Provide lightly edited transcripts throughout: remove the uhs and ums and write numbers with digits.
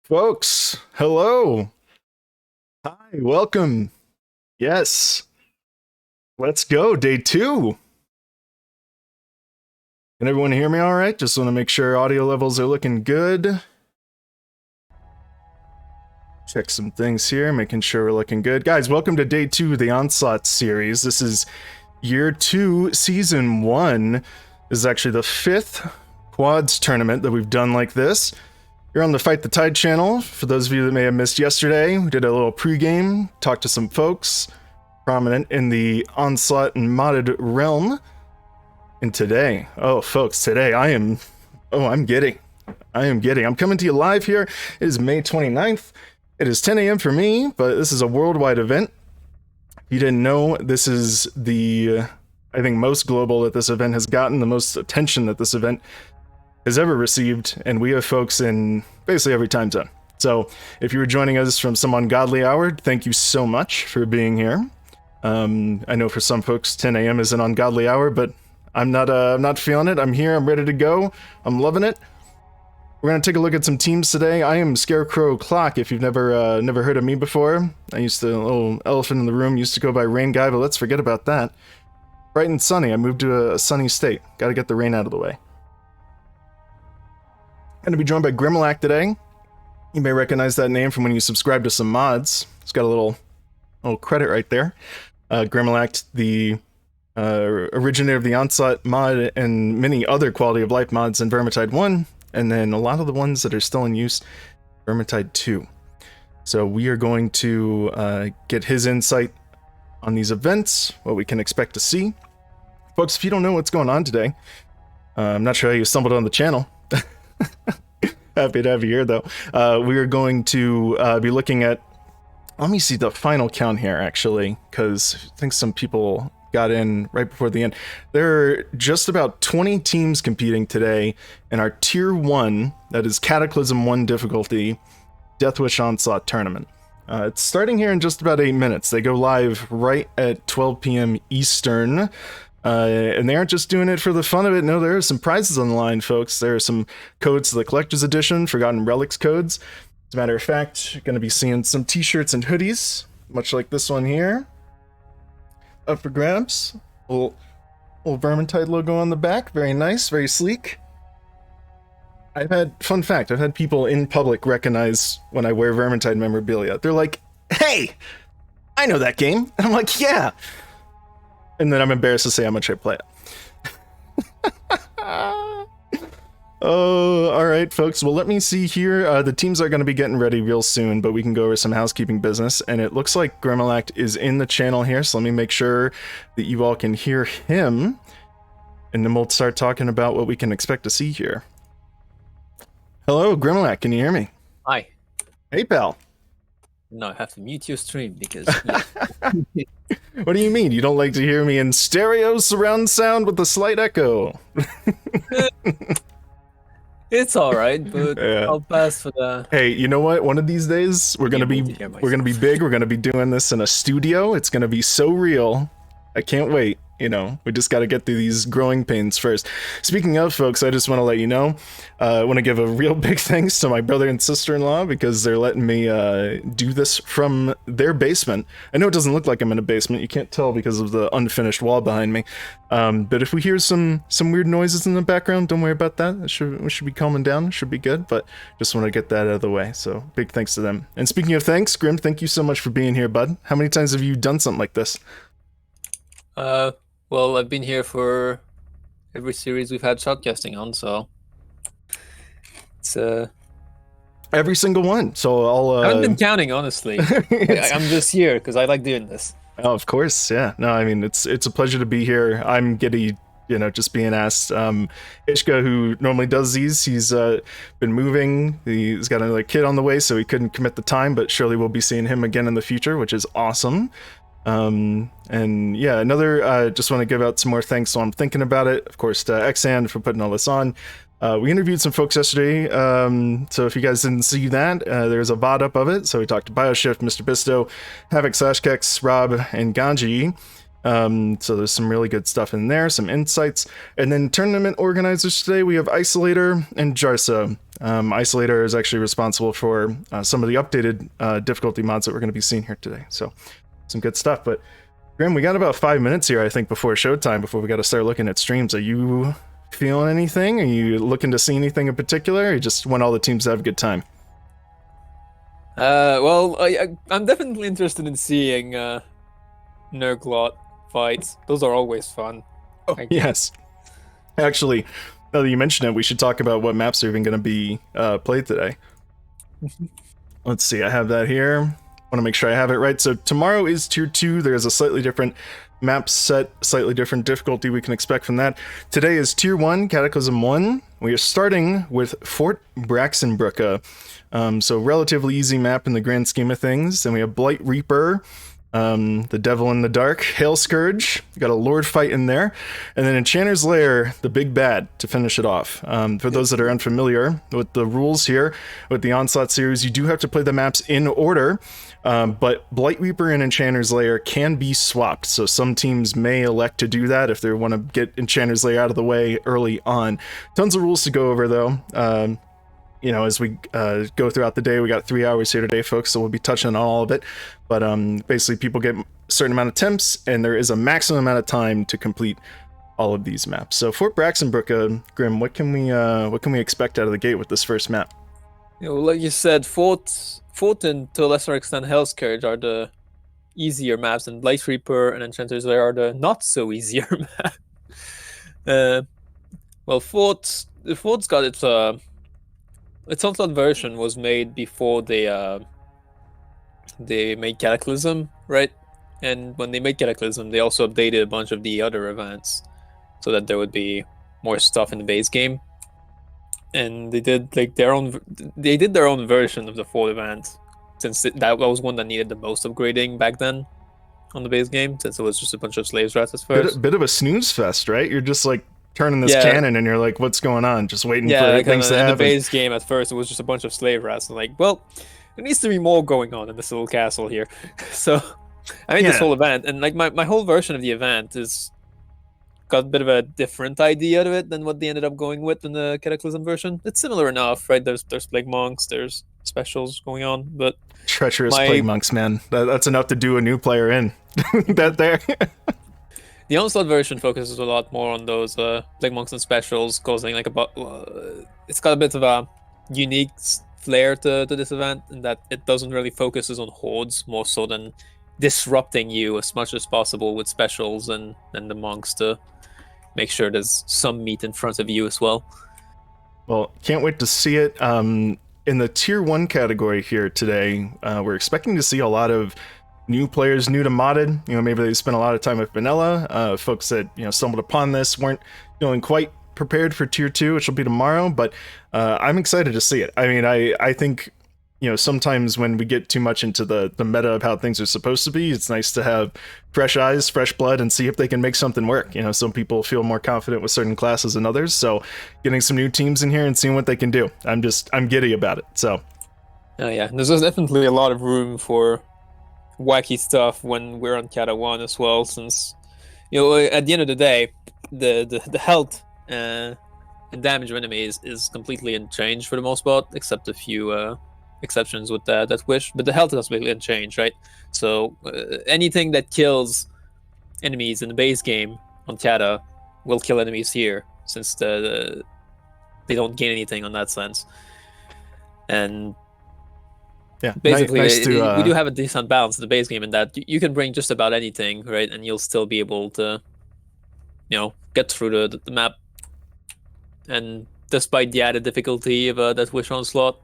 Folks, hello. Hi, welcome. Yes, let's go. Day 2. Can everyone hear me all right? Just want to make sure audio levels are looking good. Check some things here, making sure we're looking good. Guys, welcome to Day 2 of the Onslaught series. This is Year 2, Season 1. This is actually the 5th quads tournament that we've done like this. You're on the Fight the Tide channel. For those of you that may have missed yesterday, we did a little pregame, talked to some folks prominent in the Onslaught and modded realm. And today, folks, today I'm giddy. I'm coming to you live here. It is May 29th. It is 10 a.m. for me, but this is a worldwide event. If you didn't know, this is the, I think, most global that this event has gotten, the most attention that this event has ever received, and we have folks in basically every time zone. So if you were joining us from some ungodly hour, thank you so much for being here. I know for some folks 10 a.m. is an ungodly hour, but I'm not feeling it. I'm here, I'm ready to go, I'm loving it. We're gonna take a look at some teams today. I am Scarecrow Clock, if you've never heard of me before. I used to, little elephant in the room, used to go by Rain Guy, but let's forget about that. Bright and sunny, I moved to a sunny state. Gotta get the rain out of the way. Going to be joined by Grimlack today. You may recognize that name from when you subscribe to some mods. It's got a little credit right there. Grimlack, the originator of the Onslaught mod and many other quality of life mods in Virgintide 1, and then a lot of the ones that are still in use, Virgintide 2. So we are going to get his insight on these events, what we can expect to see. Folks, if you don't know what's going on today, I'm not sure how you stumbled on the channel. Happy to have you here, though. We are going to be looking at, let me see the final count here, actually, because I think some people got in right before the end. There are just about 20 teams competing today in our Tier 1, that is Cataclysm 1 difficulty, Deathwish Onslaught Tournament. It's starting here in just about 8 minutes. They go live right at 12 p.m. Eastern. And they aren't just doing it for the fun of it. No, there are some prizes on the line, folks. There are some codes to the Collector's Edition, Forgotten Relics codes. As a matter of fact, you're going to be seeing some t-shirts and hoodies, much like this one here. Up for grabs. Little Virgintide logo on the back. Very nice, very sleek. Fun fact, I've had people in public recognize when I wear Virgintide memorabilia. They're like, hey, I know that game. And I'm like, yeah. And then I'm embarrassed to say how much I play it. Oh, all right, folks. Well, let me see here. The teams are going to be getting ready real soon, but we can go over some housekeeping business. And it looks like Grimlack is in the channel here, so let me make sure that you all can hear him. And then we'll start talking about what we can expect to see here. Hello, Grimlack. Can you hear me? Hi. Hey, pal. No, I have to mute your stream because... What do you mean? You don't like to hear me in stereo surround sound with a slight echo? It's all right, but yeah. I'll pass for the... Hey, you know what? One of these days we're gonna be big. We're gonna be doing this in a studio. It's gonna be so real. I can't wait. You know, we just got to get through these growing pains first. Speaking of, folks, I just want to let you know, I want to give a real big thanks to my brother and sister-in-law because they're letting me do this from their basement. I know it doesn't look like I'm in a basement. You can't tell because of the unfinished wall behind me. But if we hear some weird noises in the background, don't worry about that. We should be calming down. It should be good. But just want to get that out of the way. So big thanks to them. And speaking of thanks, Grim, thank you so much for being here, bud. How many times have you done something like this? Well, I've been here for every series we've had shotcasting on, so it's every single one. So I haven't been counting, honestly. I'm just here because I like doing this. Oh, of course, yeah. No, I mean it's a pleasure to be here. I'm giddy, just being asked. Ishka, who normally does these, he's been moving. He's got another kid on the way, so he couldn't commit the time, but surely we'll be seeing him again in the future, which is awesome. And yeah, just want to give out some more thanks while I'm thinking about it. Of course, to Xand for putting all this on. We interviewed some folks yesterday, so if you guys didn't see that, there's a VOD up of it. So we talked to BioShift, Mr. Bisto, Havoc, Kex, Rob, and Ganji. So there's some really good stuff in there, some insights. And then tournament organizers today, we have Isolator and Jarsa. Isolator is actually responsible for some of the updated difficulty mods that we're going to be seeing here today. So some good stuff. But Grim, we got about 5 minutes here, I think, before showtime, before we got to start looking at streams. Are you feeling anything? Are you looking to see anything in particular? Or you just want all the teams to have a good time? Well, I'm definitely interested in seeing Nurglot fights. Those are always fun. Oh, yes. Actually, now that you mention it, we should talk about what maps are even going to be played today. Let's see, I have that here. I want to make sure I have it right. So tomorrow is Tier 2. There's a slightly different map set, slightly different difficulty we can expect from that. Today is Tier 1, Cataclysm 1. We are starting with Fort Braxenbrücke. So relatively easy map in the grand scheme of things. Then we have Blight Reaper, the Devil in the Dark, Hail Scourge, we got a Lord fight in there, and then Enchanter's Lair, the Big Bad, to finish it off. For those that are unfamiliar with the rules here, with the Onslaught series, you do have to play the maps in order, but Blight Reaper and Enchanter's Lair can be swapped, so some teams may elect to do that if they want to get Enchanter's Lair out of the way early on. Tons of rules to go over, though. You know, as we go throughout the day, we got 3 hours here today, folks, so we'll be touching on all of it. But basically, people get a certain amount of attempts, and there is a maximum amount of time to complete all of these maps. So Fort Braxenbrücke, Grim, what can we expect out of the gate with this first map? You know, like you said, Fort and to a lesser extent Hell's Scourge are the easier maps, and Blight Reaper and Enchanter's Lair are the not so easier map. Well, Fort's got its Onslaught version was made before they made Cataclysm, right? And when they made Cataclysm, they also updated a bunch of the other events so that there would be more stuff in the base game. And they did like their own version of the Fort event, since that was one that needed the most upgrading back then on the base game, since it was just a bunch of slaves rats at first. Bit of a snooze fest, right? You're just like turning this cannon and you're like, what's going on? Just waiting for things to happen. In the base game at first it was just a bunch of slave rats, and like, well, there needs to be more going on in this little castle here. So I made this whole event, and like my whole version of the event is got a bit of a different idea to it than what they ended up going with in the Cataclysm version. It's similar enough, right? There's plague monks, there's specials going on, but treacherous plague monks, man. That's enough to do a new player in. That there. The Onslaught version focuses a lot more on those plague monks and specials, causing like it's got a bit of a unique flair to this event, in that it doesn't really focuses on hordes more so than disrupting you as much as possible with specials and the monks to make sure there's some meat in front of you as well. Well, can't wait to see it. In the Tier 1 category here today, we're expecting to see a lot of new players, new to modded. You know, maybe they spent a lot of time with vanilla. Folks that, you know, stumbled upon this weren't feeling quite prepared for Tier 2, which will be tomorrow, but I'm excited to see it. I mean, I think, you know, sometimes when we get too much into the meta of how things are supposed to be, it's nice to have fresh eyes, fresh blood, and see if they can make something work. You know, some people feel more confident with certain classes than others, so getting some new teams in here and seeing what they can do. I'm giddy about it, so. Oh yeah, there's definitely a lot of room for wacky stuff when we're on Cata 1 as well, since, you know, at the end of the day, the health and damage of enemies is completely unchanged for the most part, except a few exceptions with that wish, but the health is completely unchanged, right? So anything that kills enemies in the base game on Cata will kill enemies here, since they don't gain anything on that sense. And yeah, basically, we do have a decent balance in the base game in that you can bring just about anything, right? And you'll still be able to, you know, get through the map. And despite the added difficulty of that Wish Onslaught,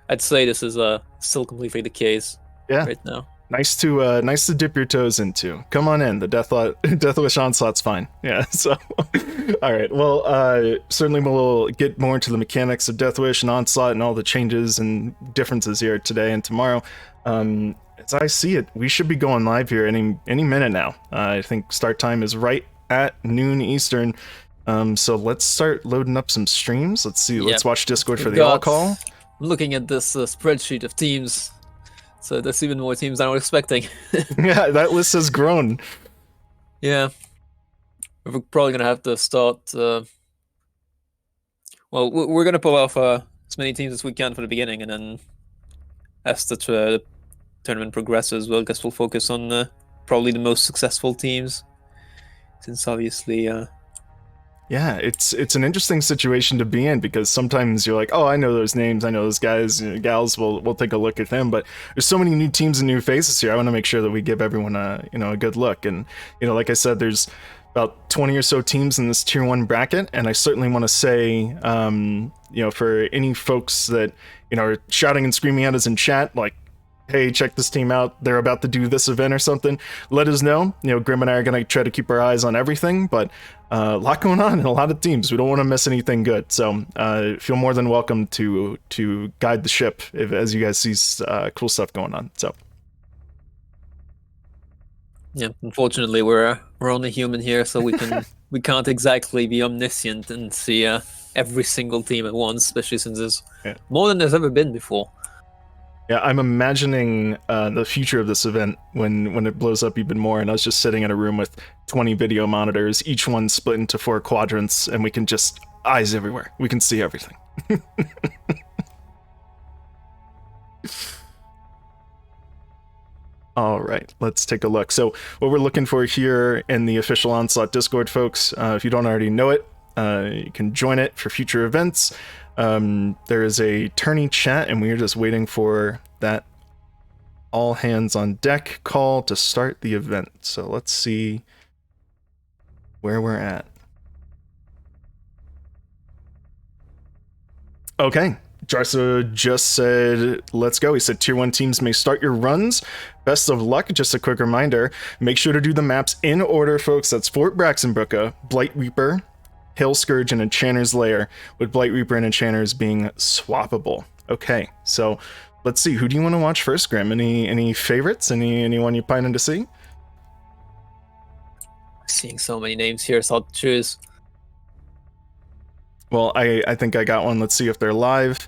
I'd say this is still completely the case right now. Nice to dip your toes into. Come on in. The Death Wish Onslaught's fine. Yeah, so all right. Well, certainly we'll get more into the mechanics of Death Wish and Onslaught and all the changes and differences here today and tomorrow. As I see it, we should be going live here any minute now. I think start time is right at noon Eastern. So let's start loading up some streams. Let's see. Yep. Let's watch Discord for the all call. I'm looking at this spreadsheet of teams. So there's even more teams than I was expecting. Yeah, that list has grown. Yeah, we're probably gonna have to start. Well, we're gonna pull off as many teams as we can for the beginning, and then as the tournament progresses, well, I guess we'll focus on probably the most successful teams, since obviously. Yeah, it's an interesting situation to be in because sometimes you're like, oh, I know those names, I know those guys, gals. We'll take a look at them. But there's so many new teams and new faces here. I want to make sure that we give everyone a good look. And like I said, there's about 20 or so teams in this tier 1 bracket, and I certainly want to say, for any folks that are shouting and screaming at us in chat, like, hey, check this team out, they're about to do this event or something, let us know. Grim and I are going to try to keep our eyes on everything, but a lot going on in a lot of teams. We don't want to miss anything good, so feel more than welcome to guide the ship as you guys see cool stuff going on. So yeah, unfortunately, we're only human here, so we can't exactly be omniscient and see every single team at once, especially since there's more than there's ever been before. Yeah, I'm imagining the future of this event when it blows up even more, and I was just sitting in a room with 20 video monitors, each one split into 4 quadrants, and we can just eyes everywhere. We can see everything. All right, let's take a look. So what we're looking for here in the official Onslaught Discord, folks, if you don't already know it, you can join it for future events. There is a tourney chat, and we're just waiting for that all hands on deck call to start the event. So let's see where we're at. Okay, Jarsa just said, let's go. He said, Tier 1 teams may start your runs. Best of luck. Just a quick reminder, make sure to do the maps in order, folks. That's Fort Braxenbrooke, Blight Reaper, Hail Scourge, and Enchanter's Lair, with Blight Reaper and Enchanters being swappable. Okay, so let's see. Who do you want to watch first, Grim? Any favorites? Anyone you're planning to see? Seeing so many names here, so I'll choose. Well, I think I got one. Let's see if they're live.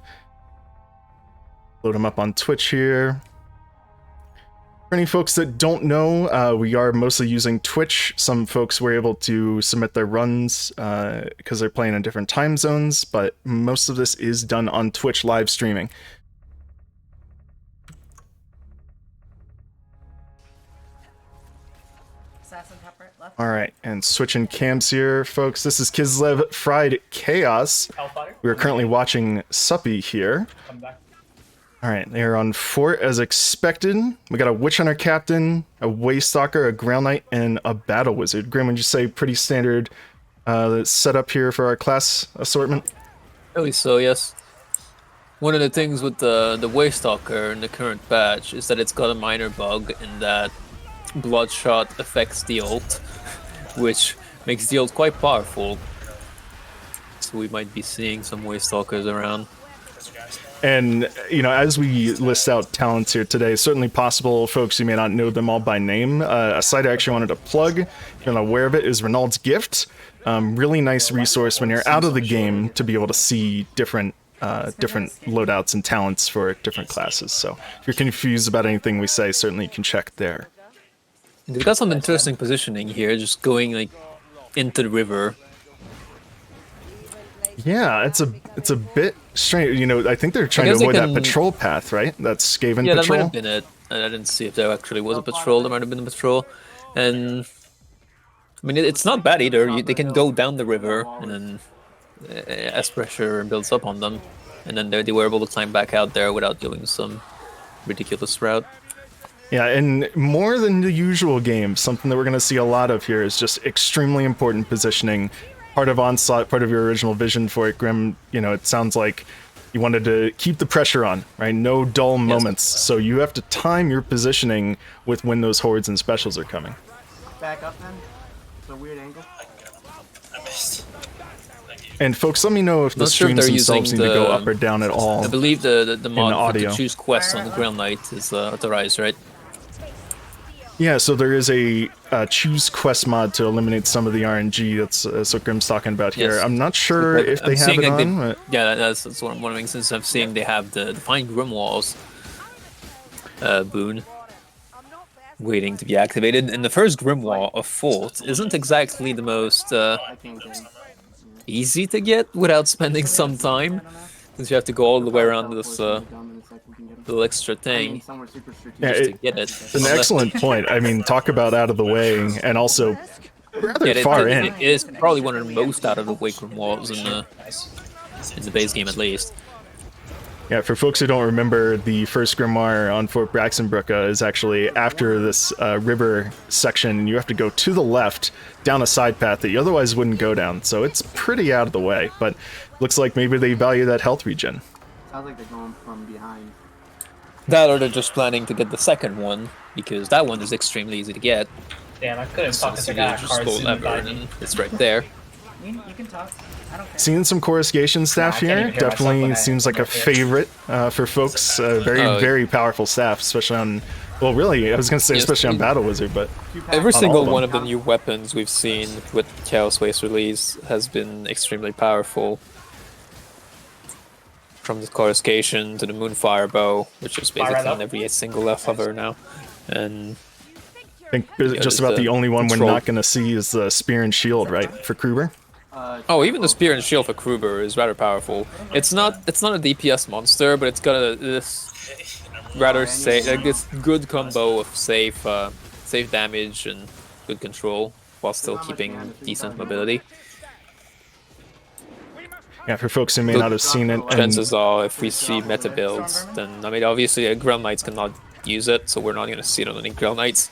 Load them up on Twitch here. For any folks that don't know, we are mostly using Twitch. Some folks were able to submit their runs because they're playing in different time zones, but most of this is done on Twitch live streaming. All right, and switching cams here, folks. This is Kislev Fried Chaos. We are currently watching Suppy here. All right, they are on fort as expected. We got a Witch Hunter Captain, a Waystalker, a Ground Knight, and a Battle Wizard. Grim, would you say pretty standard setup here for our class assortment? At least so, yes. One of the things with the Waystalker in the current patch is that it's got a minor bug in that Bloodshot affects the ult, which makes the ult quite powerful. So we might be seeing some Waystalkers around. And, as we list out talents here today, certainly possible folks you may not know them all by name. A site I actually wanted to plug, if you're not aware of it, is Renaald's Gift. Really nice resource when you're out of the game to be able to see different loadouts and talents for different classes. So if you're confused about anything we say, certainly you can check there. They've got some interesting positioning here, just going into the river. Yeah, it's a bit strange. I think they're trying to avoid that patrol path, right? That Skaven patrol. Yeah, that might have been it. I didn't see if there actually was a patrol. There might have been a patrol, and I mean it's not bad either. They can go down the river, and then as pressure builds up on them, and then they were able to climb back out there without doing some ridiculous route. Yeah, and more than the usual game, something that we're going to see a lot of here is just extremely important positioning. Part of Onslaught, part of your original vision for it, Grim, it sounds like you wanted to keep the pressure on, right? No dull moments. So you have to time your positioning with when those hordes and specials are coming. Back up then. It's a weird angle. I missed. And folks, let me know if the streams themselves need to go up or down at all. I believe the mod to choose quests on the Ground Knight is authorized, right? Yeah, so there is a choose quest mod to eliminate some of the RNG. That's what Grim's talking about here. Yes. I'm not sure if they have it on. But... Yeah, that's what I'm wondering, since I'm seeing they have the Find Grimoires boon. waiting to be activated. And the first Grimoire of Fort isn't exactly the most I can't get him. easy to get without spending some time, since you have to go all the way around this little extra thing Somewhere super strategic. Yeah, just to get it. It's an excellent point. I mean, talk about out of the way, and also rather Yeah, far in. it is probably one of the most out of the way Grimoires in the base game at least. Yeah, for folks who don't remember, the first Grimoire on Fort Braxenbrücke is actually after this river section, and you have to go to the left down a side path that you otherwise wouldn't go down. So it's pretty out of the way, but looks like maybe they value that health regen. Sounds like they're going from behind. That or they're just planning to get the second one, because that one is extremely easy to get. Damn, I couldn't talk Since to you that just card pull soon lever by me. and it's right there. You can talk. I don't care. Seeing some coruscation staff No, I can't here even hear myself definitely when I- seems like a when I hear. favorite for folks. Very, Oh, very powerful staff, especially on. Well, really, I was going to say Yes, especially on it- Battle Wizard, but Every all single of them. one of the new weapons we've seen with Chaos Waste release has been extremely powerful. From the Coruscation to the Moonfire Bow, which is Fire basically up. on every single left hover now. And I think just there's about the only one we're troll. not going to see is the Spear and Shield, right, for Kruber? oh, even the Spear and Shield for Kruber is rather powerful. It's not a DPS monster, but it's got this rather safe, like this good combo of safe damage and good control while still keeping decent mobility. Yeah, for folks who may Good. not have seen it. And Chances are, if we see meta builds, then I mean, obviously, Grell Knights cannot use it, so we're not going to see it on any Grell Knights.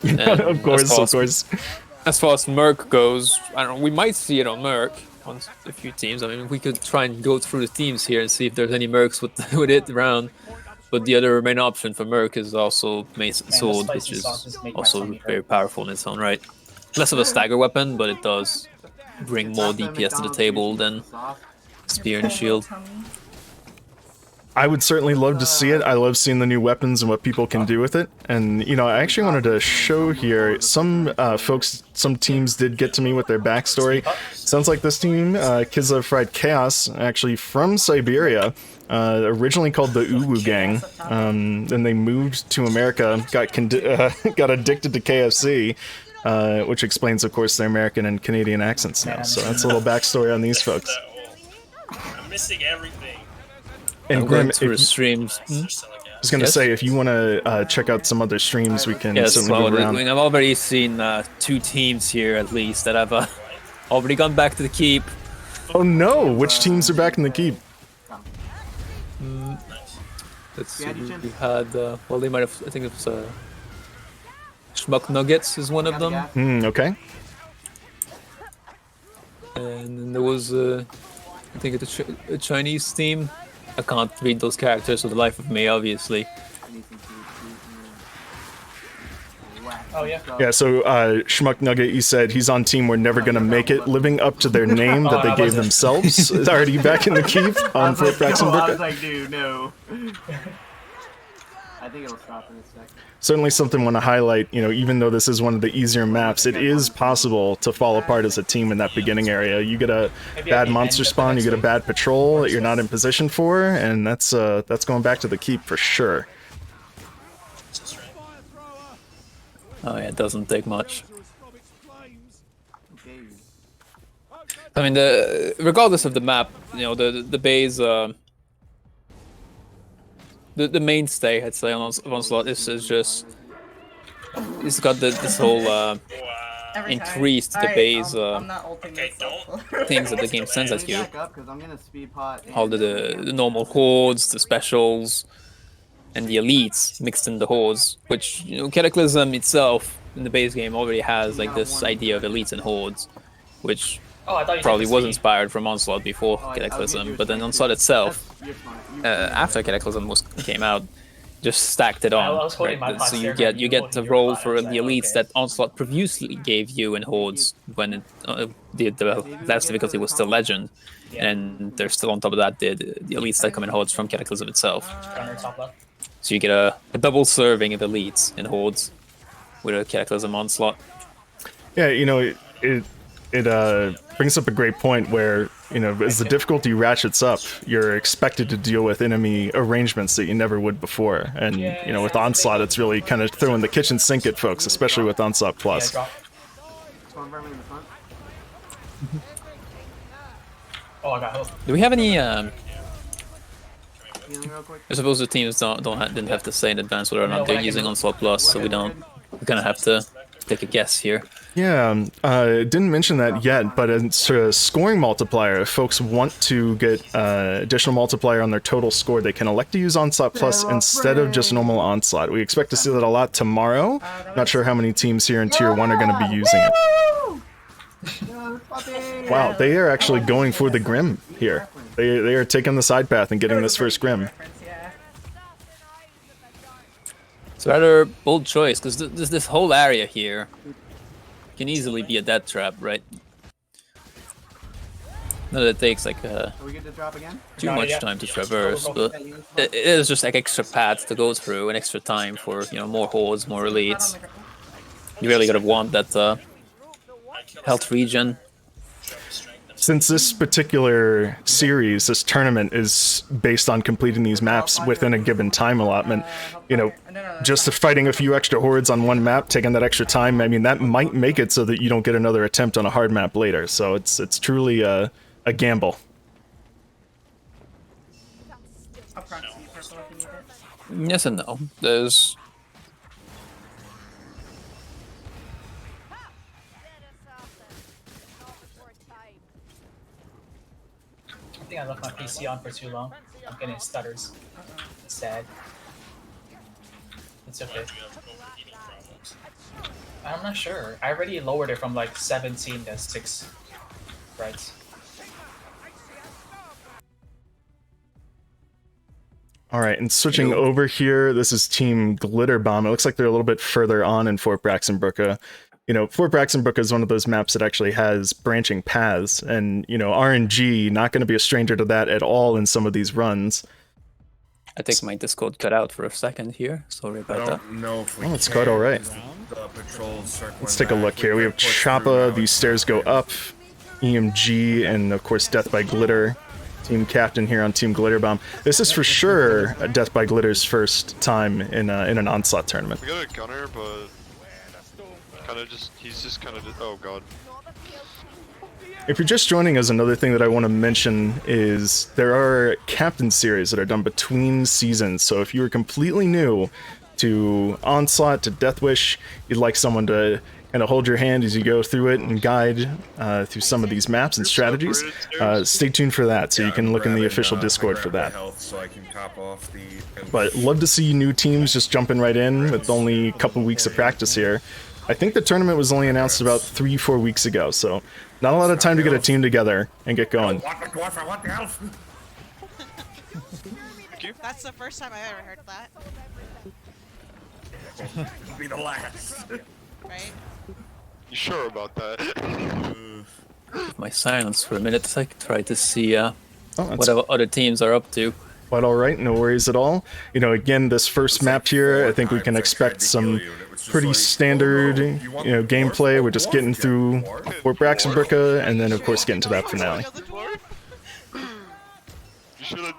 And of course, as far of as- course. As far as Merc goes, I don't know, we might see it on Merc on a few teams. I mean, we could try and go through the teams here and see if there's any Mercs with, with it around. But the other main option for Merc is also Mason Sword, which is also very powerful in its own right. Less of a stagger weapon, but it does bring more DPS to the table than Spear and Shield. I would certainly love to see it. I love seeing the new weapons and what people can do with it. And, you know, I actually wanted to show here, some folks, some teams did get to me with their backstory. Sounds like this team, Kislev Fried Chaos, actually from Siberia, originally called the Uwu Gang. Then they moved to America, got addicted to KFC, which explains, of course, their American and Canadian accents now. So that's a little backstory on these folks. I'm missing everything. And I'm Grim, going if through you- the streams. I was going to Yes? say, if you want to check out some other streams, we can Yes, certainly well, move I around. mean, I've already seen 2 teams here at least that have already gone back to the keep. Oh no! Which teams are back in the keep? Let's see, Yeah, we had, well, they might have, I think it's Schmuck Nuggets is one of them. Okay. And then there was, I think it's a Chinese team. I can't read those characters for the life of me, obviously. Oh, yeah. Yeah, so Schmuck Nugget, you said he's on team We're Never Gonna Make It, living up to their name that they I gave wasn't. themselves. Is already back in the keep on Fort I was Braxenbrücke. like, dude, no. I think it'll stop in a sec. Certainly something I want to highlight, you know, even though this is one of the easier maps, it is possible to fall apart as a team in that beginning area. You get a bad monster spawn, you get a bad patrol that you're not in position for, and that's going back to the keep for sure. Oh yeah, it doesn't take much. Okay. I mean, regardless of the map, you know, the base, the mainstay, I'd say, on Onslaught is just, it's got this whole Every time. increased the Alright, base I'm not ulting myself. things that the game sends at you. Back up, 'cause I'm gonna speed pot and- All the normal hordes, the specials, and the elites mixed in the hordes, which, you know, Cataclysm itself in the base game already has like this idea of elites and hordes, which Oh, I thought you probably said was the speed. inspired from Onslaught before Oh, I was gonna Cataclysm, do but then speed Onslaught too. itself, You're smart. after Cataclysm came out, just stacked it I on. was holding my Right? pot So there, you get but you you get holding the your role pot, for I the was like, elites okay. that Onslaught previously gave you in hordes when it, the last difficulty was still Legend, and there's still on top of that the elites that come in hordes from Cataclysm itself. Gunner top left. So you get a double serving of elites in hordes with a Cataclysm Onslaught. Yeah, you know, it brings up a great point where you know, as the difficulty ratchets up, you're expected to deal with enemy arrangements that you never would before. And, you know, with Onslaught, it's really kind of throwing the kitchen sink at folks, especially with Onslaught Plus. Drop. Storm vermin in the front. Oh, I got hope. Do we have any? Healing real quick. I suppose the teams didn't have to say in advance whether or not they're using Onslaught Plus, so we kind of have to take a guess here. Yeah, didn't mention that yet, but it's a scoring multiplier. If folks want to get additional multiplier on their total score, they can elect to use Onslaught Plus instead of just normal Onslaught. We expect to see that a lot tomorrow. Not sure how many teams here in Tier 1 are going to be using it. Wow, they are actually going for the Grim here. They are taking the side path and getting this first Grim. Yeah. It's a rather bold choice, because this whole area here can easily be a death trap, right? Not that it takes like Are we good to drop again? too much time to traverse, but it is just like extra paths to go through and extra time for, you know, more hordes, more elites. You really gotta want that health regen. Since this particular series, this tournament is based on completing these maps within a given time allotment, you know, just fighting a few extra hordes on one map, taking that extra time, I mean, that might make it so that you don't get another attempt on a hard map later. So it's truly a gamble. I'll proxy purple if you need it. Yes and no. There's I think I left my PC on for too long. I'm getting stutters. Sad. It's okay. I'm not sure. I already lowered it from like 17 to 6 sprites. All right, and switching over here, this is Team Glitter Bomb. It looks like they're a little bit further on in Fort Braxenbrücke. You know, Fort Braxenbrücke is one of those maps that actually has branching paths, and, you know, RNG, not going to be a stranger to that at all in some of these runs. I think my Discord cut out for a second here. Sorry about that. know if we it's quite all right. Let's take a look here. We have Choppa, these stairs go up, EMG, and of course Death by Glitter. Team captain here on Team Glitter Bomb. This is for sure Death by Glitter's first time in an Onslaught tournament. We got a gunner, but he's just kind of, oh god. If you're just joining us, another thing that I want to mention is there are captain series that are done between seasons. So if you were completely new to Onslaught, to Deathwish, you'd like someone to kind of hold your hand as you go through it and guide through some of these maps and strategies, stay tuned for that, so you can look in the official Discord for that. But love to see new teams just jumping right in with only a couple weeks of practice here. I think the tournament was only announced about 3-4 weeks ago, so not a lot of time to get a team together and get going. That's the first time I've ever heard that. Be the last. Right? You sure about that? My silence for a minute so I can try to see that's what other teams are up to. quite all right, no worries at all. You know, again, this first map here, I think we can expect some pretty standard, gameplay. We're just getting through Fort Braxenbrücke, and then of course getting to that finale.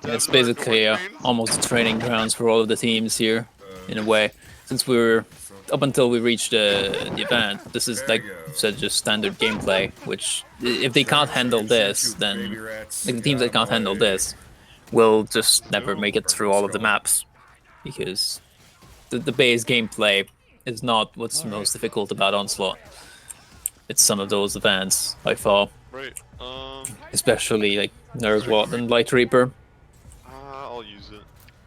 It's basically almost training grounds for all of the teams here, in a way. Since up until we reached the event, this is, like you said, just standard gameplay, which, if they can't handle this, then the teams that can't handle this will just never make it through all of the maps, because the base gameplay is not what's most difficult about Onslaught. It's some of those events, by far. Right. Especially, like, Nerdwalk and Light Reaper. I'll use it.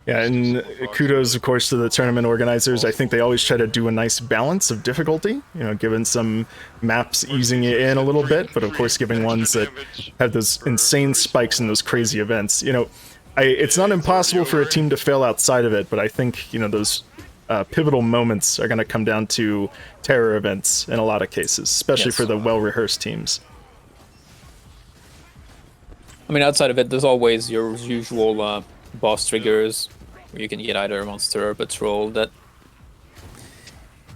Yeah, and kudos, of course, to the tournament organizers. I think they always try to do a nice balance of difficulty, given some maps easing it in a little bit, but of course giving ones that have those insane spikes in those crazy events. It's not impossible for a team to fail outside of it, but I think, those pivotal moments are going to come down to terror events in a lot of cases, especially for the well-rehearsed teams. I mean, outside of it, there's always your usual boss triggers, where you can get either a monster or a patrol that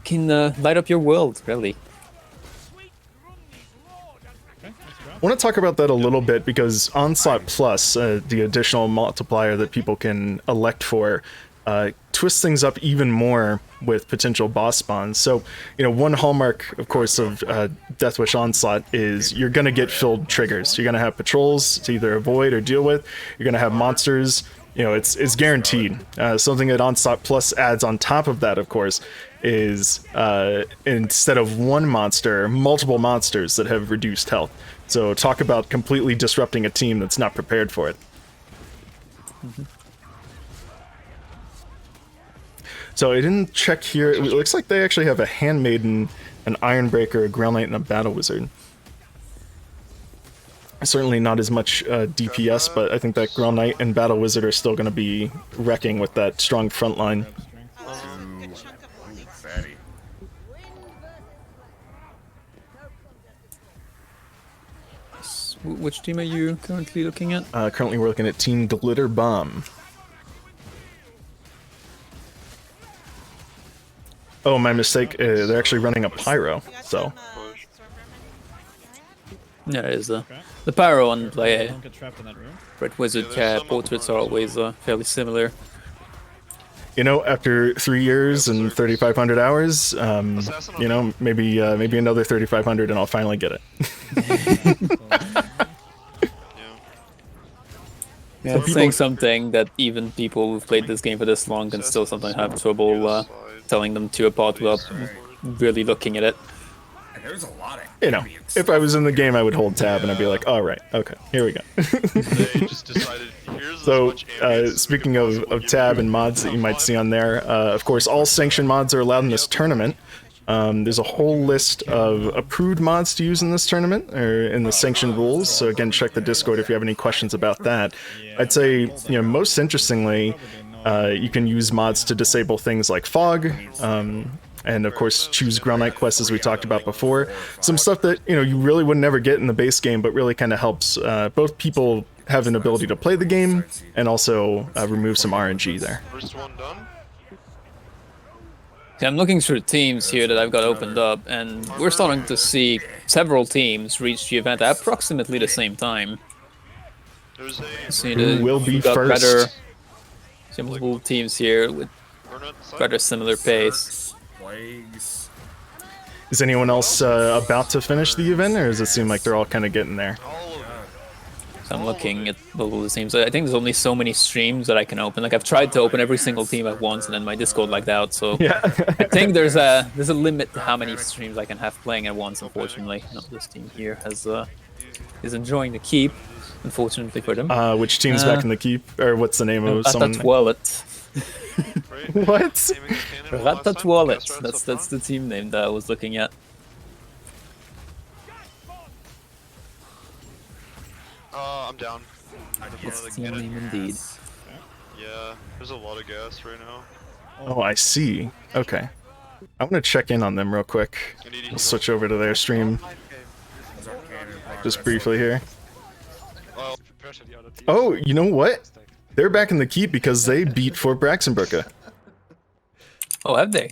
can light up your world, really. want to talk about that a little bit because Onslaught Plus, the additional multiplier that people can elect for, twists things up even more with potential boss spawns. So, one hallmark, of course, of Deathwish Onslaught is you're going to get filled triggers. You're going to have patrols to either avoid or deal with. You're going to have monsters. It's guaranteed. Something that Onslaught Plus adds on top of that, of course, is instead of one monster, multiple monsters that have reduced health. So talk about completely disrupting a team that's not prepared for it. Mm-hmm. So I didn't check here. It looks like they actually have a Handmaiden, an Ironbreaker, a Ground Knight, and a Battle Wizard. Certainly not as much DPS, but I think that Ground Knight and Battle Wizard are still going to be wrecking with that strong front line. Good chunk of morning. Fatty. Which team are you currently looking at? Currently we're looking at Team Glitter Bomb. Oh, my mistake. They're actually running a Pyro, You got so... some, Stormvermin? Yeah, it is the Pyro on play. Don't get trapped in that room. Red Wizard Yeah, there's some portraits on are the always fairly similar. After 3 years and 3,500 hours, maybe another 3,500 and I'll finally get it. Yeah, it's saying something that even people who've played this game for this long can still sometimes have trouble telling them to apart without really looking at it. And there's a lot of If I was in the game, I would hold tab and I'd be like, all right, okay, here we go. They just decided, here's So, as much ambience as speaking we can of possibly tab do. and mods that you might see on there, of course, all sanctioned mods are allowed in this tournament. There's a whole list of approved mods to use in this tournament, or in the sanctioned rules, so again, check the Discord if you have any questions about that. I'd say, most interestingly, you can use mods to disable things like fog, and of course choose Ground Knight quests as we talked about before. Some stuff that, you really would never get in the base game, but really kind of helps both people have an ability to play the game, and also remove some RNG there. First one done. Okay, I'm looking through the teams here that I've got opened up, and we're starting to see several teams reach the event at approximately the same time. There's a See Who will be we've got first? rather simple teams here with Burnett side. rather similar pace. plagues. Is anyone else about to finish the event, or does it seem like they're all kind of getting there? All of it. So I'm looking at all the teams. I think there's only so many streams that I can open. Like I've tried to open every single team at once, and then my Discord lagged out. So Yeah. I think there's a limit to how many streams I can have playing at once. Unfortunately, no, this team here is enjoying the keep. Unfortunately for them. Which team's back in the keep? Or what's the name of someone? Cata Wallet. Right? What? Aiming the cannon last Cata time, Wallet. cast rounds That's up the team name that I was looking at. I'm down. It's Definitely the get it. name indeed. Yeah, there's a lot of gas right now. Oh, I see. Okay. I want to check in on them real quick. I need to We'll heal. switch over to their stream just briefly here. Oh, Oh, you know what? They're back in the keep because they beat Fort Braxenbrücke. Oh, have they?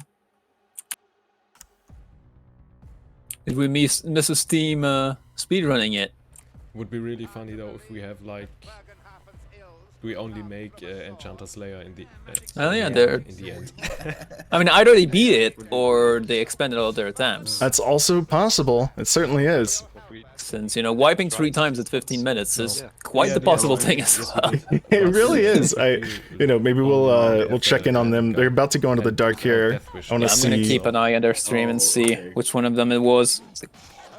Did we miss a Steam speedrunning it? Would be really funny though if we have like we only make Enchanter Slayer in the Oh yeah, they're. in the end. I mean, either they beat it or they expanded all their attempts. That's also possible. It certainly is. Since wiping 3 times at 15 minutes is quite the possible thing as well. It really is. Maybe we'll check in on them. They're about to go into the dark here. I want to I'm gonna see. keep an eye on their stream and see which one of them it was.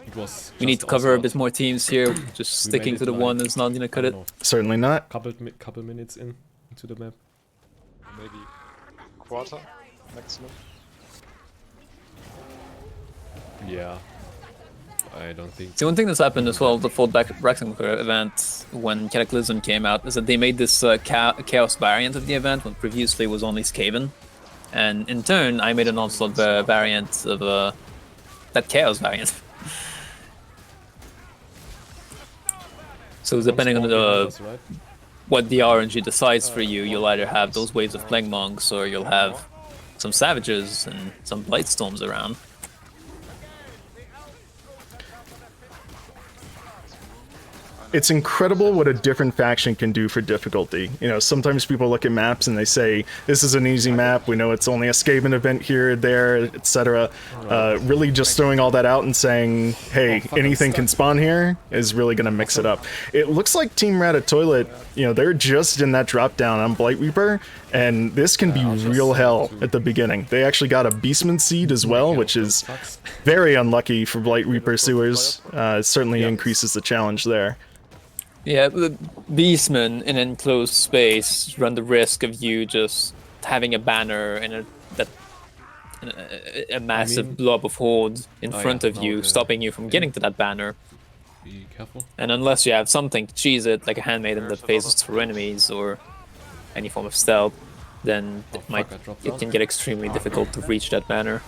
It was We need to just cover a Onslaught. bit more teams here. Just We sticking made to it the like, one is not gonna cut I it. don't know, Certainly not. couple minutes into the map. Maybe quarter maximum. Yeah. I don't think See, one thing that's happened as well, the Fort Braxenbrücke event, when Cataclysm came out, is that they made this Chaos variant of the event, when previously it was only Skaven. And in turn, I made an Onslaught variant of that Chaos variant. So depending on right? what the RNG decides for you, you'll either have those waves of Plague Monks, or you'll have some Savages and some Blightstorms around. it's incredible what a different faction can do for difficulty. You know, sometimes people look at maps and they say, this is an easy map, we know it's only a Skaven event here, there, etc. Really just throwing all that out and saying, hey, anything can spawn here is really going to mix it up. It looks like Team Ratatoilet, you know, they're just in that drop down on Blight Reaper, and this can be real hell at the beginning. They actually got a Beastman seed as well, which is very unlucky for Blight Reaper sewers. It certainly increases the challenge there. Yeah, the Beastmen in enclosed space run the risk of you just having a banner and a massive blob of horde in front of you, stopping you from getting to that banner. Be careful. And unless you have something to cheese it, like a handmaiden that phases through enemies or any form of stealth, then it can get extremely difficult to reach that banner.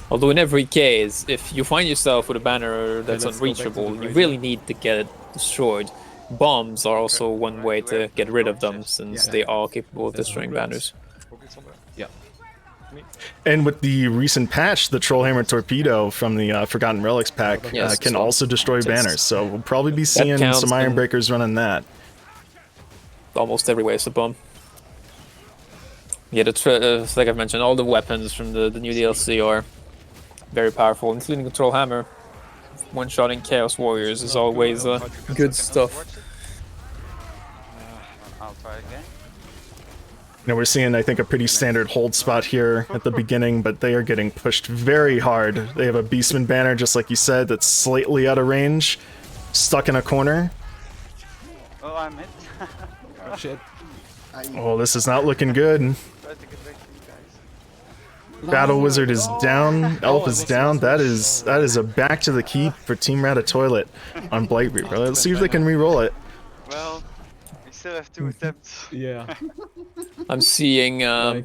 Although in every case, if you find yourself with a banner that's unreachable, you really need to get it destroyed. Bombs are also one way to get rid of them, since they are capable of destroying banners. Yeah. And with the recent patch, the Trollhammer Torpedo from the Forgotten Relics pack can also destroy banners, so we'll probably be seeing some Iron Breakers running that. Almost every way is a bomb. Yeah, like I've mentioned, all the weapons from the new DLC are very powerful, including the Trollhammer. One-shotting Chaos Warriors is always good stuff. I'll try again. Now we're seeing, I think, a pretty standard hold spot here at the beginning, but they are getting pushed very hard. They have a Beastman banner, just like you said, that's slightly out of range, stuck in a corner. Oh, I'm hit. Oh, shit. Oh, this is not looking good. Battle Wizard is down, Elf is down. That is a back to the keep for Team Ratatoilet on Blight Reaper. Let's see if they can re-roll it. Well, we still have 2 attempts. Yeah. I'm seeing Hell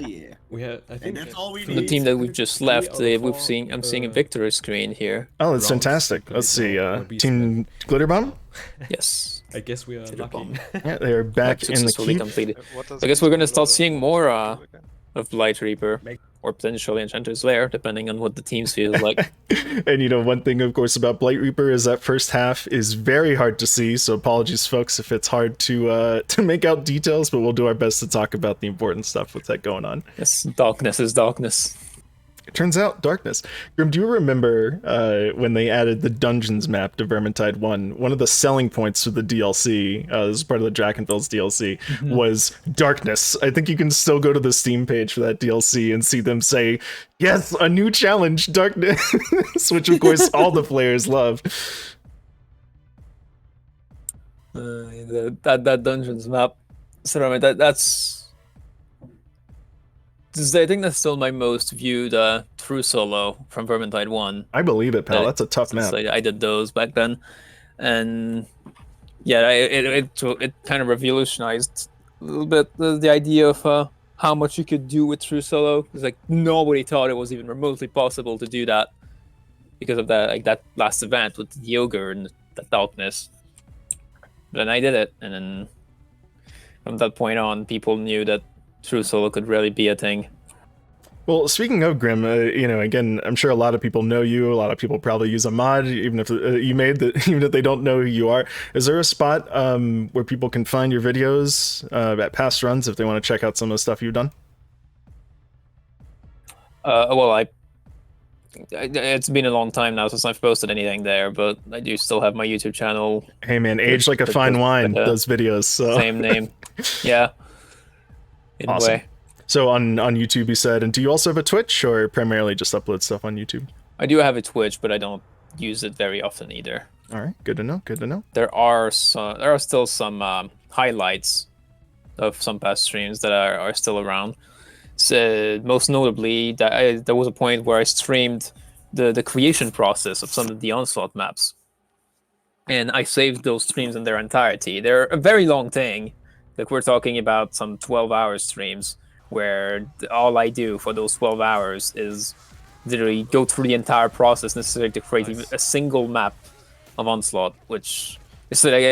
yeah. We had, I think, that's all we from the team that we've just left, I'm seeing a victory screen here. Oh, that's fantastic. Let's see, Team Glitterbomb? Yes. I guess we are lucky. Yeah, they are back in the keep. Completed. I guess we're gonna start seeing more of Blight Reaper, or potentially Enchanter's Lair, depending on what the teams feel like. And you know, one thing, of course, about Blight Reaper is that first half is very hard to see, so apologies, folks, if it's hard to make out details, but we'll do our best to talk about the important stuff with that going on. Yes, darkness is darkness. It turns out darkness. Grim, do you remember when they added the Dungeons map to Vermintide 1? One of the selling points for the DLC, this is part of the Drakenfels DLC, was darkness. I think you can still go to the Steam page for that DLC and see them say, yes, a new challenge, darkness, which of course all the players love. That Dungeons map, so I mean, that's... I think that's still my most viewed true solo from Vermintide 1. I believe it, pal. That's a tough map. I did those back then. And yeah, it kind of revolutionized a little bit the idea of how much you could do with true solo. It's like nobody thought it was even remotely possible to do that because of that last event with the ogre and the darkness. But then I did it, and then from that point on, people knew that true solo could really be a thing. Well, speaking of Grim, you know, again, I'm sure a lot of people know you. A lot of people probably use a mod, even if you made that, even if they don't know who you are. Is there a spot where people can find your videos at past runs if they want to check out some of the stuff you've done? Well, it's been a long time now since I've posted anything there, but I do still have my YouTube channel. Hey man, aged like a fine wine, those videos. So. Same name. Yeah. Awesome. So on YouTube you said, and do you also have a Twitch or primarily just upload stuff on YouTube? I do have a Twitch, but I don't use it very often either. All right, good to know. Good to know. There are still some highlights of some past streams that are still around. So most notably, there was a point where I streamed the creation process of some of the Onslaught maps, and I saved those streams in their entirety. They're a very long thing. Like we're talking about some 12-hour streams where all I do for those 12 hours is literally go through the entire process necessary to create a single map of Onslaught, which is like,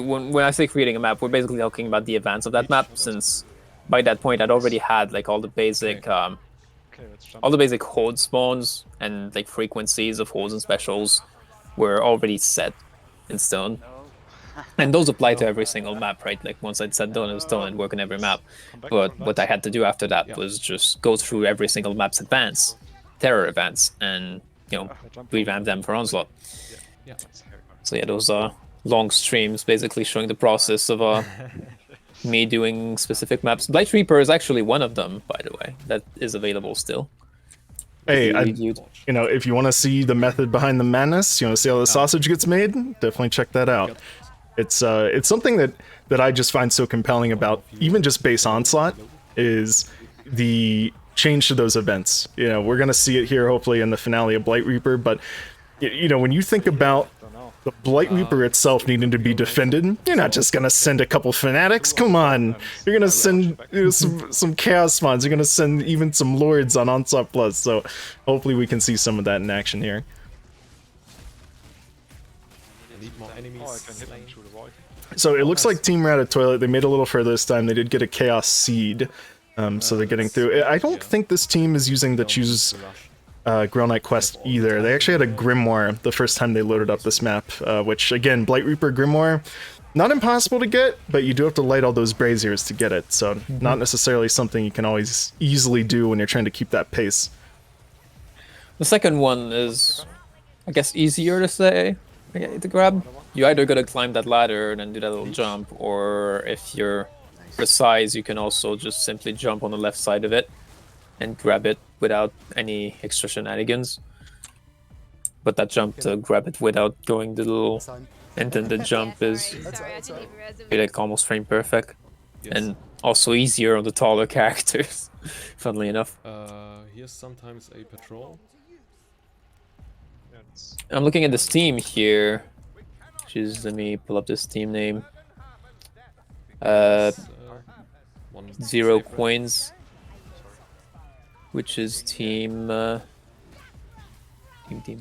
when I say creating a map, we're basically talking about the advance of that map, since by that point I'd already had like all the basic horde spawns and like frequencies of hordes and specials were already set. in stone. And those apply to every single map, right? Like once I'd set stone, it was stone and work on every map. But what I had to do after that was just go through every single map's advance, terror events, and revamp them for Onslaught. So yeah, those are long streams basically showing the process of me doing specific maps. Blight Reaper is actually one of them, by the way, that is available still. Hey, if you want to see the method behind the madness, you want to see how the sausage gets made, definitely check that out. It's something that I just find so compelling about even just base Onslaught is the change to those events. We're gonna see it here hopefully in the finale of Blight Reaper, but when you think about the Blight Reaper itself needing to be defended, you're not just gonna send a couple fanatics. Come on, you're gonna send some Chaos Mons. You're gonna send even some Lords on Onslaught Plus. So hopefully we can see some of that in action here. So it looks like Team Rat Toilet, they made a little further this time. They did get a Chaos Seed, so they're getting through. I don't think this team is using the Choose Grail Knight quest either. They actually had a Grimoire the first time they loaded up this map, which again, Blight Reaper Grimoire, not impossible to get, but you do have to light all those braziers to get it, so not necessarily something you can always easily do when you're trying to keep that pace. The second one is, I guess, easier to say, to grab. You either gotta climb that ladder and then do that little jump, or if you're precise, you can also just simply jump on the left side of it and grab it without any extra shenanigans. But that jump to grab it without going the little intended jump is like almost frame perfect, and also easier on the taller characters, funnily enough. Here's sometimes a patrol. I'm looking at this team here, which is, let me pull up this team name. 0 coins, which is team,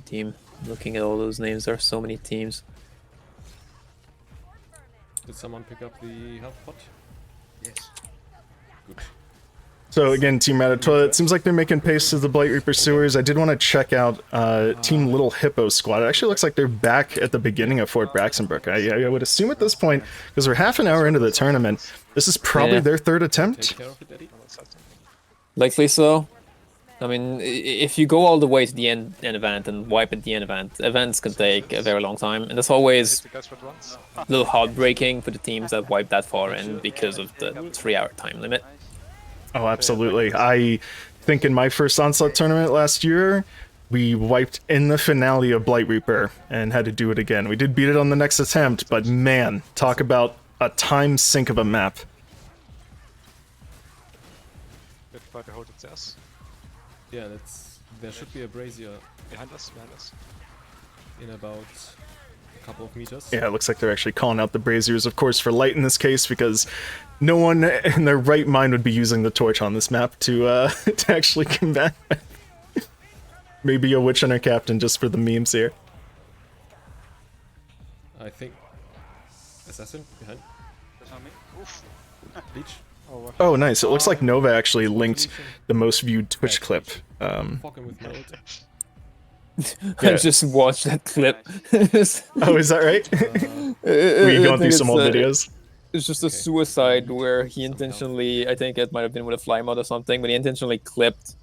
team. Looking at all those names, there are so many teams. Did someone pick up the health pot? Yes. Good. So again, Team Rat Toilet, it seems like they're making pace to the Blight Reaper sewers. I did want to check out Team Little Hippo squad. It actually looks like they're back at the beginning of Fort Braxenbrook. I would assume at this point, because we're half an hour into the tournament, this is probably their third attempt. Likely so. I mean, if you go all the way to the end event and wipe at the end event, events can take a very long time, and that's always a little heartbreaking for the teams that wipe that far in because of the 3-hour time limit. Oh, absolutely. I think in my first Onslaught tournament last year, we wiped in the finale of Blight Reaper and had to do it again. We did beat it on the next attempt, but man, talk about a time sink of a map. Yeah, there should be a brazier behind us. in about a couple of meters. Yeah, it looks like they're actually calling out the braziers, of course, for light in this case, because no one in their right mind would be using the torch on this map to to actually combat. Maybe a Witch Hunter captain just for the memes here. I think assassin behind. Leech. Oh, nice. It looks like Nova actually linked the most viewed Twitch clip. I just watched that clip. Oh, is that right? Were you going through some old videos? It's just a suicide where he intentionally, I think it might have been with a fly mod or something, but he intentionally clipped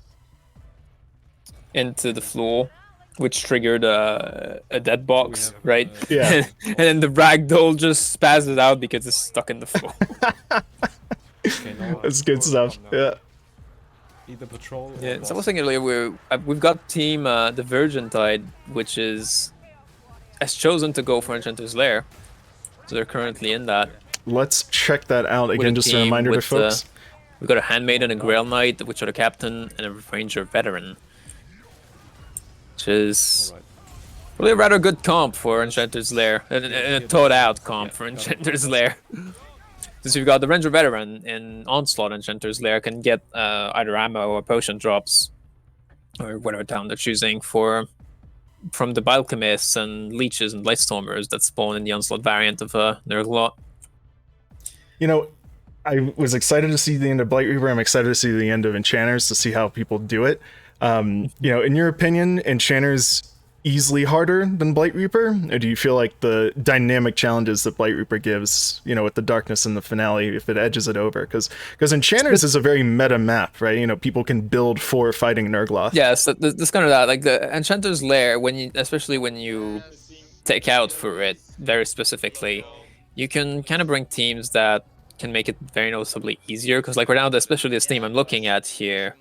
into the floor, which triggered a dead box, right? Yeah. And then the ragdoll just spazzes out because it's stuck in the floor. That's good stuff. Yeah. Either patrol. Yeah, so I was thinking earlier, we've got team the Virgintide, which has chosen to go for Enchanter's Lair, so they're currently in that. Let's check that out again. Just a reminder to folks. We've got a Handmaiden, a Grail Knight, which are the captain, and a Ranger Veteran, which is really a rather good comp for Enchanter's Lair, and a thought-out comp for Enchanter's Lair. Since we've got the Ranger Veteran in Onslaught, Enchanter's Lair can get either ammo or potion drops, or whatever town they're choosing, from the Alchemists and Leeches and Blightstormers that spawn in the Onslaught variant of Nurglot. You know, I was excited to see the end of Blight Reaper. I'm excited to see the end of Enchanters to see how people do it. You know, in your opinion, Enchanters easily harder than Blight Reaper, or do you feel like the dynamic challenges that Blight Reaper gives, you know, with the darkness in the finale, if it edges it over? Because Enchanters is a very meta map, right? You know, people can build for fighting Nurgloth. Yeah, so this kind of that, like the Enchanter's Lair, especially when you take out for it very specifically, you can kind of bring teams that can make it very noticeably easier. Because like right now, especially this team I'm looking at here,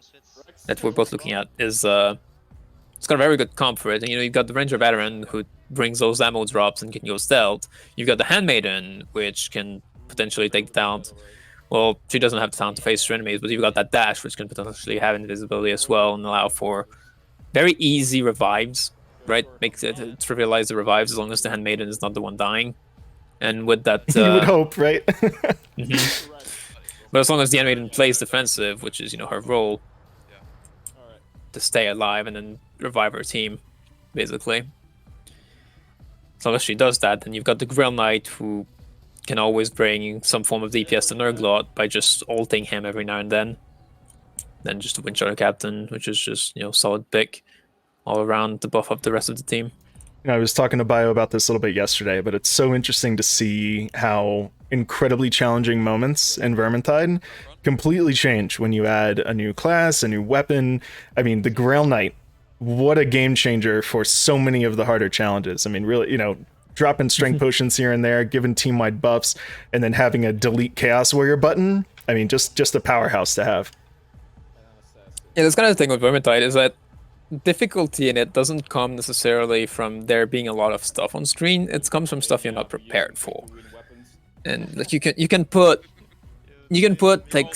that we're both looking at, is it's got a very good comp for it. And you know, you've got the Ranger Veteran who brings those ammo drops and can go stealth. You've got the Handmaiden, which can potentially take down. Well, she doesn't have the talent to face her enemies, but you've got that dash, which can potentially have invisibility as well and allow for very easy revives, right? Makes it trivialize the revives as long as the Handmaiden is not the one dying. And with that, you would hope, right? But as long as the Handmaiden plays defensive, which is, you know, her role, to stay alive and then revive her team, basically. As long as she does that, then you've got the Grail Knight who can always bring some form of DPS to Nurgloth by just ulting him every now and then. Then just the Windshadow Captain, which is just, you know, solid pick all around to buff up the rest of the team. You know, I was talking to Bio about this a little bit yesterday, but it's so interesting to see how incredibly challenging moments in Vermintide completely change when you add a new class, a new weapon. I mean, the Grail Knight, what a game changer for so many of the harder challenges. I mean, really, you know, dropping strength potions here and there, giving team-wide buffs, and then having a delete Chaos Warrior button. I mean, just a powerhouse to have. Yeah, that's kind of the thing with Vermintide is that difficulty in it doesn't come necessarily from there being a lot of stuff on screen. It comes from stuff you're not prepared for. And like you can put like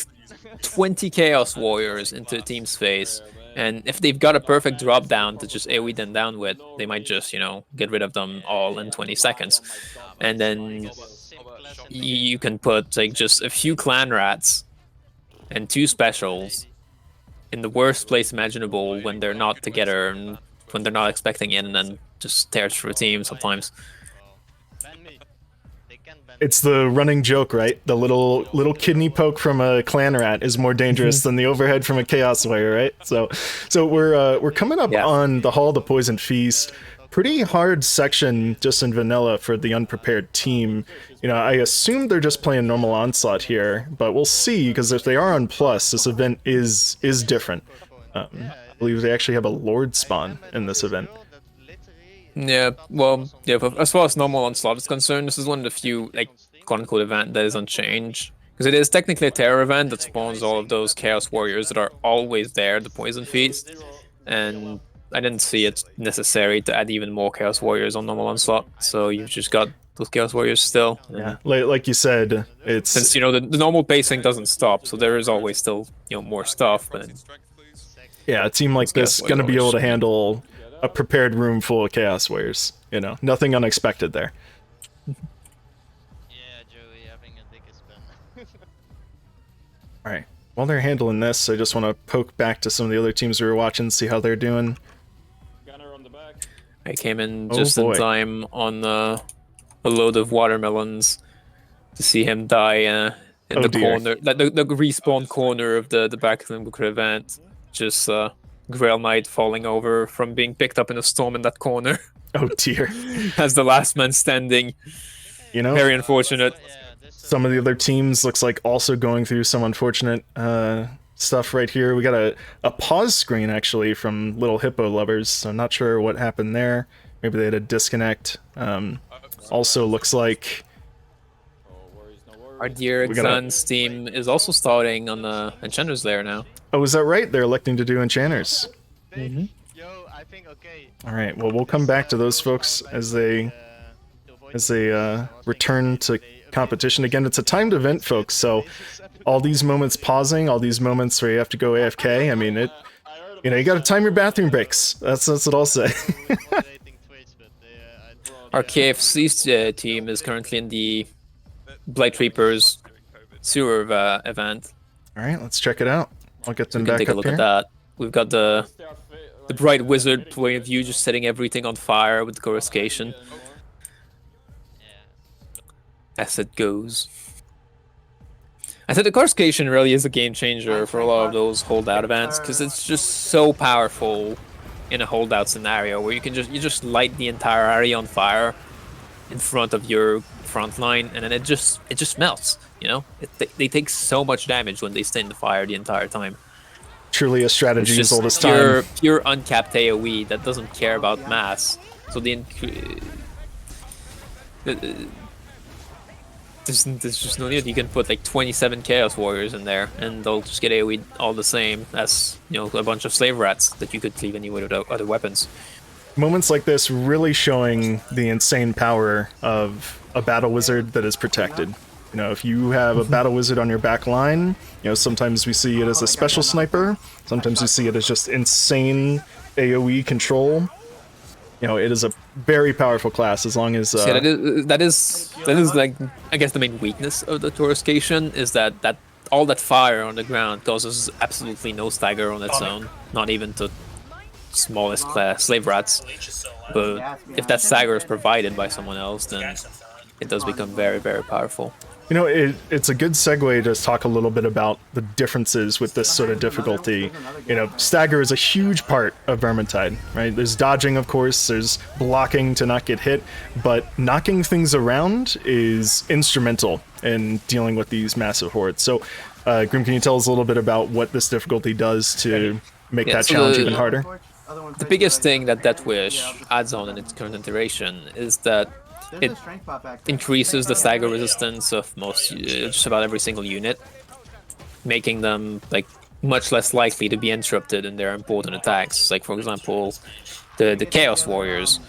20 Chaos Warriors into a team's face, and if they've got a perfect drop down to just AoE them down with, they might just, you know, get rid of them all in 20 seconds. And then you can put like just a few clan rats and 2 specials in the worst place imaginable when they're not together and when they're not expecting it, and then just tear through a team sometimes. It's the running joke, right? The little kidney poke from a clan rat is more dangerous than the overhead from a Chaos Warrior, right? So we're coming up on the Hall of the Poisoned Feast. Pretty hard section just in vanilla for the unprepared team. You know, I assume they're just playing normal Onslaught here, but we'll see, because if they are on Plus, this event is different. I believe they actually have a Lord spawn in this event. Yeah, well, yeah, but as far as normal Onslaught is concerned, this is one of the few, like, quote-unquote event that is unchanged. Because it is technically a terror event that spawns all of those Chaos Warriors that are always there, the Poison Feast. And I didn't see it necessary to add even more Chaos Warriors on normal Onslaught, so you've just got those Chaos Warriors still. Yeah, like you said, it's... Since, you know, the normal pacing doesn't stop, so there is always still, you know, more stuff, but... Yeah, a team like this is going to be able to handle a prepared room full of Chaos Warriors. You know, nothing unexpected there. Alright, while they're handling this, I just want to poke back to some of the other teams we were watching, see how they're doing. I came in just in time on a load of watermelons to see him die in the corner, like the respawn corner of the back of the event. Just Grail Knight falling over from being picked up in a storm in that corner. Oh dear. As the last man standing. You know, very unfortunate. Some of the other teams looks like also going through some unfortunate stuff right here. We got a pause screen actually from Little Hippo Lovers, so I'm not sure what happened there. Maybe they had a disconnect. Also looks like our dear Jazzhands team is also starting on the Enchanter's Lair now. Oh, is that right? They're electing to do Enchanters. Alright, well, we'll come back to those folks as they return to competition. Again, it's a timed event, folks, so all these moments pausing, all these moments where you have to go AFK, I mean, you know, you gotta time your bathroom breaks. That's what I'll say. Our KFC team is currently in the Blight Reapers sewer event. Alright, let's check it out. I'll get them back up here. Take a look at that. We've got the Bright Wizard point of view, just setting everything on fire with the coruscation. As it goes. I think the coruscation really is a game changer for a lot of those holdout events, because it's just so powerful in a holdout scenario where you just light the entire area on fire in front of your front line, and then it just melts. You know, they take so much damage when they stay in the fire the entire time. Truly a strategy as old as pure, time. pure uncapped AoE that doesn't care about mass. So there's just no need. You can put like 27 Chaos Warriors in there, and they'll just get AoE all the same as, you know, a bunch of slave rats that you could cleave anyway with other weapons. Moments like this really showing the insane power of a battle wizard that is protected. You know, if you have a battle wizard on your back line, you know, sometimes we see it as a special sniper, sometimes we see it as just insane AoE control. You know, it is a very powerful class as long as... Yeah, that is like, I guess the main weakness of the Toruscation is that all that fire on the ground causes absolutely no stagger on its own, not even to smallest class slave rats. But if that stagger is provided by someone else, then it does become very, very powerful. You know, it's a good segue to talk a little bit about the differences with this sort of difficulty. You know, stagger is a huge part of Virgintide, right? There's dodging, of course, there's blocking to not get hit, but knocking things around is instrumental in dealing with these massive hordes. So, Grim, can you tell us a little bit about what this difficulty does to make that challenge even harder? The biggest thing that Death Wish adds on in its current iteration is that it increases the stagger resistance of just about every single unit, making them like much less likely to be interrupted in their important attacks. Like, for example, the Chaos Warriors.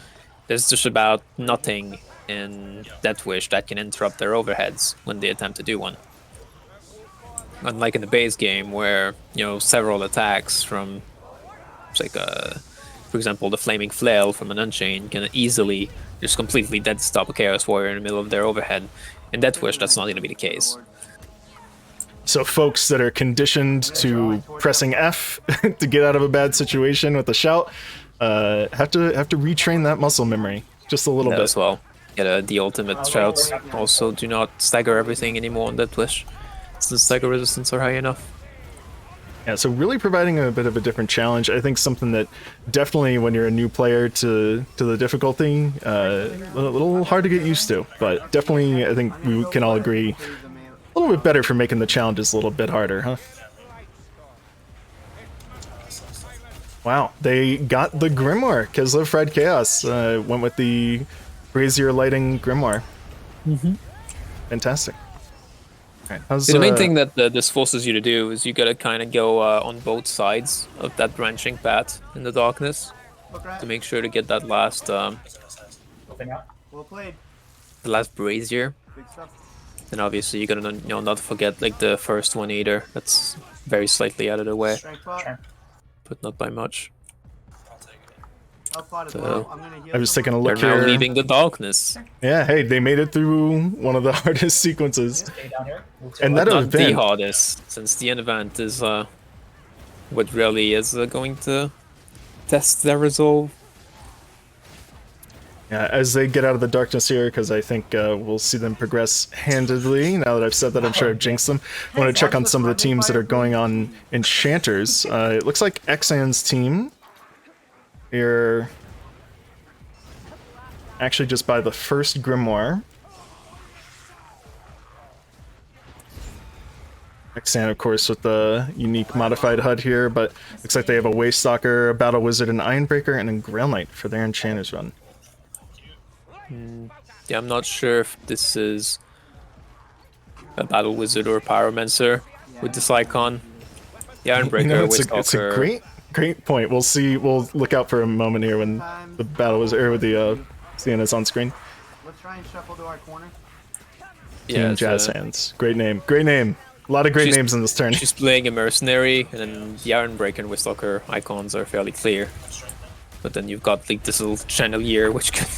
There's just about nothing in Death Wish that can interrupt their overheads when they attempt to do one. Unlike in the base game, where, you know, several attacks from, like, for example, the Flaming Flail from an Unchained can easily just completely dead stop a Chaos Warrior in the middle of their overhead. In Death Wish, that's not going to be the case. So folks that are conditioned to pressing F to get out of a bad situation with a shout have to retrain that muscle memory just a little bit as well. Yeah, the ultimate shouts also do not stagger everything anymore on Death Wish, since stagger resistance are high enough. Yeah, so really providing a bit of a different challenge. I think something that definitely, when you're a new player to the difficulty, a little hard to get used to. But definitely, I think we can all agree, a little bit better for making the challenges a little bit harder, huh? Wow, they got the Grimoire. Kislev Fried Chaos went with the Brazier Lighting Grimoire. Fantastic. Right, the main thing that this forces you to do is you gotta kind of go on both sides of that branching path in the darkness to make sure to get that last the last brazier. And obviously you gotta, you know, not forget like the first one either. That's very slightly out of the way, but not by much. So, I was taking a look they're here. now leaving the darkness. Yeah, hey, they made it through one of the hardest sequences. And that not event, the hardest, since the end event is what really is going to test their resolve. Yeah, as they get out of the darkness here, because I think we'll see them progress handedly. Now that I've said that, I'm sure I've jinxed them. I want to check on some of the teams that are going on Enchanters. It looks like Xan's team here actually just by the first Grimoire. Xan, of course, with the unique modified HUD here, but looks like they have a Waystalker, a Battle Wizard, an Ironbreaker, and a Grail Knight for their Enchanters run. Yeah, I'm not sure if this is a Battle Wizard or a Pyromancer with this icon. The Ironbreaker, You know, it's Waystalker. a great point. We'll see. We'll look out for a moment here when the Battle Wizard, or with the Sienna's on screen. Let's try and shuffle to our corner. Yeah, Team Jazzhands. Great name. Great name. A lot of great names in this turn. She's playing a Mercenary, and then the Ironbreaker and Waystalker icons are fairly clear. But then you've got like this little Chandelier, which could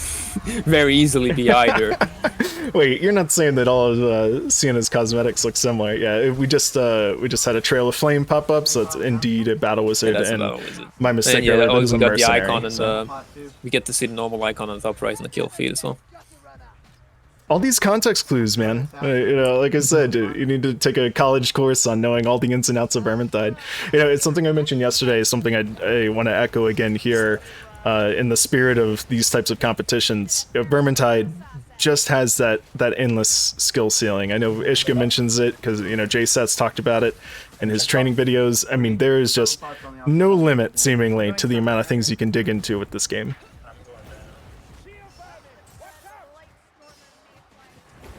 very easily be either. Wait, you're not saying that all of Sienna's cosmetics look similar? Yeah, we just had a Trail of Flame pop up, so it's indeed a Battle Wizard. Yeah, that's and a Battle Wizard. My mistake. And yeah, That was we a got the mercenary, icon, and so. we get to see the normal icon on the top right in the kill feed as well. all these context clues, man. You know, like I said, you need to take a college course on knowing all the ins and outs of Vermintide. You know, it's something I mentioned yesterday, something I want to echo again here, in the spirit of these types of competitions. You know, Vermintide just has that endless skill ceiling. I know Ishka mentions it because, you know, JSET's talked about it in his training videos. I mean, there is just no limit, seemingly, to the amount of things you can dig into with this game.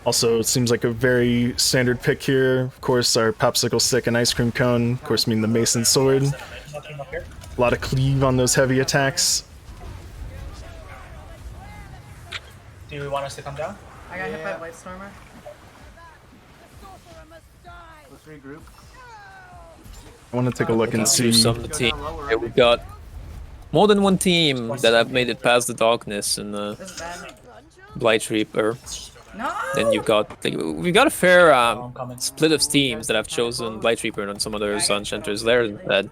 Also, it seems like a very standard pick here. Of course, our popsicle stick and ice cream cone. Of course, mean the mason sword. A lot of cleave on those heavy attacks. Do you want us to come down? I got hit by White Stormer. Let's regroup. I want to take a look and see. Some of the team. Yeah, we got more than one team that have made it past the darkness in the Blight Reaper. No! Then you've got we've got a fair split of teams that have chosen Blight Reaper and some others on Enchanter's Lair instead.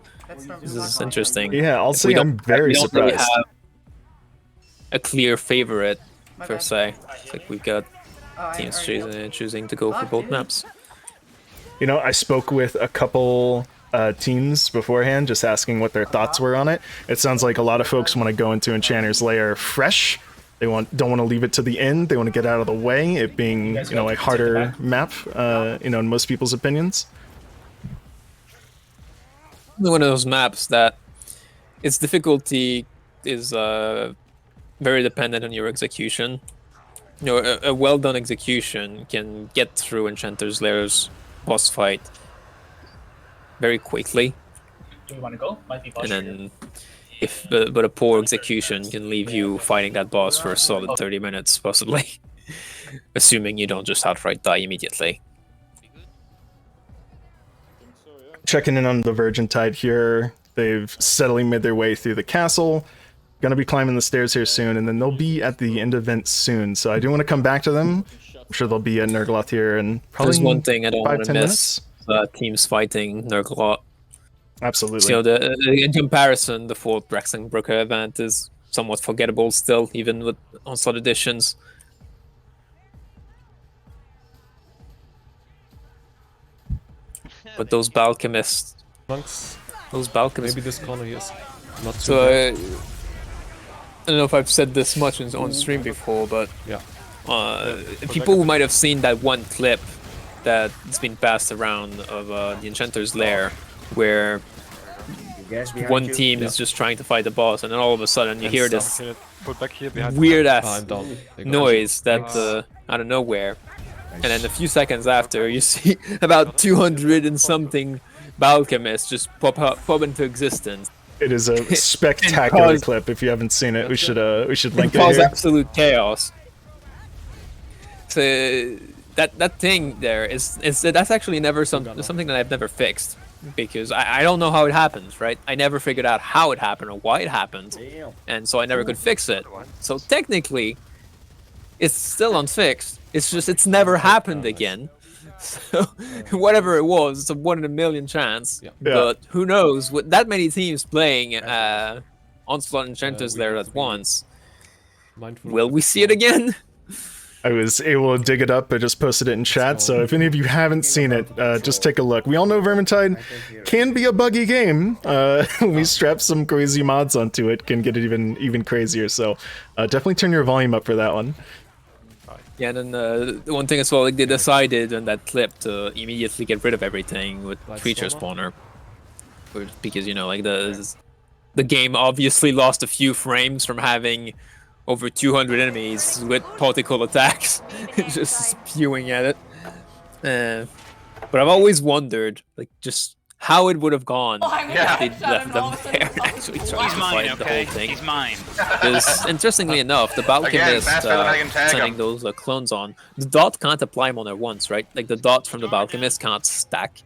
This is interesting. Yeah, I'll say I'm very we don't really surprised. have a clear favorite per se. It's like we've got teams choosing to go for both maps. You know, I spoke with a couple teams beforehand, just asking what their thoughts were on it. It sounds like a lot of folks want to go into Enchanter's Lair fresh. They don't want to leave it to the end. They want to get out of the way, it being, you know, a harder map, you know, in most people's opinions. One of those maps that its difficulty is very dependent on your execution. You know, a well done execution can get through Enchanter's Lair's boss fight very quickly. Do we want to go? Might be boss And then, but a poor execution can leave you fighting that boss for a solid 30 minutes, possibly. Assuming you don't just outright die immediately. Checking in on the Virgintide here. They've steadily made their way through the castle. Gonna be climbing the stairs here soon, and then they'll be at the end event soon. So I do want to come back to them. I'm sure they'll be at Nurgloth here in probably There's one thing I don't want to 5-10 miss. Teams fighting Nurgloth. Absolutely. So in comparison, the fourth Brexing Brooker event is somewhat forgettable still, even with Onslaught editions. But those Balchemists... Monks. Those Balchemists... Maybe this corner here is not too So bad. I don't know if I've said this much on stream before, but yeah. People who might have seen that one clip that's been passed around of the Enchanter's Lair, where one team is just trying to fight the boss, and then all of a sudden you hear this weird ass noise that out of nowhere, and then a few seconds after you see about 200 and something Balchemists just pop into existence. It is a spectacular clip. If you haven't seen it, we should link it cause here. absolute chaos. So that thing there is that's actually never something that I've never fixed, because I don't know how it happens, right? I never figured out how it happened or why it happened, and so I never could fix it. So technically, it's still unfixed. It's just it's never happened again. So whatever it was, it's a 1 in a million chance. Yeah. But who knows? With that many teams playing Onslaught Enchanters there at once, will we see it again? I was able to dig it up. I just posted it in chat, so if any of you haven't seen it, just take a look. We all know Vermintide can be a buggy game. We strap some crazy mods onto it, can get it even crazier, so definitely turn your volume up for that one. Yeah, and then the one thing as well, like they decided on that clip to immediately get rid of everything with creature spawner, because you know, like the game obviously lost a few frames from having over 200 enemies with particle attacks, just spewing at it. But I've always wondered, like, just how it would have gone if they'd left them there and actually tried to fight the whole thing. He's mine. Because, interestingly enough, the Balchemist sending those clones on, the dot can't apply them on there once, right? Like, the dot from the Balchemist can't stack.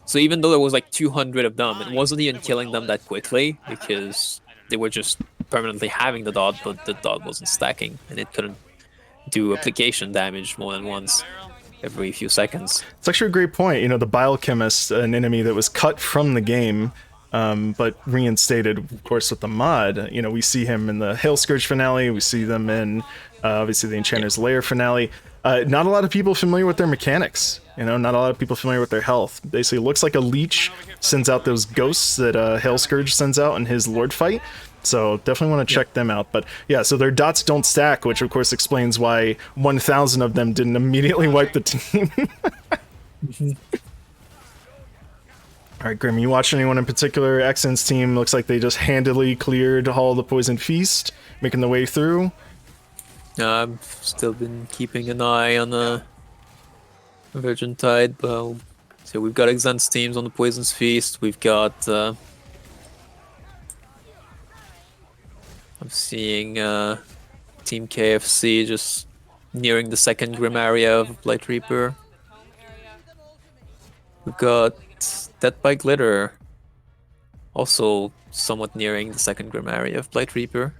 So even though there was like 200 of them, it wasn't even killing them that quickly, because they were just permanently having the dot, but the dot wasn't stacking, and it couldn't do application damage more than once every few seconds. It's actually a great point. You know, the Biochemist, an enemy that was cut from the game, but reinstated, of course, with the mod. You know, we see him in the Hail Scourge finale, we see them in, obviously, the Enchanter's Lair finale. not a lot of people familiar with their mechanics. You know, not a lot of people familiar with their health. Basically, it looks like a leech sends out those ghosts that Hail Scourge sends out in his Lord fight. So definitely want to check them out. But yeah, so their dots don't stack, which of course explains why 1,000 of them didn't immediately wipe the team. All right, Grim, you watch anyone in particular? Accent's team looks like they just handily cleared Hall of the Poison Feast, making the way through. I've still been keeping an eye on the Virgintide, but so we've got Accent's teams on the Poison's Feast. We've got I'm seeing Team KFC just nearing the second Grim area of Blight Reaper. We've got Dead by Glitter, also somewhat nearing the second Grim area of Blight Reaper.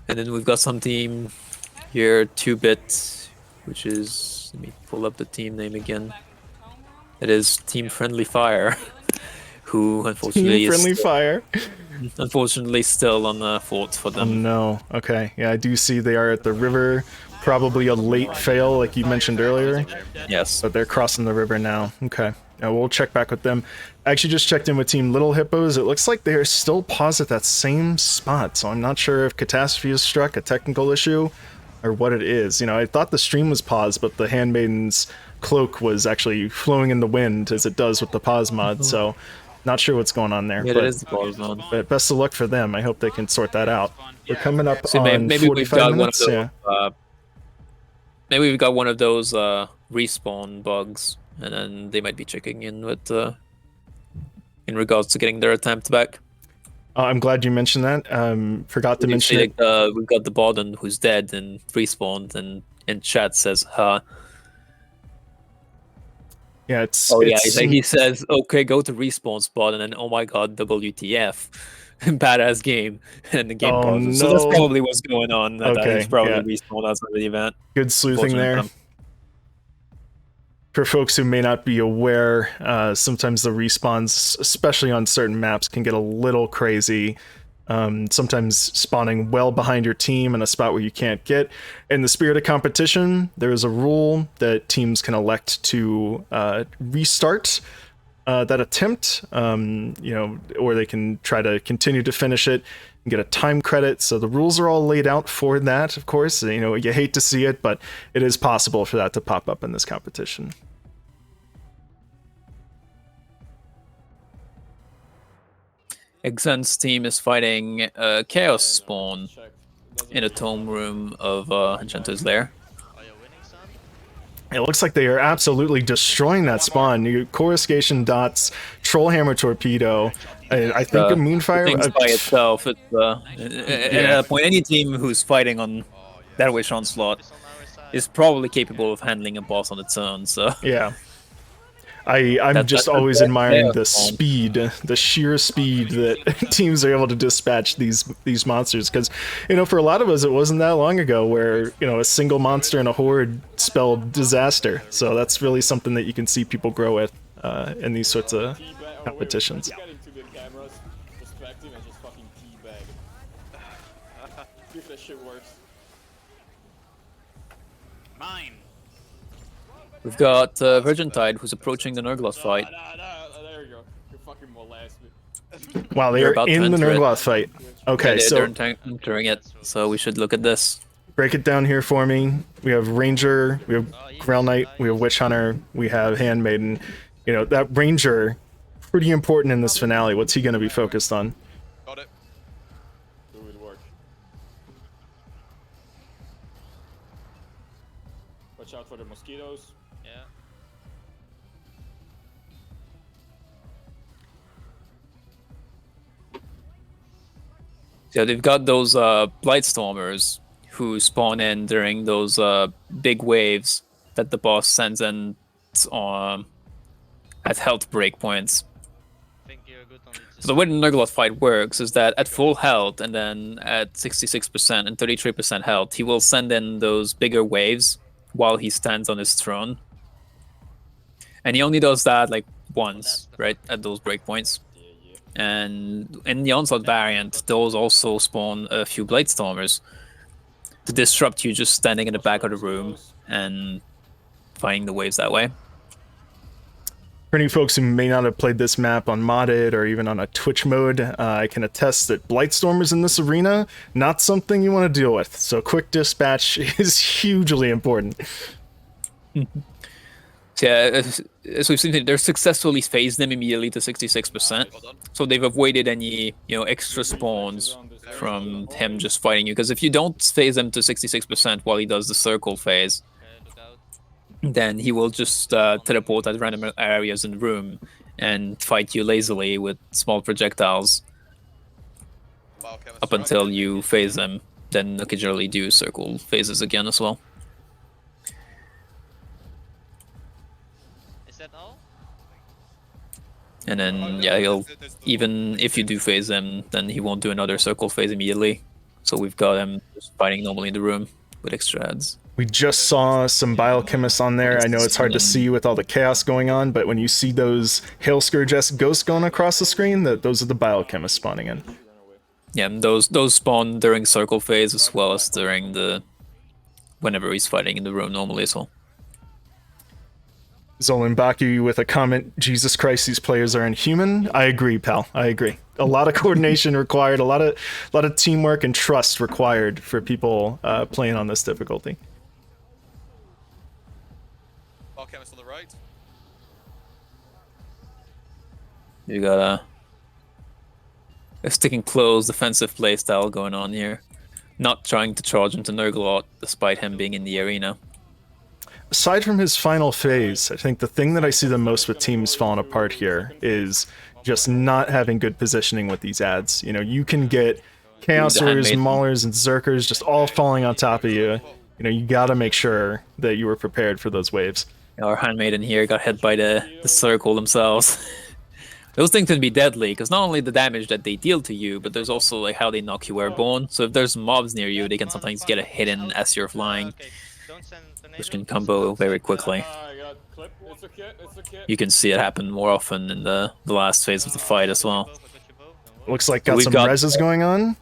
And then we've got some team here, 2-bit, which is, let me pull up the team name again. It is Team Friendly Fire, who unfortunately Team Friendly Fire. Unfortunately still on the fort for them. Oh no, okay. Yeah, I do see they are at the river. Probably a late fail, like you mentioned earlier. Yes. But they're crossing the river now. Okay. Yeah, we'll check back with them. I actually just checked in with Team Little Hippos. It looks like they are still paused at that same spot, so I'm not sure if catastrophe has struck, a technical issue, or what it is. You know, I thought the stream was paused, but the Handmaiden's cloak was actually flowing in the wind, as it does with the pause mod, so not sure what's going on there. Yeah, but, it is the pause mod. But best of luck for them. I hope they can sort that out. We're coming up So on maybe 45 we've got minutes. one of those, maybe we've got one of those respawn bugs, and then they might be checking in with in regards to getting their attempt back. I'm glad you mentioned that. Forgot to mention it. We've got the Borden who's dead and respawned, and in chat says, "Huh." Yeah, it's. Oh yeah, he says, "Okay, go to respawn spot," and then, "Oh my god, WTF." Badass game, and the game pauses. No. So that's probably what's going on. That Okay, he's probably yeah. respawned outside the event. Good sleuthing there. For folks who may not be aware, sometimes the respawns, especially on certain maps, can get a little crazy. Sometimes spawning well behind your team in a spot where you can't get. In the spirit of competition, there is a rule that teams can elect to restart that attempt, you know, or they can try to continue to finish it and get a time credit. So the rules are all laid out for that, of course. You know, you hate to see it, but it is possible for that to pop up in this competition. Exen's team is fighting Chaos Spawn in a tome room of Enchanter's Lair. It looks like they are absolutely destroying that spawn. You Coruscation Dots, Trollhammer Torpedo, I think a Moonfire. Things by itself, it's, at that point, any team who's fighting on that Wish Onslaught is probably capable of handling a boss on its own. So yeah, I'm just always admiring the speed, the sheer speed that teams are able to dispatch these monsters. Because, you know, for a lot of us, it wasn't that long ago where, you know, a single monster in a horde spelled disaster. So that's really something that you can see people grow with in these sorts of competitions. Mine. We've got Virgintide, who's approaching the Nurgloth fight. There you go. You fucking molest me. Wow, they are in the Nurgloth fight. Okay, yeah, so they're entering it. So we should look at this. Break it down here for me. We have Ranger, we have Grail Knight, we have Witch Hunter, we have Handmaiden. You know, that Ranger, pretty important in this finale. What's he going to be focused on? Got it. Do it work. Watch out for the mosquitoes. Yeah. Yeah, they've got those Blightstormers who spawn in during those big waves that the boss sends in at health breakpoints. So the way the Nurgloth fight works is that at full health and then at 66% and 33% health, he will send in those bigger waves while he stands on his throne. And he only does that like once, right, at those breakpoints. And in the Onslaught variant, those also spawn a few Bladestormers to disrupt you just standing in the back of the room and fighting the waves that way. For any folks who may not have played this map on modded or even on a Twitch mode, I can attest that Blightstormers in this arena, not something you want to deal with. So quick dispatch is hugely important. So yeah, as we've seen, they're successfully phased them immediately to 66%. So they've avoided any, extra spawns from him just fighting you. Because if you don't phase them to 66% while he does the circle phase, then he will just teleport at random areas in the room and fight you lazily with small projectiles up until you phase them. Then occasionally do circle phases again as well. And then, yeah, he'll, even if you do phase them, then he won't do another circle phase immediately. So we've got him just fighting normally in the room with extra ads. We just saw some biochemists on there. I know it's hard to see with all the chaos going on, but when you see those Hail Scourge-esque ghosts going across the screen, those are the biochemists spawning in. Yeah, and those spawn during circle phase as well as during the... whenever he's fighting in the room normally as well. Zolan Baku with a comment, Jesus Christ, these players are inhuman. I agree, pal. I agree. A lot of coordination required, a lot of teamwork and trust required for people playing on this difficulty. Biochemist on the right. You got a sticking close defensive playstyle going on here. Not trying to charge into Nurgle despite him being in the arena. Aside from his final phase, I think the thing that I see the most with teams falling apart here is just not having good positioning with these ads. You can get Chaosers, Maulers, and Zerkers just all falling on top of you. You gotta make sure that you were prepared for those waves. Our Handmaiden here got hit by the circle themselves. Those things can be deadly, because not only the damage that they deal to you, but there's also like how they knock you airborne. So if there's mobs near you, they can sometimes get a hidden as you're flying, which can combo very quickly. You can see it happen more often in the last phase of the fight as well. Looks like got some reses going on.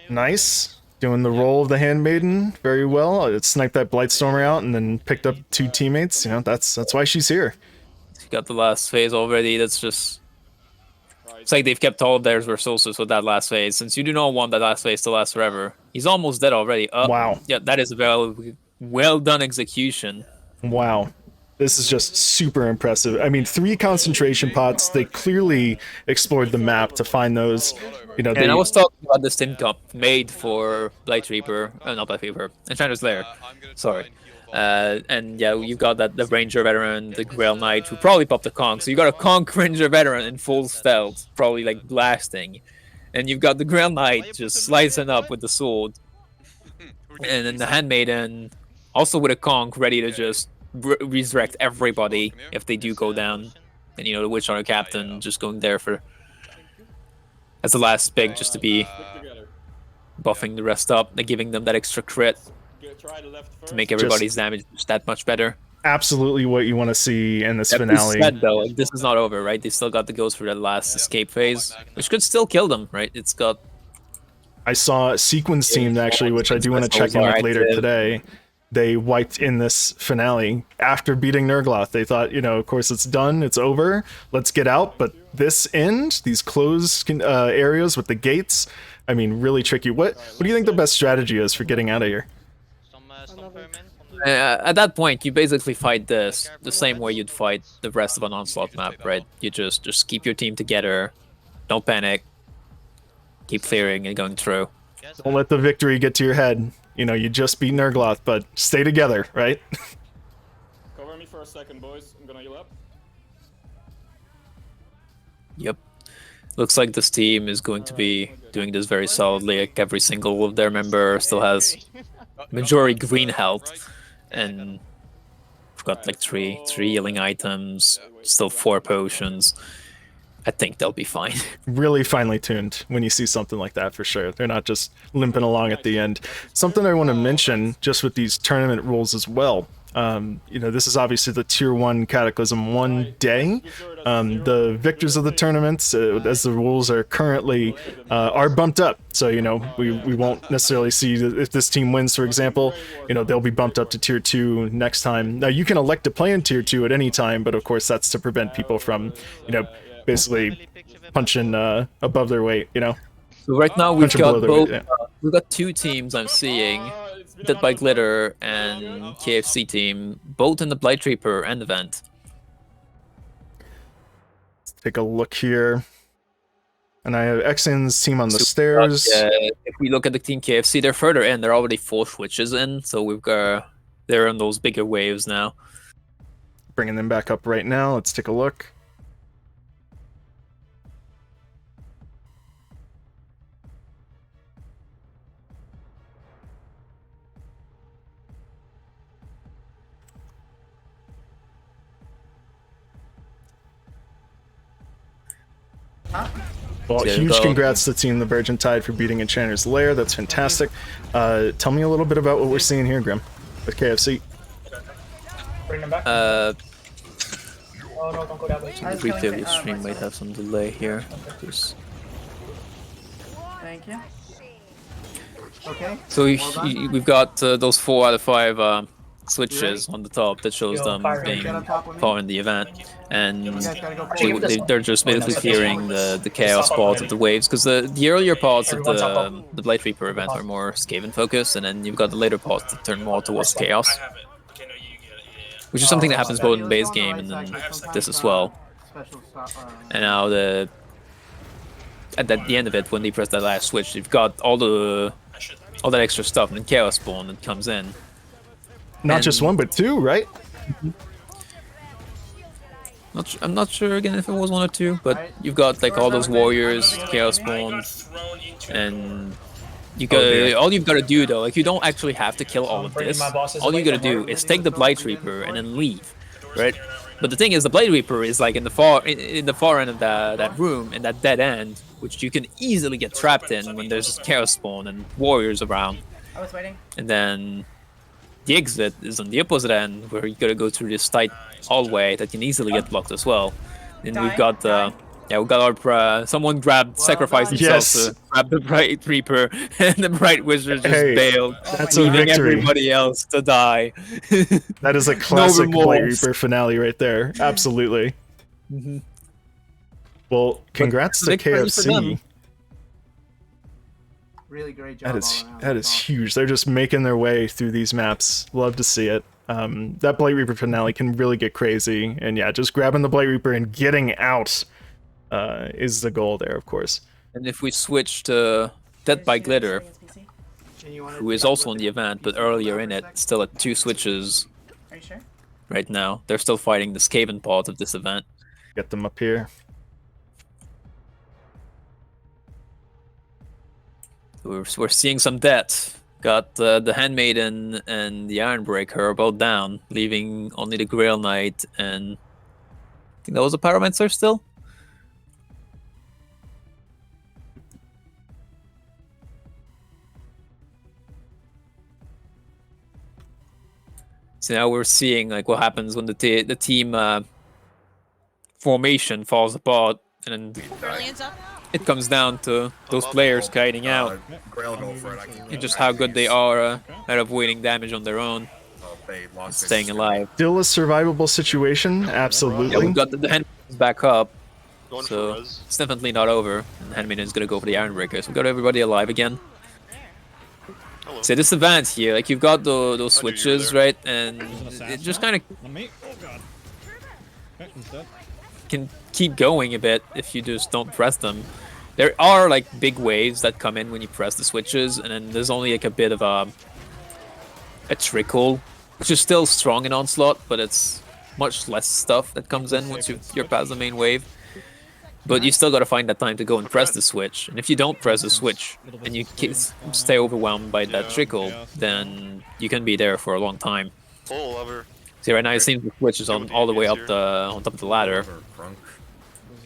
Nice. Doing the role of the Handmaiden very well. It sniped that Blightstormer out and then picked up 2 teammates. That's why she's here. Got the last phase already. That's just... It's like they've kept all of their resources with that last phase. Since you do not want that last phase to last forever. He's almost dead already. Wow. Yeah, that is a well done execution. Wow. This is just super impressive. I mean, 3 concentration pots. They clearly explored the map to find those. And I was talking about the Stim Cup made for Blight Reaper, not Blight Reaper, Enchanter's Lair. Sorry. And yeah, you've got the Ranger Veteran, the Grail Knight, who probably popped a Conk. So you got a Conk Ranger Veteran in full stealth, probably like blasting. And you've got the Grail Knight just slicing up with the sword. And then the Handmaiden, also with a Conk, ready to just resurrect everybody if they do go down. And the Witch Hunter Captain just going there for as the last pick, just to be buffing the rest up, and giving them that extra crit to make everybody's damage just that much better. Absolutely what you want to see in this finale. Said, though, like, this is not over, right? They still got the ghost for that last escape phase, which could still kill them, right? It's got... I saw a Sequence team, actually, which I do want to check in with later today. They wiped in this finale after beating Nurgloth. They thought, of course it's done, it's over, let's get out. But this end, these closed areas with the gates, I mean, really tricky. What do you think the best strategy is for getting out of here? At that point, you basically fight this the same way you'd fight the rest of an Onslaught map, right? You just keep your team together, don't panic, keep clearing and going through. Don't let the victory get to your head. You just beat Nurgloth, but stay together, right? Cover me for a second, boys. I'm gonna heal up. Yep. Looks like this team is going to be doing this very solidly. Like every single of their member still has majority green health, and we've got like three healing items, still 4 potions. I think they'll be fine. Really finely tuned when you see something like that, for sure. They're not just limping along at the end. Something I want to mention, just with these tournament rules as well. You know, this is obviously the Tier 1 Cataclysm 1 day. The victors of the tournaments, as the rules are currently, are bumped up. So, you know, we won't necessarily see if this team wins, for example, you know, they'll be bumped up to Tier 2 next time. Now, you can elect to play in Tier 2 at any time, but of course that's to prevent people from, you know, basically punching above their weight, you know? So right now we've Punching got below their both. weight, yeah. We've got two teams I'm seeing, Dead by Glitter and KFC team, both in the Blight Reaper end event. Let's take a look here. And I have Xan's team on the stairs. If we look at the team KFC, they're further in. They're already 4 switches in, so we've got they're on those bigger waves now. Bringing them back up right now. Let's take a look. Well, huge congrats to Team the Virgintide for beating Enchanter's Lair. That's fantastic. Tell me a little bit about what we're seeing here, Grim, with KFC. Bring them back. Oh no, don't go that way. The previous stream might have some delay here. Thank you. Okay. So we've got those 4 out of 5 switches on the top that shows them being far in the event, and they're just basically clearing the chaos parts of the waves, because the earlier parts of the Blight Reaper event are more Skaven focused, and then you've got the later parts that turn more towards chaos, which is something that happens both in the base game and then this as well. And now at the end of it, when they press that last switch, you've got all that extra stuff and chaos spawn that comes in. Not just 1, but 2, right? I'm not sure again if it was 1 or 2, but you've got like all those warriors, chaos spawn, and you got all you've got to do though, like you don't actually have to kill all of this. All you got to do is take the Blight Reaper and then leave, right? But the thing is, the Blight Reaper is like in the far end of that room, in that dead end, which you can easily get trapped in when there's chaos spawn and warriors around. I was waiting. And then the exit is on the opposite end, where you gotta go through this tight hallway that can easily get blocked as well. And we've got we got our someone sacrificed himself to grab the Bright Reaper, and the Bright Wizard just bailed, leaving everybody else to die. That is a classic Blight Reaper finale right there. Absolutely. Well, congrats to KFC. Really great job. That is huge. They're just making their way through these maps. Love to see it. That Blight Reaper finale can really get crazy, and yeah, just grabbing the Blight Reaper and getting out is the goal there, of course. And if we switch to Dead by Glitter, who is also in the event, but earlier in it, still at 2 switches. Are you sure? Right now, they're still fighting the Skaven part of this event. Get them up here. We're seeing some death. Got the Handmaiden and the Ironbreaker both down, leaving only the Grail Knight and I think that was a Pyromancer still. So now we're seeing like what happens when the team formation falls apart, and then it comes down to those players kiting out and just how good they are at avoiding damage on their own, staying alive. Still a survivable situation, absolutely. Yeah, we've got the Handmaidens back up, so it's definitely not over. And the Handmaiden is going to go for the Ironbreaker, so we've got everybody alive again. So this event here, like you've got those switches, right, and it just kind of can keep going a bit if you just don't press them. There are like big waves that come in when you press the switches, and then there's only like a bit of a trickle, which is still strong in Onslaught, but it's much less stuff that comes in once you're past the main wave. But you still gotta find that time to go and press the switch, and if you don't press the switch and you stay overwhelmed by that trickle, then you can be there for a long time. See, right now it seems the switch is on all the way up on top of the ladder.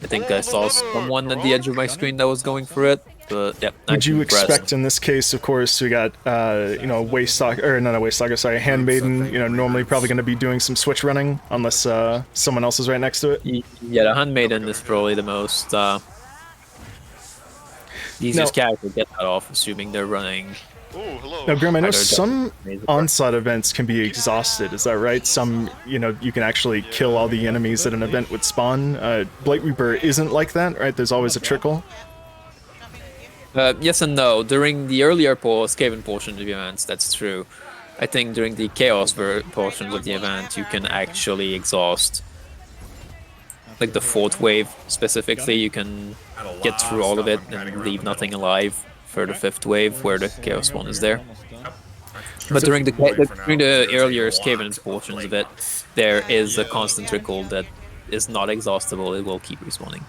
I think I saw someone at the edge of my screen that was going for it. But yeah, Would you impressed. expect in this case, of course, we got you know, Waystalker, or not a Waystalker, sorry, Handmaiden, you know, normally probably going to be doing some switch running unless someone else is right next to it. Yeah, the Handmaiden is probably the most easiest character to get that off, assuming they're running. Now, Grim, I know Either some Jazzhands. onslaught events can be exhausted, is that right? Some, you know, you can actually kill all the enemies that an event would spawn. Blight Reaper isn't like that, right? There's always a trickle. Yes and no. During the earlier Skaven portion of the events, that's true. I think during the Chaos portions of the event, you can actually exhaust. Like the 4th wave specifically, you can get through all of it and leave nothing alive for the 5th wave, where the Chaos one is there. But during the earlier Skaven portions of it, there is a constant trickle that is not exhaustible. It will keep respawning.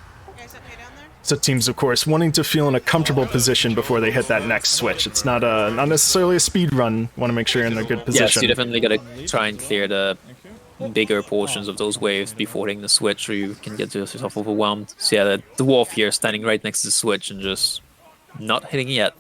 So teams, of course, wanting to feel in a comfortable position before they hit that next switch. It's not necessarily a speed run. Want to make sure you're in a good position. Yes, you definitely gotta try and clear the bigger portions of those waves before hitting the switch, or you can get yourself overwhelmed. So yeah, the dwarf here standing right next to the switch and just not hitting it yet.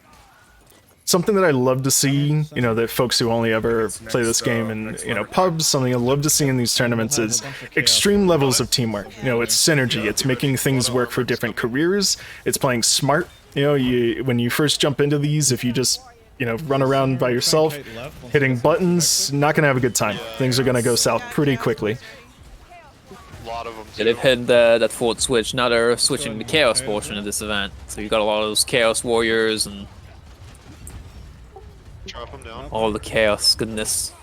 Something that I love to see, you know, that folks who only ever play this game in, you know, pubs, something I love to see in these tournaments is extreme levels of teamwork. You know, it's synergy, it's making things work for different careers, it's playing smart. You know, when you first jump into these, if you just, you know, run around by yourself, hitting buttons, not gonna have a good time. Things are gonna go south pretty quickly. Yeah, they've hit that 4th switch. Now they're switching the Chaos portion of this event. So you've got a lot of those Chaos Warriors and all the Chaos goodness.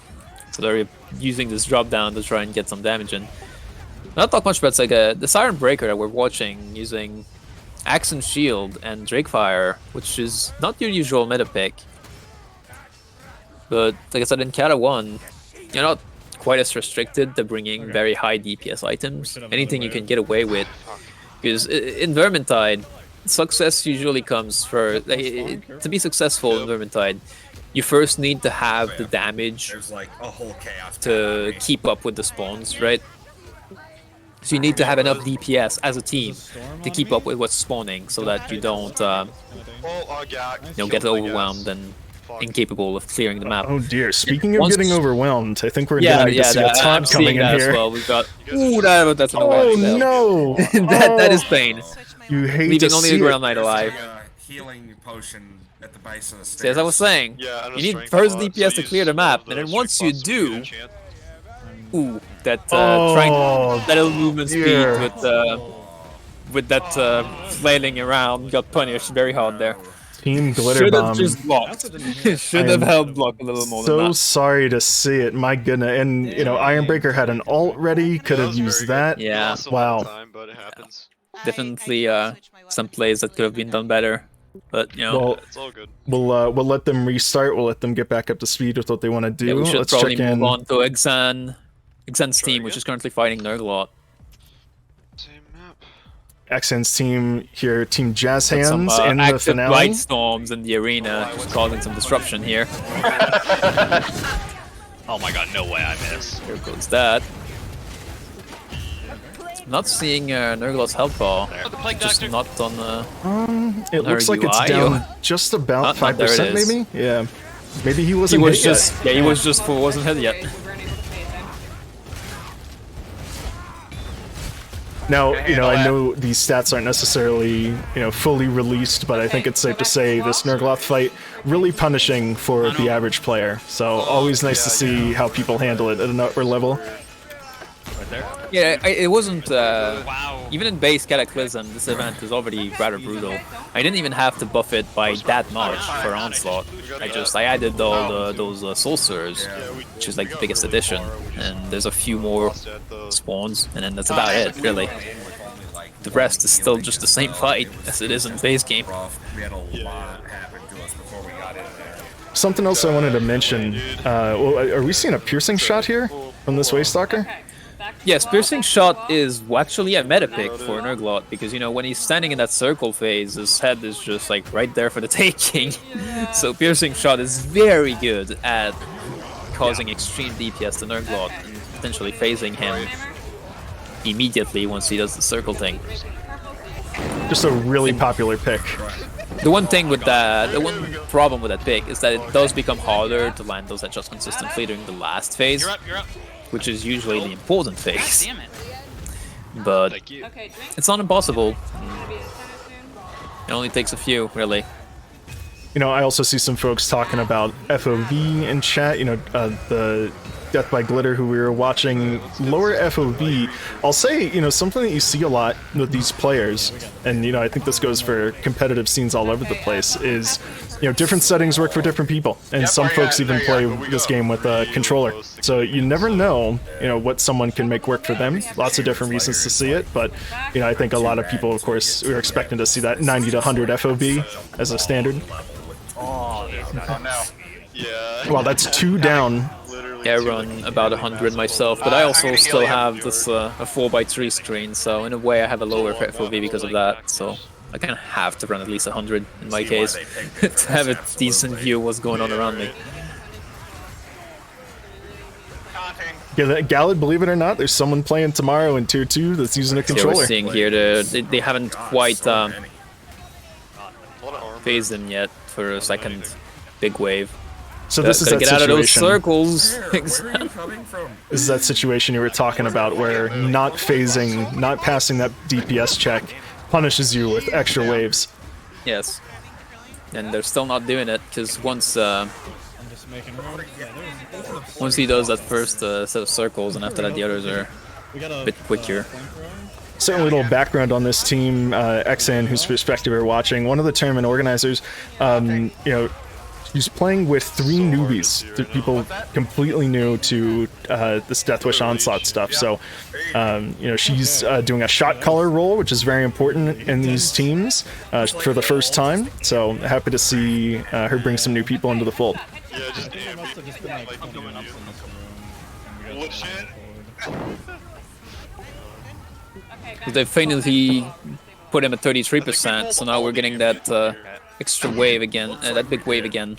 So they're using this drop down to try and get some damage in. Not talk much about it's like the Siren Breaker that we're watching using Axe and Shield and Drakefire, which is not your usual meta pick. But like I said, in Cata 1, you're not quite as restricted to bringing very high DPS items. Anything you can get away with. Because in Virgintide, success usually comes for... to be successful in Virgintide, you first need to have the damage to keep up with the spawns, right? So you need to have enough DPS as a team to keep up with what's spawning, so that you don't get overwhelmed and incapable of clearing the map. Oh dear, speaking of getting overwhelmed, I think we're gonna need to see a taunt coming in here. Well. We've got... Ooh, that's an oh no! that is pain. You hate Leaving to only see the Ground it. Knight alive. Healing potion at the base of the stairs. See, as I was saying, you need first DPS to clear the map, and then once you do, ooh, that that little movement speed with that flailing around got punished very hard there. Team Glitter Should have Bomb. just blocked. Should have held block a little more than So that. sorry to see it, my goodness. And you know, Ironbreaker had an alt ready, could have used that. Yeah. Wow. Definitely some plays that could have been done better. But you know, Well, it's all good. We'll let them restart. We'll let them get back up to speed with what they want to do. yeah, we should Let's probably check in. move on to Exan's team, which is currently fighting Nurglot. Xn's team here, Team Some Jazzhands in the active finale. light storms in the arena, just causing some disruption here. Oh my god, no way I missed. Here goes that. Not seeing Nurglot's health bar. Just not on It looks like it's UI, down just about 5%, maybe. Yeah, maybe he wasn't. He was hit just yet. he was just wasn't hit yet. Now, you know, I know these stats aren't necessarily, you know, fully released, but I think it's safe to say this Nurgloth fight really punishing for the average player. So always nice to see how people handle it at an upper level. Yeah, it wasn't. Even in base Cataclysm, this event is already rather brutal. I didn't even have to buff it by that much for Onslaught. I added all those sorcerers, which is like the biggest addition, and there's a few more spawns, and then that's about it, really. The rest is still just the same fight as it is in base game. Something else I wanted to mention. Well, are we seeing a piercing shot here from this Waystalker? Yes, Piercing Shot is actually a meta pick for Nurglot, because, you know, when he's standing in that circle phase, his head is just, like, right there for the taking. So Piercing Shot is very good at causing extreme DPS to Nurglot, and potentially phasing him immediately once he does the circle thing. Just a really popular pick. The one thing with that, the one problem with that pick is that it does become harder to land those headshots consistently during the last phase, which is usually the important phase. But it's not impossible. It only takes a few, really. You know, I also see some folks talking about FOV in chat. You know, the Death by Glitter who we were watching, lower FOV. I'll say, you know, something that you see a lot with these players, and you know, I think this goes for competitive scenes all over the place, is, you know, different settings work for different people, and some folks even play this game with a controller. So you never know, you know, what someone can make work for them. Lots of different reasons to see it, but you know, I think a lot of people, of course, are expecting to see that 90 to 100 FOV as a standard. Yeah. Well, that's 2 down. Yeah, I run about 100 myself, but I also still have this a 4x3 screen, so in a way I have a lower FOV because of that, so I kind of have to run at least 100 in my case to have a decent view of what's going on around me. Yeah, Gallad, believe it or not, there's someone playing tomorrow in Tier 2 that's using a controller. Yeah, we're seeing here, they haven't quite phased in yet for a second big wave. So this is that get out of those situation. circles. This is that situation you were talking about where not phasing, not passing that DPS check punishes you with extra waves. Yes. And they're still not doing it, because once he does that first set of circles, and after that the others are a bit quicker. Certainly a little background on this team, Xan, whose perspective we're watching. One of the tournament organizers, you know, she's playing with 3 newbies, people completely new to this Deathwish Onslaught stuff. So, you know, she's doing a shot caller role, which is very important in these teams for the first time. So happy to see her bring some new people into the fold. Yeah, just They finally put him at 33%, so now we're getting that extra wave again, that big wave again,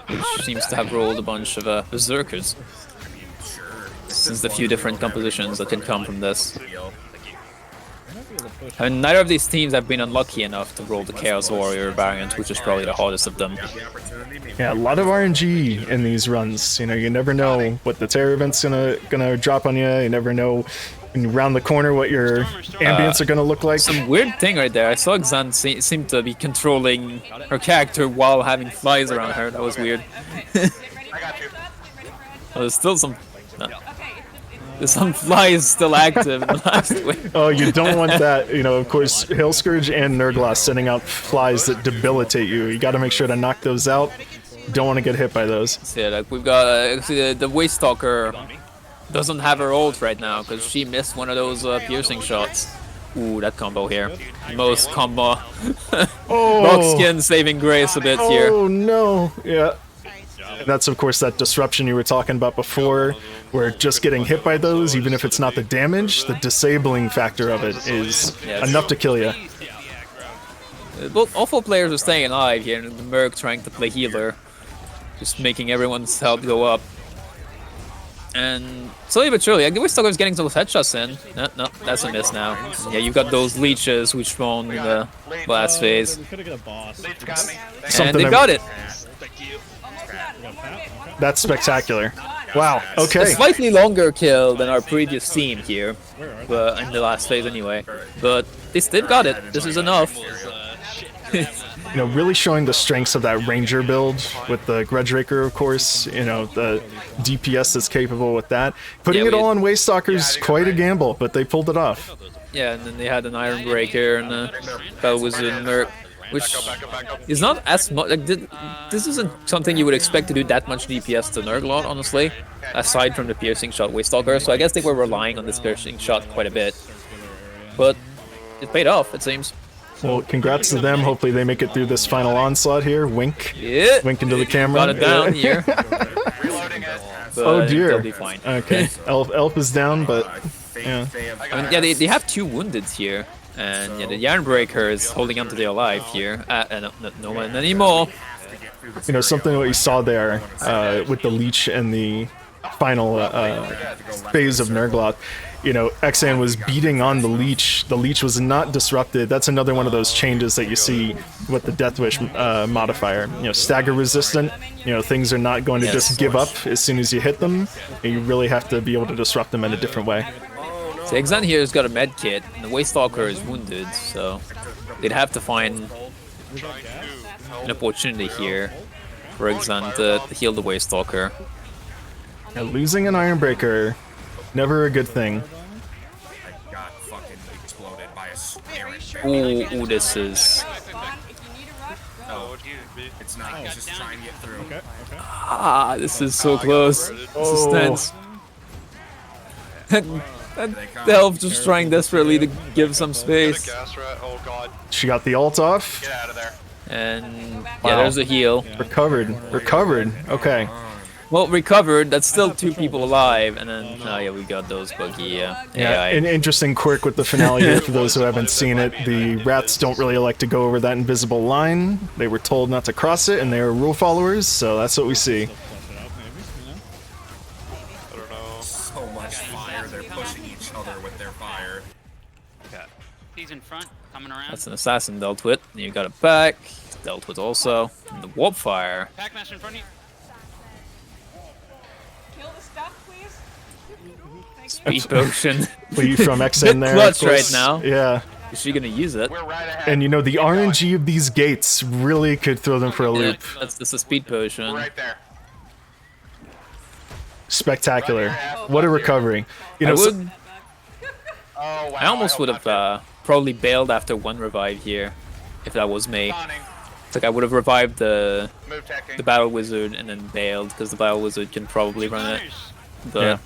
which seems to have rolled a bunch of berserkers. Since the few different compositions that can come from this. And neither of these teams have been unlucky enough to roll the Chaos Warrior variant, which is probably the hardest of them. Yeah, a lot of RNG in these runs. You know, you never know what the terror event's gonna drop on you. You never know when you round the corner what your ambients are gonna look like. Some weird thing right there. I saw Xan seem to be controlling her character while having flies around her. That was weird. There's still some. No. There's some flies still active in the last wave. Oh, you don't want that. You know, of course, Hail Scourge and Nurglas sending out flies that debilitate you. You got to make sure to knock those out. Don't want to get hit by those. Yeah, like we've got the Waste Stalker doesn't have her ult right now because she missed one of those piercing shots. Ooh, that combo here. Most combo. Buckskin saving grace a bit here. Oh no, yeah. That's of course that disruption you were talking about before, where just getting hit by those, even if it's not the damage, the disabling factor of it is enough to kill you. Both all 4 players are staying alive here, and the Merc trying to play healer, just making everyone's health go up. And slowly but surely, we're still getting those headshots in. No, that's a miss now. Yeah, you've got those leeches which spawned in the last phase. And they got it! That's spectacular. Wow, okay. A slightly longer kill than our previous team here, but in the last phase anyway. But they've got it. This is enough. You know, really showing the strengths of that Ranger build with the Grudgeraker, of course. You know, the DPS that's capable with that. Putting it all on Waste Stalker's quite a gamble, but they pulled it off. Yeah, and then they had an Iron Breaker and a Bell Wizard Merc, which is not as much. Like, this isn't something you would expect to do that much DPS to Nurglot, honestly, aside from the piercing shot Waste Stalker. So I guess they were relying on this piercing shot quite a bit, but it paid off, it seems. Well, congrats to them. Hopefully they make it through this final onslaught here. Wink. Yeah. Wink into the camera. Got it down here. Oh dear. They'll be fine. Okay. Elf is down, but yeah. I mean, yeah, they have 2 wounded here. And yeah, the Yarn Breaker is holding on to their life here. No one anymore. You know, something that we saw there with the Leech and the final phase of Nurglot you know, Xan was beating on the leech. The leech was not disrupted. That's another one of those changes that you see with the Death Wish modifier. You know, stagger resistant. You know, things are not going to just give up as soon as you hit them. You really have to be able to disrupt them in a different way. So Xan here has got a med kit, and the Waystalker is wounded, so they'd have to find an opportunity here for Xan to heal the Waystalker. Now, losing an Ironbreaker, never a good thing. I got fucking exploded by a spirit. Ooh, this is... No, it's not. It's just trying to get through. Ah, this is so close. This is tense. The elf just trying desperately to give some space. Oh god. She got the ult off. Get out of there. And yeah, there's a heal. Recovered. Recovered. Okay. Well, recovered. That's still 2 people alive, and then oh yeah, we got those buggy AI. An interesting quirk with the finale here for those who haven't seen it. The rats don't really like to go over that invisible line. They were told not to cross it, and they are rule followers, so that's what we see. I don't know. So much fire. They're pushing each other with their fire. Okay. He's in front, coming around. That's an assassin dealt with. You got it back. Dealt with also. And the warp fire. Packmaster in front of you. Kill the stuff, please. Speed potion. Leave from Xan there. Clutch right now. Yeah. Is she gonna use it? And you know, the RNG of these gates really could throw them for a loop. Yeah, that's a speed potion. Right there. Spectacular. What a recovery. You know, I almost would have probably bailed after 1 revive here, if that was me. It's like I would have revived the Battle Wizard and then bailed, because the Battle Wizard can probably run it. But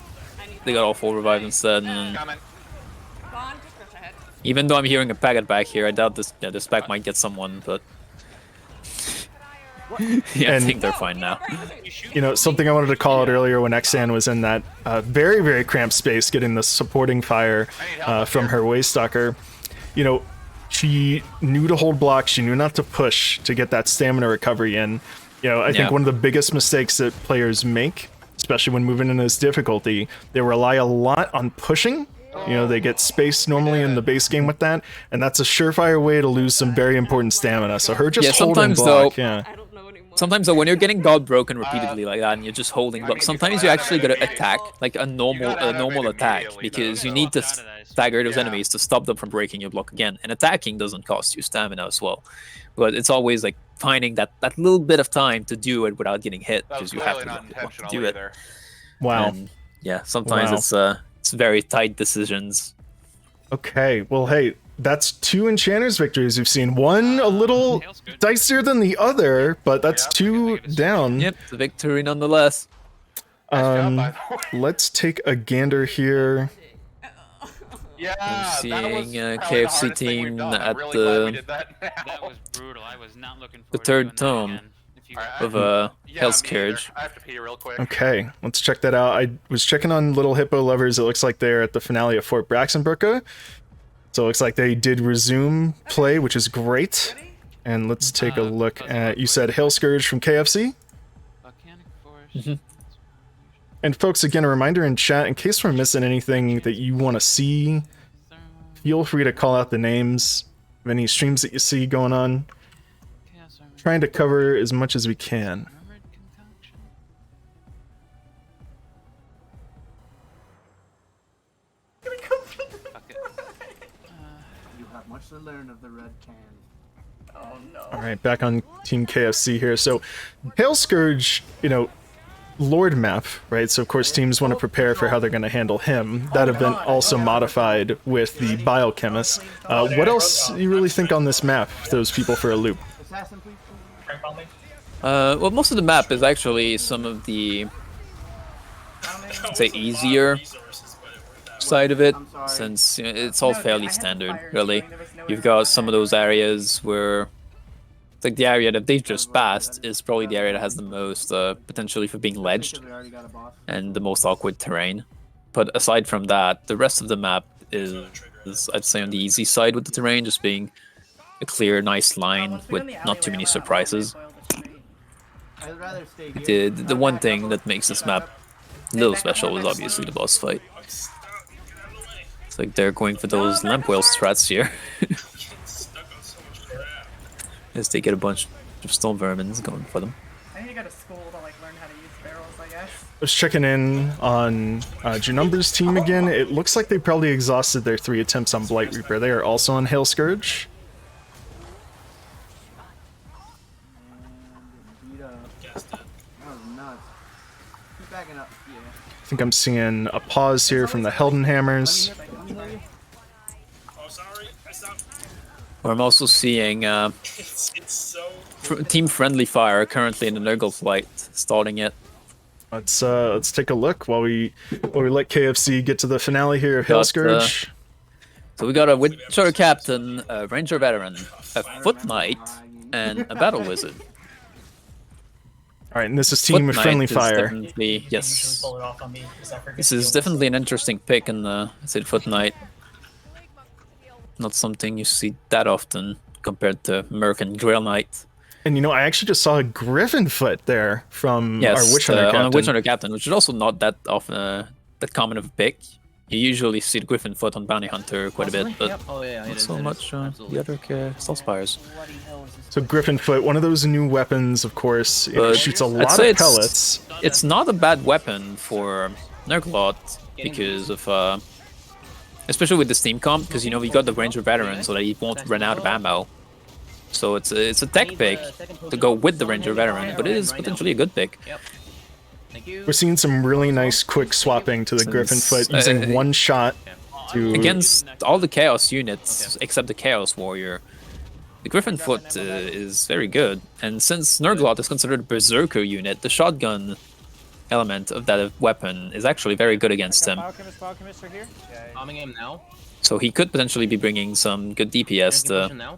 they got all 4 revived instead. And even though I'm hearing a packet back here, I doubt this pack might get someone, but yeah, I think they're fine now. You know, something I wanted to call out earlier when Xan was in that very, very cramped space getting the supporting fire from her Waystalker. You know, she knew to hold block, she knew not to push to get that stamina recovery in. You know, I think one of the biggest mistakes that players make, especially when moving in this difficulty, they rely a lot on pushing. You know, they get space normally in the base game with that, and that's a surefire way to lose some very important stamina. So her just holding block, Sometimes though, when you're getting God broken repeatedly like that, and you're just holding block, sometimes you actually gotta attack like a normal attack, because you need to stagger those enemies to stop them from breaking your block again. And attacking doesn't cost you stamina as well, but it's always like finding that little bit of time to do it without getting hit, because you have to do it. Wow. And yeah, sometimes it's very tight decisions. Okay, well, hey, that's 2 Enchanters victories we've seen. One a little dicier than the other, but that's 2 down. Yep, it's a victory nonetheless. Let's take a gander here. Yeah, I'm seeing KFC team at the That was brutal. I was not looking the 3rd tome of Hell's Scourge. I have to pee real quick. Okay, let's check that out. I was checking on Little Hippo Lovers. It looks like they're at the finale of Fort Braxenbrücke. So it looks like they did resume play, which is great. And let's take a look at, you said Hail Scourge from KFC? And folks, again, a reminder in chat, in case we're missing anything that you want to see, feel free to call out the names of any streams that you see going on. Trying to cover as much as we can. You have much to learn of the red can. Oh no. Alright, back on Team KFC here. So, Hail Scourge, you know, Lord map, right? So of course teams want to prepare for how they're going to handle him. That event also modified with the Biochemist. What else do you really think on this map, those people for a loop? Well, most of the map is actually some of the, let's say, easier side of it, since you know, it's all fairly standard, really. You've got some of those areas where, it's like the area that they've just passed is probably the area that has the most potentially for being ledged and the most awkward terrain. But aside from that, the rest of the map is I'd say, on the easy side with the terrain, just being a clear, nice line with not too many surprises. The one thing that makes this map a little special is obviously the boss fight. It's like they're going for those lamp whale strats here. As they get a bunch of storm vermins going for them. I need to go to school to like learn how to use barrels, I guess. I was checking in on Junumber's team again. It looks like they probably exhausted their 3 attempts on Blight Reaper. They are also on Hail Scourge. Beat up. That was nuts. Keep backing up. Yeah. I think I'm seeing a pause here from the Heldenhammers. I'm also seeing Team Friendly Fire currently in the Nurgle flight, starting it. Let's take a look while we let KFC get to the finale here of Hail Scourge. So we got a Witcher Captain, a Ranger Veteran, a Foot Knight, and a Battle Wizard. Alright, and this is Team Friendly Fire. Yes. This is definitely an interesting pick in the Foot Knight. Not something you see that often compared to Merc and Grail Knight. And you know, I actually just saw a Griffin Foot there from our Witch Hunter Captain. On a Witch Hunter Captain, which is also not that often that common of a pick. You usually see the Griffin Foot on Bounty Hunter quite a bit, but not so much the other Stealthspires. So Griffin Foot, one of those new weapons, of course. It shoots a lot of pellets. It's not a bad weapon for Nurglot because of especially with the Steam comp, because you know we got the Ranger Veteran so that he won't run out of ammo. So it's a tech pick to go with the Ranger Veteran, but it is potentially a good pick. We're seeing some really nice quick swapping to the Griffin Foot using one shot to... Against all the Chaos units, except the Chaos Warrior, the Griffin Foot is very good. And since Nurglot is considered a Berserker unit, the shotgun element of that weapon is actually very good against him. So he could potentially be bringing some good DPS to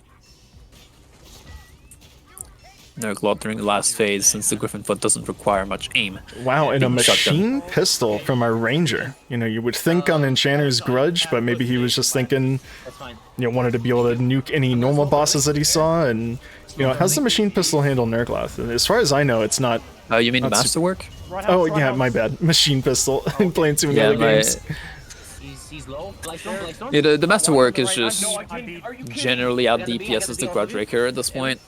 Nurglot during the last phase, since the Griffin Foot doesn't require much aim. Wow, and a machine pistol from our Ranger. You know, you would think on Enchanter's Grudge, but maybe he was just thinking, you know, wanted to be able to nuke any normal bosses that he saw, and, you know, how's the machine pistol handle Nurgloth? As far as I know, it's not... you mean Masterwork? Oh, yeah, my bad. Machine pistol. I'm playing too many other games. Yeah, the Masterwork is just generally out DPS as the Grudge Raker at this point.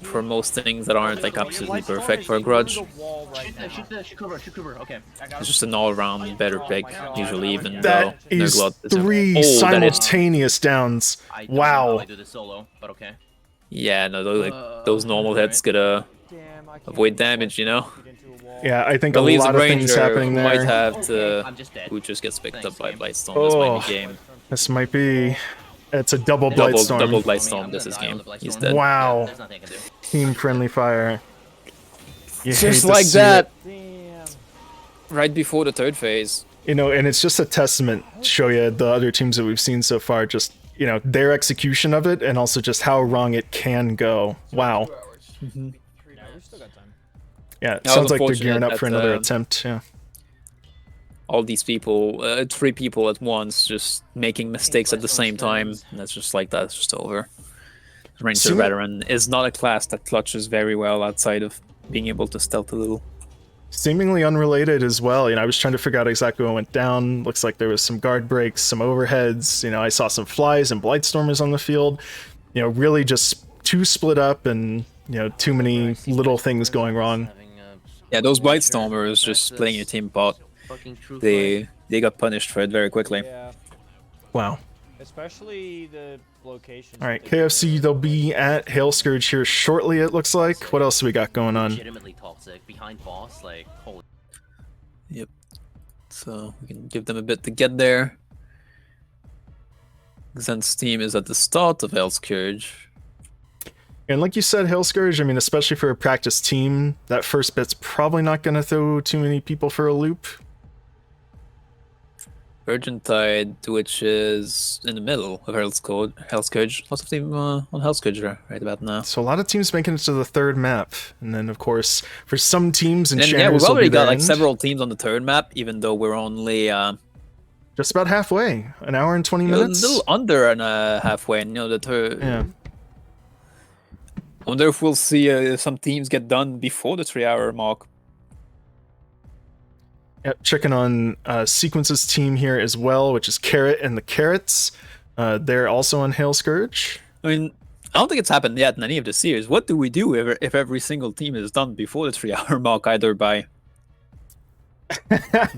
For most things that aren't like absolutely perfect for a Grudge. It's just an all-around better pick, usually, even that though Nurglot is 3 simultaneous downs. Wow. Yeah, no, those normal hits gotta avoid damage, you know? Yeah, I think a lot of things happening there. Might have to, who just gets picked up by Blightstorm. This might be game. This might be... It's a double Blightstorm. Double Blightstorm, this is game. He's dead. Wow. Team Friendly Fire. Just like that. Right before the 3rd phase. You know, and it's just a testament to show you the other teams that we've seen so far, just, you know, their execution of it, and also just how wrong it can go. Wow. Yeah, it sounds like they're gearing up for another attempt, yeah. All these people, 3 people at once, just making mistakes at the same time. And that's just like that. It's just over. Ranger Veteran is not a class that clutches very well outside of being able to stealth a little. Seemingly unrelated as well. You know, I was trying to figure out exactly what went down. Looks like there was some guard breaks, some overheads. You know, I saw some flies and Blightstormers on the field. You know, really just too split up and, you know, too many little things going wrong. Yeah, those Blightstormers just splitting your team apart. They got punished for it very quickly. Yeah. Wow. Especially the location. All right, KFC, they'll be at Hail Scourge here shortly, it looks like. What else do we got going on? Legitimately toxic behind boss, like holy. Yep. So we can give them a bit to get there. Zen's team is at the start of Hail Scourge. And like you said, Hail Scourge, I mean, especially for a practice team, that first bit's probably not going to throw too many people for a loop. Virgintide, which is in the middle of Hail Scourge. Lots of teams on Hail Scourge right about now. So a lot of teams making it to the 3rd map. And then, of course, for some teams, Enchanters yeah, we've already got like end. several teams on the 3rd map, even though we're only... just about halfway. An hour and 20 minutes? A little under and halfway. You know, the 3rd... Yeah. I wonder if we'll see some teams get done before the 3-hour mark. Yep, checking on Sequence's team here as well, which is Carrot and the Carrots. They're also on Hail Scourge. I mean, I don't think it's happened yet in any of the series. What do we do if every single team is done before the 3-hour mark, either by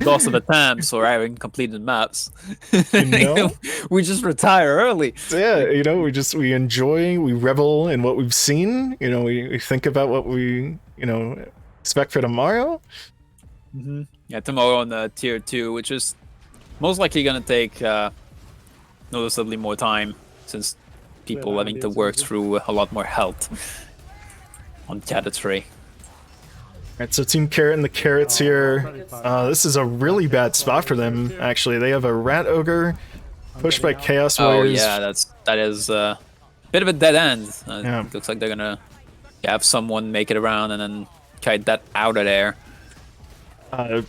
loss of attempts or having completed maps? We just retire early. Yeah, we enjoy, we revel in what we've seen. We think about what we expect for tomorrow. Yeah, tomorrow on the tier 2, which is most likely gonna take noticeably more time, since people having to work through a lot more health on Cata 3. Alright, so Team Carrot and the Carrots here. This is a really bad spot for them, actually. They have a Rat Ogre, pushed by Chaos Warriors. Oh yeah, that is a bit of a dead end. Looks like they're gonna have someone make it around and then kite that out of there.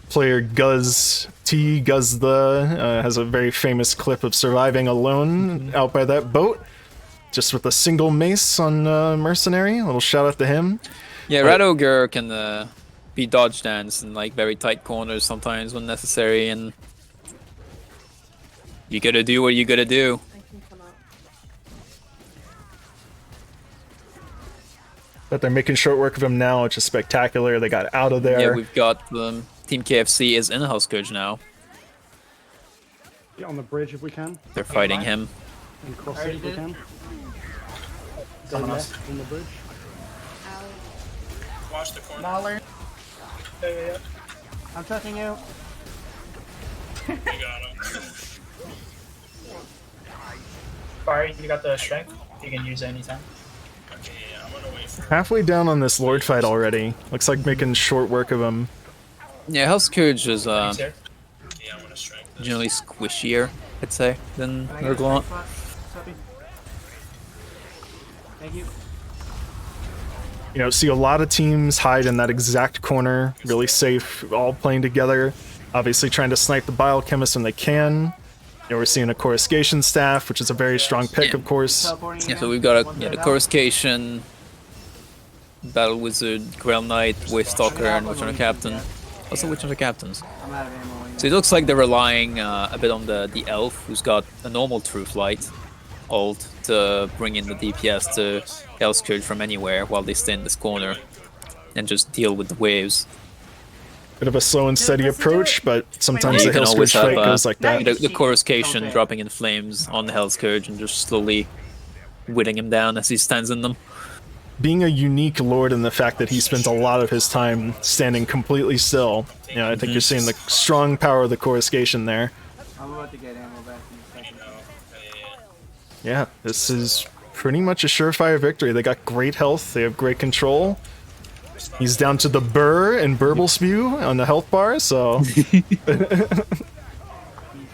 Player Guz has a very famous clip of surviving alone out by that boat, just with a single mace on Mercenary. A little shout out to him. Yeah, Rat Ogre can be dodge danced in like very tight corners sometimes when necessary, and you gotta do what you gotta do. But they're making short work of him now, which is spectacular. They got out of there. Yeah, we've got Team KFC is in the House Scourge now. Get on the bridge if we can. They're fighting him. And cross it if we can. Go left in the bridge. Watch the corner. Mauler. Yeah. I'm touching you. You got him. Barry, you got the strength. You can use it anytime. Okay, yeah, I'm gonna wait for. Halfway down on this Lord fight already. Looks like making short work of him. Yeah, House Scourge is generally squishier, I'd say, than Urglaunt. Thank you. See a lot of teams hide in that exact corner, really safe, all playing together. Obviously trying to snipe the Biochemist when they can. We're seeing a Coruscation staff, which is a very strong pick, of course. Yeah, so we've got the Coruscation, Battle Wizard, Grail Knight, Waystalker, and Witch Hunter Captain. Also Witch Hunter Captains. So it looks like they're relying a bit on the Elf, who's got a normal Truth Light ult to bring in the DPS to Hail Scourge from anywhere while they stay in this corner and just deal with the waves. Bit of a slow and steady approach, but sometimes the Hail Scourge fight goes like that. The Coruscation dropping in flames on the Hail Scourge and just slowly whittling him down as he stands in them. Being a unique Lord and the fact that he spends a lot of his time standing completely still, I think you're seeing the strong power of the Coruscation there. I'm about to get ammo back in a second. Yeah, this is pretty much a surefire victory. They got great health, they have great control. He's down to the Burr and Burble Spew on the health bar, so... He's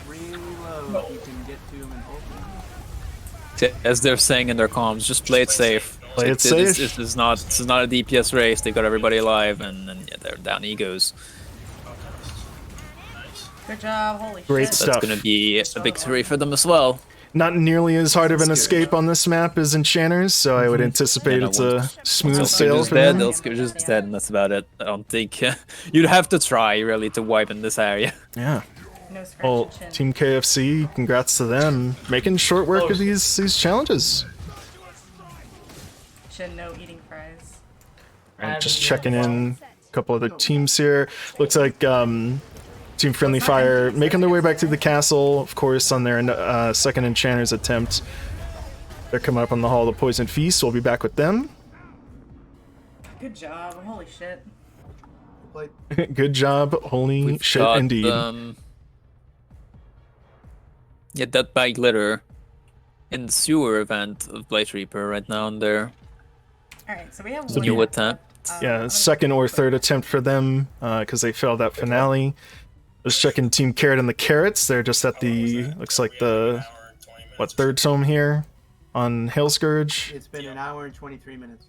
really low, you can get to him and hold him. As they're saying in their comms, just play it safe. Play it safe. This is not a DPS race. They've got everybody alive, and yeah, they're down egos. Good job, holy Great shit. stuff. That's going to be a victory for them as well. Not nearly as hard of an escape on this map as Enchanters, so I would anticipate it's a smooth sail for them. They'll just dead, and that's about it. I don't think you'd have to try really to wipe in this area. Yeah. No scratch Well, chin. Team KFC, congrats to them, making short work of these challenges. Chin, no eating fries. And just checking in a couple other teams here. Looks like Team Friendly Fire making their way back to the castle, of course, on their second Enchanter's attempt. They're coming up on the Hall of the Poison Feast. We'll be back with them. Good job, holy shit. Good job, holy We've shit, got, indeed. Yeah, Dead by Glitter in the sewer event of Blight Reaper right now on their Alright, so we have new one. attempt. Yeah, second or third attempt for them, because they failed that finale. Just checking Team Carrot and the Carrots. They're just at the, looks like the, third tome here on Hail Scourge. It's been an hour and 23 minutes.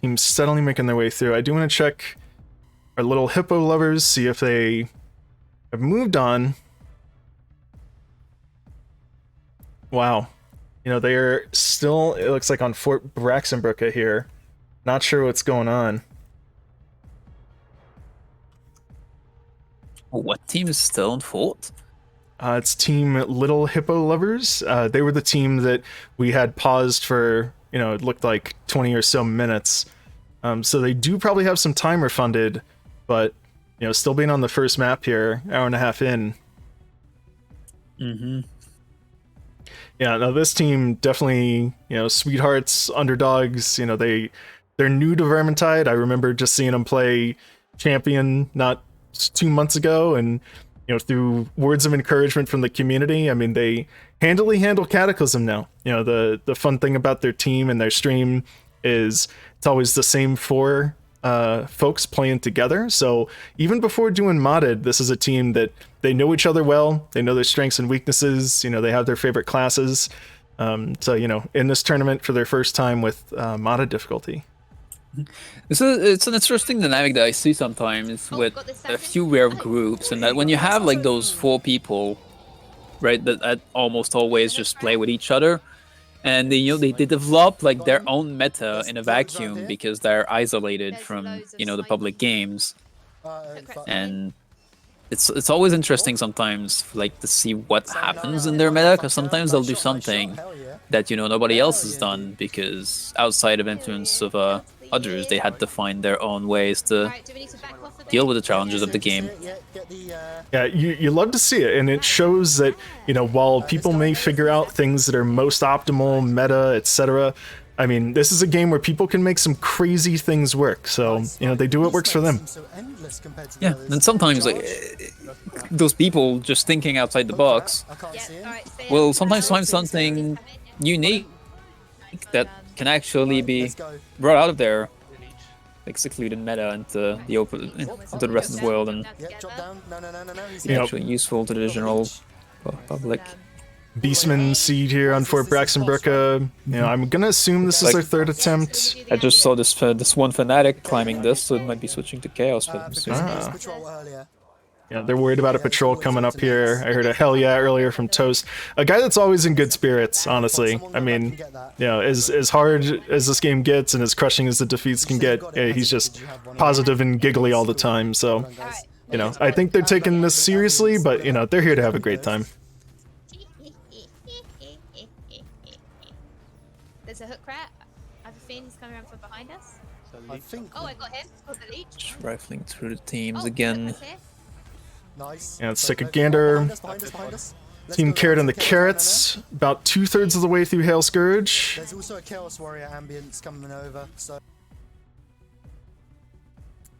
Team's steadily making their way through. I do want to check our little hippo lovers, see if they have moved on. Wow. You know, they are still, it looks like, on Fort Braxenbrücke here. Not sure what's going on. What team is still in Fort? It's Team Little Hippo Lovers. They were the team that we had paused for, you know, it looked like 20 or so minutes. So they do probably have some time refunded, but, you know, still being on the first map here, hour and a half in. Mm-hmm. Yeah, now this team definitely, you know, sweethearts, underdogs. You know, they're new to Virgintide. I remember just seeing them play Champion not 2 months ago, and you know, through words of encouragement from the community, I mean, they handily handle Cataclysm now. You know, the fun thing about their team and their stream is it's always the same four folks playing together. So even before doing modded, this is a team that they know each other well. They know their strengths and weaknesses. You know, they have their favorite classes. So, you know, in this tournament for their first time with modded difficulty. It's an interesting dynamic that I see sometimes with a few rare groups, and that when you have like those 4 people, right, that almost always just play with each other, and they develop like their own meta in a vacuum because they're isolated from, you know, the public games, and it's always interesting sometimes like to see what happens in their meta, because sometimes they'll do something that, you know, nobody else has done, because outside of influence of others, they had to find their own ways to deal with the challenges of the game. Yeah, you love to see it, and it shows that, you know, while people may figure out things that are most optimal, meta, etc., I mean, this is a game where people can make some crazy things work, so, you know, they do what works for them. Yeah, and sometimes like those people just thinking outside the box will sometimes find something unique that can actually be brought out of their like secluded meta into the open, into the rest of the world, and be actually useful to the general public. Beastman seed here on Fort Braxenbrücke. You know, I'm gonna assume this is their third attempt. I just saw this one fanatic climbing this, so it might be switching to chaos for them soon. Yeah, they're worried about a patrol coming up here. I heard a hell yeah earlier from Toast. A guy that's always in good spirits, honestly. I mean, you know, as hard as this game gets and as crushing as the defeats can get, he's just positive and giggly all the time. So, you know, I think they're taking this seriously, but, you know, they're here to have a great time. There's a hook rat. I have a feeling he's coming around from behind us. I think. Oh, I got him. Got the leech. Just rifling through the teams again. Nice. Yeah, let's take a gander. Team Carrot and the Carrots, about 2/3 of the way through Hail Scourge. There's also a Chaos Warrior ambience coming over, so.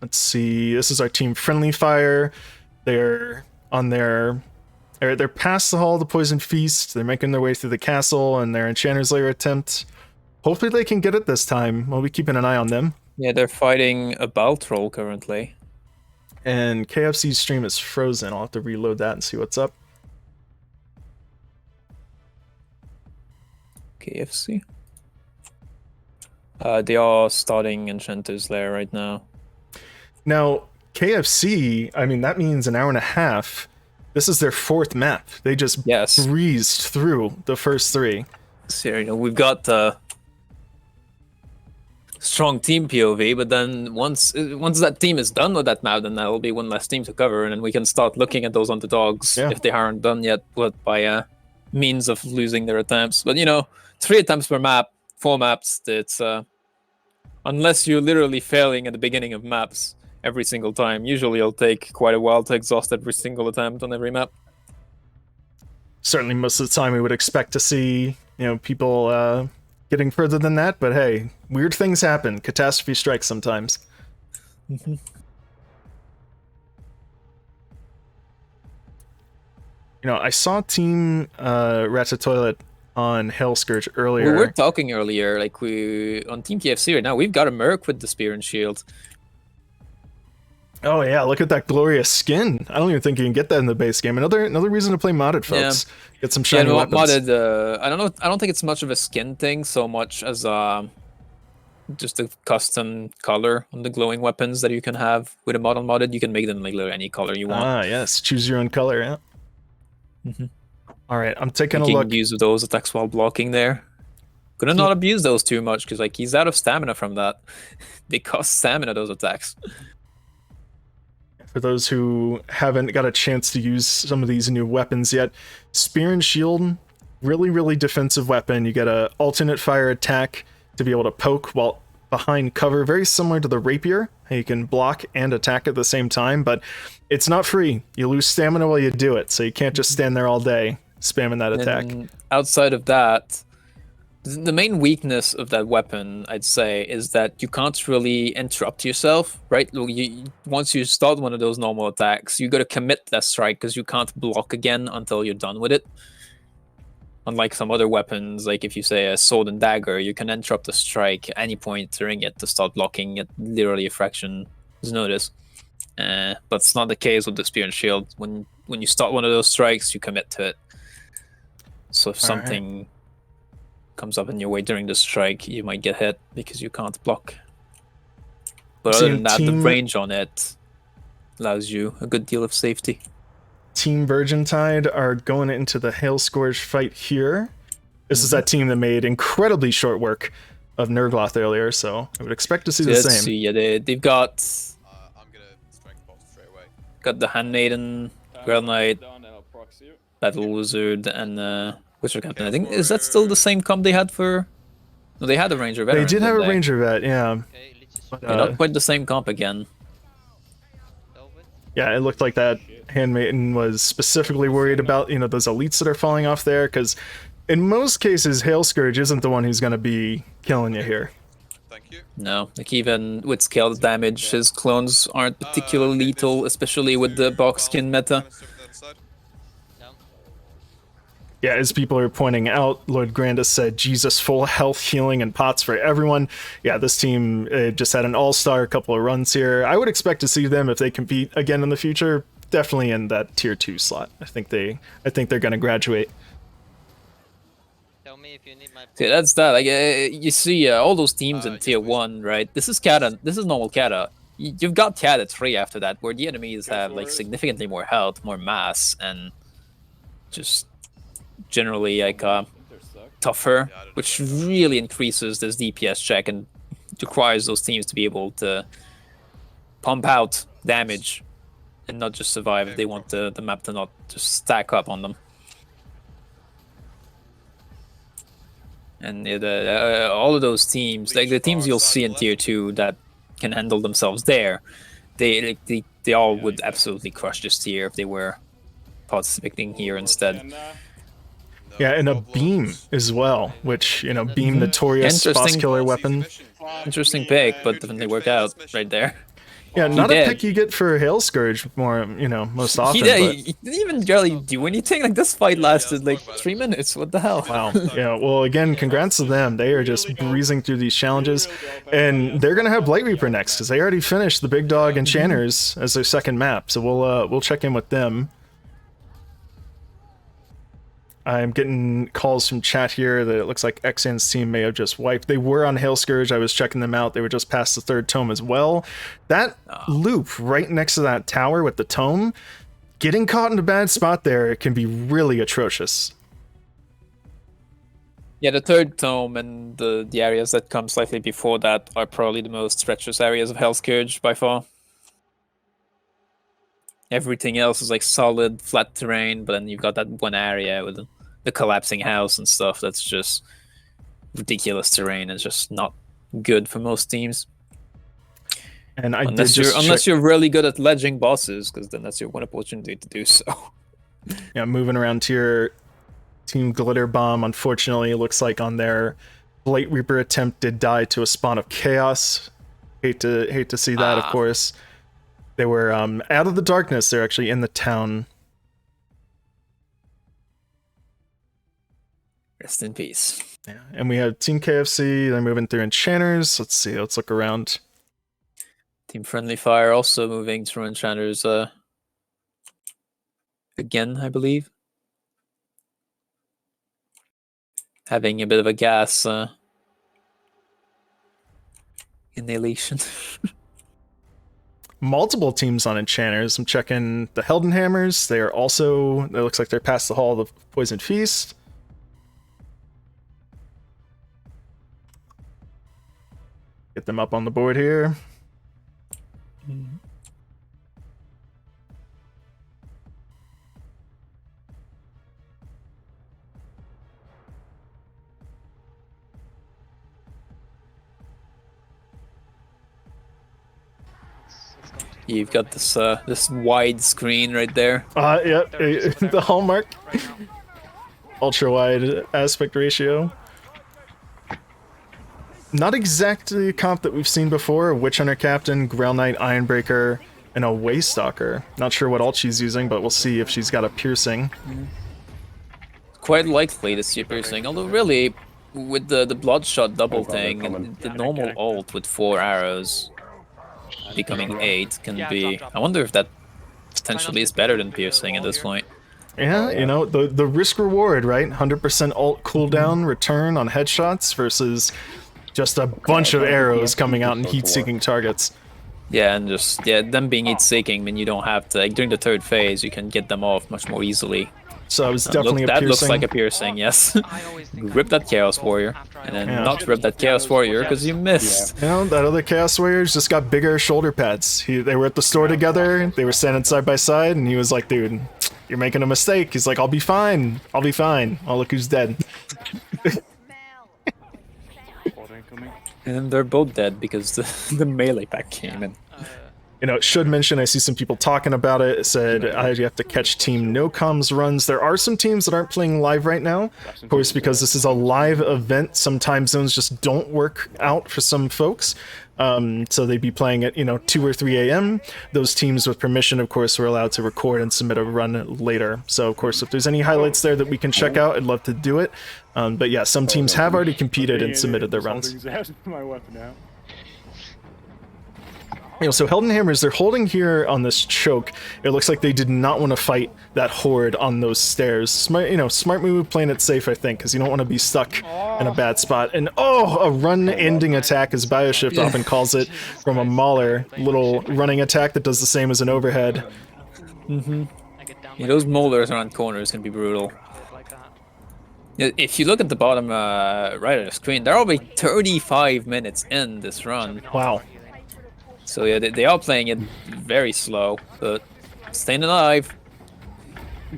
Let's see, this is our team Friendly Fire. They're on their... They're past the Hall of the Poison Feast. They're making their way through the castle and their Enchanter's Lair attempt. Hopefully they can get it this time. We'll be keeping an eye on them. Yeah, they're fighting a Baltroll currently. And KFC's stream is frozen. I'll have to reload that and see what's up. KFC? They are starting Enchanter's Lair right now. Now, KFC, I mean, that means an hour and a half. This is their 4th map. They just breezed through the first 3. So, you know, we've got strong team POV, but then once that team is done with that map, then that'll be one less team to cover, and then we can start looking at those underdogs if they aren't done yet, by means of losing their attempts. But you know, 3 attempts per map, 4 maps. It's unless you're literally failing at the beginning of maps every single time. Usually, it'll take quite a while to exhaust every single attempt on every map. Certainly, most of the time, we would expect to see, you know, people getting further than that, but hey, weird things happen. Catastrophe strikes sometimes. You know, I saw Team Ratatouille on Hell Scourge earlier. We were talking earlier, like on Team KFC right now, we've got a Merc with the Spear and Shield. Oh yeah, look at that glorious skin. I don't even think you can get that in the base game. Another reason to play modded, folks. Yeah. Get some shiny weapons. Modded, I don't know. I don't think it's much of a skin thing so much as just a custom color on the glowing weapons that you can have with a mod on modded. You can make them like any color you want. Ah yes, choose your own color. Yeah. All right, I'm taking a Making look. use of those attacks while blocking there. Gonna not abuse those too much because like he's out of stamina from that. They cost stamina, those attacks. For those who haven't got a chance to use some of these new weapons yet, Spear and Shield, really defensive weapon. You get a alternate fire attack to be able to poke while behind cover, very similar to the Rapier. You can block and attack at the same time, but it's not free. You lose stamina while you do it, so you can't just stand there all day spamming that attack. And outside of that, the main weakness of that weapon, I'd say, is that you can't really interrupt yourself, right? Once you start one of those normal attacks, you gotta commit that strike because you can't block again until you're done with it. Unlike some other weapons, like if you say a sword and dagger, you can interrupt a strike at any point during it to start blocking at literally a fraction's notice. But it's not the case with the Spear and Shield. When you start one of those strikes, you commit to it. So if something comes up in your way during the strike, you might get hit because you can't block. But other than that, the range on it allows you a good deal of safety. Team Virgintide are going into the Hail Scourge fight here. This is that team that made incredibly short work of Nurgloth earlier, so I would expect to see the same. See, yeah, they've got the Handmaiden, Grail Knight, Battle Wizard, and Wizard Captain. I think, is that still the same comp they had for... No, they had a Ranger Veteran. They did have a Ranger Vet, yeah. But, not quite the same comp again. Yeah, it looked like that Handmaiden was specifically worried about, you know, those elites that are falling off there, because in most cases, Hail Scourge isn't the one who's going to be killing you here. No, like even with scaled damage, his clones aren't particularly lethal, especially with the box skin meta. Yeah, as people are pointing out, Lord Grandis said, Jesus, full health, healing, and pots for everyone. Yeah, this team just had an all-star couple of runs here. I would expect to see them, if they compete again in the future, definitely in that tier 2 slot. I think they're going to graduate. See, that's that. Like, you see all those teams in tier 1, right? This is Cata. This is normal Cata. You've got Cata 3 after that, where the enemies have like significantly more health, more mass, and just generally like tougher, which really increases this DPS check and requires those teams to be able to pump out damage and not just survive if they want the map to not just stack up on them. And all of those teams, like the teams you'll see in tier 2 that can handle themselves there, they all would absolutely crush this tier if they were participating here instead. Yeah, and a beam as well, which, you know, beam notorious boss killer weapon. Interesting pick, but definitely work out right there. Yeah, not a pick you get for Hail Scourge more, you know, most often. He didn't even really do anything. Like, this fight lasted like 3 minutes. What the hell? Wow. Yeah, well, again, congrats to them. They are just breezing through these challenges. And they're going to have Blight Reaper next, because they already finished the Big Dog Enchanters as their second map. So we'll check in with them. I'm getting calls from chat here that it looks like Xan's team may have just wiped. They were on Hail Scourge. I was checking them out. They were just past the 3rd tome as well. That loop right next to that tower with the tome, getting caught in a bad spot there, it can be really atrocious. Yeah, the 3rd tome and the areas that come slightly before that are probably the most treacherous areas of Hail Scourge by far. Everything else is like solid, flat terrain, but then you've got that one area with the collapsing house and stuff that's just ridiculous terrain. It's just not good for most teams. And unless you're really good at ledging bosses, because then that's your one opportunity to do so. Yeah, moving around here, Team Glitter Bomb, unfortunately, it looks like on their Blight Reaper attempt did die to a spawn of chaos. Hate to see that, of course. They were out of the darkness. They're actually in the town. Rest in peace. Yeah, and we have Team KFC. They're moving through Enchanters. Let's see. Let's look around. Team Friendly Fire also moving through Enchanters again, I believe. Having a bit of a gas inhalation. multiple teams on enchanters. I'm checking the Heldenhammers. They are also, it looks like they're past the Hall of the Poisoned Feast. Get them up on the board here. You've got this this wide screen right there. Yeah, the hallmark. Ultra wide aspect ratio. Not exactly a comp that we've seen before. Witch Hunter Captain, Grail Knight, Ironbreaker, and a Waystalker. Not sure what ult she's using, but we'll see if she's got a piercing. Quite likely to see a piercing, although really, with the bloodshot double thing, and the normal ult with 4 arrows becoming 8 can be... I wonder if that potentially is better than piercing at this point. Yeah, you know, the risk-reward, right? 100% ult cooldown return on headshots versus just a bunch of arrows coming out and heat-seeking targets. Yeah, and just, them being heat-seeking, I mean, you don't have to, like, during the 3rd phase, you can get them off much more easily. So it was definitely a piercing. That looks like a piercing, yes. Rip that Chaos Warrior, and then not rip that Chaos Warrior because you missed. You know, that other Chaos Warrior's just got bigger shoulder pads. They were at the store together, they were standing side by side, and he was like, dude, you're making a mistake. He's like, I'll be fine. I'll be fine. Oh, look who's dead. And they're both dead because the melee pack came in. You know, it should mention, I see some people talking about it. It said you have to catch team no comms runs. There are some teams that aren't playing live right now. Of course, because this is a live event, some time zones just don't work out for some folks. So they'd be playing at, 2 or 3 a.m. Those teams with permission, of course, were allowed to record and submit a run later. So, of course, if there's any highlights there that we can check out, I'd love to do it. But yeah, some teams have already competed and submitted their runs. So Heldenhammers, they're holding here on this choke. It looks like they did not want to fight that horde on those stairs. Smart move, playing it safe, I think, because you don't want to be stuck in a bad spot. And a run-ending attack, as Bioshift often calls it, from a Mauler. Little running attack that does the same as an overhead. Yeah, those Maulers around corners can be brutal. If you look at the bottom right of the screen, they're already 35 minutes in this run. Wow. So yeah, they are playing it very slow, but staying alive.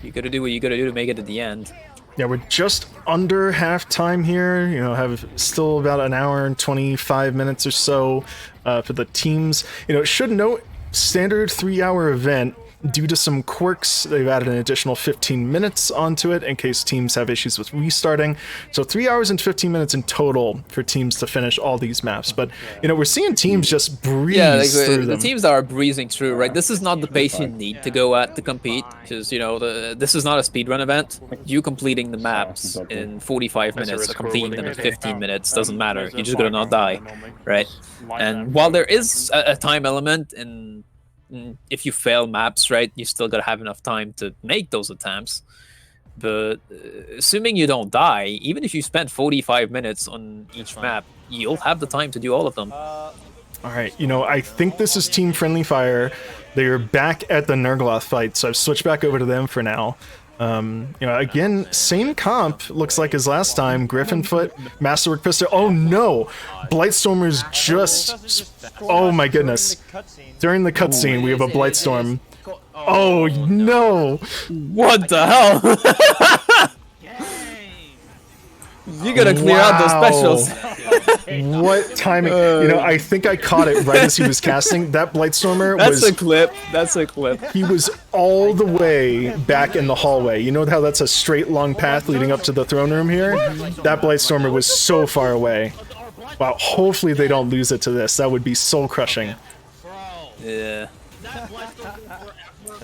You gotta do what you gotta do to make it at the end. Yeah, we're just under half time here. Have still about an hour and 25 minutes or so for the teams. It should note, standard 3-hour event. Due to some quirks, they've added an additional 15 minutes onto it in case teams have issues with restarting. So 3 hours and 15 minutes in total for teams to finish all these maps. But, we're seeing teams just breeze through them. The teams that are breezing through, right? This is not the pace you need to go at to compete, because, this is not a speedrun event. You completing the maps in 45 minutes or completing them in 15 minutes doesn't matter. You're just gonna not die, right? And while there is a time element in... If you fail maps, right, you still gotta have enough time to make those attempts. But assuming you don't die, even if you spend 45 minutes on each map, you'll have the time to do all of them. Alright, I think this is Team Friendly Fire. They're back at the Nurgloth fight, so I've switched back over to them for now. Again, same comp, looks like as last time. Griffinfoot, Masterwork Pistol. Oh no! Blightstormer's just... Oh my goodness. During the cutscene, we have a Blightstorm. Oh no! What the hell? You gotta clear out those specials. What timing? I think I caught it right as he was casting. That Blightstormer was... That's a clip. That's a clip. He was all the way back in the hallway. You know how that's a straight long path leading up to the throne room here? That Blightstormer was so far away. Wow, hopefully they don't lose it to this. That would be soul crushing. Yeah.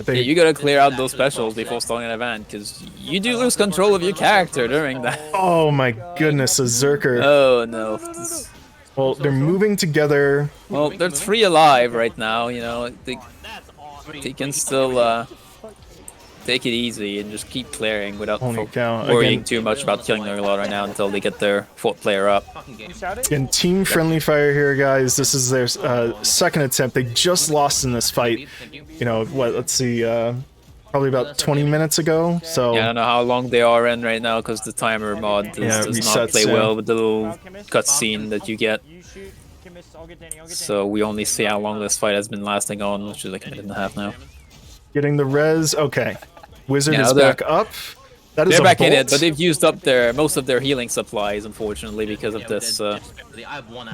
Yeah, you gotta clear out those specials before starting an event, because you do lose control of your character during that. Oh my goodness, a Zerker. Oh no. Well, they're moving together. Well, they're 3 alive right now, they can still take it easy and just keep clearing without Holy cow. worrying Again, too much about killing Nurgle right now until they get their 4th player up. again, team friendly fire here, guys. This is their second attempt. They just lost in this fight. You know, what, let's see, probably about 20 minutes ago. So yeah, I don't know how long they are in right now because the timer mod does not play well with the little cutscene that you get. So we only see how long this fight has been lasting on, which is like a minute and a half now. getting the res. Okay. Wizard is back up. That is they're a back bolt. in it, but they've used up most of their healing supplies, unfortunately, because of this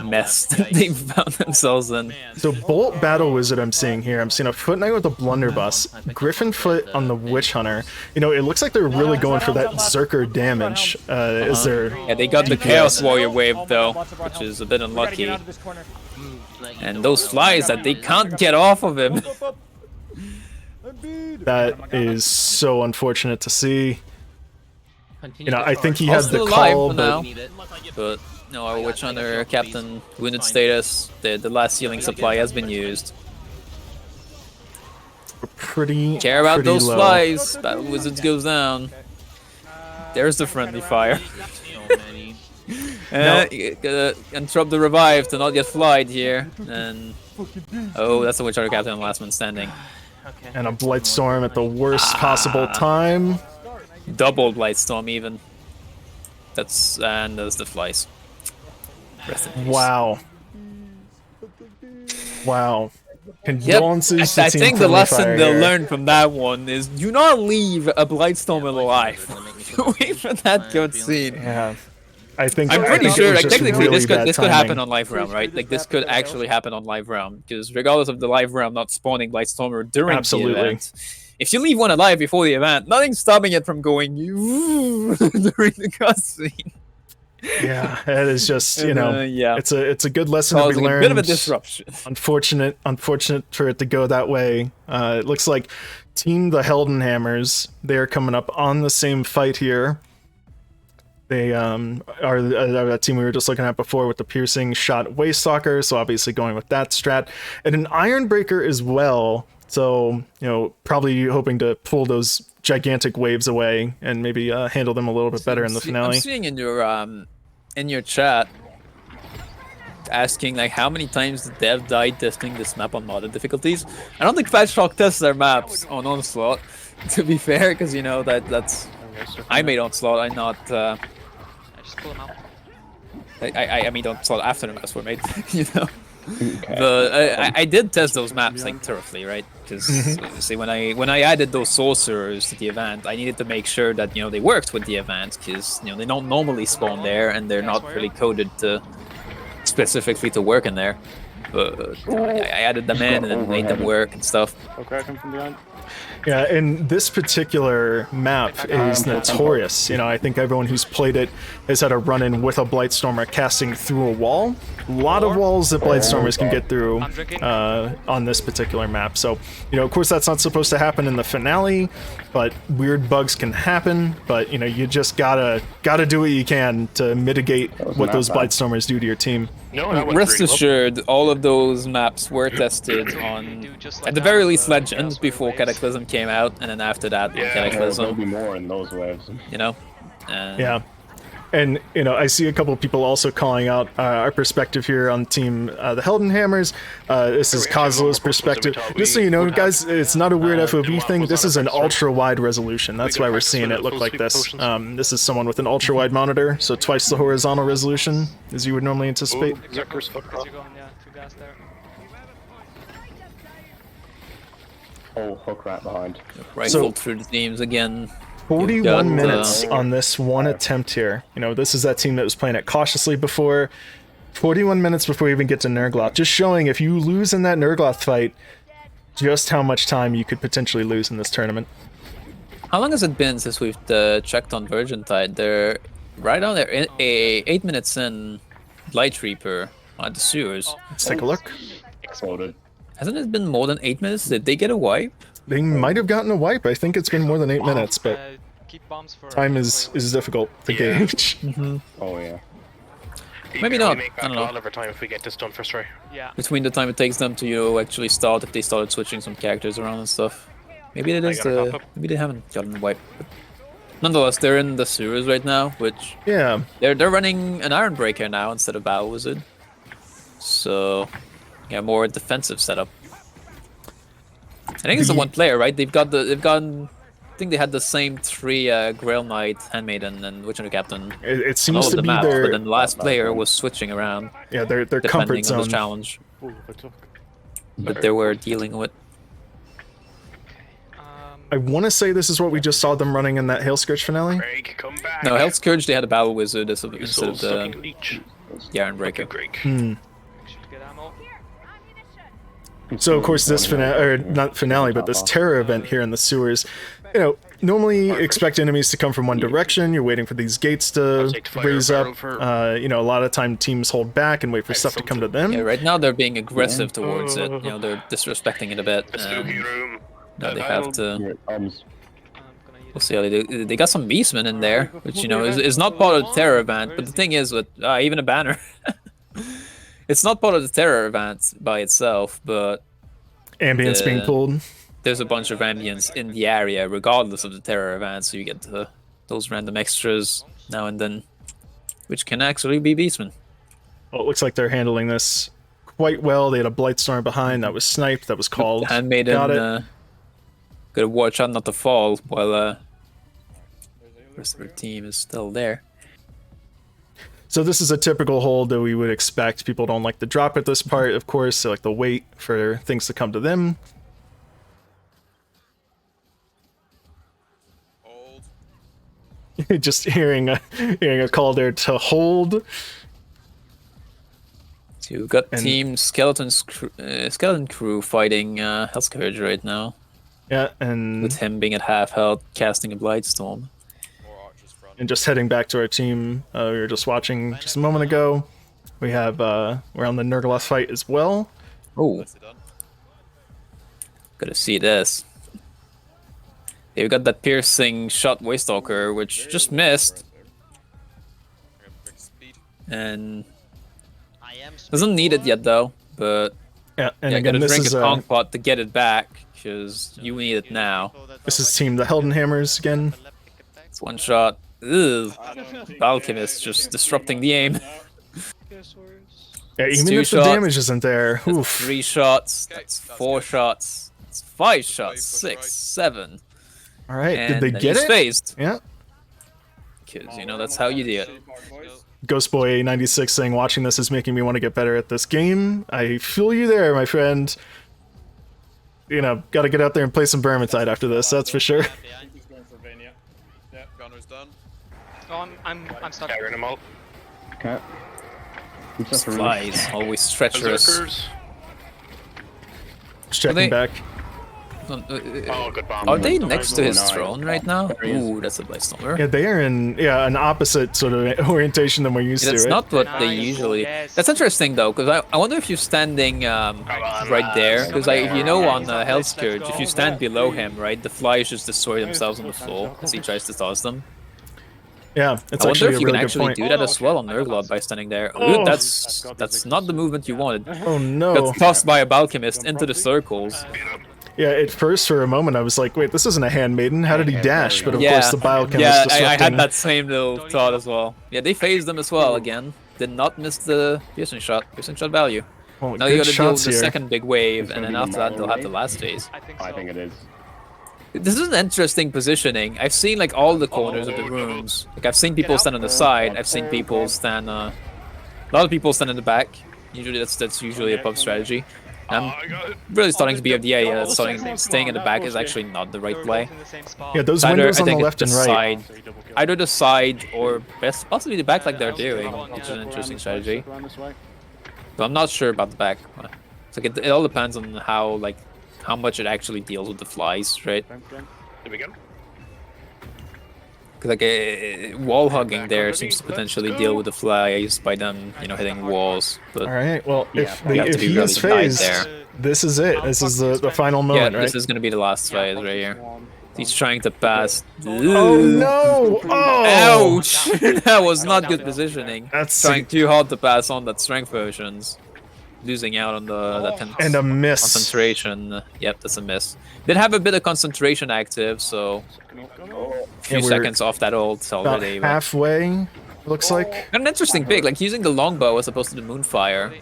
mess that they've found themselves in. So Bolt Battle Wizard I'm seeing here. I'm seeing a Foot Knight with a Blunderbuss, Griffin Foot on the Witch Hunter. You know, it looks like they're really going for that Zerker damage. Is there? Yeah, they got the Chaos Warrior wave though, which is a bit unlucky. And those flies that they can't get off of him. That is so unfortunate to see. You know, I think he has the call, but no, our Witch Hunter Captain wounded status. The last healing supply has been used. We're pretty care about pretty those low. flies. Battle Wizards goes down. There's the friendly fire. Interrupt the revive to not get flied here. And oh, that's the Witch Hunter Captain, last one standing. And a Blightstorm at the worst possible time. Double Blightstorm even. And there's the flies. Rest in peace. Wow. Wow. Condolences I to Team think the Friendly lesson Fire they'll here. learn from that one is do not leave a Blightstorm alive. Wait for that cutscene. Yeah. I'm pretty it sure, was like, just technically, really this bad could happen timing. on Live Realm, right? Like, this could actually happen on Live Realm, because regardless of the Live Realm not spawning Blightstormer during Absolutely. the event, if you leave one alive before the event, nothing's stopping it from going during the cutscene. Yeah, it is just, you know, yeah. it's a good lesson to be Causing learned. a bit of a disruption. Unfortunate for it to go that way. It looks like Team the Heldenhammers, they're coming up on the same fight here. They are that team we were just looking at before with the piercing shot Waystalker, so obviously going with that strat. And an Ironbreaker as well, so, you know, probably hoping to pull those gigantic waves away and maybe handle them a little bit better in the finale. I'm seeing in your chat asking like how many times the dev died testing this map on modded difficulties. I don't think Fatshock tests their maps on Onslaught, to be fair, because you know that's I made Onslaught. I'm not. I just pull him out. I made Onslaught after the maps were made. You know. Okay. But I did test those maps like thoroughly, right? Because see, when I added those sorcerers to the event, I needed to make sure that, you know, they worked with the event, because, you know, they don't normally spawn there and they're not really coded to specifically to work in there. But I added them in and made them work and stuff. Okay, I come from behind. Yeah, and this particular map is notorious. You know, I think everyone who's played it has had a run-in with a Blightstormer casting through a wall. A lot of walls that Blightstormers can get through on this particular map. So, you know, of course that's not supposed to happen in the finale, but weird bugs can happen. But, you know, you just gotta do what you can to mitigate what those Blightstormers do to your team. Rest assured, all of those maps were tested on, at the very least, Legends before Cataclysm came out, and then after that, Cataclysm. There'll be more in those waves. You know? Yeah. And, you know, I see a couple of people also calling out our perspective here on Team the Heldenhammers. This is Kozlo's perspective. Just so you know, guys, it's not a weird FOV thing. This is an ultra-wide resolution. That's why we're seeing it look like this. This is someone with an ultra-wide monitor, so twice the horizontal resolution, as you would normally anticipate. Oh, hook right behind. Rifled through the teams again. 41 minutes on this one attempt here. You know, this is that team that was playing it cautiously before. 41 minutes before you even get to Nurgloth. Just showing if you lose in that Nurgloth fight, just how much time you could potentially lose in this tournament. How long has it been since we've checked on Virgintide? They're right on there, 8 minutes in. Light Reaper on the sewers. Let's take a look. Exploded. Hasn't it been more than 8 minutes? Did they get a wipe? They might have gotten a wipe. I think it's been more than 8 minutes, but time is difficult to gauge. Oh yeah. Maybe not. I don't know. Over time if we get this done first try. Between the time it takes them to actually start, if they started switching some characters around and stuff. Maybe it is the. Maybe they haven't gotten wiped. But nonetheless, they're in the sewers right now, which they're running an Iron Breaker now instead of Battle Wizard. So yeah, more defensive setup. I think it's the one player, right? They've gotten. I think they had the same 3 Grail Knight, Handmaiden, and Witch Hunter Captain. It seems to be maps, their. But then the last player was switching around. Yeah, their comfort depending on the zone. challenge. But they were dealing with. I want to say this is what we just saw them running in that Hail Scourge finale. No, Hell Scourge, they had a Battle Wizard instead of the Iron Breaker. So of course this finale, or not finale, but this terror event here in the sewers, you know, normally expect enemies to come from one direction. You're waiting for these gates to raise up. You know, a lot of time teams hold back and wait for stuff to come to them. Yeah, right now they're being aggressive towards it. You know, they're disrespecting it a bit. Now they have to. We'll see how they do. They got some Beastmen in there, which you know is not part of the terror event. But the thing is, with even a banner, it's not part of the terror event by itself. But ambience being pulled. There's a bunch of ambience in the area, regardless of the terror event. So you get those random extras now and then, which can actually be Beastmen. Well, it looks like they're handling this quite well. They had a Blightstorm behind that was sniped. That was called. Handmaiden. Got it. Gotta watch out not to fall while the rest of their team is still there. So this is a typical hold that we would expect. People don't like to drop at this part, of course. They like to wait for things to come to them. Just hearing a call there to hold. So we've got Team Skeleton Crew fighting Hellscourge right now. Yeah, and with him being at half health, casting a Blightstorm. And just heading back to our team, we were just watching just a moment ago. We have we're on the Nurgloth fight as well. Oh, gotta see this. Yeah, we got that piercing shot Waystalker, which just missed, and doesn't need it yet though. But yeah, and yeah, again, gotta this drink is a Conk Pot to get it back. Because you need it now. This is team the Heldenhammers again. It's one shot. Ugh. Alchemist just disrupting the aim. Yeah, even if the damage isn't there. Oof. 3 shots. That's 4 shots. It's 5 shots. 6, 7. All right. And did they get it? Phased. Yeah. Because you know that's how you do it. Ghostboy96 saying, "Watching this is making me want to get better at this game." I feel you there, my friend. You know, gotta get out there and play some Virgintide after this, that's for sure. Oh, I'm stuck. Carrying him out. Okay. Flies, always treacherous. Just checking back. Oh, good bomb. Are they next to his throne right now? Ooh, that's a Blightstormer. Yeah, they are in an opposite sort of orientation than we're used to. That's right? not what they usually. That's interesting though, because I wonder if you're standing right there, because if you know on Hellscourge, if you stand below him, right, the flies just destroy themselves on the floor as he tries to toss them. Yeah, it's I actually wonder if you a really can good actually point. do that as well on Nurgloth by standing there. Ooh, that's not the movement you wanted. Oh no! Got tossed by a Alchemist into the circles. Yeah, at first for a moment I was like, wait, this isn't a Handmaiden. How did he dash? But of course the Biochemist I had that same little thought as well. Yeah, they phased them as well again. Did not miss the piercing shot. Piercing shot value. Well, now you gotta deal with the here. second big wave, and then after that they'll have the last phase. I think it is. This is an interesting positioning. I've seen like all the corners of the rooms. Like I've seen people stand on the side. I've seen people stand. A lot of people stand in the back. Usually that's usually a pub strategy. I'm really starting to be of the idea that staying in the back is actually not the right play. Yeah, those windows on the left and right. Either the side or possibly the back like they're doing, which is an interesting strategy. But I'm not sure about the back. It's like it all depends on how much it actually deals with the flies, right? There we go. Like wall hugging there seems to potentially deal with the flies by them, you know, hitting walls. But all right, well, if he is phased, this is it. This is the final moment, yeah, right? This is gonna be the last phase right here. He's trying to pass. Oh no! Oh! Ouch! That was not good positioning. That's trying too hard to pass on that strength versions. losing out on that And a miss. concentration. Yep, that's a miss. Did have a bit of concentration active, so a few we're seconds off that ult About already. but- halfway, looks like. An interesting pick, like using the longbow as opposed to the moonfire.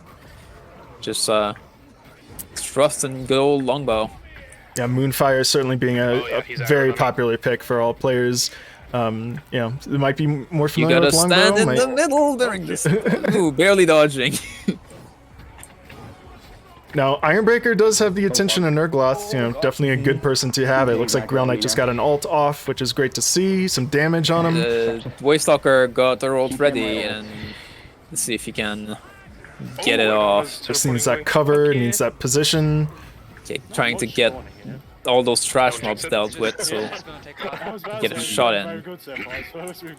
Just trust and good old longbow. Yeah, Moonfire certainly being a very popular pick for all players. You know, they might be more You familiar gotta with longbow. stand in might- the middle during this. Ooh, barely dodging. Now, Ironbreaker does have the attention of Nurgloth, you know, definitely a good person to have. It looks like Grail Knight just got an ult off, which is great to see. Some damage on him. The Waystalker got their ult ready, and let's see if he can get it off. Just needs that cover, needs that position. Okay, trying to get all those trash mobs dealt with, so get a shot in.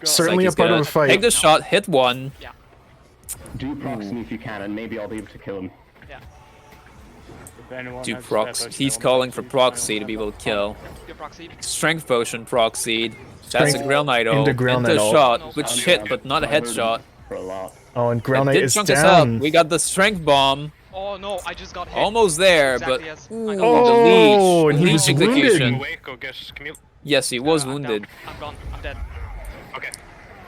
Certainly a He's part of gonna a fight. Take the shot, hit one. Do proxy if you can, and maybe I'll be able to kill him. Do proxy. He's calling for proxy to be able to kill. Strength potion proxied. That's a Strength Grail Knight ult. into Grail Knight ult. shot, which hit, but not a headshot. Oh, and Grail It Knight did is chunk us out. down. We got the strength bomb. Oh no, I just got hit. Almost there, Exactly but as- ooh, Oh, and the he leech was wounded. execution. Go get Camille. Yes, he was wounded. I'm gone. I'm dead. Okay.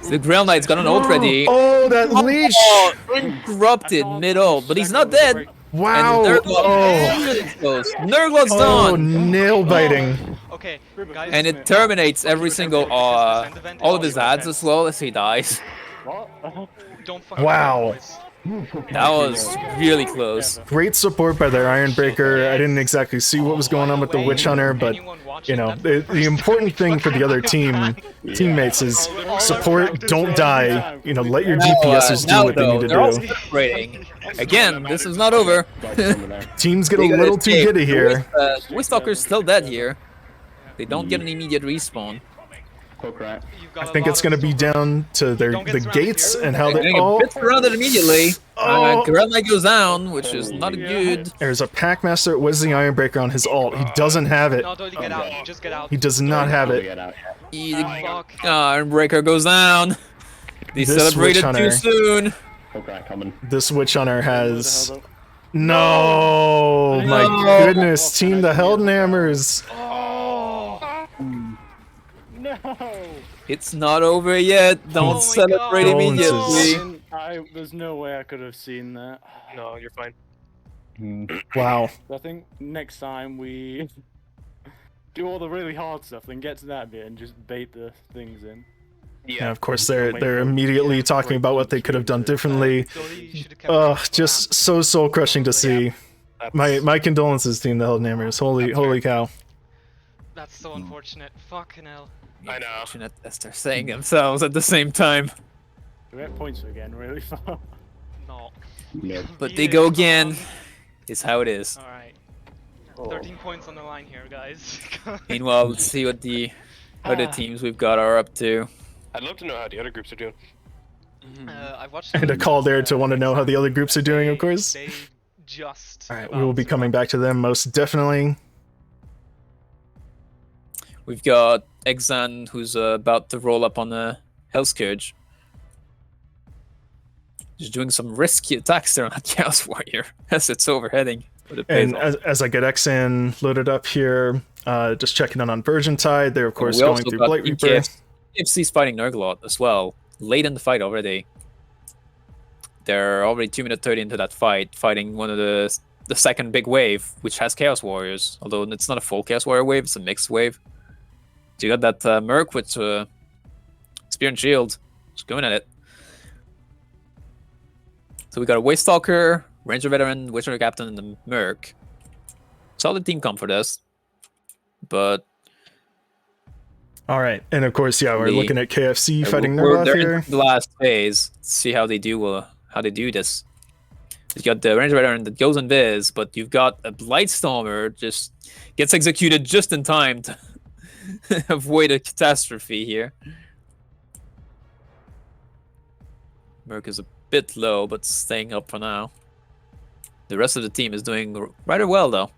The Grail Knight's got an ult ready. Oh, that leech! Oh, interrupted mid-ult, but he's not dead. Wow! And Oh, Nurglot's oh, done. nail biting. Okay, guys. And it terminates every single all of his ads as well as he dies. Don't fucking Wow. boys. That was really close. Great support by their Ironbreaker. I didn't exactly see what was going on with the Witch Hunter, but you know, the important thing for the other teammates is support, don't die. You know, let your DPSers do what they need to they're all do. separating. Again, this is not over. Teams get a They gotta little too escape. giddy here. Waystalker's still dead here. They don't get an immediate respawn. I think it's going to be down to the gates and how They're they. getting a Oh, bit surrounded immediately. Oh. Grail Knight goes down, which is not good. there's a Packmaster with the Ironbreaker on his ult. He doesn't have it. No, don't get out. Just get out. He does not have it. Fuck. Ironbreaker goes down. They This celebrated Witch too Hunter. soon. This Witch Hunter has. No, my goodness, Team the Heldenhammers. It's not over yet. Don't celebrate Condolences. immediately. There's no way I could have seen that. No, you're fine. Wow. I think next time we do all the really hard stuff, then get to that bit and just bait the things in. Yeah, of course they're immediately talking about what they could have done differently. Just so soul crushing to see. My condolences, Team the Heldenhammers. Holy cow. That's so unfortunate. Fucking hell. I know. Unfortunate as they're saying themselves at the same time. We're at points again, really far. No. But they go again. Is how it is. Alright. 13 points on the line here, guys. Meanwhile, let's see what the other teams we've got are up to. I'd love to know how the other groups are doing. I've watched And a call there to want to know how the other groups are doing, of course. They just. Alright, we will be coming back to them most definitely. We've got Exan, who's about to roll up on the Hellscourge. Just doing some risky attacks there on that Chaos Warrior as it's overheading. But it pays And off. as I get Xan loaded up here, just checking in on Virgintide. They're of course We going also through got Blight Reaper. KFC's fighting Nurglot as well. Late in the fight already. They're already 2 minutes 30 into that fight, fighting one of the second big wave, which has Chaos Warriors. Although it's not a full Chaos Warrior wave, it's a mixed wave. So you got that Merc with Spear and Shield. Just going at it. So we got a Waystalker, Ranger Veteran, Witcher Captain, and the Merc. Solid team comp for this. But All right, and of course, yeah, we're The- looking at KFC fighting they're Nurgloth in here. the last phase. See how they do this. You got the Ranger Veteran that goes on Viz, but you've got a Blightstormer just gets executed just in time to avoid a catastrophe here. Merc is a bit low, but staying up for now. The rest of the team is doing rather well, though.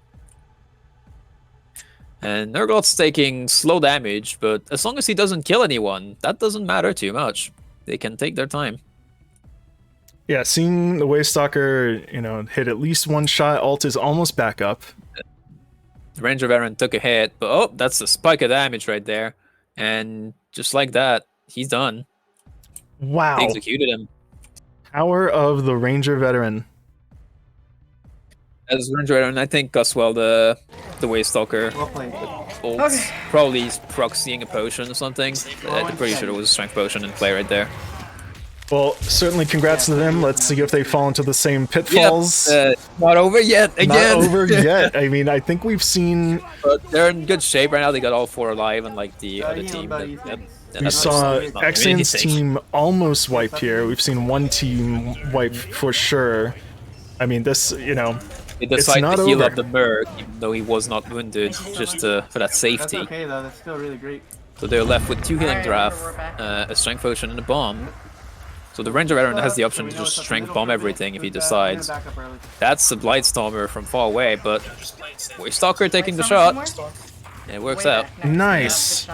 And Nurglot's taking slow damage, but as long as he doesn't kill anyone, that doesn't matter too much. They can take their time. Yeah, seeing the Waystalker, you know, hit at least one shot, ult is almost back up. The Ranger Veteran took a hit, but oh, that's the spike of damage right there. And just like that, he's done. Wow. They executed him. Power of the Ranger Veteran. As Ranger Veteran, I think as well the Waystalker. Well played. Ults. Probably he's proxying a potion or something. I'm pretty sure it was a strength potion in play right there. Well, certainly congrats to them. Let's see if they fall into the same pitfalls. Yep, not over yet, again. Not over yet. I mean, I think we've seen... But they're in good shape right now. They got all 4 alive, unlike the other team. We saw Xan's team almost wiped here. We've seen one team wipe for sure. I mean, this, you know, They it's decided not to heal over. up the Merc, even though he was not wounded, just for that safety. That's okay though, that's still really great. So they're left with 2 healing draft, a strength potion, and a bomb. So the Ranger Veteran has the option to just strength bomb everything if he decides. That's a Blightstormer from far away, but Waystalker taking the shot. And it works out. Nice.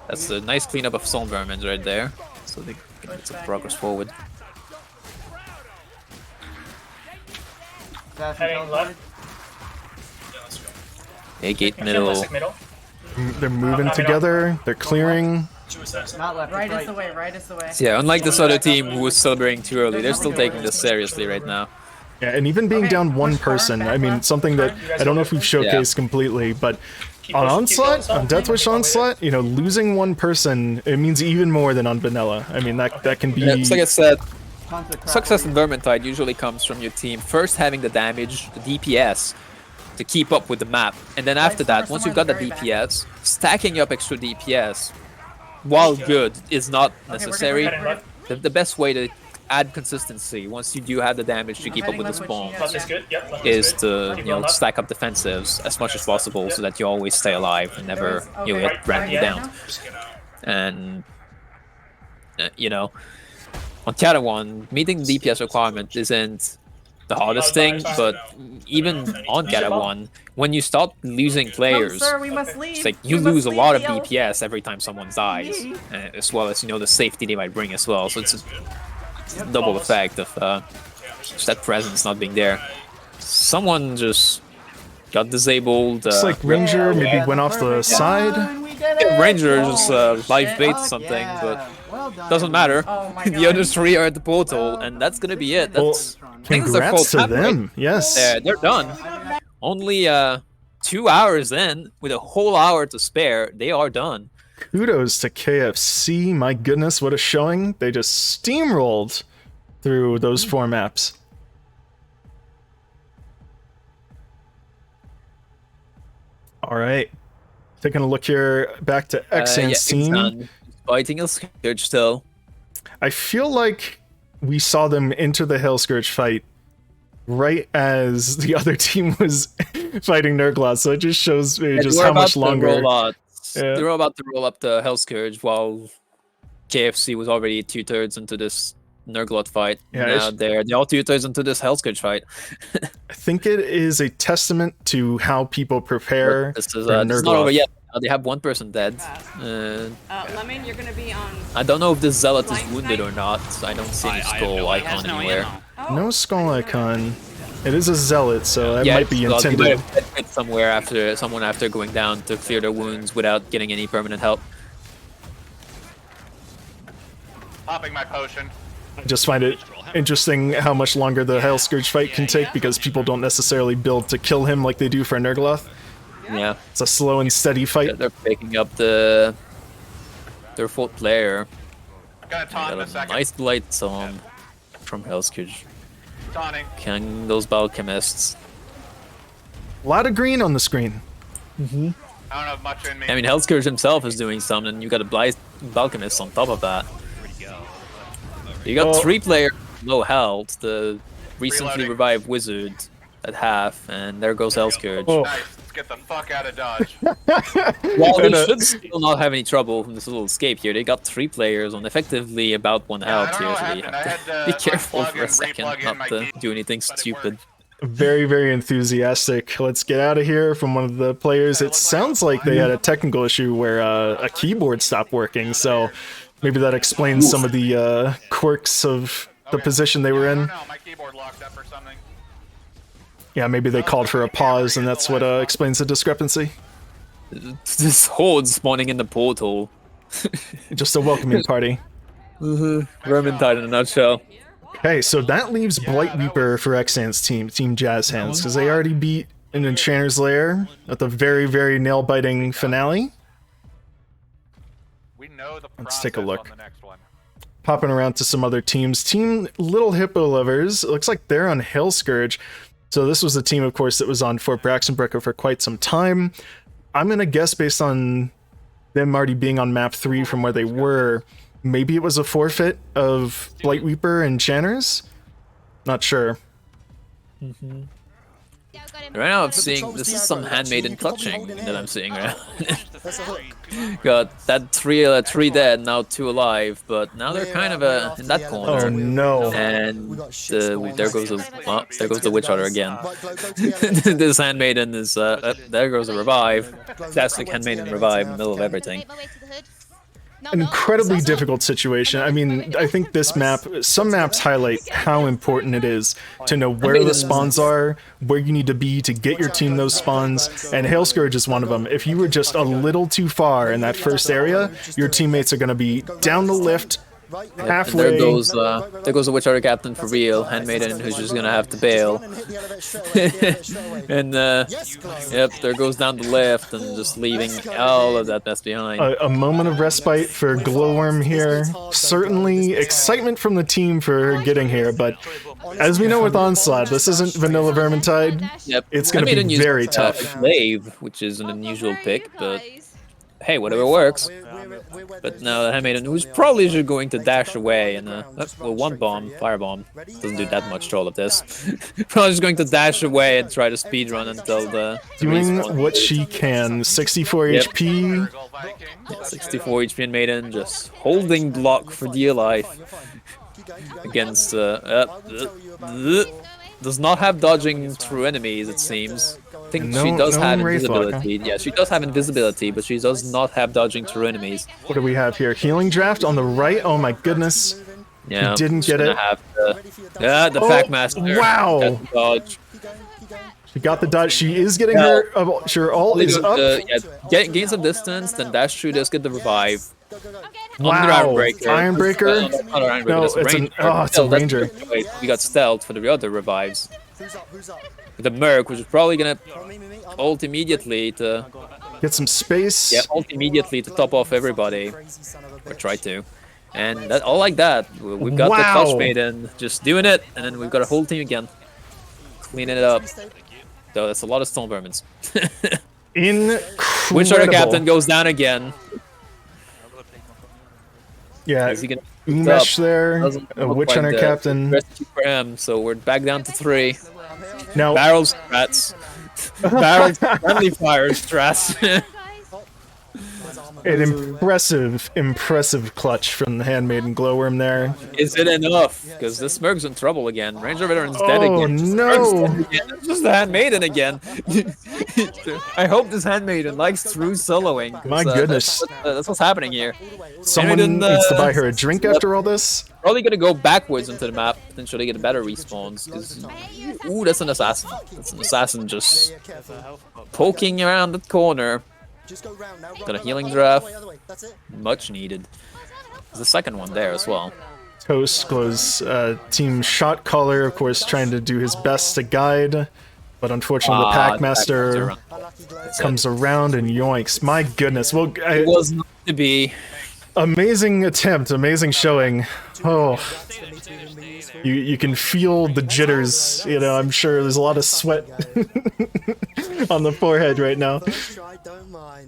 That's a nice cleanup of Storm Vermin right there. So they can get some progress forward. Heading left. A gate middle. They're moving together. They're clearing. Not left, Right is the way, right is the way. So yeah, unlike this other team who was celebrating too early, they're still taking this seriously right now. Yeah, and even being down one person, I mean, something that I don't know if we've showcased completely, but on Onslaught, on Deathwish Onslaught, you know, losing one person, it means even more than on Vanilla. I mean, that can be... Yeah, so like I said, success in Virgintide usually comes from your team first having the damage, the DPS, to keep up with the map. And then after that, once you've got the DPS, stacking up extra DPS, while good, is not necessary. The best way to add consistency, once you do have the damage to keep up with the spawn, is to stack up defensives as much as possible so that you always stay alive and never get randomly down. And on Cata 1, meeting the DPS requirement isn't the hardest thing, but even on Cata 1, when you start losing players, it's like you lose a lot of DPS every time someone dies, as well as the safety they might bring as well. So it's a double effect of just that presence not being there. Someone just got disabled. It's like Ranger maybe went off the side. Yeah, Ranger just live bait something, but doesn't matter. The other 3 are at the portal, and that's gonna be it. That's Congrats to them. Yes, they're done. Only 2 hours in, with a whole hour to spare, they are done. Kudos to KFC. My goodness, what a showing. They just steamrolled through those 4 maps. All right. Taking a look here back to Xan's team. Fighting a Scourge still. I feel like we saw them enter the Hellscourge fight right as the other team was fighting Nurgloth, so it just shows just how much longer. They were about to roll up the Hellscourge while KFC was already 2/3 into this Nurgloth fight. Yeah, now they're all 2/3 into this Hellscourge fight. I think it is a testament to how people prepare. This for is not Nurgloth. over yet. They have 1 person dead. Lemon, you're gonna be on. I don't know if this Zealot is wounded or not. I don't see any skull icon anywhere. No skull icon. It is a Zealot, so that might be intended. Somewhere after going down to clear their wounds without getting any permanent help. Popping my potion. I just find it interesting how much longer the Hellscourge fight can take because people don't necessarily build to kill him like they do for Nurgloth. Yeah, it's a slow and steady fight. They're picking up their 4th player. Gonna taunt in a second. Nice blight song from Hellscourge. Taunting. Killing those Alchemists. A lot of green on the screen. I don't have much in me. I mean, Hellscourge himself is doing something, and you got a blight Alchemist on top of that. You got 3 players low health, the recently revived Wizard at half, and there goes Hellscourge. Nice. Let's get the fuck out of Dodge. Well, they should still not have any trouble from this little escape here. They got 3 players on effectively about 1 health here, so you have to be careful for a second not to do anything stupid. Very, very enthusiastic. Let's get out of here from one of the players. It sounds like they had a technical issue where a keyboard stopped working, so maybe that explains some of the quirks of the position they were in. My keyboard locked up or something. Yeah, maybe they called for a pause, and that's what explains the discrepancy. This horde spawning in the portal. Just a welcoming party. Vermintide in a nutshell. Okay, so that leaves Blight Reaper for Xan's team, Team Jazzhands, because they already beat an Enchanter's Lair at the very, very nail-biting finale. Let's take a look. Popping around to some other teams. Team Little Hippo Lovers, it looks like they're on Hail Scourge. So this was a team, of course, that was on Fort Braxenbrecker for quite some time. I'm going to guess based on them already being on map 3 from where they were, maybe it was a forfeit of Blight Reaper and Enchanters? Not sure. Right now I'm seeing, this is some handmaiden clutching that I'm seeing right now. Got that 3 dead, now 2 alive, but now they're kind of in that corner. Oh no. And there goes the Witch Hunter again. This handmaiden is, there goes the revive. Classic handmaiden revive in the middle of everything. An incredibly difficult situation. I mean, I think this map, some maps highlight how important it is to know where the spawns are, where you need to be to get your team those spawns, and Hail Scourge is one of them. If you were just a little too far in that first area, your teammates are going to be down the lift, halfway. And there goes the Witch Hunter captain for real, handmaiden who's just gonna have to bail. And yep, there goes down the left and just leaving all of that mess behind. A moment of respite for Glowworm here. Certainly excitement from the team for getting here, but as we know with Onslaught, this isn't vanilla Vermintide. Yep. It's gonna be very tough. Glaive, which is an unusual pick, but hey, whatever works. But now the handmaiden, who's probably just going to dash away and well, one bomb, firebomb, doesn't do that much to all of this. Probably just going to dash away and try to speedrun until the doing what she can. 64 HP. Yeah, 64 HP and maiden, just holding block for dear life against does not have dodging through enemies, it seems. I think she does have invisibility. Yeah, she does have invisibility, but she does not have dodging through enemies. What do we have here? Healing Draft on the right. Oh my goodness. Yeah, he didn't get it. The Packmaster. Wow. Dodge. She got the dodge. She is getting her ult is up. Gain some distance, then dash through this, get the revive. Wow. Ironbreaker? No, it's a Ranger. Wait, we got stealth for the other revives. The Merc, which is probably gonna ult immediately to get some space. Yeah, ult immediately to top off everybody, or try to. And that, all like that. We've got the Clutch Maiden just doing it, and then we've got a whole team again cleaning it up. So that's a lot of Stone Vermins. Incredible. Witch Hunter Captain goes down again. Yeah, Umesh there, a Witch Hunter Captain. Rescue for him, so we're back down to 3. Now barrels, strats. Barrels, friendly fire, strats. An impressive clutch from the Handmaiden Glowworm there. Is it enough? Because this Merc's in trouble again. Ranger Veteran's dead again. Oh no! It's just the Handmaiden again. I hope this Handmaiden likes through soloing. My goodness. That's what's happening here. Someone needs to buy her a drink after all this? Probably gonna go backwards into the map, potentially get better respawns. Ooh, that's an assassin. That's an assassin just poking around the corner. Got a healing draft. Much needed. There's a second one there as well. Toast goes team shot caller, of course, trying to do his best to guide, but unfortunately the Packmaster comes around and yoinks. My goodness. Well, it was not to be. Amazing attempt, amazing showing. Oh, you can feel the jitters. You know, I'm sure there's a lot of sweat on the forehead right now.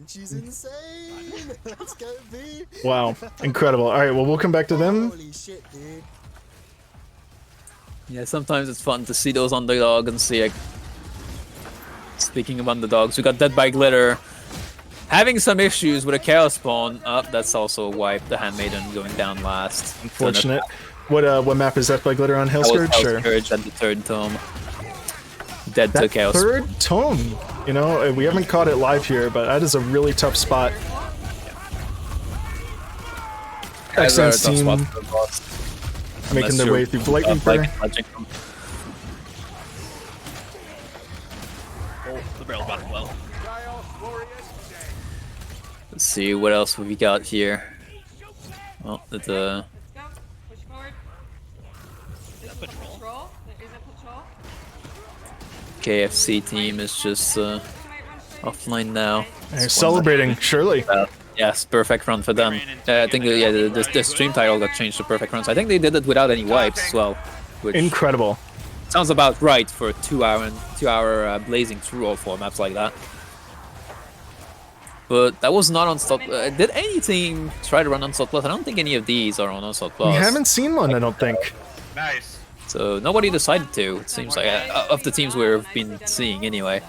She's insane. Let's go, B. Wow, incredible. All right, well, we'll come back to them. Holy shit, dude. Yeah, sometimes it's fun to see those underdogs and see. Like, speaking of underdogs, we got Dead by Glitter. Having some issues with a Chaos Spawn. That's also a wipe. The Handmaiden going down last. Unfortunate. What map is that by Glitter on? Hail Scourge? Hail Scourge at the 3rd tome. Dead to Chaos. 3rd tome. You know, we haven't caught it live here, but that is a really tough spot. Excellent team. making their way through Blight Reaper. Oh, the barrel bottom well. Let's see what else we got here. Oh, the KFC team is just offline now. They're celebrating, surely. Yes, perfect run for them. I think the stream title got changed to perfect runs. I think they did it without any wipes as well. Which incredible. Sounds about right for a 2-hour blazing through all 4 maps like that. But that was not Onslaught. Did any team try to run Onslaught Plus? I don't think any of these are on Onslaught Plus. We haven't seen one, I don't think. Nice. So nobody decided to. It seems like of the teams we've been seeing anyway.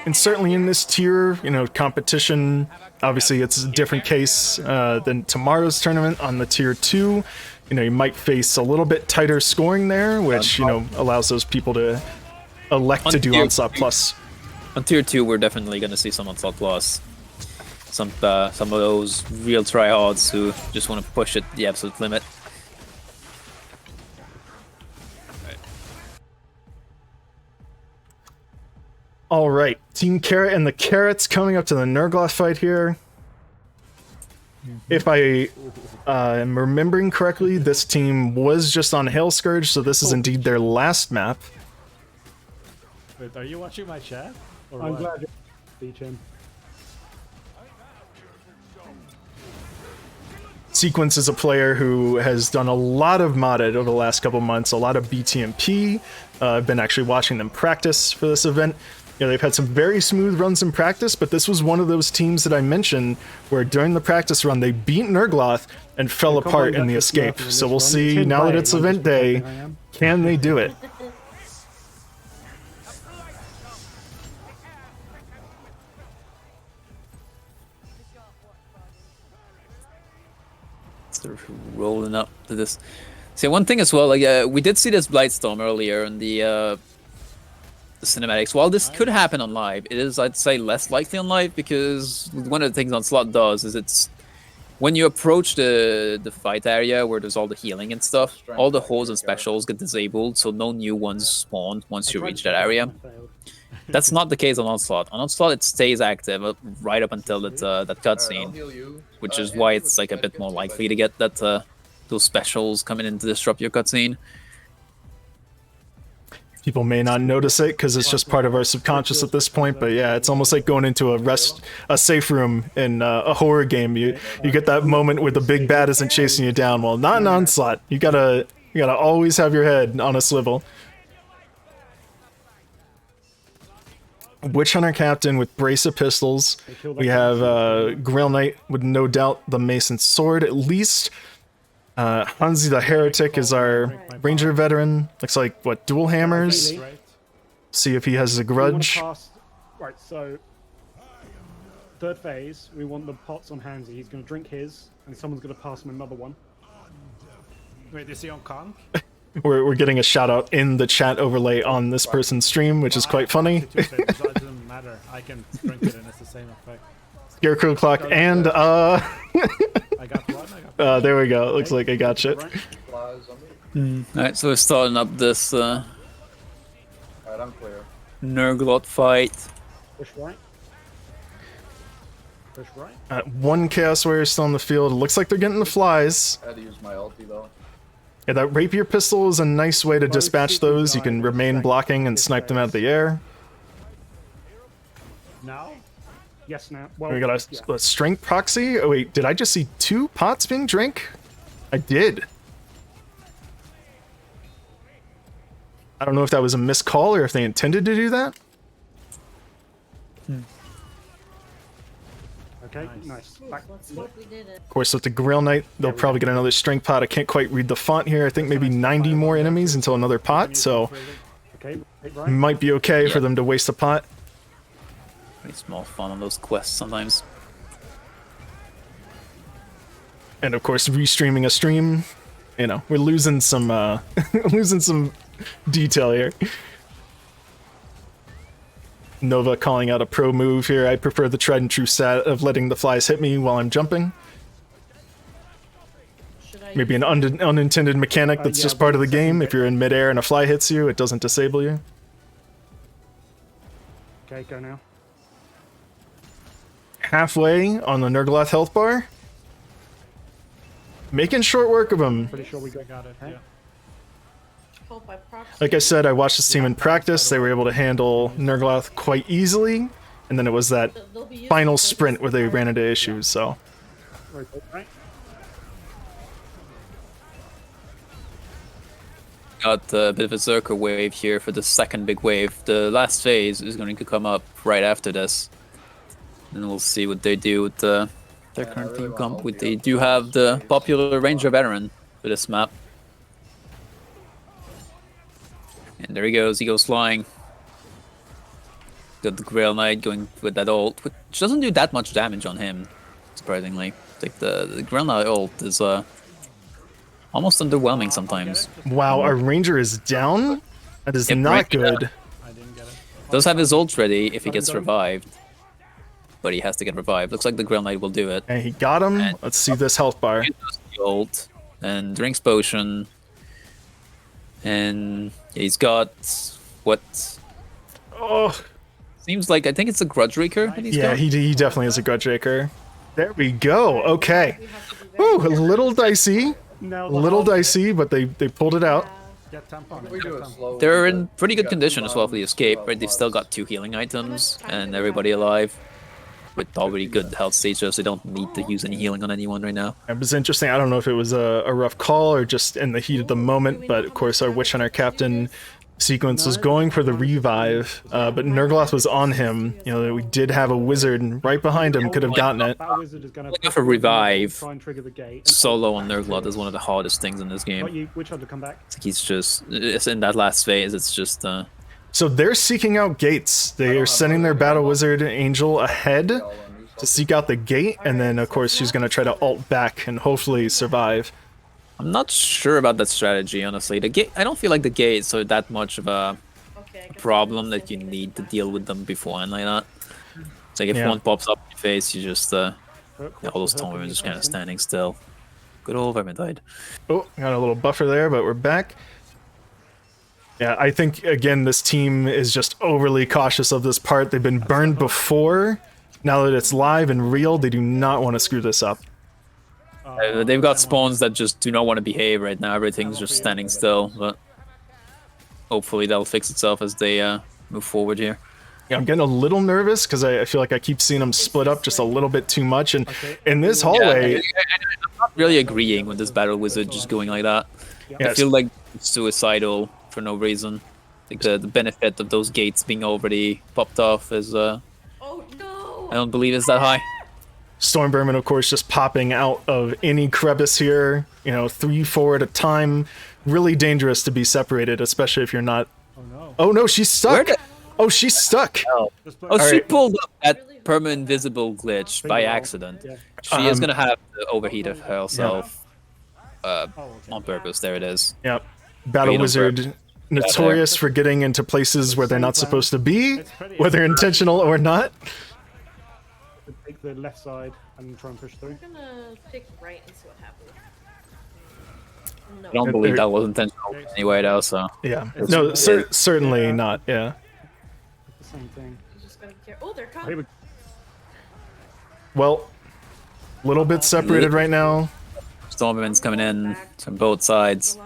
And certainly in this tier, you know, competition, obviously it's a different case than tomorrow's tournament on the tier 2. You know, you might face a little bit tighter scoring there, which, you know, allows those people to elect to do Onslaught Plus. On tier 2, we're definitely going to see some Onslaught Plus. Some of those real tryhards who just want to push it the absolute limit. All right, Team Carrot and the Carrots coming up to the Nurgloth fight here. If I am remembering correctly, this team was just on Hail Scourge, so this is indeed their last map. Wait, are you watching my chat? Or I'm what? glad you're teaching. Sequence is a player who has done a lot of modded over the last couple months, a lot of BTMP. I've been actually watching them practice for this event. You know, they've had some very smooth runs in practice, but this was one of those teams that I mentioned where during the practice run they beat Nurgloth and fell apart in the escape. So we'll see now that it's event day, can they do it? Sort of rolling up to this. See, one thing as well, like we did see this Blightstorm earlier in the cinematics. While this could happen on live, it is, I'd say, less likely on live because one of the things Onslaught does is it's when you approach the fight area where there's all the healing and stuff, all the holds and specials get disabled, so no new ones spawn once you reach that area. That's not the case on Onslaught. On Onslaught, it stays active right up until that cutscene, which is why it's like a bit more likely to get that those specials coming in to disrupt your cutscene. People may not notice it because it's just part of our subconscious at this point, but yeah, it's almost like going into a safe room in a horror game. You get that moment where the big bad isn't chasing you down. Well, not in Onslaught. You gotta always have your head on a swivel. Witch Hunter Captain with Brace of Pistols. We have Grail Knight with no doubt the Mason Sword at least. Hansi the Heretic is our Ranger veteran. Looks like, what, dual hammers? See if he has a grudge. Right, so third phase, we want the pots on Hansi. He's going to drink his, and someone's going to pass him another one. Wait, is he on Kong? We're getting a shout out in the chat overlay on this person's stream, which is quite funny. It doesn't matter. I can drink it and it's the same effect. Scarecrow Clock and I got one. there we go. It looks like I got shit. Alright, so we're starting up this Nurgloth fight. Push right. Push right. One Chaos Warrior still in the field. It looks like they're getting the flies. I had to use my ulti though. Yeah, that Rapier Pistol is a nice way to dispatch those. You can remain blocking and snipe them out of the air. Now? Yes, now. Well, We got a Strength Proxy. Oh wait, did I just see 2 pots being drank? I did. I don't know if that was a missed call or if they intended to do that. Okay, nice. Back. Of course, with the Grail Knight, they'll probably get another Strength pot. I can't quite read the font here. I think maybe 90 more enemies until another pot, so might be okay for them to waste a pot. Pretty small fun on those quests sometimes. And of course, restreaming a stream, you know, we're losing some losing some detail here. Nova calling out a pro move here. I prefer the tried and true stat of letting the flies hit me while I'm jumping. maybe an unintended mechanic that's just part of the game. If you're in midair and a fly hits you, it doesn't disable you. Okay, go now. Halfway on the Nurgloth health bar. Making short work of him. Pretty sure we got it. Yeah. Like I said, I watched this team in practice. They were able to handle Nurgloth quite easily. And then it was that final sprint where they ran into issues, so. Right. Got a bit of a Zerker wave here for the second big wave. The last phase is going to come up right after this. And we'll see what they do with their current team comp. They do have the popular Ranger Veteran for this map. And there he goes flying. Got the Grail Knight going with that ult, which doesn't do that much damage on him, surprisingly. Like the Grail Knight ult is almost underwhelming sometimes. Wow, our Ranger is down? That is not good. Does have his ult ready if he gets revived. But he has to get revived. Looks like the Grail Knight will do it. And he got him. And let's see this health bar. The ult and drinks potion. And he's got what? Oh, seems like I think it's a Grudge Raker that he's got. He definitely is a Grudge Raker. There we go. Okay. Ooh, a little dicey. A little dicey, but they pulled it out. They're in pretty good condition as well for the escape, right? They've still got 2 healing items and everybody alive with already good health stages. They don't need to use any healing on anyone right now. It was interesting. I don't know if it was a rough call or just in the heat of the moment, but of course our Witch Hunter captain sequence was going for the revive, but Nurgloth was on him. You know, we did have a wizard right behind him, could have gotten it. Looking for revive solo on Nurgloth is one of the hardest things in this game. Which one to come back? He's just, it's in that last phase, it's just So they're seeking out gates. They are sending their battle wizard Angel ahead to seek out the gate, and then of course she's gonna try to ult back and hopefully survive. I'm not sure about that strategy, honestly. The gate, I don't feel like the gates are that much of a problem that you need to deal with them beforehand like that. It's like if one pops up in your face, you just all those Tommen are just kind of standing still. Good old Virgintide. Oh, got a little buffer there, but we're back. Yeah, I think again this team is just overly cautious of this part. They've been burned before. Now that it's live and real, they do not want to screw this up. They've got spawns that just do not want to behave right now. Everything's just standing still, but hopefully that'll fix itself as they move forward here. Yeah, I'm getting a little nervous because I feel like I keep seeing them split up just a little bit too much. And in this hallway... Yeah, I'm not really agreeing with this battle wizard just going like that. Yeah, I feel like it's suicidal for no reason. Like the benefit of those gates being already popped off is... I don't believe it's that high. Stormbearman, of course, just popping out of any crevice here. You know, 3-4 at a time. Really dangerous to be separated, especially if you're not... Oh no. Oh no, she's stuck! Oh, she's stuck! Oh, she pulled up that permanent invisible glitch by accident. She is going to have to overheat of herself on purpose. There it is. Yep. Battle Wizard, notorious for getting into places where they're not supposed to be, whether intentional or not. Take the left side and try and push through. I'm gonna pick right and see what happens. I don't believe that was intentional anyway, though, so... Yeah. No, certainly not, yeah. The same thing. You just gotta care. Oh, they're coming. Well, a little bit separated right now. Stormman's coming in from both sides.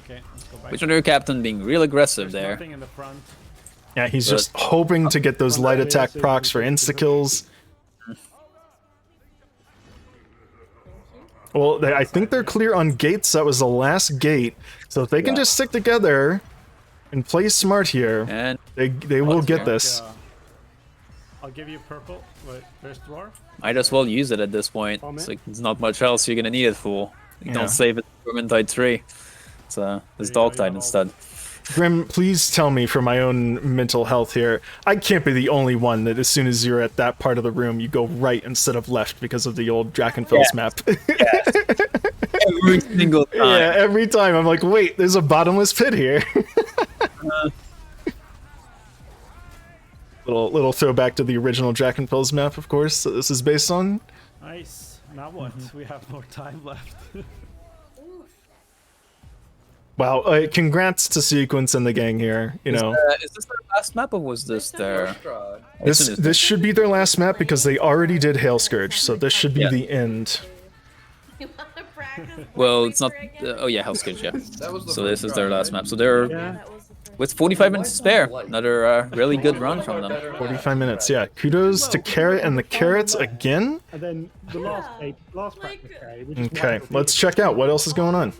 Okay, let's go back. Witch Hunter captain being real aggressive there. Nothing in the front. Yeah, he's just hoping to get those light attack procs for insta-kills. Well, I think they're clear on gates. That was the last gate. So if they can just stick together and play smart here, and they will get this. I'll give you purple. Wait, first roar. Might as well use it at this point. It's like there's not much else you're gonna need it for. You don't save it for Virgintide 3. It's Dogtide instead. Grim, please tell me for my own mental health here, I can't be the only one that as soon as you're at that part of the room, you go right instead of left because of the old Drachenfels map. Every single time. Yeah, every time. I'm like, wait, there's a bottomless pit here. Little throwback to the original Drachenfels map, of course, that this is based on. Nice. Now what? We have more time left. Wow, congrats to Sequence and the gang here. You know, Is this their last map or was this their? this should be their last map because they already did Hail Scourge, so this should be the end. Well, it's not. Oh yeah, Hellscourge, yeah. So this is their last map. So they're with 45 minutes to spare. Another really good run from them. 45 minutes, yeah. Kudos to Carrot and the Carrots again. And then the last practice day. Okay, let's check out what else is going on.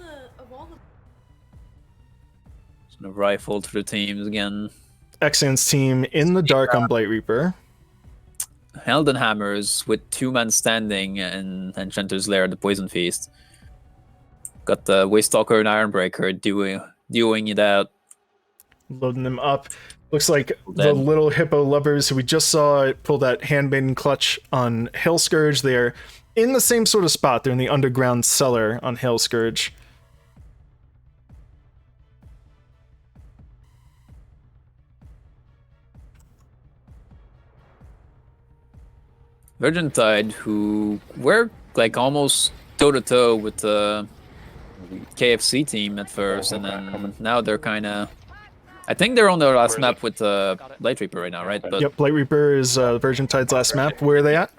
A rifle to the teams again. Xan's team in the dark on Blight Reaper. Heldenhammers with 2 men standing in Enchanter's Lair, the Poison Feast. Got the Waystalker and Ironbreaker doing it out. Loading them up. Looks like the little hippo lovers who we just saw pull that Handmaiden clutch on Hail Scourge. They're in the same sort of spot. They're in the underground cellar on Hail Scourge. Virgintide, who were like almost toe-to-toe with the KFC team at first, and then now they're kind of... I think they're on their last map with Blight Reaper right now, right? But yep, Blight Reaper is Virgintide's last map. Where are they at?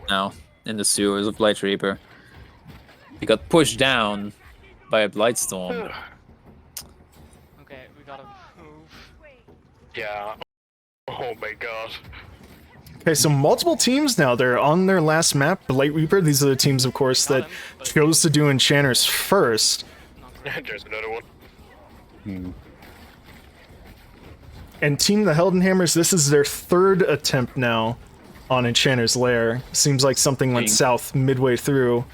Now, in the sewers of Blight Reaper. He got pushed down by a Blightstorm. Okay, we gotta move. Yeah. Oh my god. Okay, so multiple teams now. They're on their last map. Blight Reaper, these are the teams, of course, that chose to do Enchanters first. There's another one. And Team the Heldenhammers, this is their 3rd attempt now on Enchanter's Lair. Seems like something went south midway through.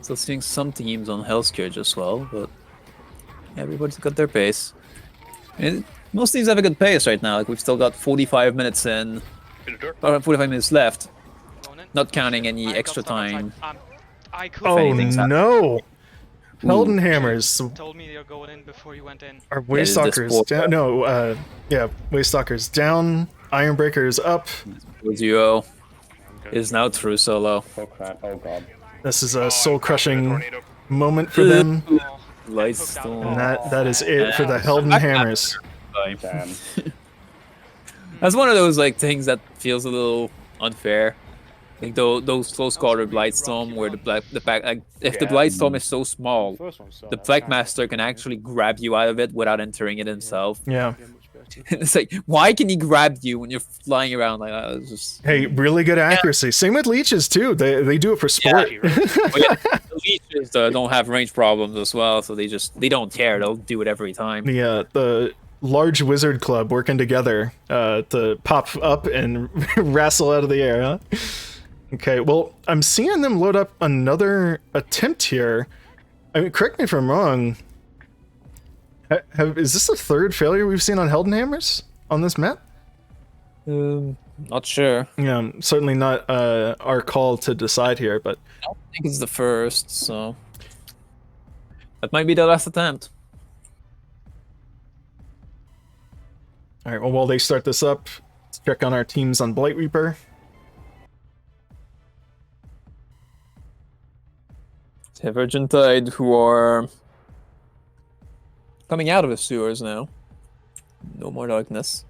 Still seeing some teams on Hellscourge as well, but everybody's got their pace. And most teams have a good pace right now. Like we've still got 45 minutes in, 45 minutes left, not counting any extra time. Oh no! Heldenhammers. Told me you're going in before you went in. Our Waystalkers down. No, yeah, Waystalkers down. Ironbreaker is up. Duo is now through solo. Oh crap! Oh god. This is a soul-crushing moment for them. Lightstorm. And that is it for the Heldenhammers. That's one of those like things that feels a little unfair. I think those close quarter Blightstorm where if the Blightstorm is so small, the Flagmaster can actually grab you out of it without entering it himself. Yeah. It's like, why can he grab you when you're flying around like that? It's just... Hey, really good accuracy. Same with leeches too. They do it for sport. Yeah, the leeches don't have range problems as well, so they don't care. They'll do it every time. The large wizard club working together to pop up and wrestle out of the air, huh? Okay, well, I'm seeing them load up another attempt here. I mean, correct me if I'm wrong. Is this the 3rd failure we've seen on Heldenhammers on this map? Not sure. Yeah, certainly not our call to decide here, but... I don't think it's the 1st, so... That might be the last attempt. Alright, well, while they start this up, let's check on our teams on Blight Reaper. Virgintide, who are coming out of the sewers now. No more darkness.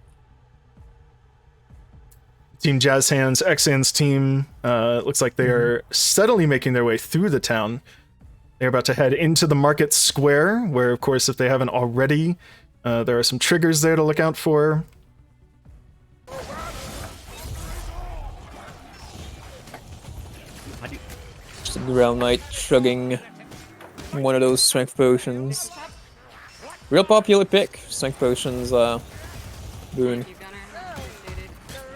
Team Jazzhands, Xan's team, looks like they are steadily making their way through the town. They're about to head into the market square, where, of course, if they haven't already, there are some triggers there to look out for. Ground Knight chugging one of those strength potions. Real popular pick, strength potions, boon.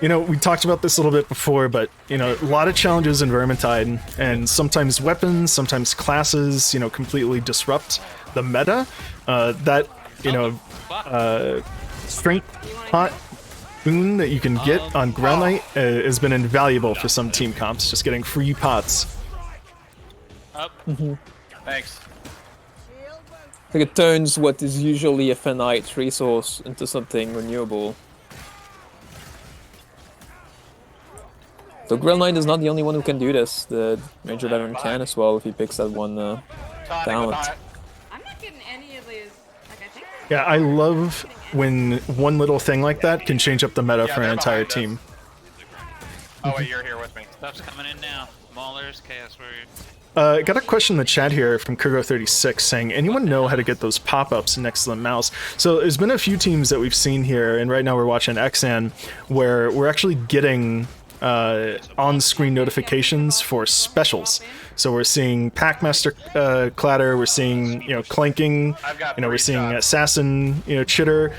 You know, we talked about this a little bit before, but, you know, a lot of challenges in Vermintide, and sometimes weapons, sometimes classes, you know, completely disrupt the meta. That, you know, strength pot boon that you can get on Ground Knight has been invaluable for some team comps, just getting free pots. Thanks. Like it turns what is usually a finite resource into something renewable. So Grill Knight is not the only one who can do this. The Major Veteran can as well if he picks that one talent. I'm not getting any of these. Like, I think. Yeah, I love when one little thing like that can change up the meta for an entire team. Oh wait, you're here with me. Stuff's coming in now. Maulers, Chaos Warrior. Got a question in the chat here from Kurgo36 saying, anyone know how to get those pop-ups next to the mouse? So there's been a few teams that we've seen here, and right now we're watching Xan, where we're actually getting on-screen notifications for specials. So we're seeing Packmaster clatter, we're seeing, you know, clanking, you know, we're seeing assassin, you know, chitter.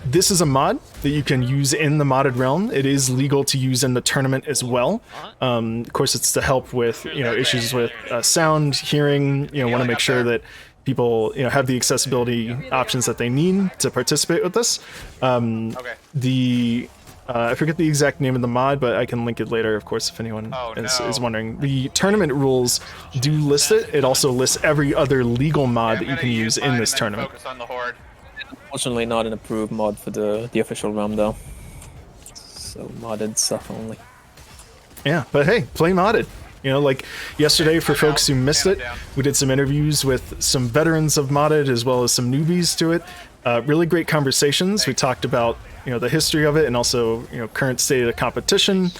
This is a mod that you can use in the modded realm. It is legal to use in the tournament as well. Of course, it's to help with, you know, issues with sound, hearing. You know, want to make sure that people, you know, have the accessibility options that they need to participate with this. I forget the exact name of the mod, but I can link it later, of course, if anyone is wondering. The tournament rules do list it. It also lists every other legal mod that you can use in this tournament. Unfortunately, not an approved mod for the official realm, though. So modded stuff only. Yeah, but hey, play modded. You know, like yesterday, for folks who missed it, we did some interviews with some veterans of modded as well as some newbies to it. Really great conversations. We talked about, you know, the history of it and also, you know, current state of the competition.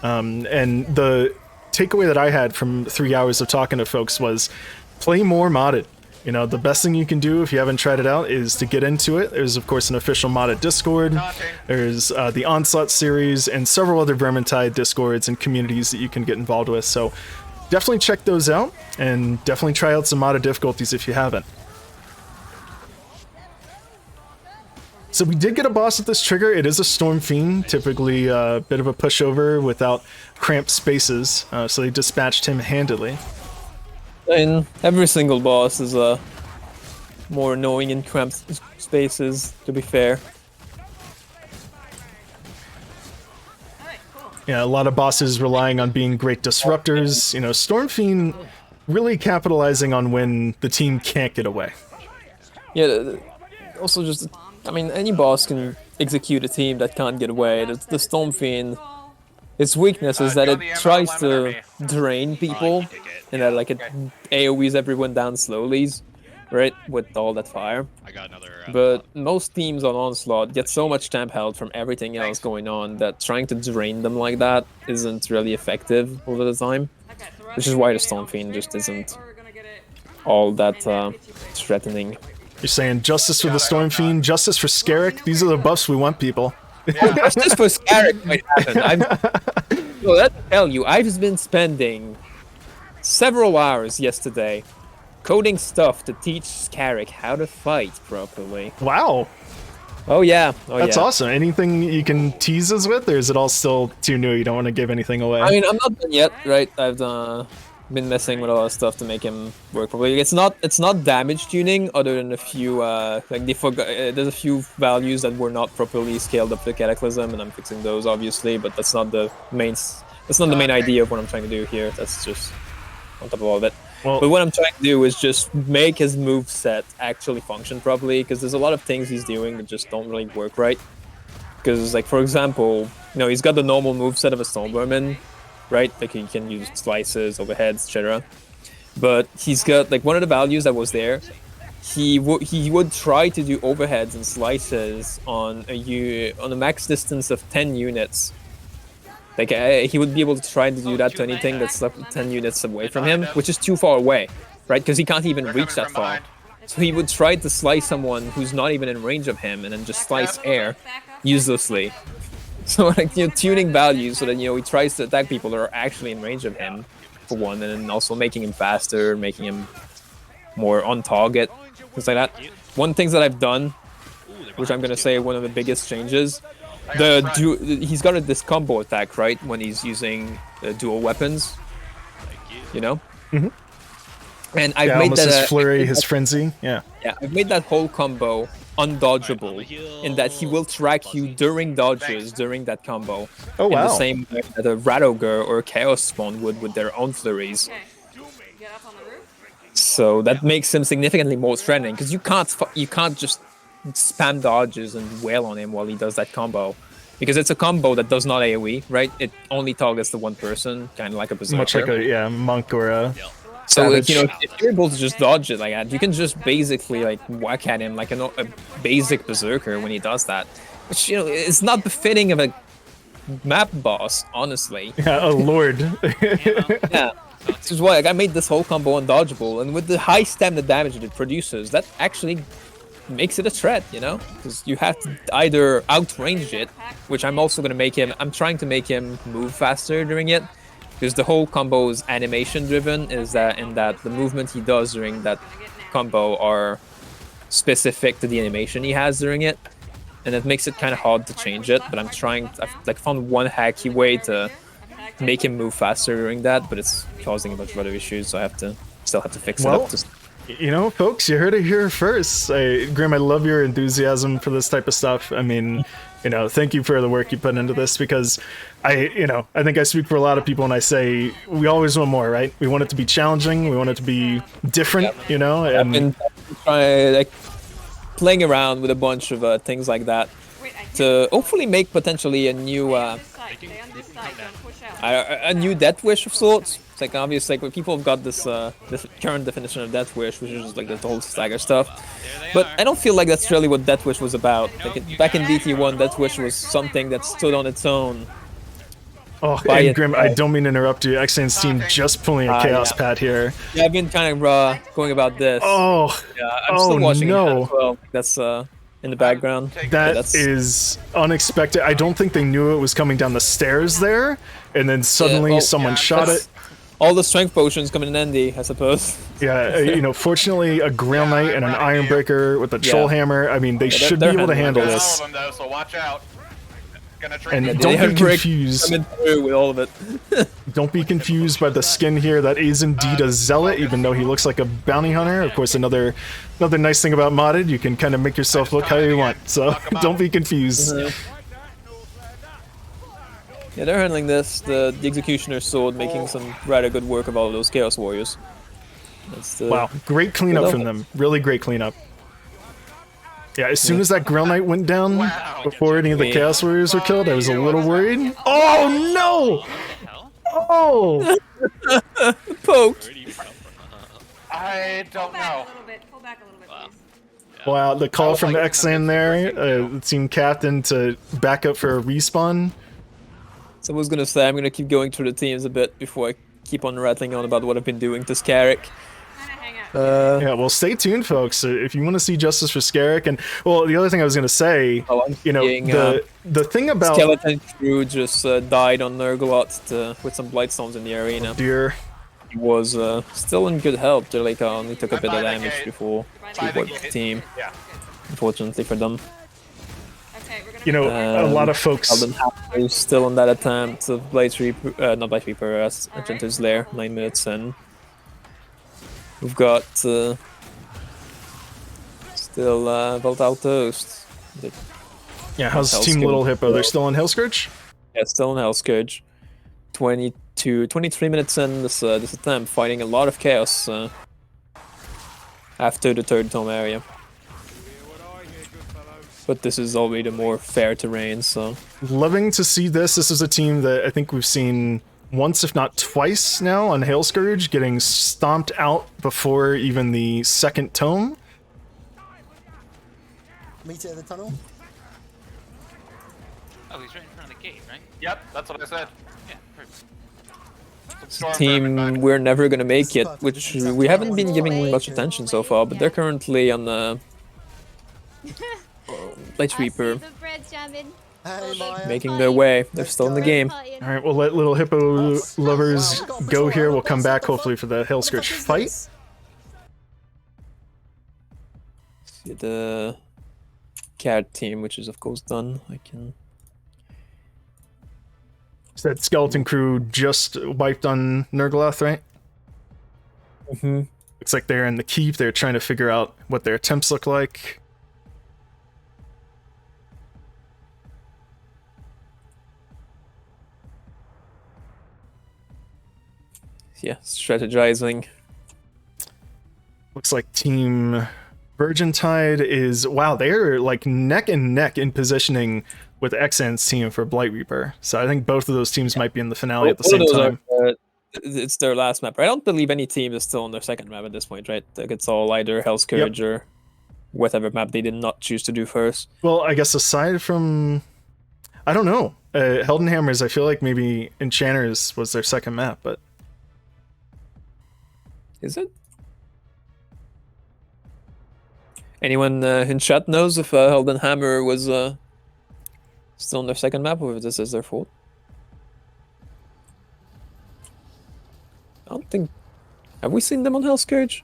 And the takeaway that I had from 3 hours of talking to folks was play more modded. You know, the best thing you can do if you haven't tried it out is to get into it. There's, of course, an official modded Discord. There's the Onslaught series and several other Virgintide Discords and communities that you can get involved with. So definitely check those out and definitely try out some modded difficulties if you haven't. So we did get a boss with this trigger. It is a Storm Fiend, typically a bit of a pushover without cramped spaces. So they dispatched him handily. And every single boss is more annoying in cramped spaces, to be fair. Yeah, a lot of bosses relying on being great disruptors. You know, Storm Fiend really capitalizing on when the team can't get away. Yeah, also just, I mean, any boss can execute a team that can't get away. The Storm Fiend, its weakness is that it tries to drain people, and that like it AoEs everyone down slowly, right, with all that fire. I got another. But most teams on Onslaught get so much temp health from everything else going on that trying to drain them like that isn't really effective over the time. Which is why the Storm Fiend just isn't all that threatening. You're saying justice for the Storm Fiend, justice for Scarrick? These are the buffs we want, people. Justice for Scarrick might happen. Well, let me tell you, I've been spending several hours yesterday coding stuff to teach Scarrick how to fight properly. Wow. Oh yeah. That's awesome. Anything you can tease us with, or is it all still too new? You don't want to give anything away? I mean, I'm not done yet, right? I've been messing with a lot of stuff to make him work properly. It's not damage tuning, other than a few like there's a few values that were not properly scaled up to Cataclysm, and I'm fixing those obviously. But that's not the main idea of what I'm trying to do here. That's just on top of all of it. Well, but what I'm trying to do is just make his moveset actually function properly, because there's a lot of things he's doing that just don't really work right. Because, like, for example, you know, he's got the normal moveset of a Stormvermin, right? Like, he can use slices, overheads, etc. But he's got, like, one of the values that was there, he would try to do overheads and slices on a max distance of 10 units. Like, he would be able to try to do that to anything that's 10 units away from him, which is too far away, right? Because he can't even reach that far. So he would try to slice someone who's not even in range of him, and then just slice air uselessly. So, like, you know, tuning values so that, you know, he tries to attack people that are actually in range of him, for one, and then also making him faster, making him more on target, things like that. One thing that I've done, which I'm gonna say one of the biggest changes, he's got this combo attack, right, when he's using dual weapons, you know? Mm-hmm. And I've made that his flurry, his frenzy, yeah, I've made that whole combo undodgeable, in that he will track you during dodges during that combo. Oh wow. In the same way that a Radogre or a Chaos Spawn would with their own flurries. So that makes him significantly more threatening, because you can't just spam dodges and wail on him while he does that combo. because it's a combo that does not AoE, right? It only targets the one person, kind of like a berserker. Much like a monk or a. So like, you know, if you're able to just dodge it like that, you can just basically like whack at him like a basic berserker when he does that, which, you know, is not befitting of a map boss, honestly. Yeah, a lord. Yeah, which is why like, I made this whole combo undodgeable, and with the high stamina damage that it produces, that actually makes it a threat, you know, because you have to either outrange it, which I'm also gonna make him. I'm trying to make him move faster during it. Because the whole combo is animation driven, is that in that the movement he does during that combo are specific to the animation he has during it, and it makes it kind of hard to change it. But I've like found one hacky way to make him move faster during that, but it's causing a bunch of other issues, so I still have to fix it up. You know, folks, you heard it here first. Grim, I love your enthusiasm for this type of stuff. I mean, you know, thank you for the work you put into this, because I think I speak for a lot of people when I say we always want more, right? We want it to be challenging. We want it to be different, you know? And I've been trying, like, playing around with a bunch of things like that to hopefully make potentially a new Death Wish of sorts. It's like obvious, like when people have got this this current definition of Death Wish, which is just like the whole stagger stuff. But I don't feel like that's really what Death Wish was about. Like back in DT1, Death Wish was something that stood on its own. Oh, and Grim, I don't mean to interrupt you. Xan's team just pulling a chaos pad here. Yeah, I've been kind of going about this. Oh, yeah, I'm still watching it as well. That's in the background. That is unexpected. I don't think they knew it was coming down the stairs there, and then suddenly someone shot it. All the strength potions come in handy, I suppose. Yeah, you know, fortunately, a Grail Knight and an Ironbreaker with a Troll Hammer. I mean, they should be able to handle this. So watch out. And don't be confused. With all of it. Don't be confused by the skin here. That is indeed a zealot, even though he looks like a bounty hunter. Of course, another nice thing about modded, you can kind of make yourself look how you want. So don't be confused. Yeah, they're handling this. The Executioner's Sword making some rather good work of all of those Chaos Warriors. Wow, great cleanup from them. Really great cleanup. Yeah, as soon as that Grail Knight went down, before any of the Chaos Warriors were killed, I was a little worried. Oh no! Oh! Poked. I don't know. Pull back a little bit, please. Wow, the call from Xan there, the team captain to back up for a respawn. Someone's gonna say I'm gonna keep going through the teams a bit before I keep on rattling on about what I've been doing to Scarrick. Yeah, well, stay tuned, folks. If you want to see justice for Scarrick, and well, the other thing I was going to say, you know, the thing about Skeleton Crew just died on Nurglot with some Blightstones in the arena. Oh dear, he was still in good health. They like only took a bit of damage before he wiped the team. Yeah. Unfortunately for them. You know, a lot of folks is still on that attempt of Blight Reaper, not Blight Reaper, Argento's Lair, 9 minutes in. We've got still Volatile Toast. Yeah, how's Team Little Hippo? They're still on Hellscourge? Yeah, still on Hellscourge. 23 minutes in this attempt, fighting a lot of chaos after the third tome area. But this is already the more fair terrain, so... Loving to see this. This is a team that I think we've seen once, if not twice now, on Hailscourge, getting stomped out before even the second tome. Meet it in the tunnel? Oh, he's right in front of the gate, right? Yep, that's what I said. Yeah, perfect. Team, we're never gonna make it, which we haven't been giving much attention so far, but they're currently on the Blight Reaper, making their way. They're still in the game. Alright, we'll let Little Hippo lovers go here. We'll come back hopefully for the Hailscourge fight. See the Cat team, which is of course done. I can... Is that Skeleton Crew just wiped on Nurgloth, right? Mm-hmm. Looks like they're in the keep. They're trying to figure out what their attempts look like. Yeah, strategizing. Looks like Team Virgintide is... Wow, they're like neck and neck in positioning with Xan's team for Blight Reaper. So I think both of those teams might be in the finale at the Both same of those time. it's their last map. I don't believe any team is still on their second map at this point, right? Like it's all either Hell's Courage or whatever map they did not choose to do first. Well, I guess aside from, I don't know, Heldenhammers, I feel like maybe Enchanters was their second map, but is it? Anyone in chat knows if Heldenhammer was still on their second map, or if this is their fault? I don't think. Have we seen them on Hell's Courage?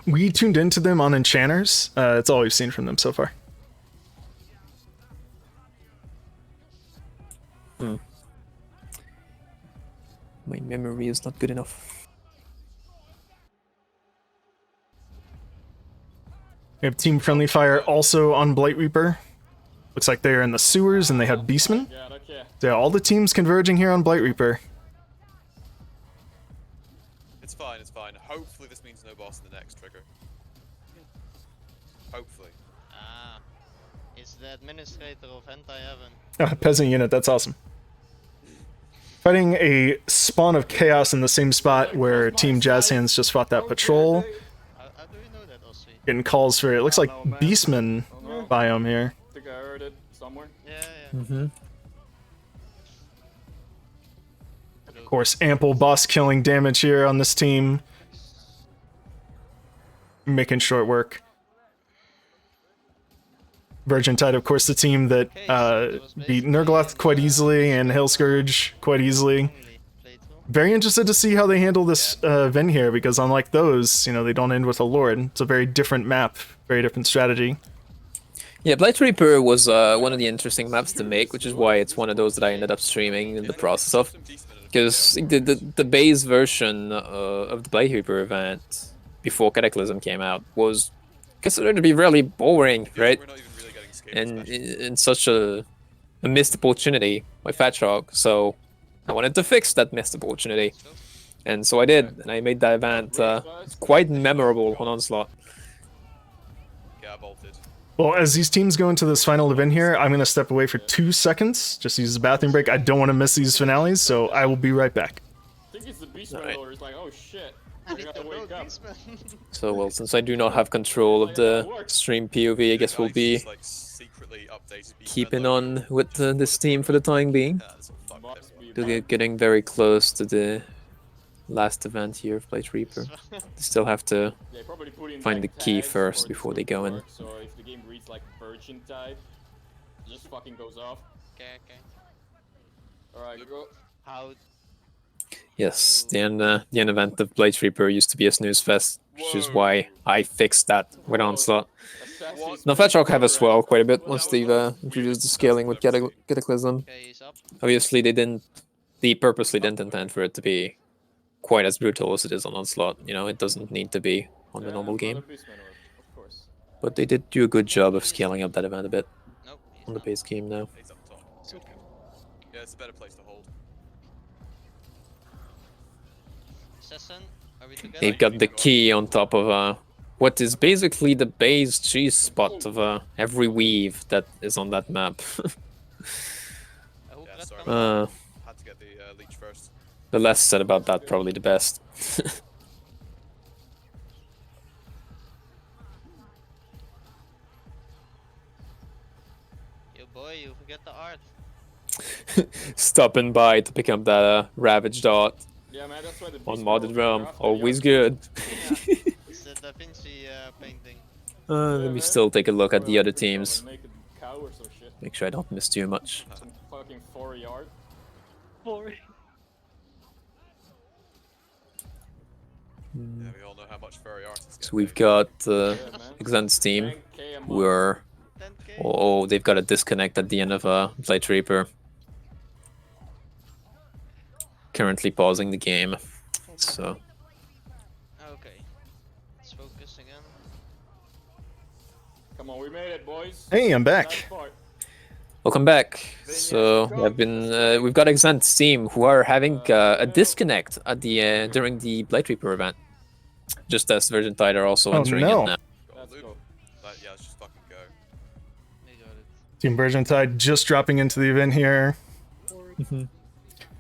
we tuned into them on Enchanters. It's all we've seen from them so far. My memory is not good enough. We have Team Friendly Fire also on Blight Reaper. Looks like they're in the sewers and they have Beastmen. So yeah, all the teams converging here on Blight Reaper. It's fine, it's fine. Hopefully this means no boss in the next trigger. Hopefully. Ah, is the administrator of Anti-Heaven. Peasant unit, that's awesome. Fighting a spawn of chaos in the same spot where Team Jazzhands just fought that patrol. Getting calls for, it looks like Beastman biome here. I think I heard it somewhere. Mm-hmm. Of course, ample boss killing damage here on this team. Making short work. Virgintide, of course, the team that beat Nurgloth quite easily and Hellscourge quite easily. Very interested to see how they handle this event here, because unlike those, you know, they don't end with a Lord. It's a very different map, very different strategy. Yeah, Blight Reaper was one of the interesting maps to make, which is why it's one of those that I ended up streaming in the process of. Because the base version of the Blight Reaper event before Cataclysm came out was considered to be really boring, right? And such a missed opportunity by Fatshock, so I wanted to fix that missed opportunity. And so I did, and I made that event quite memorable on Onslaught. Well, as these teams go into this final event here, I'm going to step away for 2 seconds, just use a bathroom break. I don't want to miss these finales, so I will be right back. I think it's the Beastman Lord. It's like, oh shit. I gotta wake up. So, well, since I do not have control of the stream POV, I guess we'll be keeping on with this team for the time being. Getting very close to the last event here of Blight Reaper. They still have to find the key first before they go in. So if the game reads like Virgintide, it just fucking goes off. Okay. Alright, go. How? Yes, the end event of Blight Reaper used to be a snooze fest, which is why I fixed that with Onslaught. Now Fatshock have as well quite a bit once they've introduced the scaling with Cataclysm. Obviously they purposely didn't intend for it to be quite as brutal as it is on Onslaught. You know, it doesn't need to be on the normal game. But they did do a good job of scaling up that event a bit on the base game now. Yeah, it's a better place to hold. They've got the key on top of what is basically the base cheese spot of every weave that is on that map. Had to get the leech first. The less said about that, probably the best. Yo boy, you forget the art. Stopping by to pick up that Ravage Dot. Yeah, man, that's why the on modded realm, always good. It's the Da Vinci painting. Let me still take a look at the other teams. Make sure I don't miss too much. Some fucking 4 yard. 4. Yeah, we all know how much furry artists So we've got Xan's team, who are... Oh, they've got a disconnect at the end of Blight Reaper. Currently pausing the game, so... Okay, let's focus again. Come on, we made it, boys. Hey, I'm back. Welcome back. So we've got Xan's team who are having a disconnect at the during the Blight Reaper event. Just as Virgintide are also entering it now. Yeah, let's just fucking go. Team Virgintide just dropping into the event here.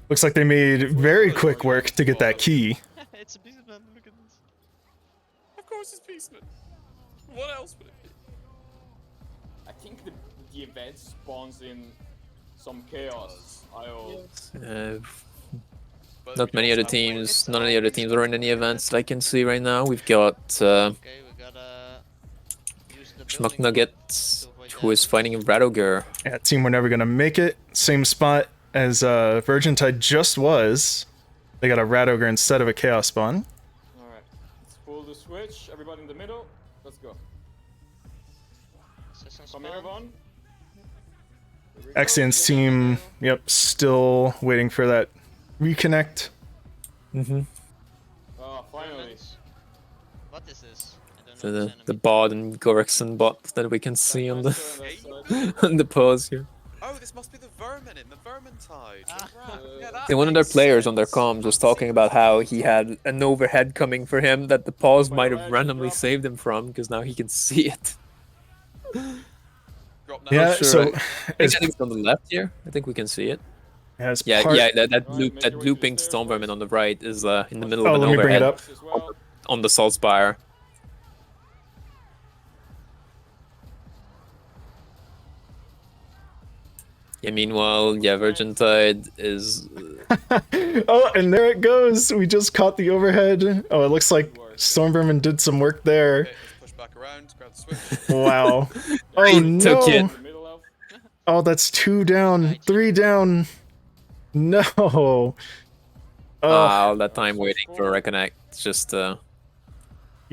Looks like they made very quick work to get that key. It's a Beastman, look at this. Of course it's Beastman. What else would it be? I think the event spawns in some chaos. Not many other teams, none of the other teams are in any events that I can see right now. We've got Schmuck Nugget, who is fighting a Radogur. Yeah, team we're never gonna make it. Same spot as Virgintide just was. They got a Radogur instead of a Chaos Spawn. Alright, let's pull the switch. Everybody in the middle. Let's go. Come here, everyone. Exian's team, yep, still waiting for that reconnect. Oh, finally. What is this? So the bot and Gorexon bot that we can see on the on the pause here. Oh, this must be the vermin in the Virgintide. Yeah, one of their players on their comms was talking about how he had an overhead coming for him that the pause might have randomly saved him from, because now he can see it. Yeah, Sure, so I think it's on the left here. I think we can see it. As Yeah, part- that blue pink storm vermin on the right is in the middle Oh, of an let me bring it overhead up. on the salt spire. Yeah, meanwhile, yeah, Virgintide is... Oh, and there it goes. We just caught the overhead. Oh, it looks like Storm Vermin did some work there. Push back around, grab the switch. Wow. Oh He took it. no. Oh, that's 2 down, 3 down. No. Oh. All that time waiting for a reconnect. It's just You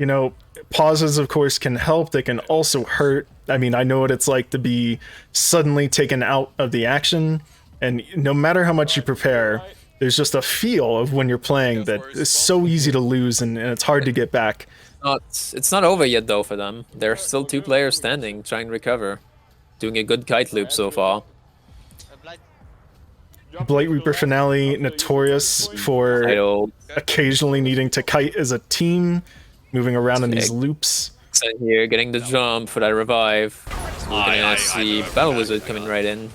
know, pauses of course can help, they can also hurt. I mean, I know what it's like to be suddenly taken out of the action, and no matter how much you prepare, there's just a feel of when you're playing that is so easy to lose, and it's hard to get back. it's not over yet though for them. There's still 2 players standing, trying to recover. Doing a good kite loop so far. Blight Reaper Finale, notorious for occasionally needing to kite as a team, moving around in these loops. So here, getting the jump for that revive. So we're gonna see Battle Wizard coming right in.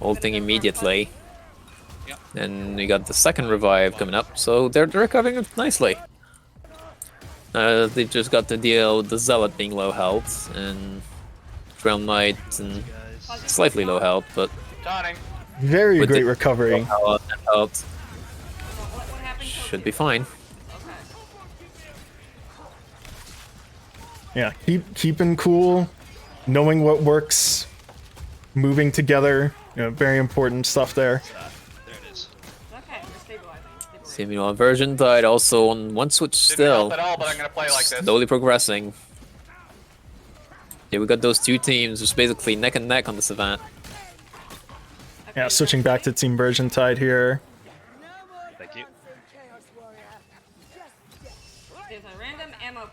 Ulting immediately. And we got the second revive coming up, so they're recovering nicely. They've just got to deal with the Zealot being low health, and Realm Knight and slightly low health, but Very great recovery. Health should be fine. Yeah, keeping cool, knowing what works, moving together, you know, very important stuff there. See, meanwhile, Virgintide also on one switch still, but I'm gonna play like this. slowly progressing. Yeah, we got those 2 teams just basically neck and neck on this event. Yeah, switching back to Team Virgintide here. Thank you. There's a random ammo.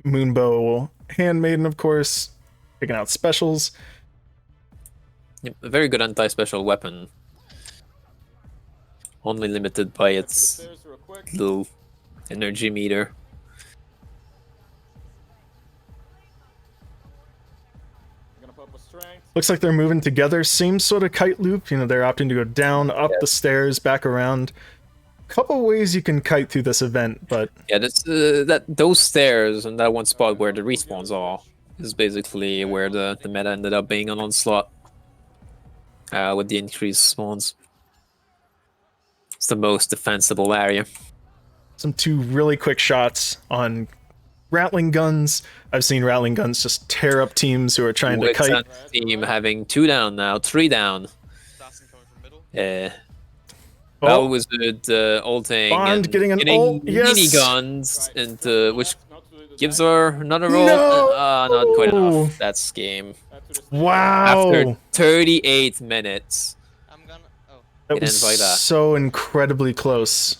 Moonbow Handmaiden, of course, picking out specials. Yep, a very good anti-special weapon. Only limited by its little energy meter. Looks like they're moving together. Same sort of kite loop. You know, they're opting to go down, up the stairs, back around. Couple ways you can kite through this event, but Yeah, that's those stairs and that one spot where the respawns are is basically where the meta ended up being on Onslaught. With the increased spawns. It's the most defensible area. some 2 really quick shots on Rattling Guns. I've seen Rattling Guns just tear up teams who are trying to kite. Team having 2 down now, 3 down. Oh. Battle Wizard ulting Bond and getting an ult, yes! mini guns, and which gives her another roll. No! Not quite enough. That's game. Wow! After 38 minutes. That It was ends like that. so incredibly close.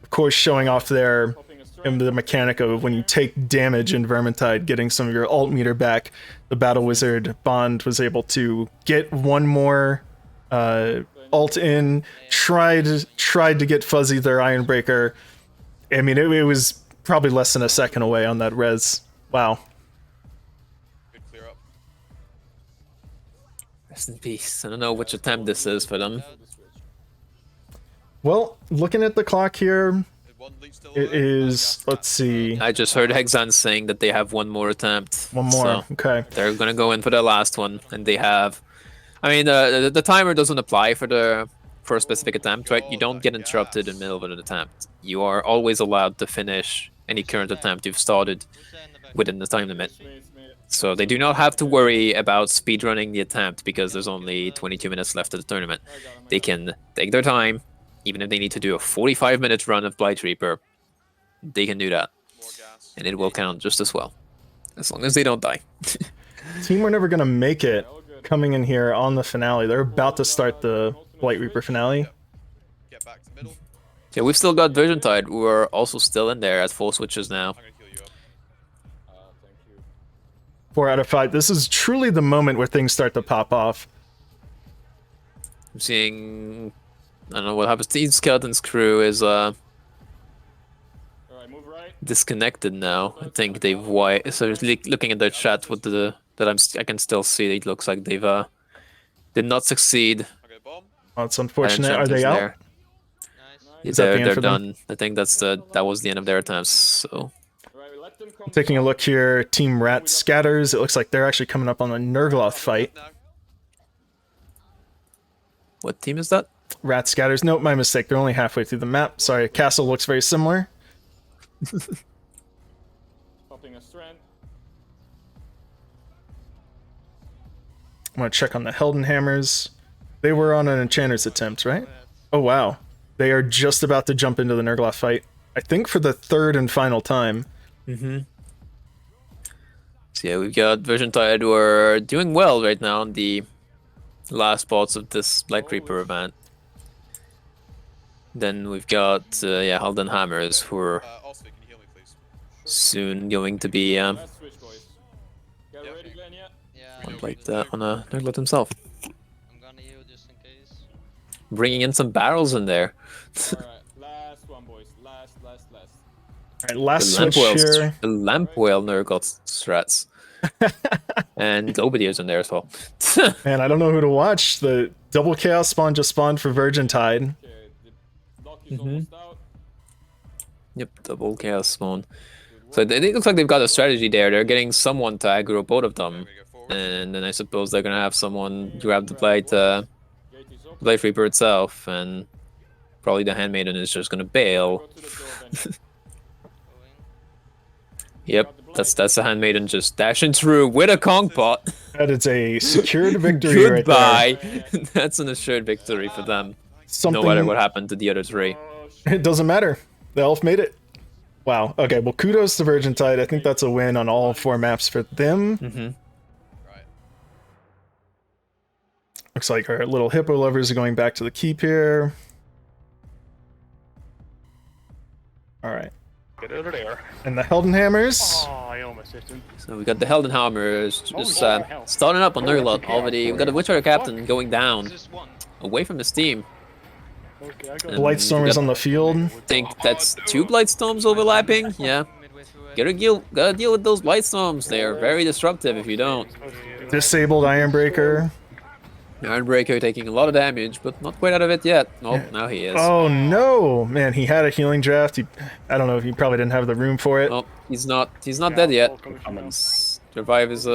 Of course, showing off there in the mechanic of when you take damage in Vermintide, getting some of your ult meter back. The Battle Wizard Bond was able to get 1 more ult ult in, tried to get fuzzy their Ironbreaker. I mean, it was probably less than a second away on that res. Wow. Good clear up. Rest in peace. I don't know which attempt this is for them. Well, looking at the clock here, it is, let's see. I just heard Hexan saying that they have one more attempt. One more, so okay. They're gonna go in for the last one, and they have... I mean, the timer doesn't apply for a specific attempt, right? You don't get interrupted in the middle of an attempt. You are always allowed to finish any current attempt you've started within the time limit. So they do not have to worry about speedrunning the attempt because there's only 22 minutes left of the tournament. They can take their time, even if they need to do a 45-minute run of Blight Reaper, they can do that. And it will count just as well, as long as they don't die. Team were never going to make it coming in here on the finale. They're about to start the Blight Reaper finale. Yeah, we've still got Virgintide, who are also still in there at 4 switches now. 4 out of 5. This is truly the moment where things start to pop off. I'm seeing... I don't know what happens. The Skeleton's crew is disconnected now. I think they've so looking at their chat with I can still see it looks like they've did not succeed. Well, that's unfortunate. Are they out? They're done. I think that was the end of their attempts. So taking a look here, Team Rat scatters. It looks like they're actually coming up on a Nurgloth fight. What team is that? Rat scatters. Nope, my mistake. They're only halfway through the map. Sorry, castle looks very similar. Popping a strand. I'm gonna check on the Heldenhammers. They were on an Enchanter's attempt, right? Oh wow. They are just about to jump into the Nurgloth fight. I think for the third and final time. Mm-hmm. So yeah, we've got Virgintide who are doing well right now on the last spots of this Blight Reaper event. Then we've got Heldenhammers who are soon going to be on a Nurgloth himself. Bringing in some barrels in there. Last one, boys. Last. Alright, last switch here. The Lamp Whale Nurgloth strats. And Globadiers in there as well. Man, I don't know who to watch. The double Chaos Spawn just spawned for Virgintide. Yep, double Chaos Spawn. So it looks like they've got a strategy there. They're getting someone to aggro both of them. And then I suppose they're going to have someone grab the Blight Reaper itself. And probably the Handmaiden is just going to bail. Yep, that's the Handmaiden just dashing through with a Kong pot. That is a secured victory right there. Goodbye. That's an assured victory for them. Something... No matter what happened to the other three. It doesn't matter. The elf made it. Wow. Okay, well, kudos to Virgintide. I think that's a win on all 4 maps for them. Looks like our little hippo lovers are going back to the keep here. Alright. Get over there. And the Heldenhammers. Oh, I almost hit him. So we got the Heldenhammers just starting up on Nurgloth already. We got the Witchrider Captain going down away from his team. Blightstorm is on the field. I think that's 2 Blightstorms overlapping. Yeah. Gotta deal with those Blightstorms. They are very disruptive if you don't. Disabled Ironbreaker. Ironbreaker taking a lot of damage, but not quite out of it yet. Oh, now he is. Oh no, man! He had a healing draft. I don't know if he probably didn't have the room for it. Oh, he's not dead yet. Revive is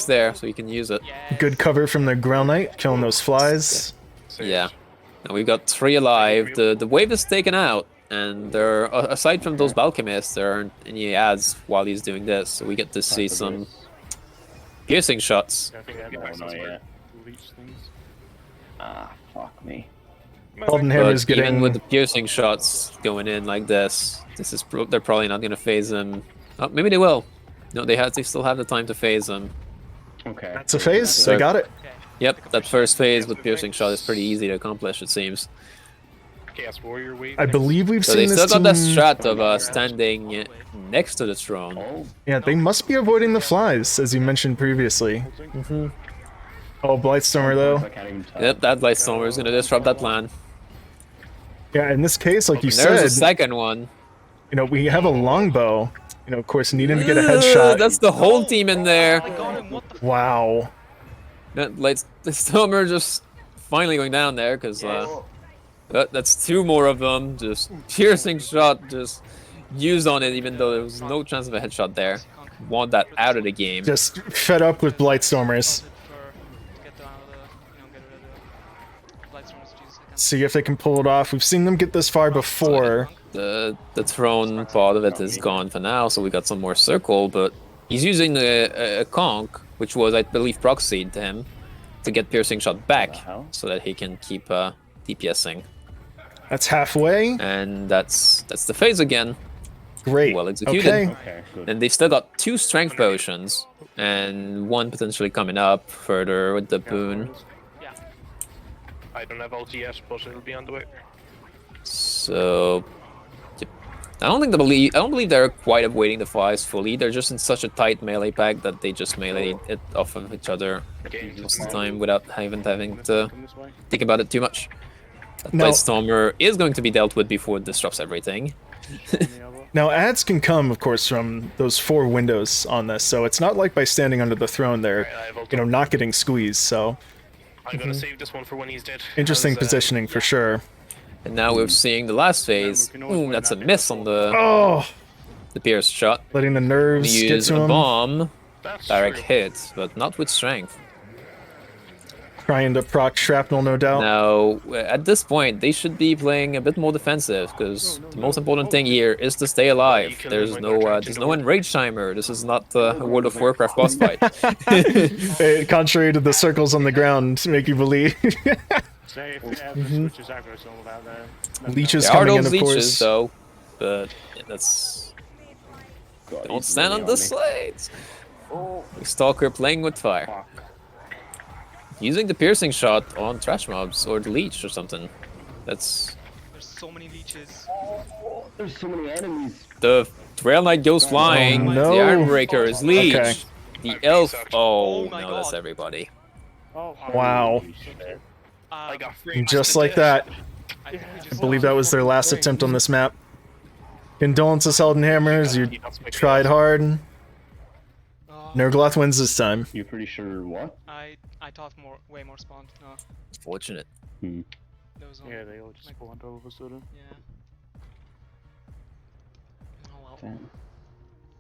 there, so you can use it. Good cover from the Grail Knight, killing those flies. Yeah. Now we've got 3 alive. The wave is taken out, and there, aside from those Alchemists, there aren't any ads while he's doing this, so we get to see some piercing shots. Ah, fuck me. Heldenhammer's getting... Even with the piercing shots going in like this, they're probably not going to phase him. Oh, maybe they will. No, they still have the time to phase him. Okay. That's a phase, so I got it. Yep, that first phase with piercing shot is pretty easy to accomplish, it seems. I believe we've seen this they still team... got that strat of standing next to the throne. Yeah, they must be avoiding the flies, as you mentioned previously. Oh, Blightstormer though. I can't even tell. Yep, that Blightstormer is gonna disrupt that plan. Yeah, in this case, like you There's a said, second one. you know, we have a longbow. You know, of course, needing to get a headshot. That's the whole team in there. Wow. That Blightstormer just finally going down there because that's two more of them. Just piercing shot, just used on it, even though there was no chance of a headshot there. Want that out of the game. Just fed up with Blightstormers. See if they can pull it off. We've seen them get this far before. The thrown part of it is gone for now, so we got some more circle, but he's using a conch, which was, I believe, proxied to him, to get piercing shot back, so that he can keep DPSing. That's halfway. And that's the phase again. Great. Well executed. Okay. And they've still got 2 strength potions, and 1 potentially coming up further with the boon. I don't have ulti yet, but it'll be on the way. So I don't believe they're quite avoiding the flies fully. They're just in such a tight melee pack that they just melee it off of each other most of the time without having to think about it too much. That Blightstormer is going to be dealt with before it disrupts everything. Now, ads can come, of course, from those 4 windows on this, so it's not like by standing under the throne they're, you know, not getting squeezed. So I'm gonna save this one for when he's dead. Interesting positioning for sure. And now we're seeing the last phase. Ooh, that's a miss on the pierce shot. Letting the nerves get Use to a him. bomb, direct hit, but not with strength. Trying to proc shrapnel, no doubt. Now, at this point, they should be playing a bit more defensive, because the most important thing here is to stay alive. There's no enrage timer. This is not a World of Warcraft boss fight. Contrary to the circles on the ground, make you believe. Leeches There are coming in, those of course. leeches, though, but that's... Don't stand on the slates! Stalker playing with fire. Using the piercing shot on trash mobs or the leech or something. There's so many leeches. There's so many enemies. The Trail Knight goes flying. Oh, no. The Ironbreaker is leech. Okay. The elf. Oh no, that's everybody. Wow. Just like that. I believe that was their last attempt on this map. Condolences, Helden Hammers. You tried hard. Nergloth wins this time. You're pretty sure what? I thought way more spawned. No. Fortunate. There was Yeah, they all just spawned all of a sudden. Yeah. Oh well.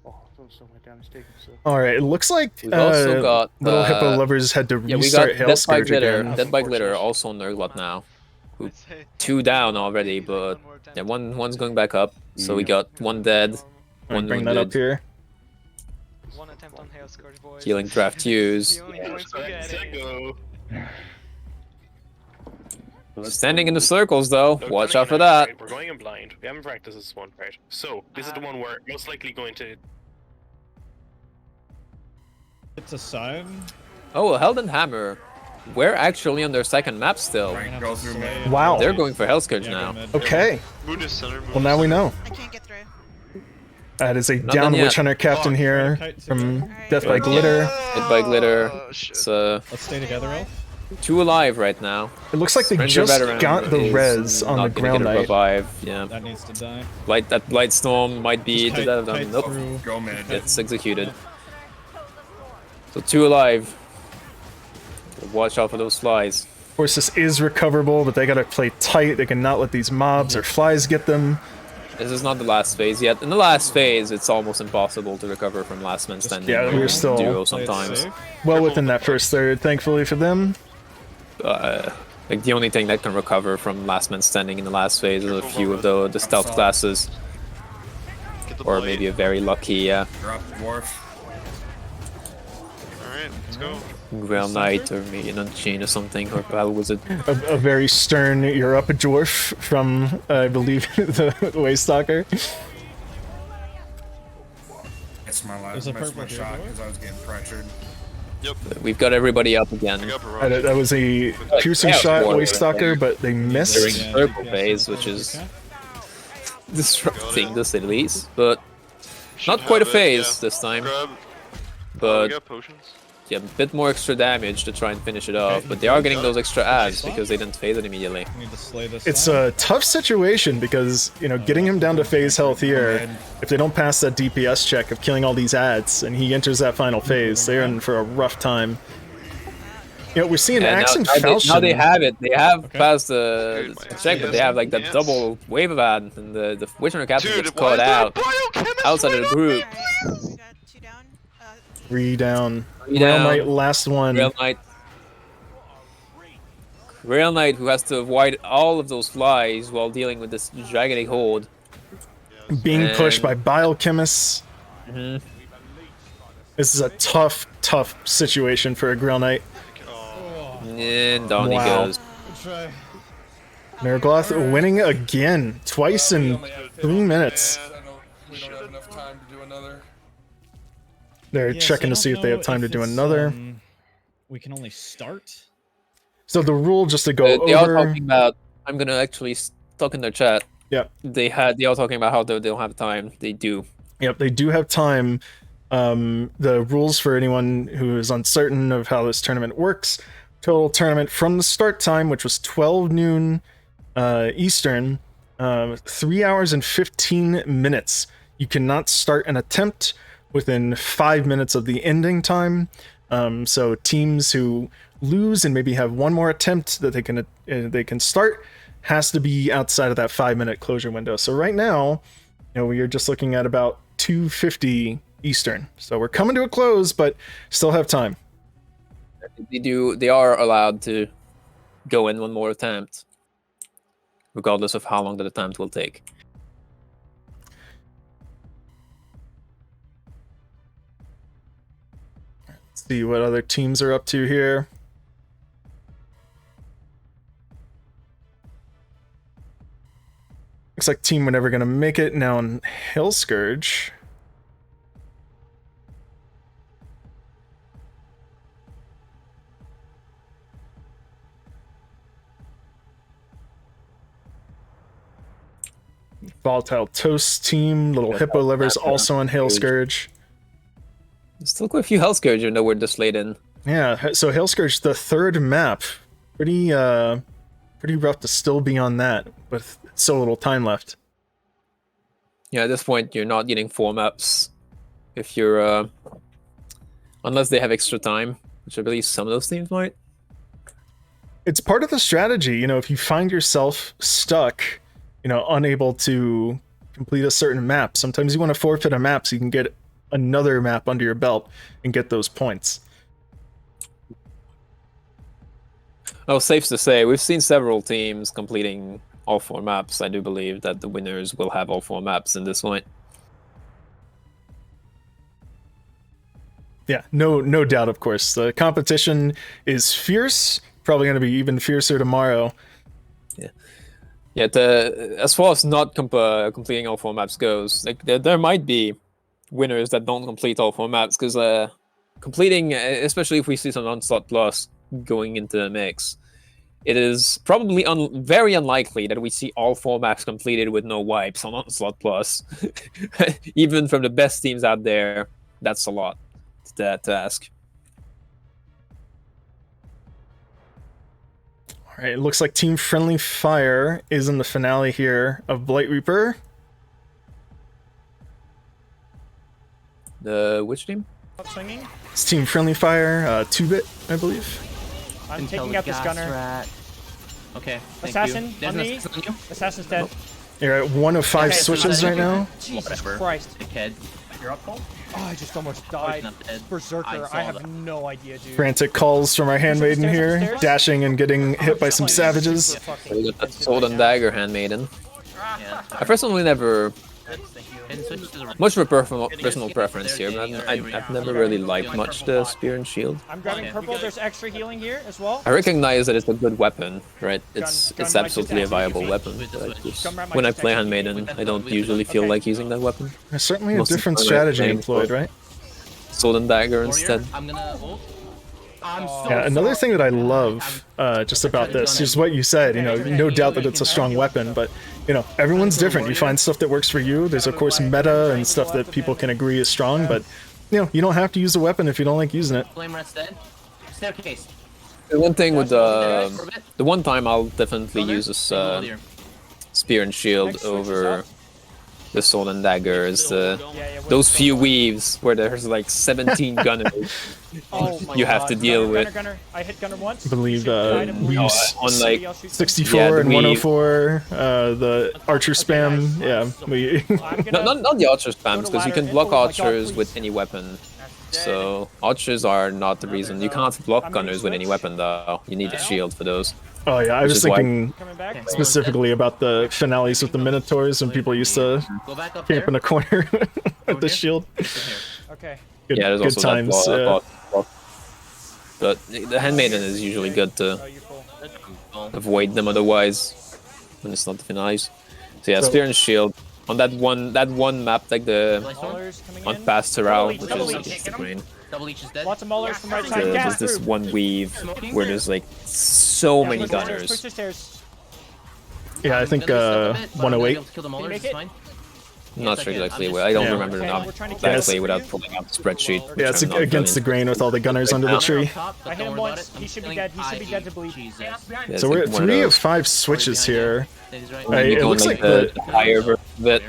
Oh, there's so much damage taken. So. Alright, it looks like We've also got Little Hippo Lovers had to restart Hail Scourge again. Dead by Glitter also on Nergloth now. 2 down already, but yeah, one's going back up. So we got 1 dead, 1 bring that up here. 1 attempt on Hail Scourge, boys. Healing draft use. Standing in the circles though. Watch out for that. We're going in blind. We haven't practiced this one, right? So this is the one we're most likely going to. It's a sign. Oh, well, Helden Hammer. We're actually on their second map still. Wow. They're going for Hell Scourge now. Okay. Well, now we know. I can't get through. That is a Not down done yet. Witch Hunter captain here from Death by Glitter. Dead by Glitter. It's Let's stay together, Elf. 2 alive right now. It looks like they Stranger just Veteran got the is res on the not gonna Ground get a Knight. revive. Yeah. That needs to die. That Blightstorm might be Just kite nope. through. Go, man. It's executed. So 2 alive. Watch out for those flies. Of course, this is recoverable, but they gotta play tight. They cannot let these mobs or flies get them. This is not the last phase yet. In the last phase, it's almost impossible to recover from last man standing. Yeah, we're still duo sometimes. well within that first third, thankfully for them. Like the only thing that can recover from last man standing in the last phase is a few of the stealth classes, or maybe a very lucky Drop dwarf. Alright, let's go. Grail Knight or maybe an Unchained or something, or Battle Wizard. A very stern "you're up a dwarf" from I believe the Waystalker. It's my last shot because I was getting pressured. Yep. We've got everybody up again. That was a piercing shot Waystalker, but they missed. During circle phase, which is disrupting the say the least, but not quite a phase this time. Grab. But we got potions. a bit more extra damage to try and finish it off, but they are getting those extra adds because they didn't phase it immediately. It's a tough situation because, you know, getting him down to phase health here, if they don't pass that DPS check of killing all these adds and he enters that final phase, they're in for a rough time. You know, we're seeing Axe and Falchion. Now they have it. They have passed the check, but they have like that double wave of ad, and the Witcher Captain gets caught out outside of the group. 3 down. Real Knight, last one. Real Knight, who has to avoid all of those flies while dealing with this gigantic horde. Being pushed by biochemists. This is a tough situation for a Grail Knight. And down he goes. Mirgloth winning again, twice in 3 minutes. We don't have enough time to do another. They're checking to see if they have time to do another. We can only start. So the rule, just to go They over. are talking about. I'm gonna actually talk in their chat. Yeah. They are talking about how they don't have time. They do. Yep, they do have time. The rules for anyone who is uncertain of how this tournament works: total tournament from the start time, which was 12 noon Eastern, 3 hours and 15 minutes. You cannot start an attempt within 5 minutes of the ending time. So teams who lose and maybe have one more attempt that they can start has to be outside of that 5-minute closure window. So right now, you know, we are just looking at about 2:50 Eastern. So we're coming to a close, but still have time. They are allowed to go in one more attempt, regardless of how long that attempt will take. Let's see what other teams are up to here. Looks like team were never going to make it now in Hailscourge. Volatile Toast team, Little Hippo Livers also on Hailscourge. There's still quite a few Hailscourge even though we're this late in. Yeah, so Hailscourge, the third map. Pretty rough to still be on that with so little time left. Yeah, at this point you're not getting 4 maps if you're unless they have extra time, which I believe some of those teams might. It's part of the strategy, you know, if you find yourself stuck, you know, unable to complete a certain map, sometimes you want to forfeit a map so you can get another map under your belt and get those points. Oh, safe to say, we've seen several teams completing all 4 maps. I do believe that the winners will have all 4 maps in this one. Yeah, no doubt, of course. The competition is fierce, probably going to be even fiercer tomorrow. Yeah, as far as not completing all 4 maps goes, like there might be winners that don't complete all 4 maps, because completing, especially if we see some Onslaught Plus going into the mix, it is probably very unlikely that we see all 4 maps completed with no wipes on Onslaught Plus. Even from the best teams out there, that's a lot to ask. All right, it looks like Team Friendly Fire is in the finale here of Blight Reaper. Which team? Swinging. It's Team Friendly Fire, 2-bit, I believe. I'm taking out this gunner. Okay. Assassin on me. Assassin's dead. You're at 1 of 5 switches right now. Jesus Christ. Dickhead. You're up, Cole? Oh, I just almost died. Berserker, I have no idea, dude. Frantic calls from our handmaiden here, dashing and getting hit by some savages. We got that Sword and Dagger handmaiden. I personally never much of a personal preference here, but I've never really liked much the Spear and Shield. I'm grabbing purple. There's extra healing here as well. I recognize that it's a good weapon, right? It's absolutely a viable weapon. But when I play Handmaiden, I don't usually feel like using that weapon. There's certainly a different strategy employed, right? Sword and Dagger instead. Yeah, another thing that I love just about this is what you said, you know, no doubt that it's a strong weapon, but, you know, everyone's different. You find stuff that works for you. There's, of course, meta and stuff that people can agree is strong, but you know, you don't have to use a weapon if you don't like using it. Flame Rat's dead. Staircase. The one thing with the one time I'll definitely use this spear and shield over the sword and dagger is those few weaves where there's like 17 gunners you have to deal with. I hit gunner once. I believe weaves on like 64 and 104, the archer spam. Yeah, we. not the archer spams, because you can block archers with any weapon. So archers are not the reason. You can't block gunners with any weapon though. You need a shield for those. Oh yeah, I was thinking specifically about the finales with the Minotaurs when people used to camp in a corner with the shield. Okay. Good, yeah, there's good also times. that but the handmaiden is usually good to avoid them otherwise when it's not the finales. So yeah, spear and shield on that one map, like the on Pastoral, which is against the green. Double Leech is dead. Lots of Maulers from right side. There's this one weave where there's like so many gunners. Push the stairs. Yeah, I think 108. I'm not sure exactly where. I don't remember exactly without pulling out the spreadsheet. Yeah, it's against the grain with all the gunners under the tree. I hit him once. He should be dead. He should be dead to bleed. So we're at 3 of 5 switches here. It looks like the higher version of it,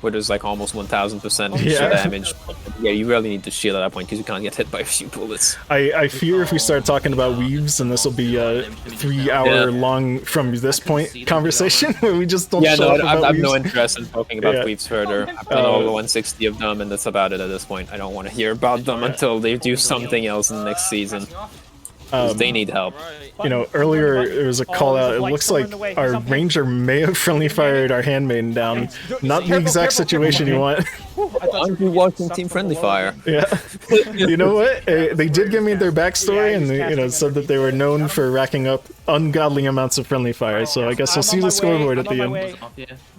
where there's like almost 1000% damage. Yeah, you really need to shield at that point because you can't get hit by a few bullets. I fear if we start talking about weaves, and this will be a 3-hour long from this point conversation where we just don't shut up about I have weaves. no interest in talking about weaves further. I've done all the 160 of them, and that's about it at this point. I don't want to hear about them until they do something else in the next season. They need help. You know, earlier there was a call out. It looks like our ranger may have friendly fired our handmaiden down. Not the exact situation you want. I'm watching Team Friendly Fire. Yeah. You know what? They did give me their backstory, and they, said that they were known for racking up ungodly amounts of friendly fire. So I guess we'll see the scoreboard at the end.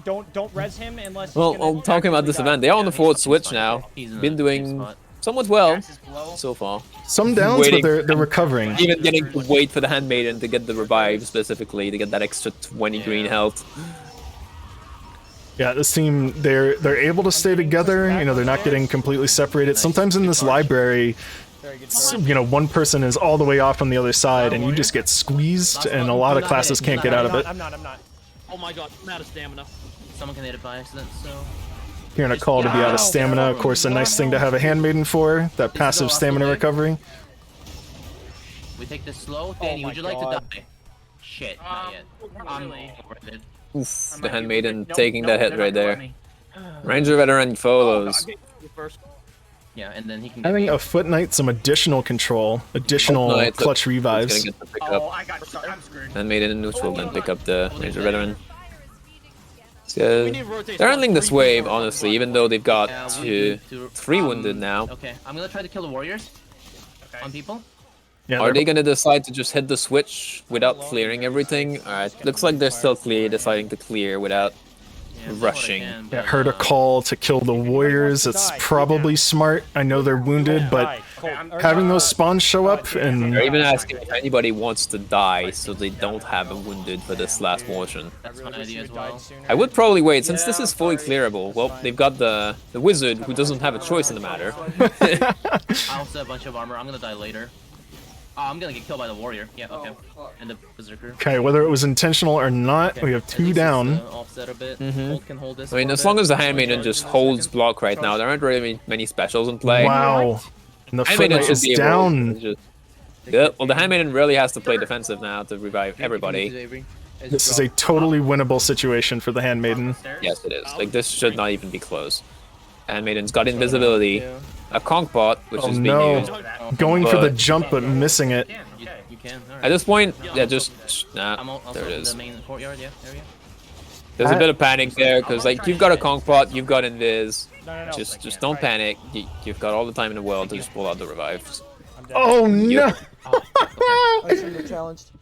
Don't res him unless. Well, talking about this event, they are on the forward switch now. Been doing somewhat well so far. Some downs, but they're recovering. Even getting to wait for the handmaiden to get the revive specifically to get that extra 20 green health. Yeah, this team, they're able to stay together. You know, they're not getting completely separated. Sometimes in this library, one person is all the way off on the other side, and you just get squeezed, and a lot of classes can't get out of it. I'm not. Oh my god, I'm out of stamina. Someone can hit it by accident, so. Hearing a call to be out of stamina, of course, a nice thing to have a handmaiden for, that passive stamina recovery. We take this slow. Danny, would you like to die? Shit, not yet. I'm overrated. Oof, the handmaiden taking that hit right there. Ranger veteran follows. Yeah, and then he can. Having a Foot Knight, some additional control, additional clutch revives. Handmaiden in neutral, then pick up the Ranger veteran. So, they're handling this wave, honestly, even though they've got 3 wounded now. Okay, I'm gonna try to kill the warriors on people. Yeah, are they gonna decide to just hit the switch without clearing everything? Alright, looks like they're still deciding to clear without rushing. Yeah, heard a call to kill the warriors. It's probably smart. I know they're wounded, but having those spawns show up and... They're even asking if anybody wants to die so they don't have a wounded for this last portion. That's my idea as well. I would probably wait, since this is fully clearable. Well, they've got the wizard who doesn't have a choice in the matter. I also have a bunch of armor. I'm gonna die later. I'm gonna get killed by the warrior. Yeah, okay. And the berserker. Okay, whether it was intentional or not, we have 2 down. Offset a bit. Can hold this I mean, as long as the handmaiden just holds block right now, there aren't really many specials in play. Wow. And the Foot Knight is down. Yeah, well, the handmaiden really has to play defensive now to revive everybody. This is a totally winnable situation for the handmaiden. Yes, it is. Like, this should not even be close. Handmaiden's got invisibility. A conch bot, which is being used. Going for the jump but missing it. You can. At this point, yeah, just there it is. The main courtyard, yeah, area. There's a bit of panic there because like you've got a conch bot, you've got invis. Just don't panic. You've got all the time in the world to just pull out the revives. Oh no!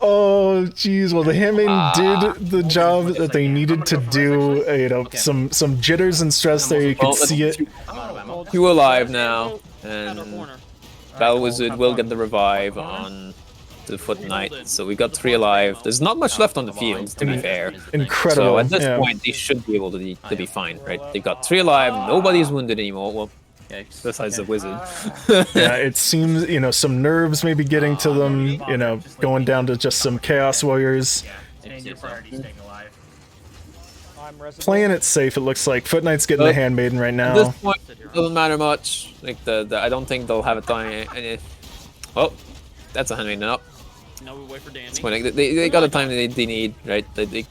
Oh jeez. Well, the handmaiden did the job that they needed to do. You know, some jitters and stress there. You can see it. 2 alive now, and Battle Wizard will get the revive on the Foot Knight. So we got 3 alive. There's not much left on the field, to be fair. Incredible. So at this point, they should be able to be fine, right? They've got 3 alive. Nobody's wounded anymore. Well, Yikes. Besides the wizard. Yeah, it seems, you know, some nerves maybe getting to them, you know, going down to just some Chaos Warriors. Change your priority, staying alive. Playing it safe, it looks like. Foot Knight's getting the Handmaiden right At now. this point, it doesn't matter much. Like I don't think they'll have a time. Oh, that's a Handmaiden up. Now we wait for Danny. It's fine. They got the time they need, right? They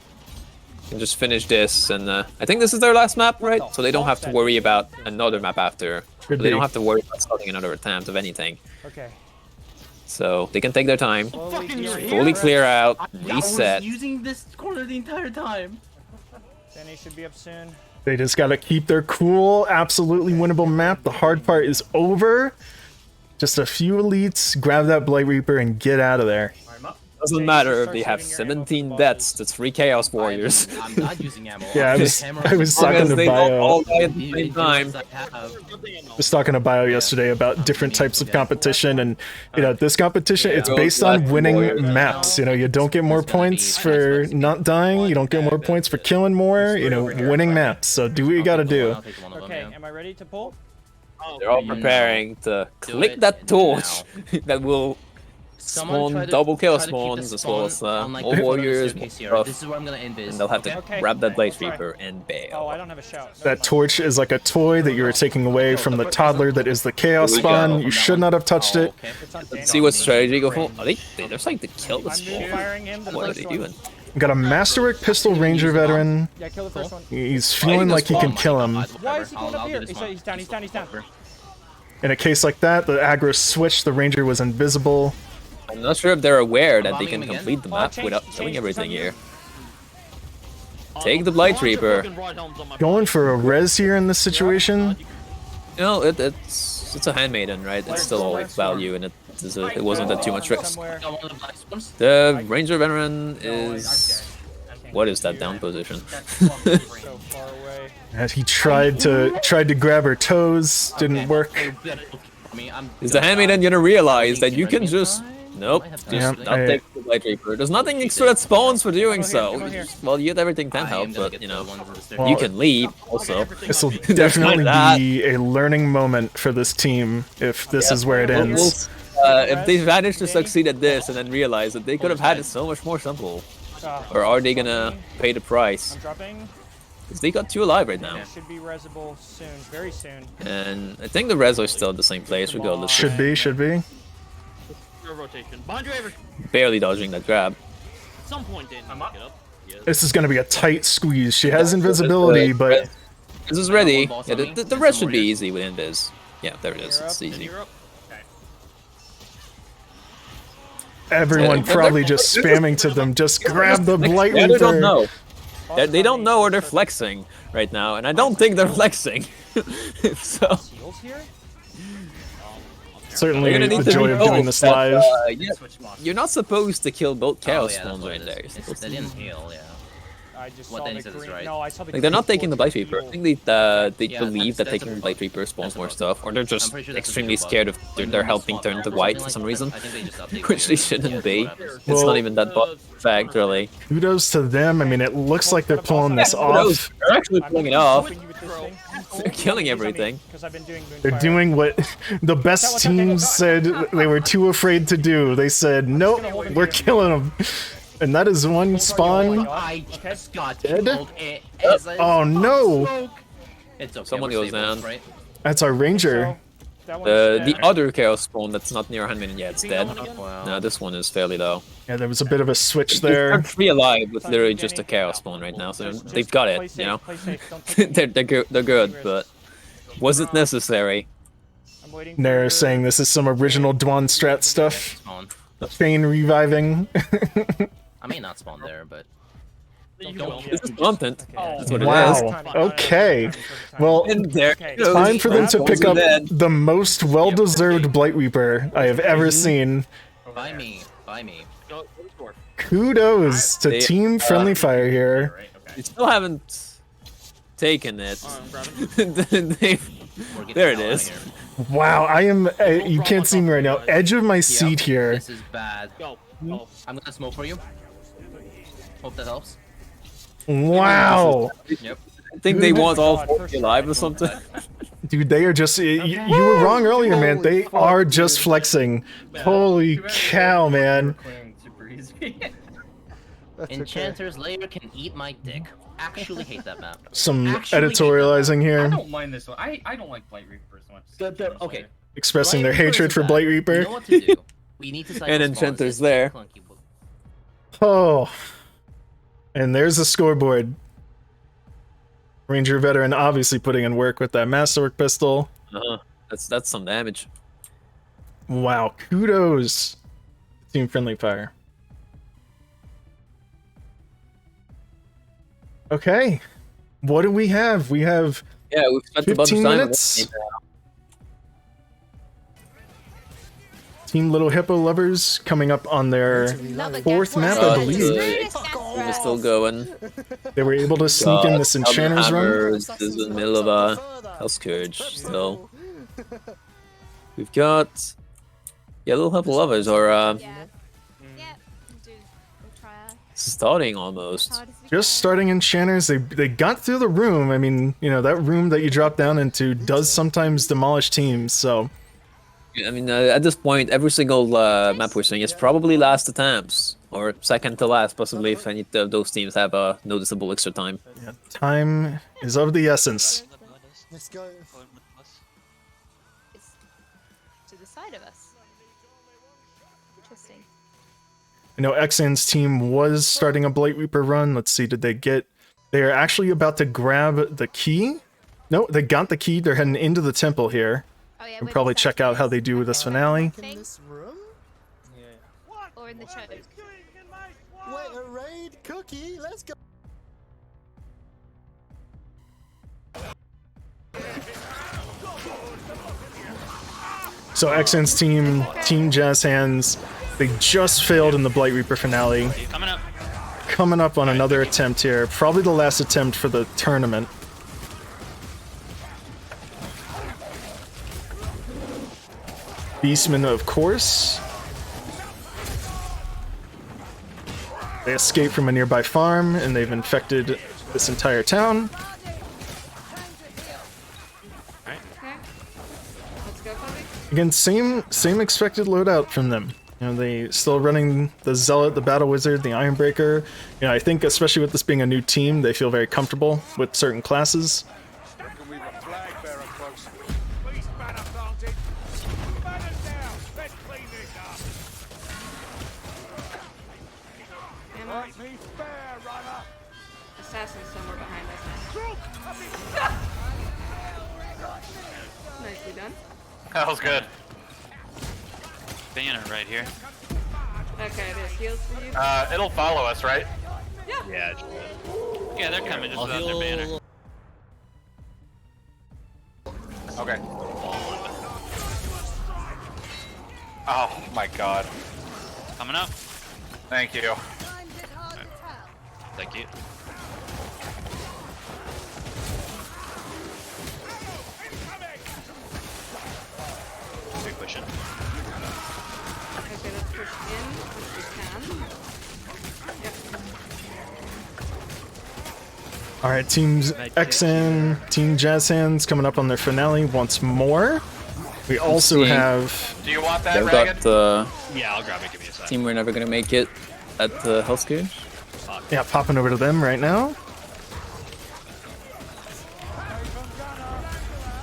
can just finish this, and I think this is their last map, right? So they don't have to worry about another map after. They don't have to worry about starting another attempt of anything. Okay. So they can take their time, Fucking fully clear out, I was reset. using this corner the entire time. Danny should be up soon. They just gotta keep their cool. Absolutely winnable map. The hard part is over. Just a few elites, grab that Blight Reaper, and get out of there. Doesn't matter if they have 17 deaths to 3 Chaos Warriors. I'm not using ammo. Yeah, I was talking to Bio. All die at the same time. Was talking to Bio yesterday about different types of competition, and you know, this competition, it's based on winning maps. You know, you don't get more points for not dying, you don't get more points for killing more, you know, winning maps. So do what you gotta do. Okay, am I ready to pull? They're all preparing to click that torch that will spawn double Chaos spawns as well as more warriors, more stuff, This is where I'm gonna end this. and they'll have to grab that Blade Reaper and bail. Oh, I don't have a shout. That torch is like a toy that you are taking away from the toddler that is the Chaos spawn. You should not have touched it. Let's see what strategy go for. Are they're trying to kill the spawn. What are they doing? Got a Masterwork Pistol Ranger veteran. Yeah, kill the first one. He's feeling like he can kill him. Why is he going up here? He's down, he's down, he's down. In a case like that, the aggro switched, the Ranger was invisible. I'm not sure if they're aware that they can complete the map without killing everything here. Take the Blight Reaper. Going for a res here in this situation? You know, it's a Handmaiden, right? It's still all value, and it wasn't that too much risk. The Ranger Veteran is... What is that down position? And he tried to grab her toes, didn't work. Is the Handmaiden gonna realize that you can just... Nope, just Yeah, not take the Blight Reaper. There's nothing extra that spawns for doing so. Well, you get everything 10 health, but you know, you can leave also. This will definitely be a learning moment for this team if this is where it ends. If they manage to succeed at this and then realize that they could have had it so much more simple, or are they gonna pay the price? Because they got 2 alive right now. Should be resable soon, very soon. And I think the res are still at the same place regardless. Should be. Rotation. Behind you, Avery. Barely dodging that grab. At some point, Danny will get up. Yes. This is going to be a tight squeeze. She has invisibility, but... This is ready. Yeah, the rest should be easy with invis. Yeah, there it is. It's easy. Everyone probably just spamming to them. Just grab the Blight Reaper. They don't know. They don't know or they're flexing right now, and I don't think they're flexing. So... Certainly the joy of doing this live. You're not supposed to kill both Chaos spawns right there. They didn't heal, yeah. I just What saw Danny the said is green. right. No, I saw the Like, they're not green taking the force Blight Reaper. I fuel. think they believe that taking the Blight Reaper spawns more stuff, or they're just extremely scared of their health being turned to white for some reason, which they shouldn't be. It's not even that fact, really. Kudos to them. I mean, it looks like they're pulling this off. They're actually pulling it off. They're killing everything. They're doing what the best teams said they were too afraid to do. They said, nope, we're killing them. And that is one spawn I just got dead. killed. Oh no! It's okay, Someone we're goes stable, down. right? That's our Ranger. The other Chaos spawn that's not near Handmaiden yet is dead. No, this one is fairly low. Yeah, there was a bit of a switch They're there. 3 alive with literally just a Chaos spawn right now, so they've got it, you know? they're good, but was it necessary? Nair saying this is some original Dwan strat stuff. Fane reviving. I may not spawn there, but... This is content. That's what Wow. it is. Okay. Well, time for them to pick up the most well-deserved Blight Reaper I have ever seen. By me. Kudos to Team Friendly Fire here. They still haven't taken it. There it is. Wow, I am. You can't see me right now. Edge of my seat here. This is bad. I'm gonna smoke for you. Hope that helps. Wow. Yep. I think they want all 40 alive or something. Dude, they are just... You were wrong earlier, man. They are just flexing. Holy cow, man. Enchanter's Lair can eat my dick. Actually hate that map. Some Actually editorializing I here. don't mind this one. I don't like Blight Reaper so much. Okay. Expressing their Blight Reaper hatred is for bad. Blight Reaper. You know what to do. We need to cycle And spawns. Enchanter's It's there. clunky. Oh. And there's the scoreboard. Ranger veteran obviously putting in work with that Masterwork pistol. That's some damage. Wow, kudos. Team Friendly Fire. Okay. What do we have? We have Yeah, we've spent a bunch of 15 time minutes. Team Little Hippo Lovers coming up on their 4th map, I believe. We're still going. They were able to sneak in this Enchanter's run. This is in the middle of a Hell Scourge still. We've got Little Hippo Lovers are starting almost. Just starting Enchanters. They got through the room. I mean, you know, that room that you drop down into does sometimes demolish teams, so... I mean, at this point, every single map we're seeing is probably last attempts, or second to last, possibly, if any of those teams have a noticeable extra time. Yeah, time is of the essence. Let's go. It's to the side of us. Interesting. I know Xan's team was starting a Blight Reaper run. Let's see, did they get... They are actually about to grab the key. No, they got the key. They're heading into the temple here. Oh, yeah, And probably check out how they do with this finale. In this room? Yeah. Or in the choke. Wait, a raid cookie? Let's go. So Xan's team, Team Jazzhands, they just failed in the Blight Reaper finale. Coming up. Coming up on another attempt here. Probably the last attempt for the tournament. Beastmen, of course. They escaped from a nearby farm, and they've infected this entire town. Again, same expected loadout from them. You know, they still running the Zealot, the Battle Wizard, the Ironbreaker. You know, I think especially with this being a new team, they feel very comfortable with certain classes. Assassin's somewhere behind us. Nicely done. That was good. Banner right here. Okay, there's heals for you. It'll follow us, right? Yeah. Yeah. Yeah, they're coming just without their banner. Okay. Oh my god. Coming up. Thank you. Thank you. Big pushing. Okay, let's push in if we can. Yep. Alright, Teams Xan, Team Jazzhands coming up on their finale once more. We also have... Do you want that, They've Dragon? got Yeah, I'll grab it. Give me a sec. team we're never gonna make it at the Hell Scourge. Yeah, popping over to them right now.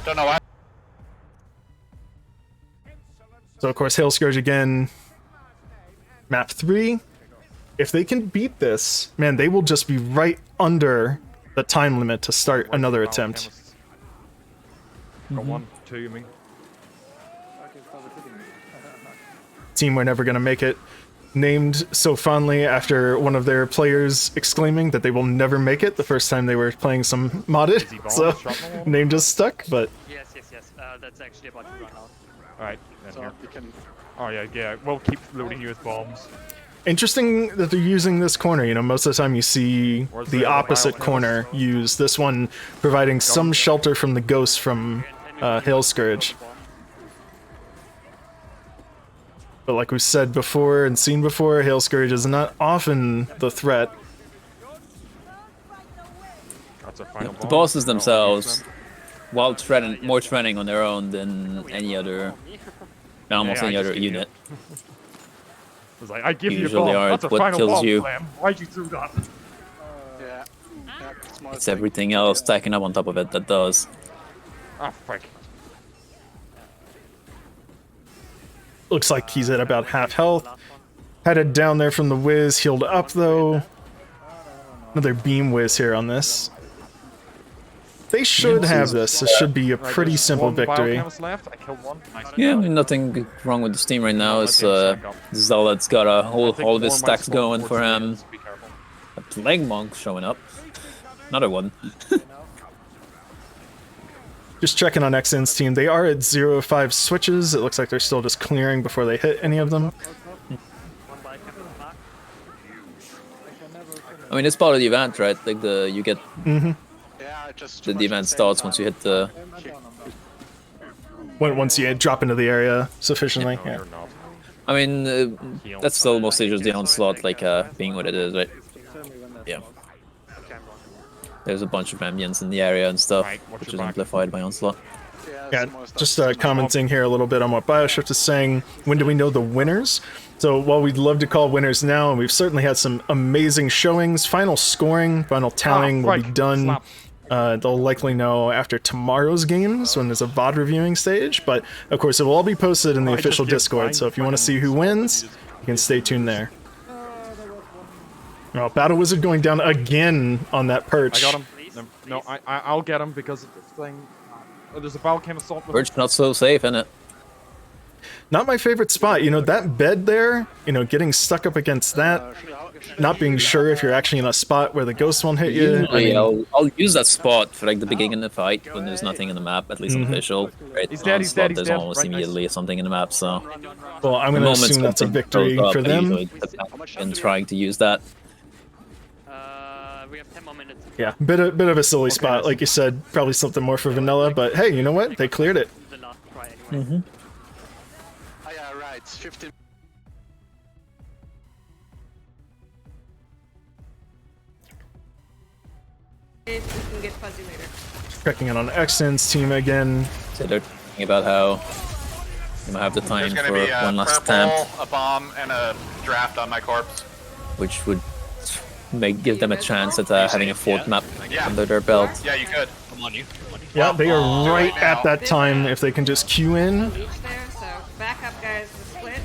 Don't know why. So of course, Hail Scourge again, map 3. If they can beat this, man, they will just be right under the time limit to start another attempt. Got 1, 2, you mean? Team we're never gonna make it, named so fondly after one of their players exclaiming that they will never make it the first time they were playing some modded, so name just stuck, but... Yes. That's actually about to run out. Alright, then So here. you can. Oh yeah, we'll keep loading you with bombs. Interesting that they're using this corner. You know, most of the time you see the opposite corner use this one, providing some shelter from the ghosts from Hail Scourge. But like we've said before and seen before, Hail Scourge is not often the threat. The bosses themselves, while more threatening on their own than any other, almost any other unit. It's like, I give Usually you a bomb. are That's a what final kills bomb, you. Clem. Why'd you do that? Yeah. It's everything else stacking up on top of it that does. Ah, frick. Looks like he's at about half health. Headed down there from the whiz, healed up though. Another beam whiz here on this. They should have this. This should be a pretty simple victory. Left. I killed one. Nice. Yeah, I mean, nothing wrong with the Steam right now. It's Zealot's got all of his stacks going for him. A Plague Monk showing up. Another one. Just checking on XN's team. They are at 0-5 switches. It looks like they're still just clearing before they hit any of them. I mean, it's part of the event, right? Like you get the event starts once you hit the. Once you drop into the area sufficiently. Yeah. I mean, that's still mostly just the onslaught, like being what it is, right? Yeah. There's a bunch of ambience in the area and stuff, which is amplified by onslaught. Yeah, just commenting here a little bit on what Bioshift is saying. When do we know the winners? So while we'd love to call winners now, and we've certainly had some amazing showings, final scoring, final tallying will be done. They'll likely know after tomorrow's games when there's a VOD reviewing stage, but of course it will all be posted in the official Discord, so if you want to see who wins, you can stay tuned there. Oh, Battle Wizard going down again on that perch. I got him. No, I'll get him because it's thing. There's a Valcam assault. Perch not so safe, isn't it? Not my favorite spot. You know, that bed there, you know, getting stuck up against that, not being sure if you're actually in a spot where the ghost won't hit you. Usually, I'll use that spot for like the beginning of the fight when there's nothing in the map, at least unofficial. Right? He's dead, he's dead, he's there's dead. almost immediately something in the map, so. Well, I'm going to assume that's a victory for them. And trying to use that. We have 10 more minutes. Yeah, bit of a silly spot, like you said, probably something more for vanilla, but hey, you know what? They cleared it. Oh yeah, right. It's 15. If we can get fuzzy later. Checking in on XN's team again. So they're thinking about how you might have the time for one last attempt, a bomb, and a draft on my corpse. which would give them a chance at having a fourth map under their belt. Yeah, you could. Come on, you. Yeah, they are right at that time if they can just queue in. There, so back up, guys. The split.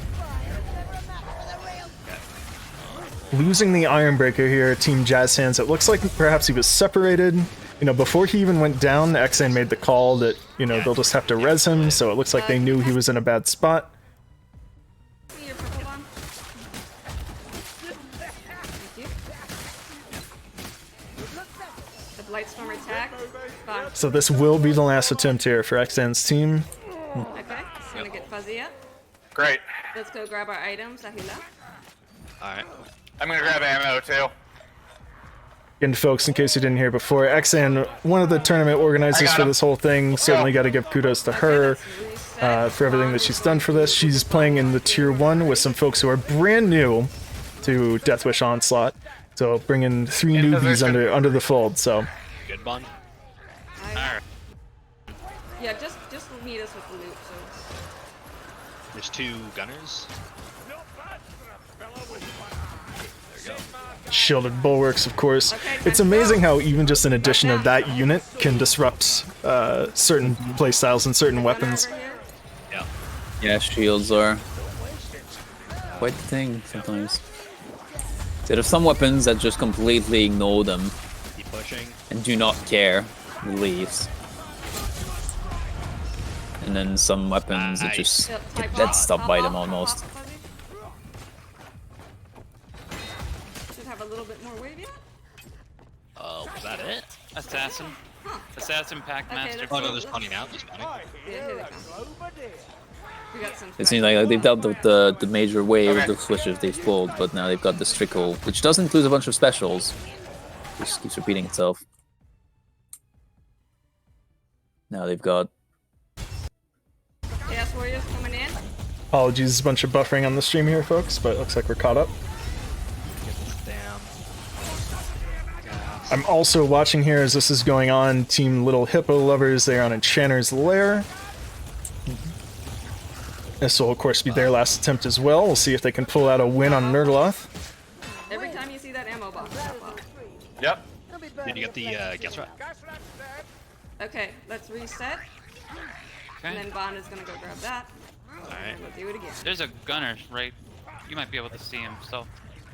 Losing the Ironbreaker here, Team Jazzhands. It looks like perhaps he was separated. You know, before he even went down, XN made the call that, you know, they'll just have to res him, so it looks like they knew he was in a bad spot. Lightstorm attack. Fine. So this will be the last attempt here for XN's team. Okay, it's gonna get fuzzy up. Great. Let's go grab our items, Ahila. Alright. I'm gonna grab ammo too. And folks, in case you didn't hear before, XN, one of the tournament organizers for this whole thing, certainly got to give kudos to her for everything that she's done for this. She's playing in the Tier 1 with some folks who are brand new to Deathwish Onslaught. So bringing 3 newbies under the fold, so... Good bun. Alright. Yeah, just meet us with the loot, so... There's 2 gunners. Shielded bulwarks, of course. It's amazing how even just an addition of that unit can disrupt certain playstyles and certain weapons. Yeah, shields are quite the thing sometimes. So there's some weapons that just completely ignore them Keep pushing. and do not care, leaves. And then some weapons that just get dead stuff by them almost. Should have a little bit more wave yet? Was that it? Assassin. Assassin Pack Master. Oh no, there's plenty now. There's plenty. Yeah, here they come. We got some. It seems like they've dealt with the major wave of the switches they've pulled, but now they've got this trickle, which does include a bunch of specials. Just keeps repeating itself. Now they've got... Chaos Warriors coming in. Apologies, a bunch of buffering on the stream here, folks, but it looks like we're caught up. I'm also watching here as this is going on. Team Little Hippo Lovers, they're on Enchanter's Lair. This will, of course, be their last attempt as well. We'll see if they can pull out a win on Nerdloth. Every time you see that ammo box pop up. Yep. Did you get the gas rat? Okay, let's reset. And then Bond is gonna go grab that. Alright. We'll do it again. There's a gunner right. You might be able to see him. So.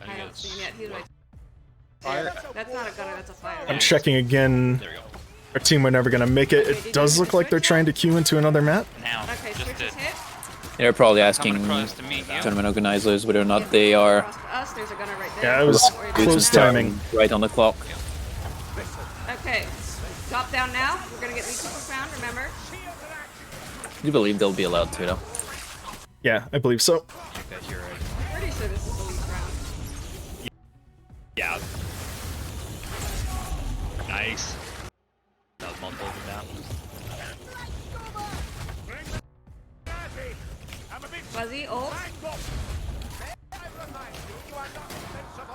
I don't see him yet. He's right there. That's not a gunner. That's a fire. I'm checking again. Our team were never going to make it. It does look like they're trying to queue into another map. Now. Okay, switch is hit. They're probably asking tournament organizers whether or not they are. Us, there's a gunner right there. Yeah, it was close timing. Right on the clock. Okay, drop down now. We're gonna get these people found. Remember. Do you believe they'll be allowed to, though? Yeah, I believe so. Okay, you're right. I'm pretty sure this is the least round. Yeah. Nice. That was multiple down. Fuzzy, ult.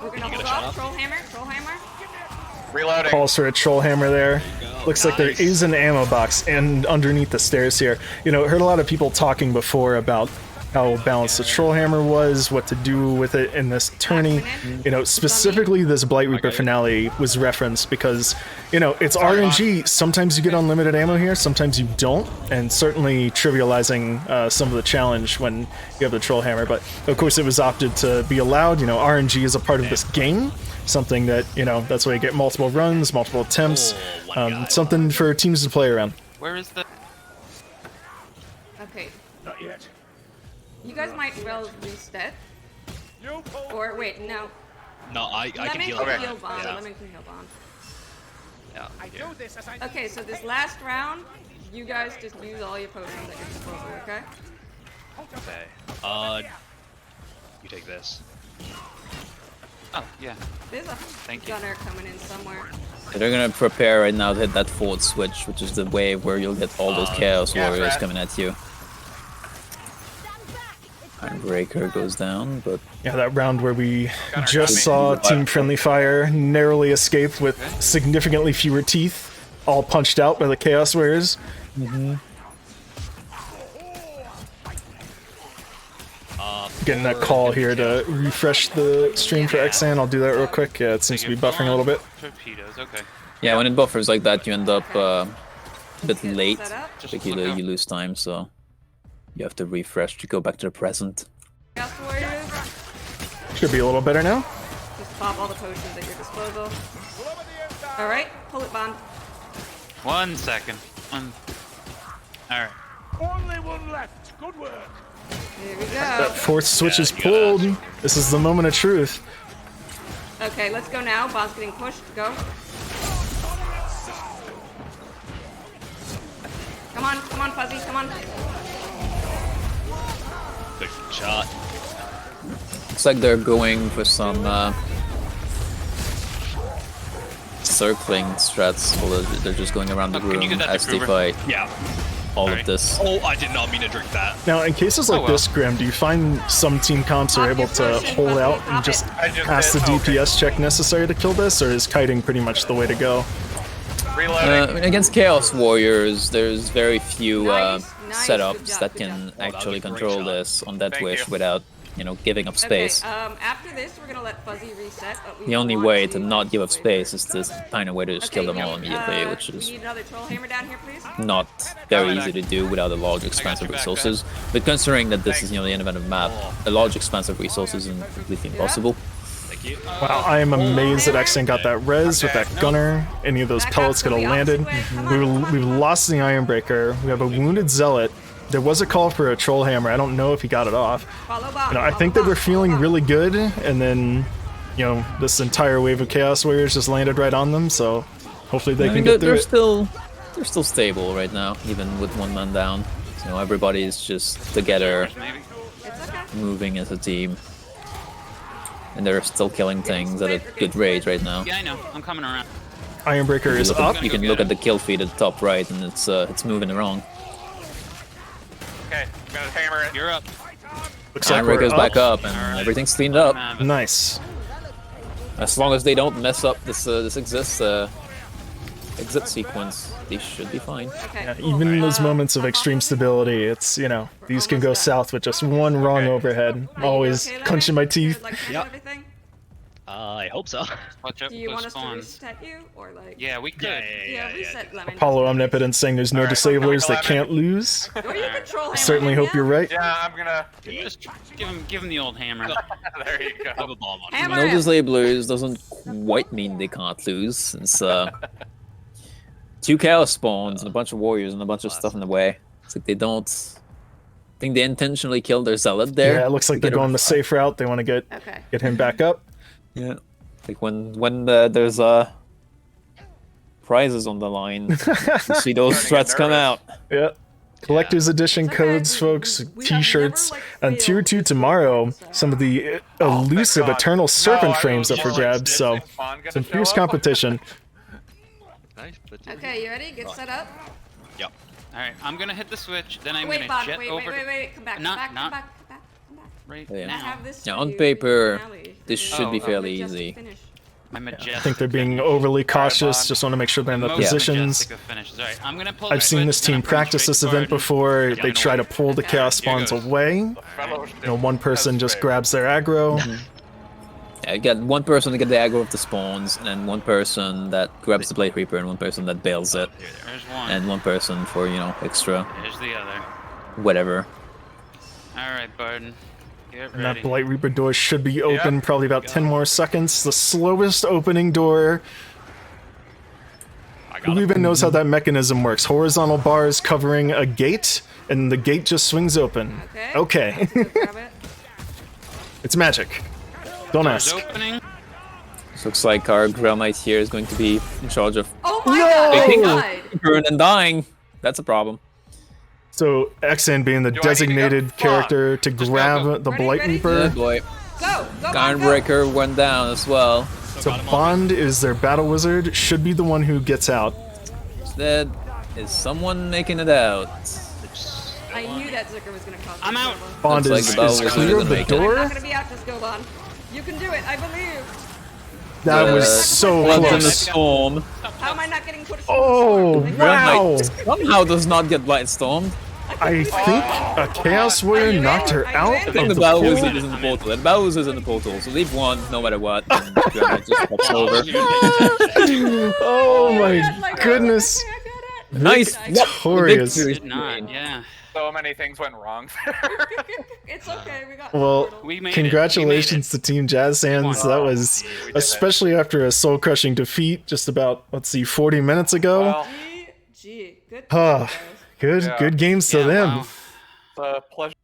We're gonna Can you hold get a shot off. off? Troll hammer. Troll hammer. Reloading. Calls for a troll hammer there. Looks like there is an ammo box and underneath the stairs here. You know, heard a lot of people talking before about how balanced the troll hammer was, what to do with it in this tourney. You know, specifically this Blight Reaper finale was referenced because, you know, it's RNG. Sometimes you get unlimited ammo here, sometimes you don't, and certainly trivializing some of the challenge when you have the troll hammer. But of course, it was opted to be allowed. You know, RNG is a part of this game. Something that, you know, that's why you get multiple runs, multiple attempts. Something for teams to play around. Where is the? Okay. Not yet. You guys might well reset. Or wait, no. No, I can Lemon heal. can heal Bond. Yeah. Lemon can heal Bond. Yeah. Okay, so this last round, you guys just use all your potions at your disposal, okay? Okay. You take this. Oh yeah. There's a Thank you. gunner coming in somewhere. They're gonna prepare right now to hit that forward switch, which is the wave where you'll get all those Chaos Warriors coming at you. Breaker goes down, but yeah, that round where we just saw Team Friendly Fire narrowly escape with significantly fewer teeth, all punched out by the Chaos Warriors. Getting that call here to refresh the stream for Xan. I'll do that real quick. Yeah, it seems to be buffering a little bit. Torpedoes. Okay. yeah, when it buffers like that, you end up a bit late. Like you lose time, so you have to refresh to go back to the present. Chaos Warriors, Should be a little better now. just pop all the potions at your disposal. Alright, pull it, Bond. 1 second. All right. Only one left. Good work. Here we go. That fourth switch is pulled. This is the moment of truth. Okay, let's go now. Bond's getting pushed. Go. Come on, Fuzzy, come on. Good shot. Looks like they're going for some circling strats, although they're just going around the room as they fight. Yeah. All of this. Oh, I did not mean to drink that. Now, in cases like this, Grim, do you find some team comps are able to hold out and just pass the DPS check necessary to kill this, or is kiting pretty much the way to go? Against Chaos Warriors, there's very few setups that can actually control this on that wish without, you know, giving up space. Okay, after this, we're gonna let Fuzzy reset. But we The only want way to not give up space is to find a way to just kill them all yep, immediately, which we is need another troll hammer down here, please. not very easy to do without a large expanse of resources. But considering that this is, you know, the end of the map, a large expanse of resources is completely impossible. Wow, I am amazed that Xan got that res with that gunner. Any of those pellets could have landed. We've lost the Ironbreaker. We have a wounded Zealot. There was a call for a troll hammer. I don't know if he got it off. You know, I think they were feeling really good, and then, you know, this entire wave of Chaos Warriors just landed right on them. So hopefully they can get through it. They're still stable right now, even with one man down. So everybody's just together, moving as a team. And they're still killing things at a good rate right now. Yeah, I know. I'm coming around. Ironbreaker is up. You can look at the kill feed at the top right, and it's moving around. Okay, I'm gonna hammer it. You're up. Looks like we're Ironbreaker's up. back up, and everything's cleaned up. Nice. As long as they don't mess up this exit sequence, they should be fine. Yeah, even in those moments of extreme stability, it's, you know, these can go south with just one wrong overhead. I'm always clenching my teeth. Yep. I hope so. Watch out Do you for want us to spawns. reset you or like? Yeah, we could. Yeah, reset Lemon. Apollo Omnipotence saying there's no disablers that can't lose. Or you control him. Certainly hope you're right. Yeah, I'm gonna. Just give him the old hammer. There you go. Have a bomb on Hammer him. No him. disablers doesn't quite mean they can't lose, since 2 chaos spawns and a bunch of warriors and a bunch of stuff in the way. It's like they don't. I think they intentionally killed their zealot there. Yeah, it looks like they're going the safe route. They want to get him back up. Yeah, like when there's prizes on the line, you see those threats come out. Yeah. Collector's edition codes, folks, t-shirts, and tier 2 tomorrow, some of the elusive eternal serpent frames up for grabs, so some fierce competition. Okay, you ready? Get set up. Yep. Alright, I'm gonna hit the switch, then I'm Wait, gonna Bond, jet wait, over. wait, come back, Not- come back, not- come back. Right Yeah. I now. have this Yeah, for on you, paper, finale. this should be fairly easy. My majestic. I think they're being overly cautious, just want to make sure they're in the Most positions. majestic of finishes. Alright, I'm gonna pull I've that seen switch, this then team I'm going practice straight this to event Virgin. before. Yeah, They I know try to it. pull the chaos spawns away. You know, one person just grabs their aggro. Yeah, you got one person to get the aggro of the spawns, and then one person that grabs the Blade Reaper, and one person that bails it, There's one. and one person for, you know, extra There's the other. whatever. Alright, Barden. Get And ready. that Blight Reaper door should be open probably about 10 more seconds. The slowest opening door. Who even knows how that mechanism works? Horizontal bars covering a gate, and the gate just swings open. Okay. It's magic. Don't Door's ask. opening. This looks like our Grail Knight here is going to be in charge of Oh my god! burn and dying. That's a problem. So, Exan being the designated character to grab the Blight Reaper. Yeah, boy. Go! Gunbreaker went down as well. So Bond is their battle wizard, should be the one who gets out. Instead, is someone making it out? I knew that Zucker was gonna cause I'm out. Bond Looks is, like the is battle clear wizard of the didn't make it. I'm door. not gonna be out, just go, Bond. You can do it, I believe. That was so Floods in the close. storm. How am I not getting pushed? Oh, Grail wow. Knight somehow does not get Blight Stormed. I think a Chaos Warrior knocked her out I think of the the Battle pool. Wizard is in the portal. The Battle Wizard is in the portal, so they've won no matter what. And Grail Knight just pops over. Oh my goodness. Nice. Victorious. Did not, yeah. So many things went wrong. It's okay, we got Well, We made congratulations to Team Jazzhands. That was, especially after a soul-crushing defeat just about, let's see, 40 minutes ago. Gee, good. Ah, good games to them. Wow. Pleasure.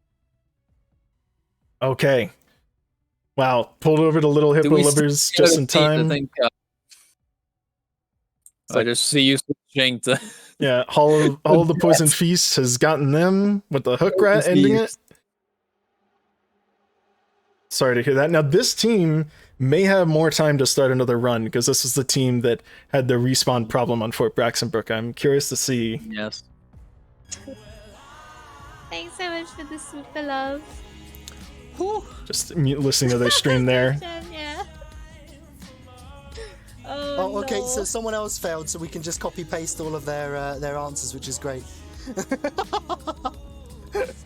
Okay. Wow, pulled over the little hippo livers just in time. I think, I just see you switching to. Yeah, Hall of the Poison Feast has gotten them with the hook rat ending it. Sorry to hear that. Now, this team may have more time to start another run, because this is the team that had the respawn problem on Fort Braxenbrook. I'm curious to see. Yes. Thanks so much for the super love. Just listening to their stream there. Yeah. Oh, okay, so someone else failed, so we can just copy paste all of their answers, which is great.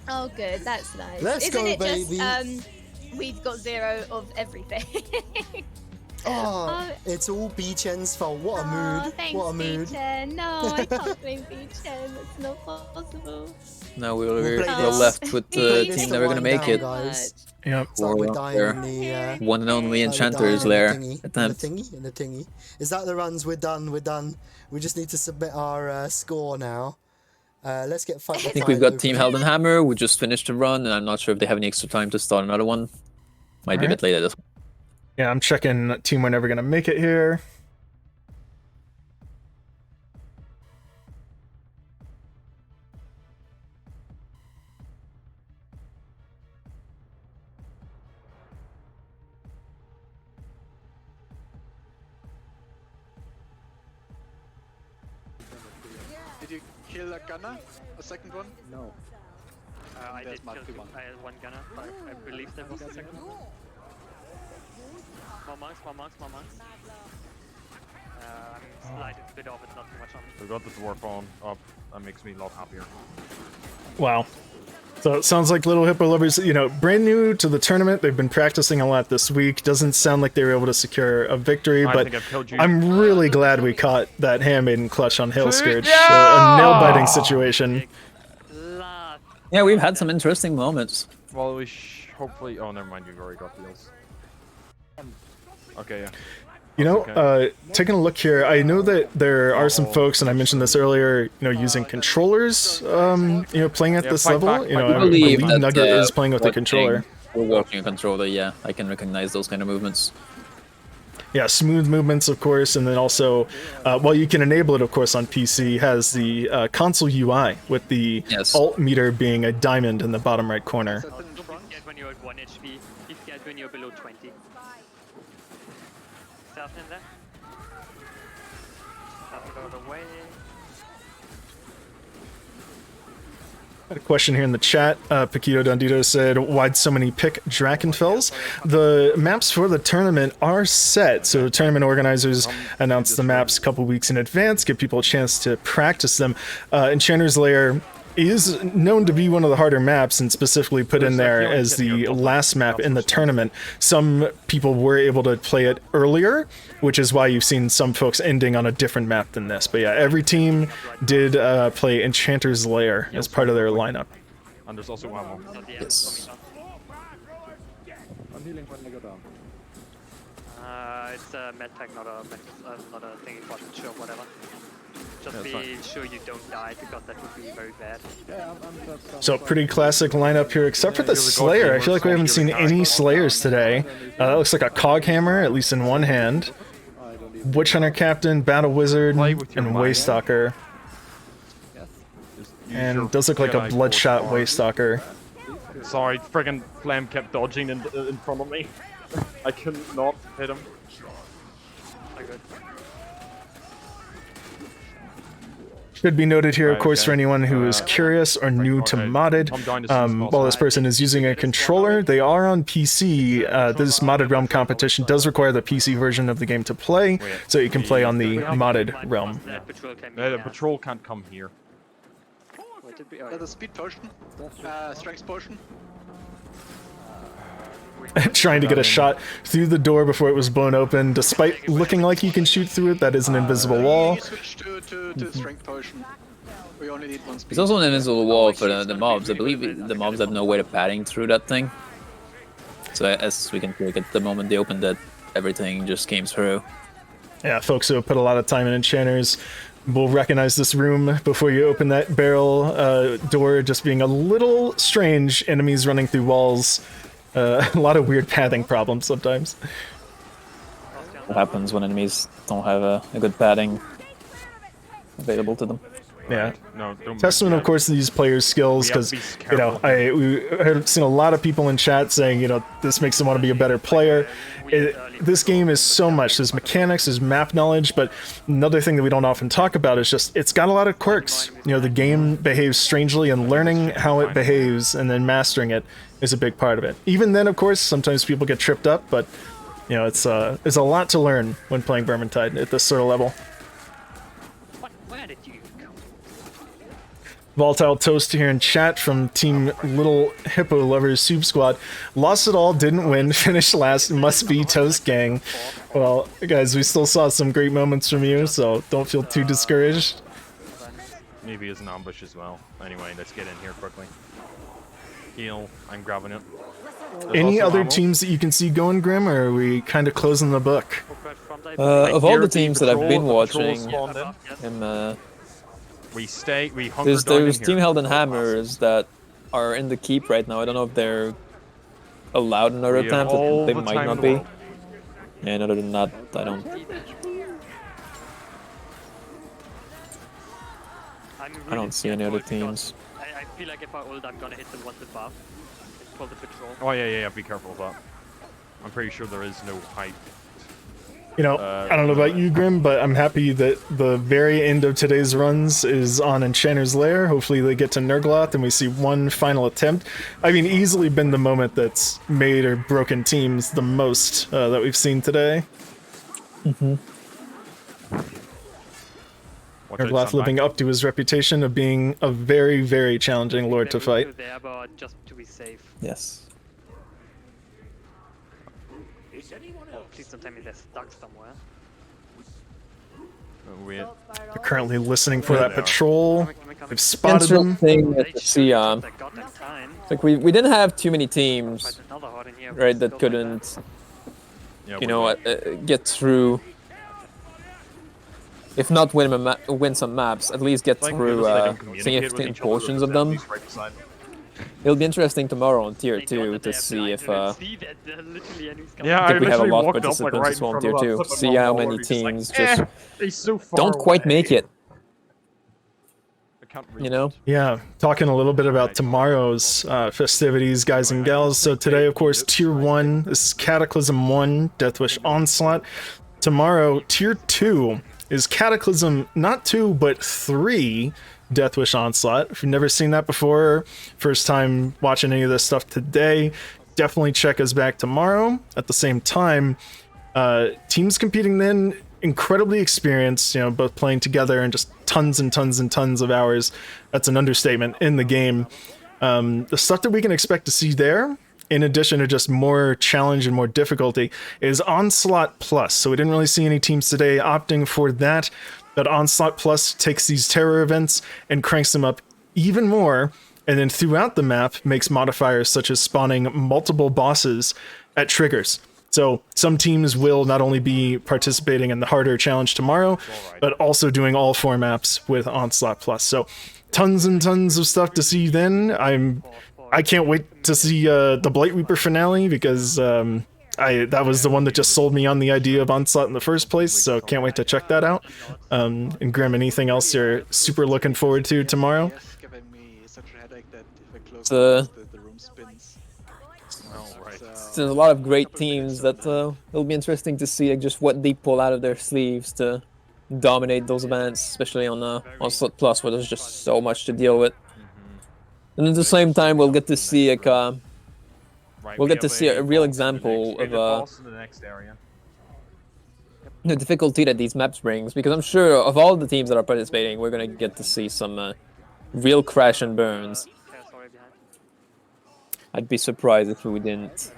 Oh, good. That's nice. Let's Isn't go, it baby. just we've got 0 of everything? Oh, it's all B-Chen's fault. What a mood. Thanks, What a mood. B-Chen. No, I can't blame B-Chen. That's not possible. Now we're play this. left with the Play this team to that we're gonna wind make down, it. guys. Yep. It's like we're dying There. in the One and only like we're Enchanter's dying lair in the attempt. in the thingy. Is that the runs? We're done. We're done. We just need to submit our score now. Let's get fight. I think we've got Team Heldenhammer. We just finished the run, and I'm not sure if they have any extra time to start another one. Might be a bit later this one. Yeah, I'm checking team we're never gonna make it here. Did you kill a gunner? A second one? No. I did kill one gunner. I believe there was a second one. More monks, more monks, more monks. I'm slightly bit off, it's not too much on me. We got the dwarf on up. That makes me a lot happier. Wow. So it sounds like Little Hippo Lovers, you know, brand new to the tournament. They've been practicing a lot this week. Doesn't sound like they were able to secure a victory, but I'm really glad we caught that Handmaiden clutch on Hail Scourge. A nail-biting situation. Yeah, we've had some interesting moments. Well, we hopefully... Oh, never mind, you've already got heals. Okay, yeah. You know, taking a look here, I know that there are some folks, and I mentioned this earlier, you know, using controllers, you know, playing at this level. You know, I believe that, Nugget is playing with a controller. We're watching a controller, yeah. I can recognize those kind of movements. Yeah, smooth movements, of course, and then also, while you can enable it, of course, on PC, has the console UI with the alt meter being a diamond in the bottom right corner. You get when you're at 1 HP, you get when you're below 20. Self in there. Self go away. Got a question here in the chat. Paquito Dondito said, why'd so many pick Drakenfels? The maps for the tournament are set, so tournament organizers announce the maps a couple weeks in advance, give people a chance to practice them. Enchanter's Lair is known to be one of the harder maps and specifically put in there as the last map in the tournament. Some people were able to play it earlier, which is why you've seen some folks ending on a different map than this. But yeah, every team did play Enchanter's Lair as part of their lineup. And there's also ammo. Yes. I'm healing when I go down. It's a medpack, not a thing important, sure, whatever. Just be sure you don't die, because that would be very bad. So pretty classic lineup here, except for the Slayer. I feel like we haven't seen any Slayers today. That looks like a Coghammer, at least in one hand. Witch Hunter Captain, Battle Wizard, and Waystalker. And does look like a Bloodshot Waystalker. Sorry, friggin' Flame kept dodging in front of me. I could not hit him. Should be noted here, of course, for anyone who is curious or new to modded, while this person is using a controller, they are on PC. This modded realm competition does require the PC version of the game to play, so you can play on the modded realm. The patrol can't come here. The speed potion, strength potion. Trying to get a shot through the door before it was blown open, despite looking like you can shoot through it. That is an invisible wall. To strength potion. We only need one speed. There's also an invisible wall for the mobs. I believe the mobs have no way of padding through that thing. So as we can click at the moment they opened it, everything just came through. Yeah, folks who have put a lot of time in Enchanters will recognize this room before you open that barrel door just being a little strange. Enemies running through walls. A lot of weird pathing problems sometimes. What happens when enemies don't have a good padding available to them? Yeah. Testament, of course, to these players' skills, because, you know, I've seen a lot of people in chat saying, you know, this makes them want to be a better player. This game is so much. There's mechanics, there's map knowledge, but another thing that we don't often talk about is just, it's got a lot of quirks. You know, the game behaves strangely, and learning how it behaves and then mastering it is a big part of it. Even then, of course, sometimes people get tripped up, but, you know, it's a lot to learn when playing Virgintide at this sort of level. Where did you go? Volatile Toast here in chat from Team Little Hippo Lovers Soup Squad. Lost it all, didn't win, finished last, must be Toast Gang. Well, guys, we still saw some great moments from you, so don't feel too discouraged. Maybe it's an ambush as well. Anyway, let's get in here quickly. Heal, I'm grabbing it. Any other teams that you can see going, Grim, or are we kind of closing the book? Of all the teams that I've been watching, there's Team Held and Hammers that are in the keep right now. I don't know if they're allowed another attempt. They might not be. Yeah, and other than that, I don't. I don't see any other teams. I feel like if I ult, I'm gonna hit them once above and pull the patrol. Oh yeah, be careful of that. I'm pretty sure there is no height. You know, I don't know about you, Grim, but I'm happy that the very end of today's runs is on Enchanter's Lair. Hopefully they get to Nurgloth and we see one final attempt. I mean, easily been the moment that's made or broken teams the most that we've seen today. Nurgloth living up to his reputation of being a very, very challenging lord to fight. There, but just to be safe. Yes. Oh, please don't tell me they're stuck somewhere. They're currently listening for that patrol. They've spotted them. Interesting to see. Like we didn't have too many teams, right, that couldn't, you know, get through. If not win some maps, at least get through significant portions of them. It'll be interesting tomorrow on Tier 2 to see if I think we have a lot of participants as well on Tier 2. See how many teams just don't quite make it. You know? Yeah, talking a little bit about tomorrow's festivities, guys and gals. So today, of course, Tier 1, this is Cataclysm 1, Deathwish Onslaught. Tomorrow, Tier 2 is Cataclysm, not 2, but 3, Deathwish Onslaught. If you've never seen that before, first time watching any of this stuff today, definitely check us back tomorrow. At the same time, teams competing then, incredibly experienced, you know, both playing together and just tons and tons and tons of hours. That's an understatement in the game. The stuff that we can expect to see there, in addition to just more challenge and more difficulty, is Onslaught Plus. So we didn't really see any teams today opting for that, but Onslaught Plus takes these terror events and cranks them up even more, and then throughout the map makes modifiers such as spawning multiple bosses at triggers. So some teams will not only be participating in the harder challenge tomorrow, but also doing all 4 maps with Onslaught Plus. So tons and tons of stuff to see then. I can't wait to see the Blight Reaper finale, because that was the one that just sold me on the idea of Onslaught in the first place, so can't wait to check that out. And Grim, anything else you're super looking forward to tomorrow? There's a lot of great teams that it'll be interesting to see, like, just what they pull out of their sleeves to dominate those events, especially on Onslaught Plus, where there's just so much to deal with. And at the same time, we'll get to see like we'll get to see a real example of the difficulty that these maps brings, because I'm sure of all the teams that are participating, we're gonna get to see some real crash and burns. I'd be surprised if we didn't.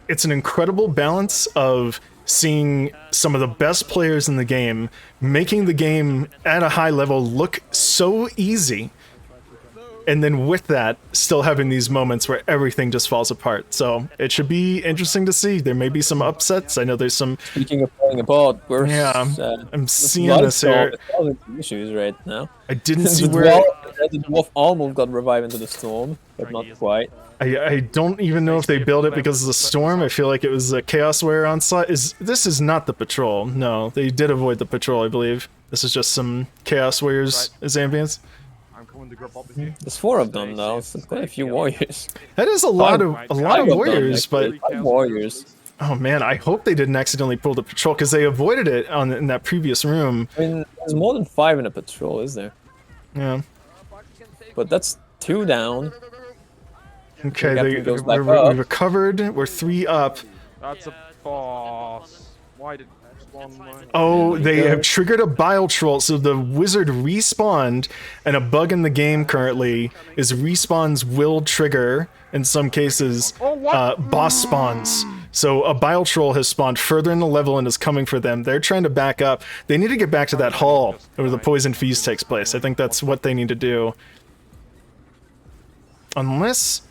It's an incredible balance of seeing some of the best players in the game making the game at a high level look so easy, and then with that, still having these moments where everything just falls apart. So it should be interesting to see. There may be some upsets. I know there's some. Speaking of falling apart, I'm seeing this here. Issues right now. I didn't see where the dwarf almost got revived into the storm, but not quite. I don't even know if they built it because of the storm. I feel like it was a Chaos Warrior Onslaught. This is not the patrol. No, they did avoid the patrol, I believe. This is just some Chaos Warriors as ambience. There's 4 of them though, so quite a few warriors. That is a lot of warriors, but warriors. Oh man, I hope they didn't accidentally pull the patrol, because they avoided it in that previous room. I mean, there's more than 5 in a patrol, is there? Yeah. But that's 2 we recovered. We're 3 up. That's a boss. Why did one? Oh, they have triggered a bile troll. So the wizard respawned, and a bug in the game currently is respawns will trigger in some cases boss spawns. So a bile troll has spawned further in the level and is coming for them. They're trying to back up. They need to get back to that hall where the poison feast takes place. I think that's what they need to do. Unless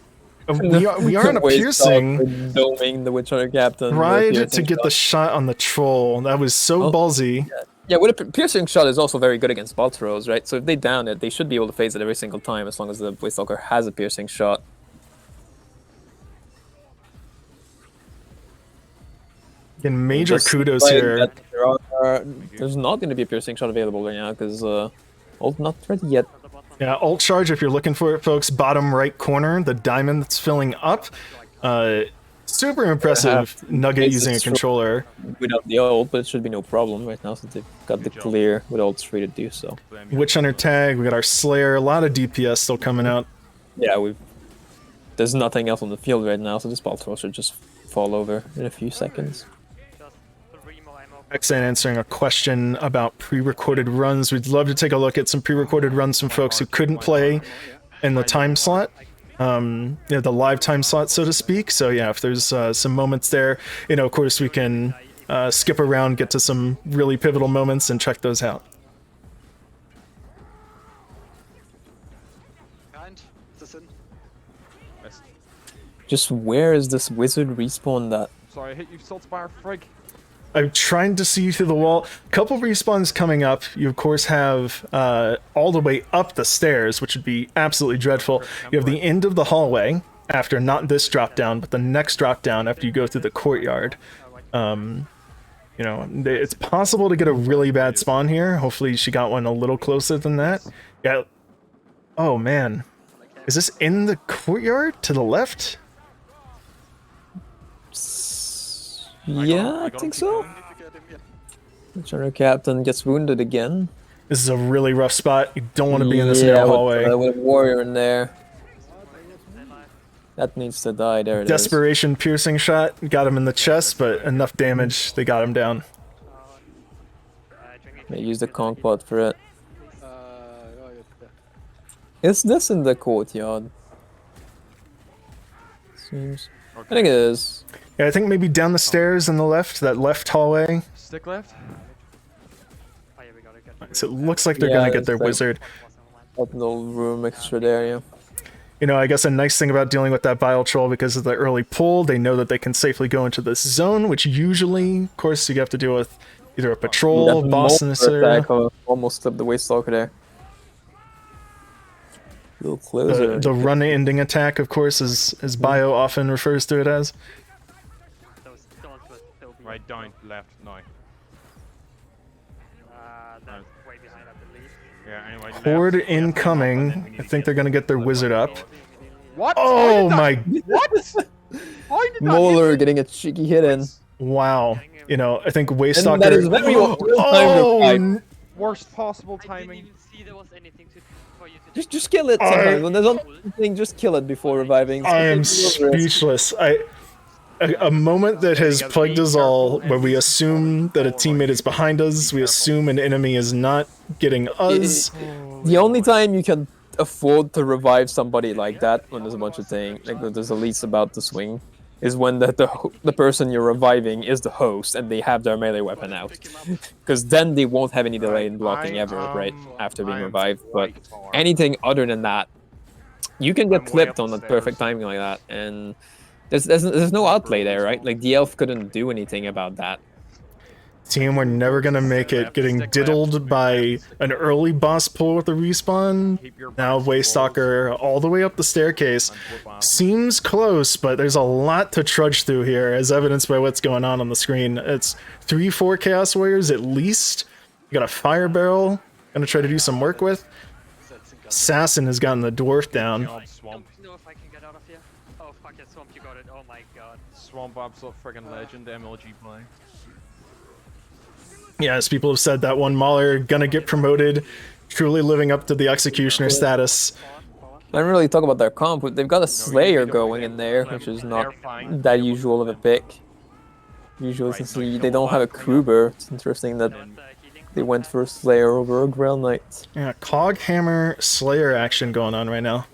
we are in a piercing. Doming the Witch Hunter captain. Right, to get the shot on the troll. That was so ballsy. Yeah, with a piercing shot is also very good against bot throws, right? So if they down it, they should be able to phase it every single time as long as the Waste Stalker has a piercing shot. Again, major kudos here. There's not going to be a piercing shot available right now because ult not ready yet. Yeah, ult charge if you're looking for it, folks. Bottom right corner, the diamond that's filling up. Super impressive Nugget using a controller. Without the ult, but it should be no problem right now since they've got the clear with ults free to do so. Witch Hunter tag, we got our Slayer, a lot of DPS still coming out. Yeah, there's nothing else on the field right now, so this Balthor should just fall over in a few seconds. Xan answering a question about pre-recorded runs. We'd love to take a look at some pre-recorded runs from folks who couldn't play in the time slot. The live time slot, so to speak. So yeah, if there's some moments there, of course we can skip around, get to some really pivotal moments and check those out. Just where is this wizard respawn that? Sorry, I hit you, Saltspire, frig. I'm trying to see through the wall. Couple respawns coming up. You of course have all the way up the stairs, which would be absolutely dreadful. You have the end of the hallway after not this drop down, but the next drop down after you go through the courtyard. It's possible to get a really bad spawn here. Hopefully she got one a little closer than that. Yeah. Oh man, is this in the courtyard to the left? Yeah, I think so. General Captain gets wounded again. This is a really rough spot. You don't want to be in this narrow hallway. With a warrior in there. That needs to die. There it is. Desperation piercing shot. Got him in the chest, but enough damage. They got him down. They used the conch pot for it. Is this in the courtyard? Seems. I think it is. Yeah, I think maybe down the stairs on the left, that left hallway. Stick left. So it looks like they're gonna get their wizard. No room extra there, yeah. I guess a nice thing about dealing with that Bile Troll, because of the early pull, they know that they can safely go into this zone, which usually, of course, you have to deal with either a patrol, boss in this area. Almost clipped the Waste Stalker there. Little closer. The run-ending attack, of course, as Bio often refers to it as. Right, down, left, now. Yeah, anyway, Horde incoming. I think they're gonna get their wizard up. What? Oh my! What? Molar getting a cheeky hit in. Wow. I think Waystalker. That is very oh, worst possible timing. Just kill it sometimes. When there's something, just kill it before reviving. I am speechless. A moment that has plagued us all, where we assume that a teammate is behind us, we assume an enemy is not getting us. The only time you can afford to revive somebody like that, when there's a bunch of things, like when there's a least about to swing, is when the person you're reviving is the host and they have their melee weapon out. Because then they won't have any delay in blocking ever, right, after being revived. But anything other than that, you can get clipped on the perfect timing like that, and there's no outplay there, right? Like, the elf couldn't do anything about that. Team, we're never gonna make it. Getting diddled by an early boss pull with the respawn. Now Waystalker all the way up the staircase. Seems close, but there's a lot to trudge through here, as evidenced by what's going on the screen. It's 3-4 Chaos Warriors at least. You got a Fire Barrel, gonna try to do some work with. Assassin has gotten the dwarf down. Swamp absolute friggin' legend, MLG play. Yes, people have said that one Mauler gonna get promoted, truly living up to the Executioner status. I don't really talk about their comp, but they've got a Slayer going in there, which is not that usual of a pick. Usually, since they don't have a Kruber, it's interesting that they went for a Slayer over a Grail Knight. Yeah, Coghammer Slayer action going on right now.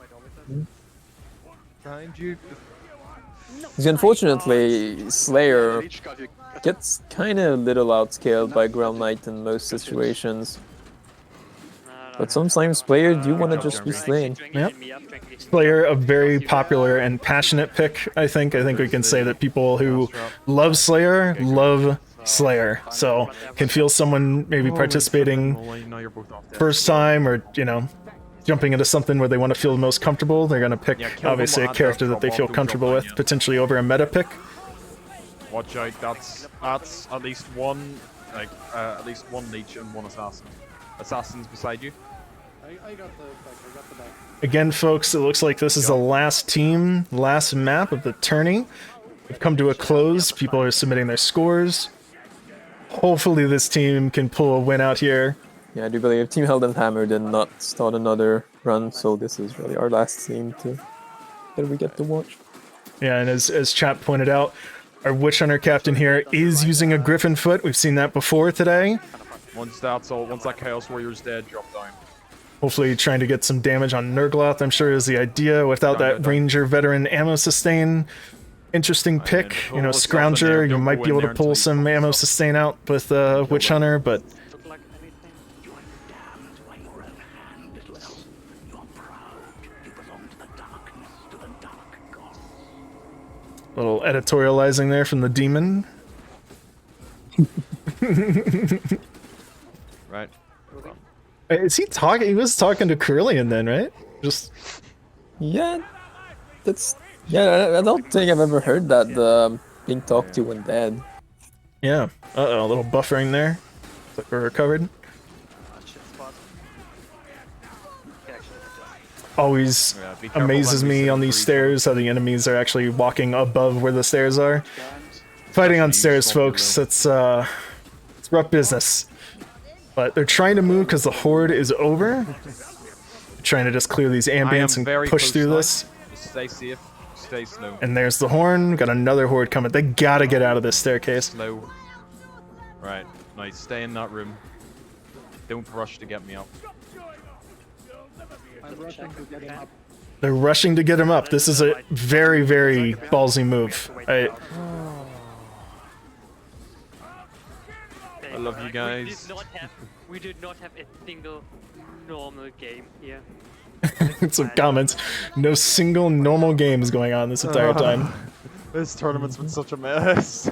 Unfortunately, Slayer gets kind of little outscaled by Grail Knight in most situations. But sometimes player do want to just be slain. Yep. Slayer, a very popular and passionate pick, I think. I think we can say that people who love Slayer love Slayer. So can feel someone maybe participating first time, or jumping into something where they want to feel the most comfortable. They're going to pick obviously a character that they feel comfortable with, potentially over a meta pick. Watch out, that's at least one, at least one leech and one assassin. Assassin's beside you. I got the back. Again, folks, it looks like this is the last team, last map of the tourney. We've come to a close. People are submitting their scores. Hopefully this team can pull a win out here. Yeah, I do believe Team Held and Hammer did not start another run, so this is really our last team that we get to watch. Yeah, and as chat pointed out, our Witch Hunter captain here is using a Griffin foot. We've seen that before today. Once that Chaos Warrior's dead, drop down. Hopefully trying to get some damage on Nurgloth, I'm sure, is the idea. Without that Ranger Veteran ammo sustain, interesting pick. You know, Scrounger, you might be able to pull some ammo sustain out with Witch Hunter, but... Little editorializing there from the demon. Right. Is he talking? He was talking to Carillion then, right? Just... Yeah, that's... Yeah, I don't think I've ever heard that being talked to when dead. Yeah. Uh-oh, a little buffering there. Looks like we're recovered. Always amazes me on these stairs how the enemies are actually walking above where the stairs are. Fighting on stairs, folks, it's rough business. But they're trying to move because the horde is over. They're trying to just clear these ambients and push through this. Stay safe, stay slow. And there's the horn. Got another horde coming. They gotta get out of this staircase. Slow. Right, nice. Stay in that room. Don't rush to get me up. I'm rushing to get him up. They're rushing to get him up. This is a very, very ballsy move. I love you guys. We did not have a single normal game here. Some comments. No single normal games going on this entire time. This tournament's been such a mess.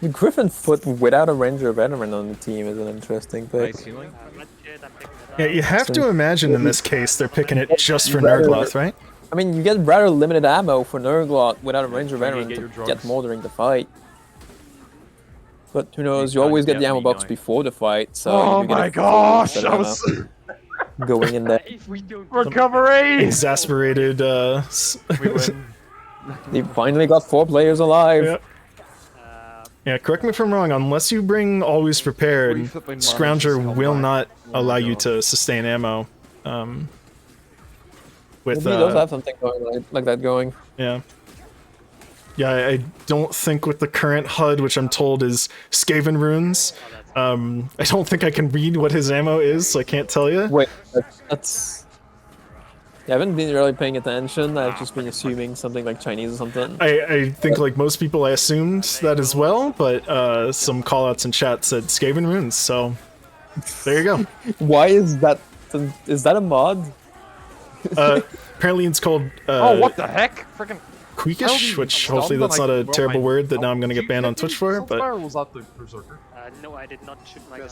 The Griffin foot without a Ranger Veteran on the team is an interesting pick. Yeah, you have to imagine in this case they're picking it just for Nurgloth, right? I mean, you get rather limited ammo for Nurgloth without a Ranger Veteran to get more during the fight. But who knows, you always get the ammo box before the fight, so oh you get my gosh, I was going in there. Recovery! Exasperated, we win. They finally got 4 players alive. Yep. Yeah, correct me if I'm wrong, unless you bring Always Prepared, Scrounger will not allow you to sustain ammo. With, Maybe he does have something going like that going. Yeah. Yeah, I don't think with the current HUD, which I'm told is Skaven Runes, I don't think I can read what his ammo is, so I can't tell you. Wait, that's... I haven't been really paying attention, I've just been assuming something like Chinese or something. I think like most people I assumed that as well, but some callouts in chat said Skaven Runes, so there you go. Why is that a mod? Apparently it's called oh, what the heck? Freaking Queekish, which hopefully that's not a terrible word that now I'm gonna get banned on Twitch for, but... was that the Berserker? No, I did not shoot my gun.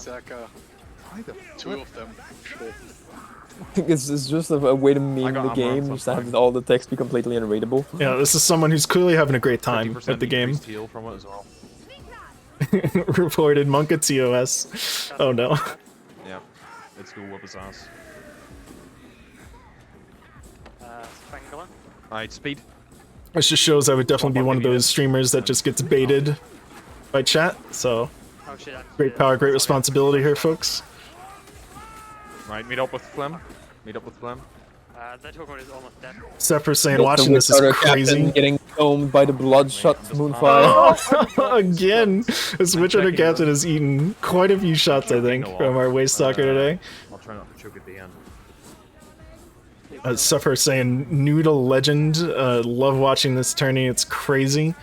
Two of them. It's just a way to meme the game, just to have all the text be completely unreadable. Yeah, this is someone who's clearly having a great time at the game. From it as well. Reported Monka TOS. Oh no. Yeah, let's go whoop his ass. Alright, speed. This just shows I would definitely be one of those streamers that just gets baited by chat, so... Great power, great responsibility here, folks. Right, meet up with Flem. Meet up with Flem. That Pokemon is almost dead. Sepper saying watching this is crazy. Getting combed by the bloodshot Moonfire. Again, this Witch Hunter captain has eaten quite a few shots, I think, from our Waste Stalker today. I'll try not to choke at the end. Sepper saying Noodle Legend. Love watching this tourney. It's crazy.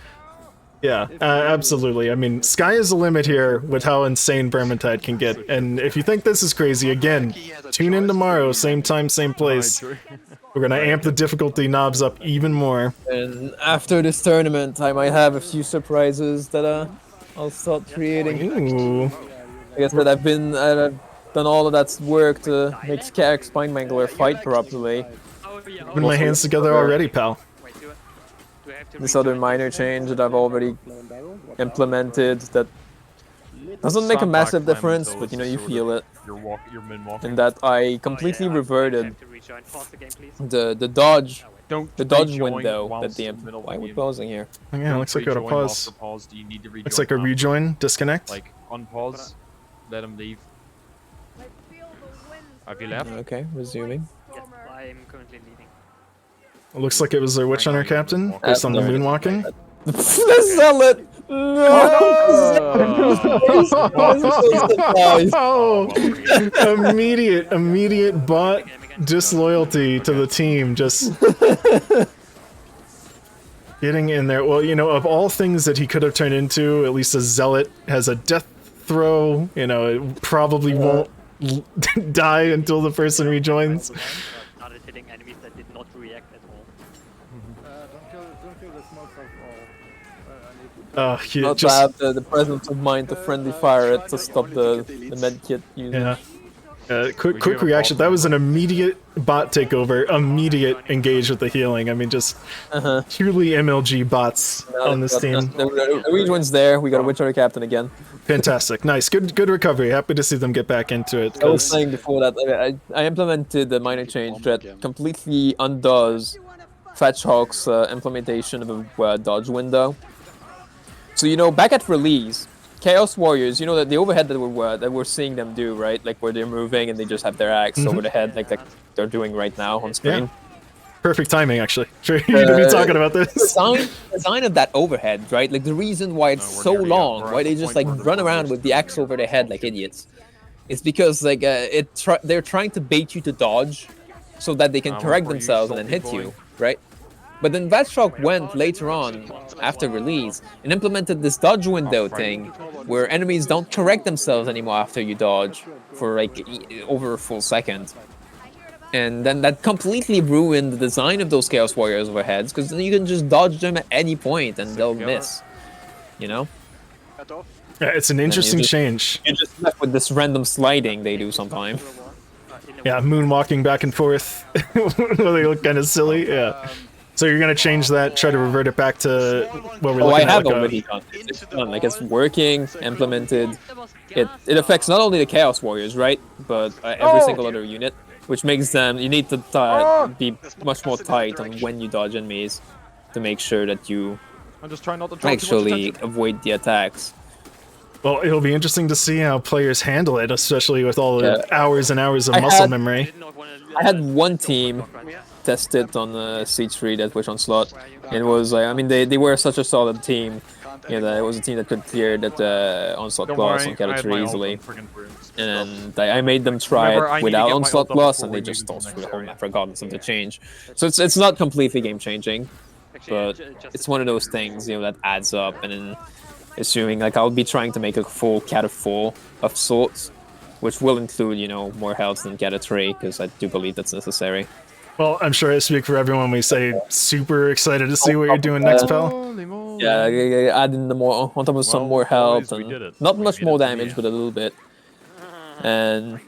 Yeah, absolutely. I mean, sky is the limit here with how insane Virgintide can get. And if you think this is crazy, again, tune in tomorrow, same time, same place. We're gonna amp the difficulty knobs up even more. And after this tournament, I might have a few surprises that I'll start creating. Ooh. I guess that I've done all of that work to make Scarek Spine-Mangler fight properly. Putting my hands together already, pal. This other minor change that I've already implemented that doesn't make a massive difference, but you know, you feel it. And that I completely reverted the dodge Don't the dodge rejoin window that whilst the in the middle of why the are we game. pausing here? Yeah, looks like we got a Rejoin whilst pause. they're paused. You need to rejoin. Looks like a after. rejoin, disconnect. Like unpause, let him leave. Have you left? Okay, resuming. Yes, I'm currently leading. It looks like it was a Witch Hunter captain based on the there it is. moonwalking. The zealot! Oh! Immediate bot disloyalty to the team. Just getting in there. Well, you know, of all things that he could have turned into, at least a zealot has a death throw. You know, it probably won't die until the person rejoins. Started hitting enemies that did not react at all. Don't kill the smoke of He Not just, to have the presence of mind to friendly fire it to stop the medkit usage. yeah. Quick reaction. That was an immediate bot takeover. Immediate engage with the healing. I mean, just truly MLG bots on this team. The rejoin's there. We got a Witch Hunter captain again. Fantastic, nice, good recovery. Happy to see them get back into it. I was saying before that I implemented the minor change that completely undoes Fetchhawk's implementation of a dodge window. So you know, back at release, Chaos Warriors, you know that the overhead that we're seeing them do, right? Like where they're moving and they just have their axe over the head, like they're doing right now on screen. Yeah. Perfect timing, actually, for you to be talking about this. Design of that overhead, right? Like the reason why it's so long, why they just like run around with the axe over their head like idiots, is because like they're trying to bait you to dodge, so that they can correct themselves and then hit you, right? But then Vatshock went later on, after release, and implemented this dodge window thing, where enemies don't correct themselves anymore after you dodge for like over a full second. And then that completely ruined the design of those Chaos Warriors overheads, because then you can just dodge them at any point and they'll miss. You know? Yeah, it's an interesting change. You're just left with this random sliding they do sometimes. Yeah, moonwalking back and forth. They look kind of silly. Yeah. So you're gonna change that, try to revert it back to what we're looking at. I have like already done it. It's done. Like it's working, implemented. It affects not only the Chaos Warriors, right, but every single other unit, which makes them. You need to be much more tight on when you dodge enemies, to make sure that you I'm just trying not to draw too much actually attention. avoid the attacks. Well, it'll be interesting to see how players handle it, especially with all the hours and hours of muscle memory. I had one team test it on C3 that was Onslaught. It was I mean they were such a solid team. Yeah, it was a team that could clear that Onslaught Plus on Cata 3 easily. And I made them try it without Onslaught Plus, and they just tossed through the whole map regardless of the change. So it's not completely game changing, but it's one of those things, you know, that adds up. And then assuming like I'll be trying to make a full Cata 4 of sorts, which will include, you know, more health than Cata 3, because I do believe that's necessary. Well, I'm sure I speak for everyone when we say super excited to see what you're doing next, pal. Yeah, adding the more on top of some more health and not much more damage, but a little bit. And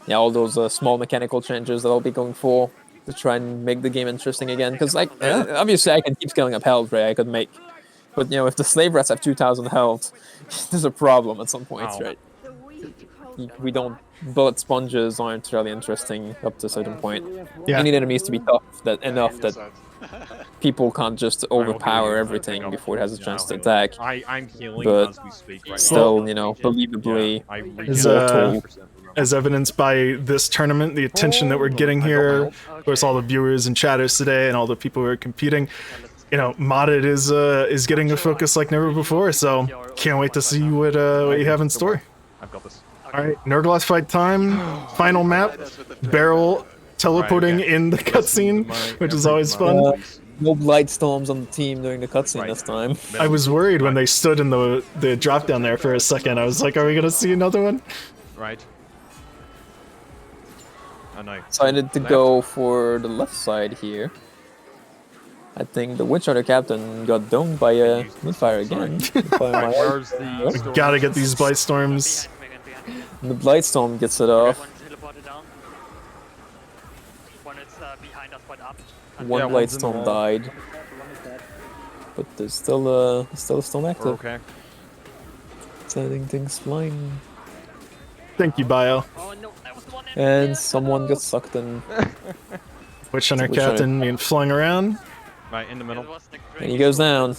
yeah, all those small mechanical changes that I'll be going for to try and make the game interesting again. Because like, obviously I can keep scaling up health, right? I could make, but you know, if the slave rats have 2,000 health, there's a problem at some point, right? We don't. Bullet sponges aren't really interesting up to a certain point. Yeah. You need enemies to be tough enough that people can't just overpower everything before it has a chance to attack. I'm healing but as we speak right still, now. you know, believably as evidenced by this tournament, the attention that we're getting here, of course, all the viewers and chatters today, and all the people who are competing. You know, modded is getting a focus like never before. So can't wait to see what you have in store. I've got this. Alright, Nurgloth fight time, final map, Barrel teleporting in the cutscene, which is always fun. No blight storms on the team during the cutscene this time. I was worried when they stood in the drop down there for a second. I was like, are we gonna see another one? Right. Oh no. Decided to go for the left side here. I think the Witch Hunter captain got domed by a misfire again. We gotta get these blight storms. The Blightstorm gets it off. One Blightstorm died. But there's still a storm active. Okay. Setting things flying. Thank you, Bio. And someone got sucked in. Witch Hunter Captain being flung around. Right, in the middle. And he goes down.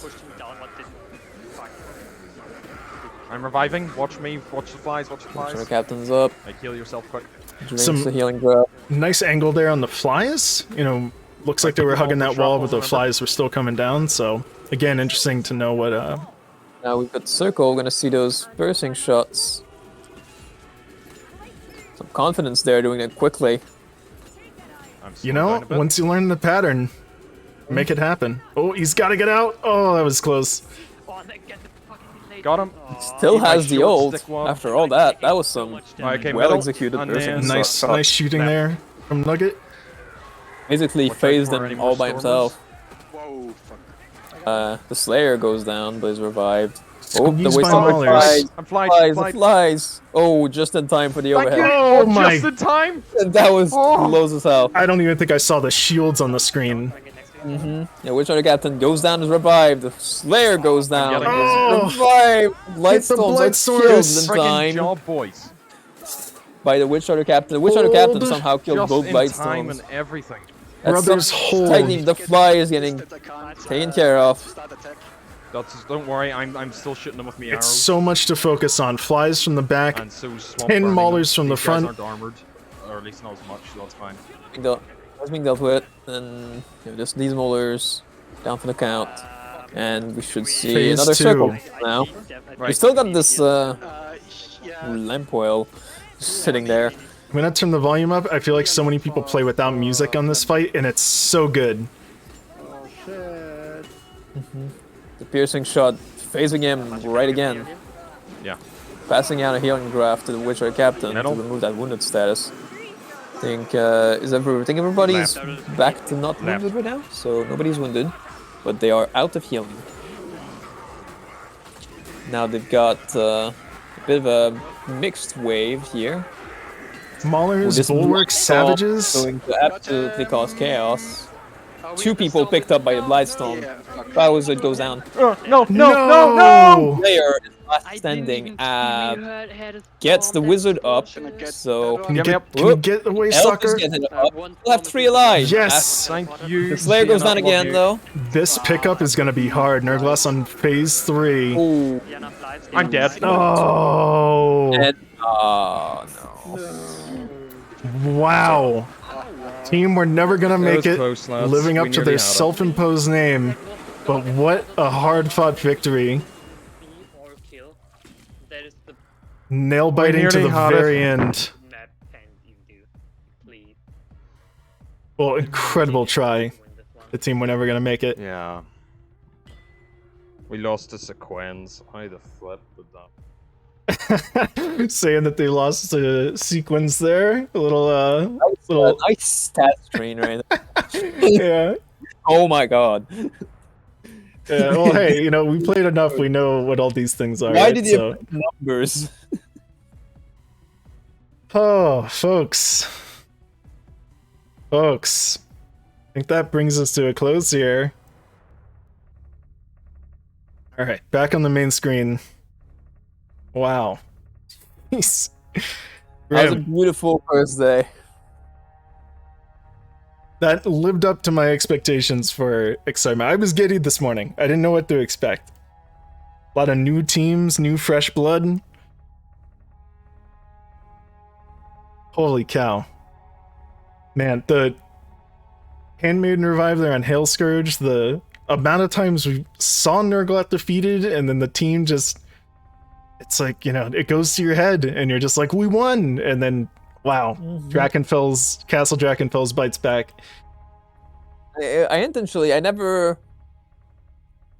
I'm reviving. Watch me. Watch the flies. Watch the flies. Witch Hunter Captain's up. Like, heal yourself quick. Drinks the healing drop. Nice angle there on the flies. You know, looks like they were hugging that wall, but the flies were still coming down. So, again, interesting to know what... Now we've got Circle. We're going to see those piercing shots. Some confidence there, doing it quickly. You know, once you learn the pattern, make it happen. Oh, he's got to get out. Oh, that was close. Got him. Still has the ult. After all that, that was some well-executed piercing. Nice shooting there from Nugget. Basically phased him all by himself. The Slayer goes down, but is revived. Oh, the flies. Oh, just in time for the overhead. Oh my! Just in time. That was close as hell. I don't even think I saw the shields on the screen. Yeah, Witch Hunter Captain goes down, is revived. The Slayer goes down, Oh! is revived. Lightstorms are killed in time Job, boys. by the Witch Hunter Captain. The Witch Hunter Captain somehow killed both time Lightstorms. and everything. Brothers hold. Technically, the fly is getting taken care of. Don't worry, I'm still shooting them with me arrows. It's so much to focus on. Flies from the back, And so 10 maulers from the These guys front. aren't armored, or at least not as much, so that's fine. That's being dealt with, and just these maulers down for the count, and we should see Phase another 2. circle now. We still got this lamp oil sitting there. When I turn the volume up, I feel like so many people play without music on this fight, and it's so good. The piercing shot, phasing him right again. Yeah. Passing out a healing draft to the Witcher Captain to remove that wounded status. I think everybody's back to not wounded right now, so nobody's wounded, but they are out of healing. Now they've got a bit of a mixed wave here. Maulers, Bulwarks, Savages. Going to absolutely cause chaos. 2 people picked up by the Blightstorm. Bowser goes down. No! Player is last standing. Gets the wizard up. So Can you get away, sucker? We'll have 3 alive. Yes! Thank you. The Slayer goes down again, though. This pickup is gonna be hard. Nerglass on phase 3. Ooh. I'm dead. Oh! Oh, no. Wow. Team, we're never gonna make it, close, lads. living up We to nearly their had it. self-imposed name. But what a hard-fought victory. Nail-biting to nearly the had very it. end. Well, incredible try. The team, we're never gonna make it. Yeah. We lost to Sequence. How the flip did that? Saying that they lost to Sequence there. A little, Nice stat screen right there. yeah. Oh my god. Yeah, well, hey, you know, we played enough. We know what all these things are. Why right? did you put numbers? Oh, folks. I think that brings us to a close here. All right, back on the main screen. Wow. Jeez. That was a beautiful first day. That lived up to my expectations for excitement. I was giddy this morning. I didn't know what to expect. A lot of new teams, new fresh blood. Holy cow. Man, the Handmaiden revive there on Hail Scourge, the amount of times we saw Nurglat defeated, and then the team just... It's like, you know, it goes to your head, and you're just like, we won! And then, wow, Castle Drakenfels bites back. I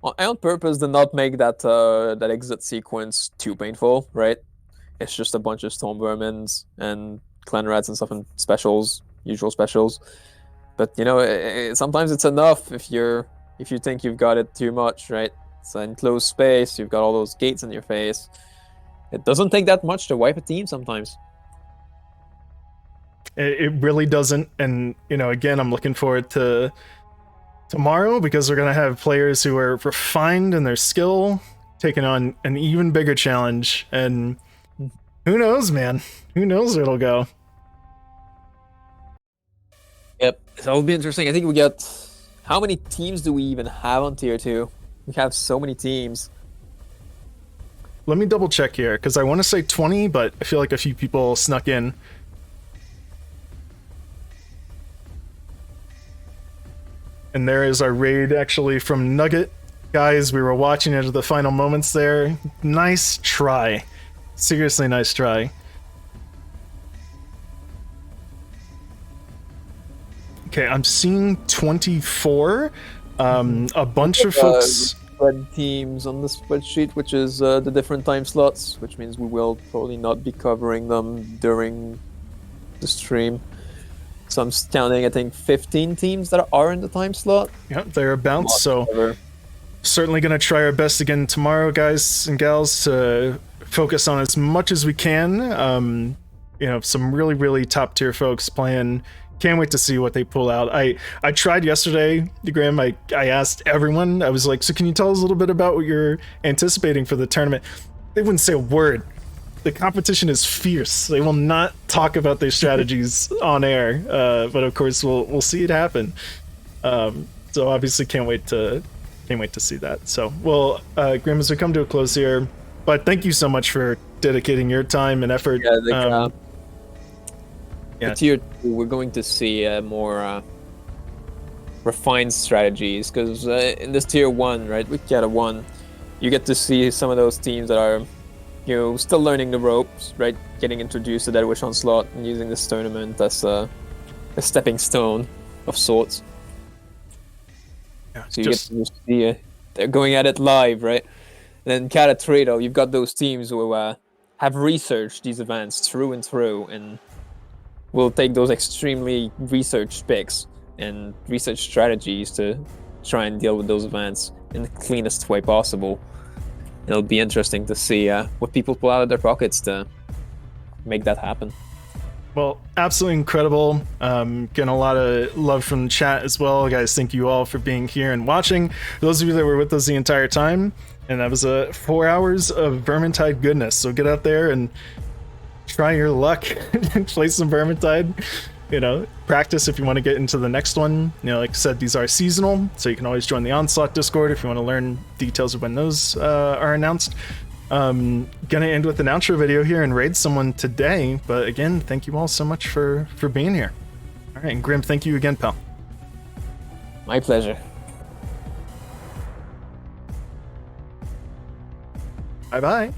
on purpose did not make that that exit sequence too painful, right? It's just a bunch of storm vermins and clan rats and stuff and specials, usual specials. But you know, sometimes it's enough if you think you've got it too much, right? It's an enclosed space. You've got all those gates in your face. It doesn't take that much to wipe a team sometimes. It really doesn't, and you know, again, I'm looking forward to tomorrow because we're gonna have players who are refined in their skill, taking on an even bigger challenge, and who knows, man? Who knows where it'll go? Yep, so it'll be interesting. I think we got... How many teams do we even have on Tier 2? We have so many teams. Let me double check here, because I want to say 20, but I feel like a few people snuck in. And there is our raid, actually, from Nugget. Guys, we were watching it at the final moments there. Nice try. Seriously, nice try. Okay, I'm seeing 24. A bunch of folks... Red teams on the spreadsheet, which is the different time slots, which means we will probably not be covering them during the stream. So I'm counting, I think, 15 teams that are in the time slot. Yep, thereabouts, so certainly going to try our best again tomorrow, guys and gals, to focus on as much as we can. You know, some really, really top-tier folks playing. Can't wait to see what they pull out. I tried yesterday, Graham. I asked everyone. I was like, so can you tell us a little bit about what you're anticipating for the tournament? They wouldn't say a word. The competition is fierce. They will not talk about their strategies on air. But of course, we'll see it happen. So obviously, can't wait to see that. So, well, Graham, as we come to a close here, but thank you so much for dedicating your time and effort. Yeah, Tier 2, we're going to see more refined strategies, because in this Tier 1, right, with Cata 1, you get to see some of those teams that are, you know, still learning the ropes, right, getting introduced to that with Onslaught and using this tournament as a stepping stone of sorts. Yeah, so you get to see they're going at it live, right? And then Cata 3, though, you've got those teams who have researched these events through and through, and we'll take those extremely researched picks and research strategies to try and deal with those events in the cleanest way possible. It'll be interesting to see what people pull out of their pockets to make that happen. Well, absolutely incredible. Getting a lot of love from the chat as well. Guys, thank you all for being here and watching. For those of you that were with us the entire time, and that was 4 hours of Virgintide goodness. So get out there and try your luck and play some Virgintide. You know, practice if you want to get into the next one. You know, like I said, these are seasonal, so you can always join the Onslaught Discord if you want to learn details of when those are announced. Gonna end with an outro video here and raid someone today, but again, thank you all so much for being here. All right, and Grim, thank you again, pal. My pleasure. Bye-bye.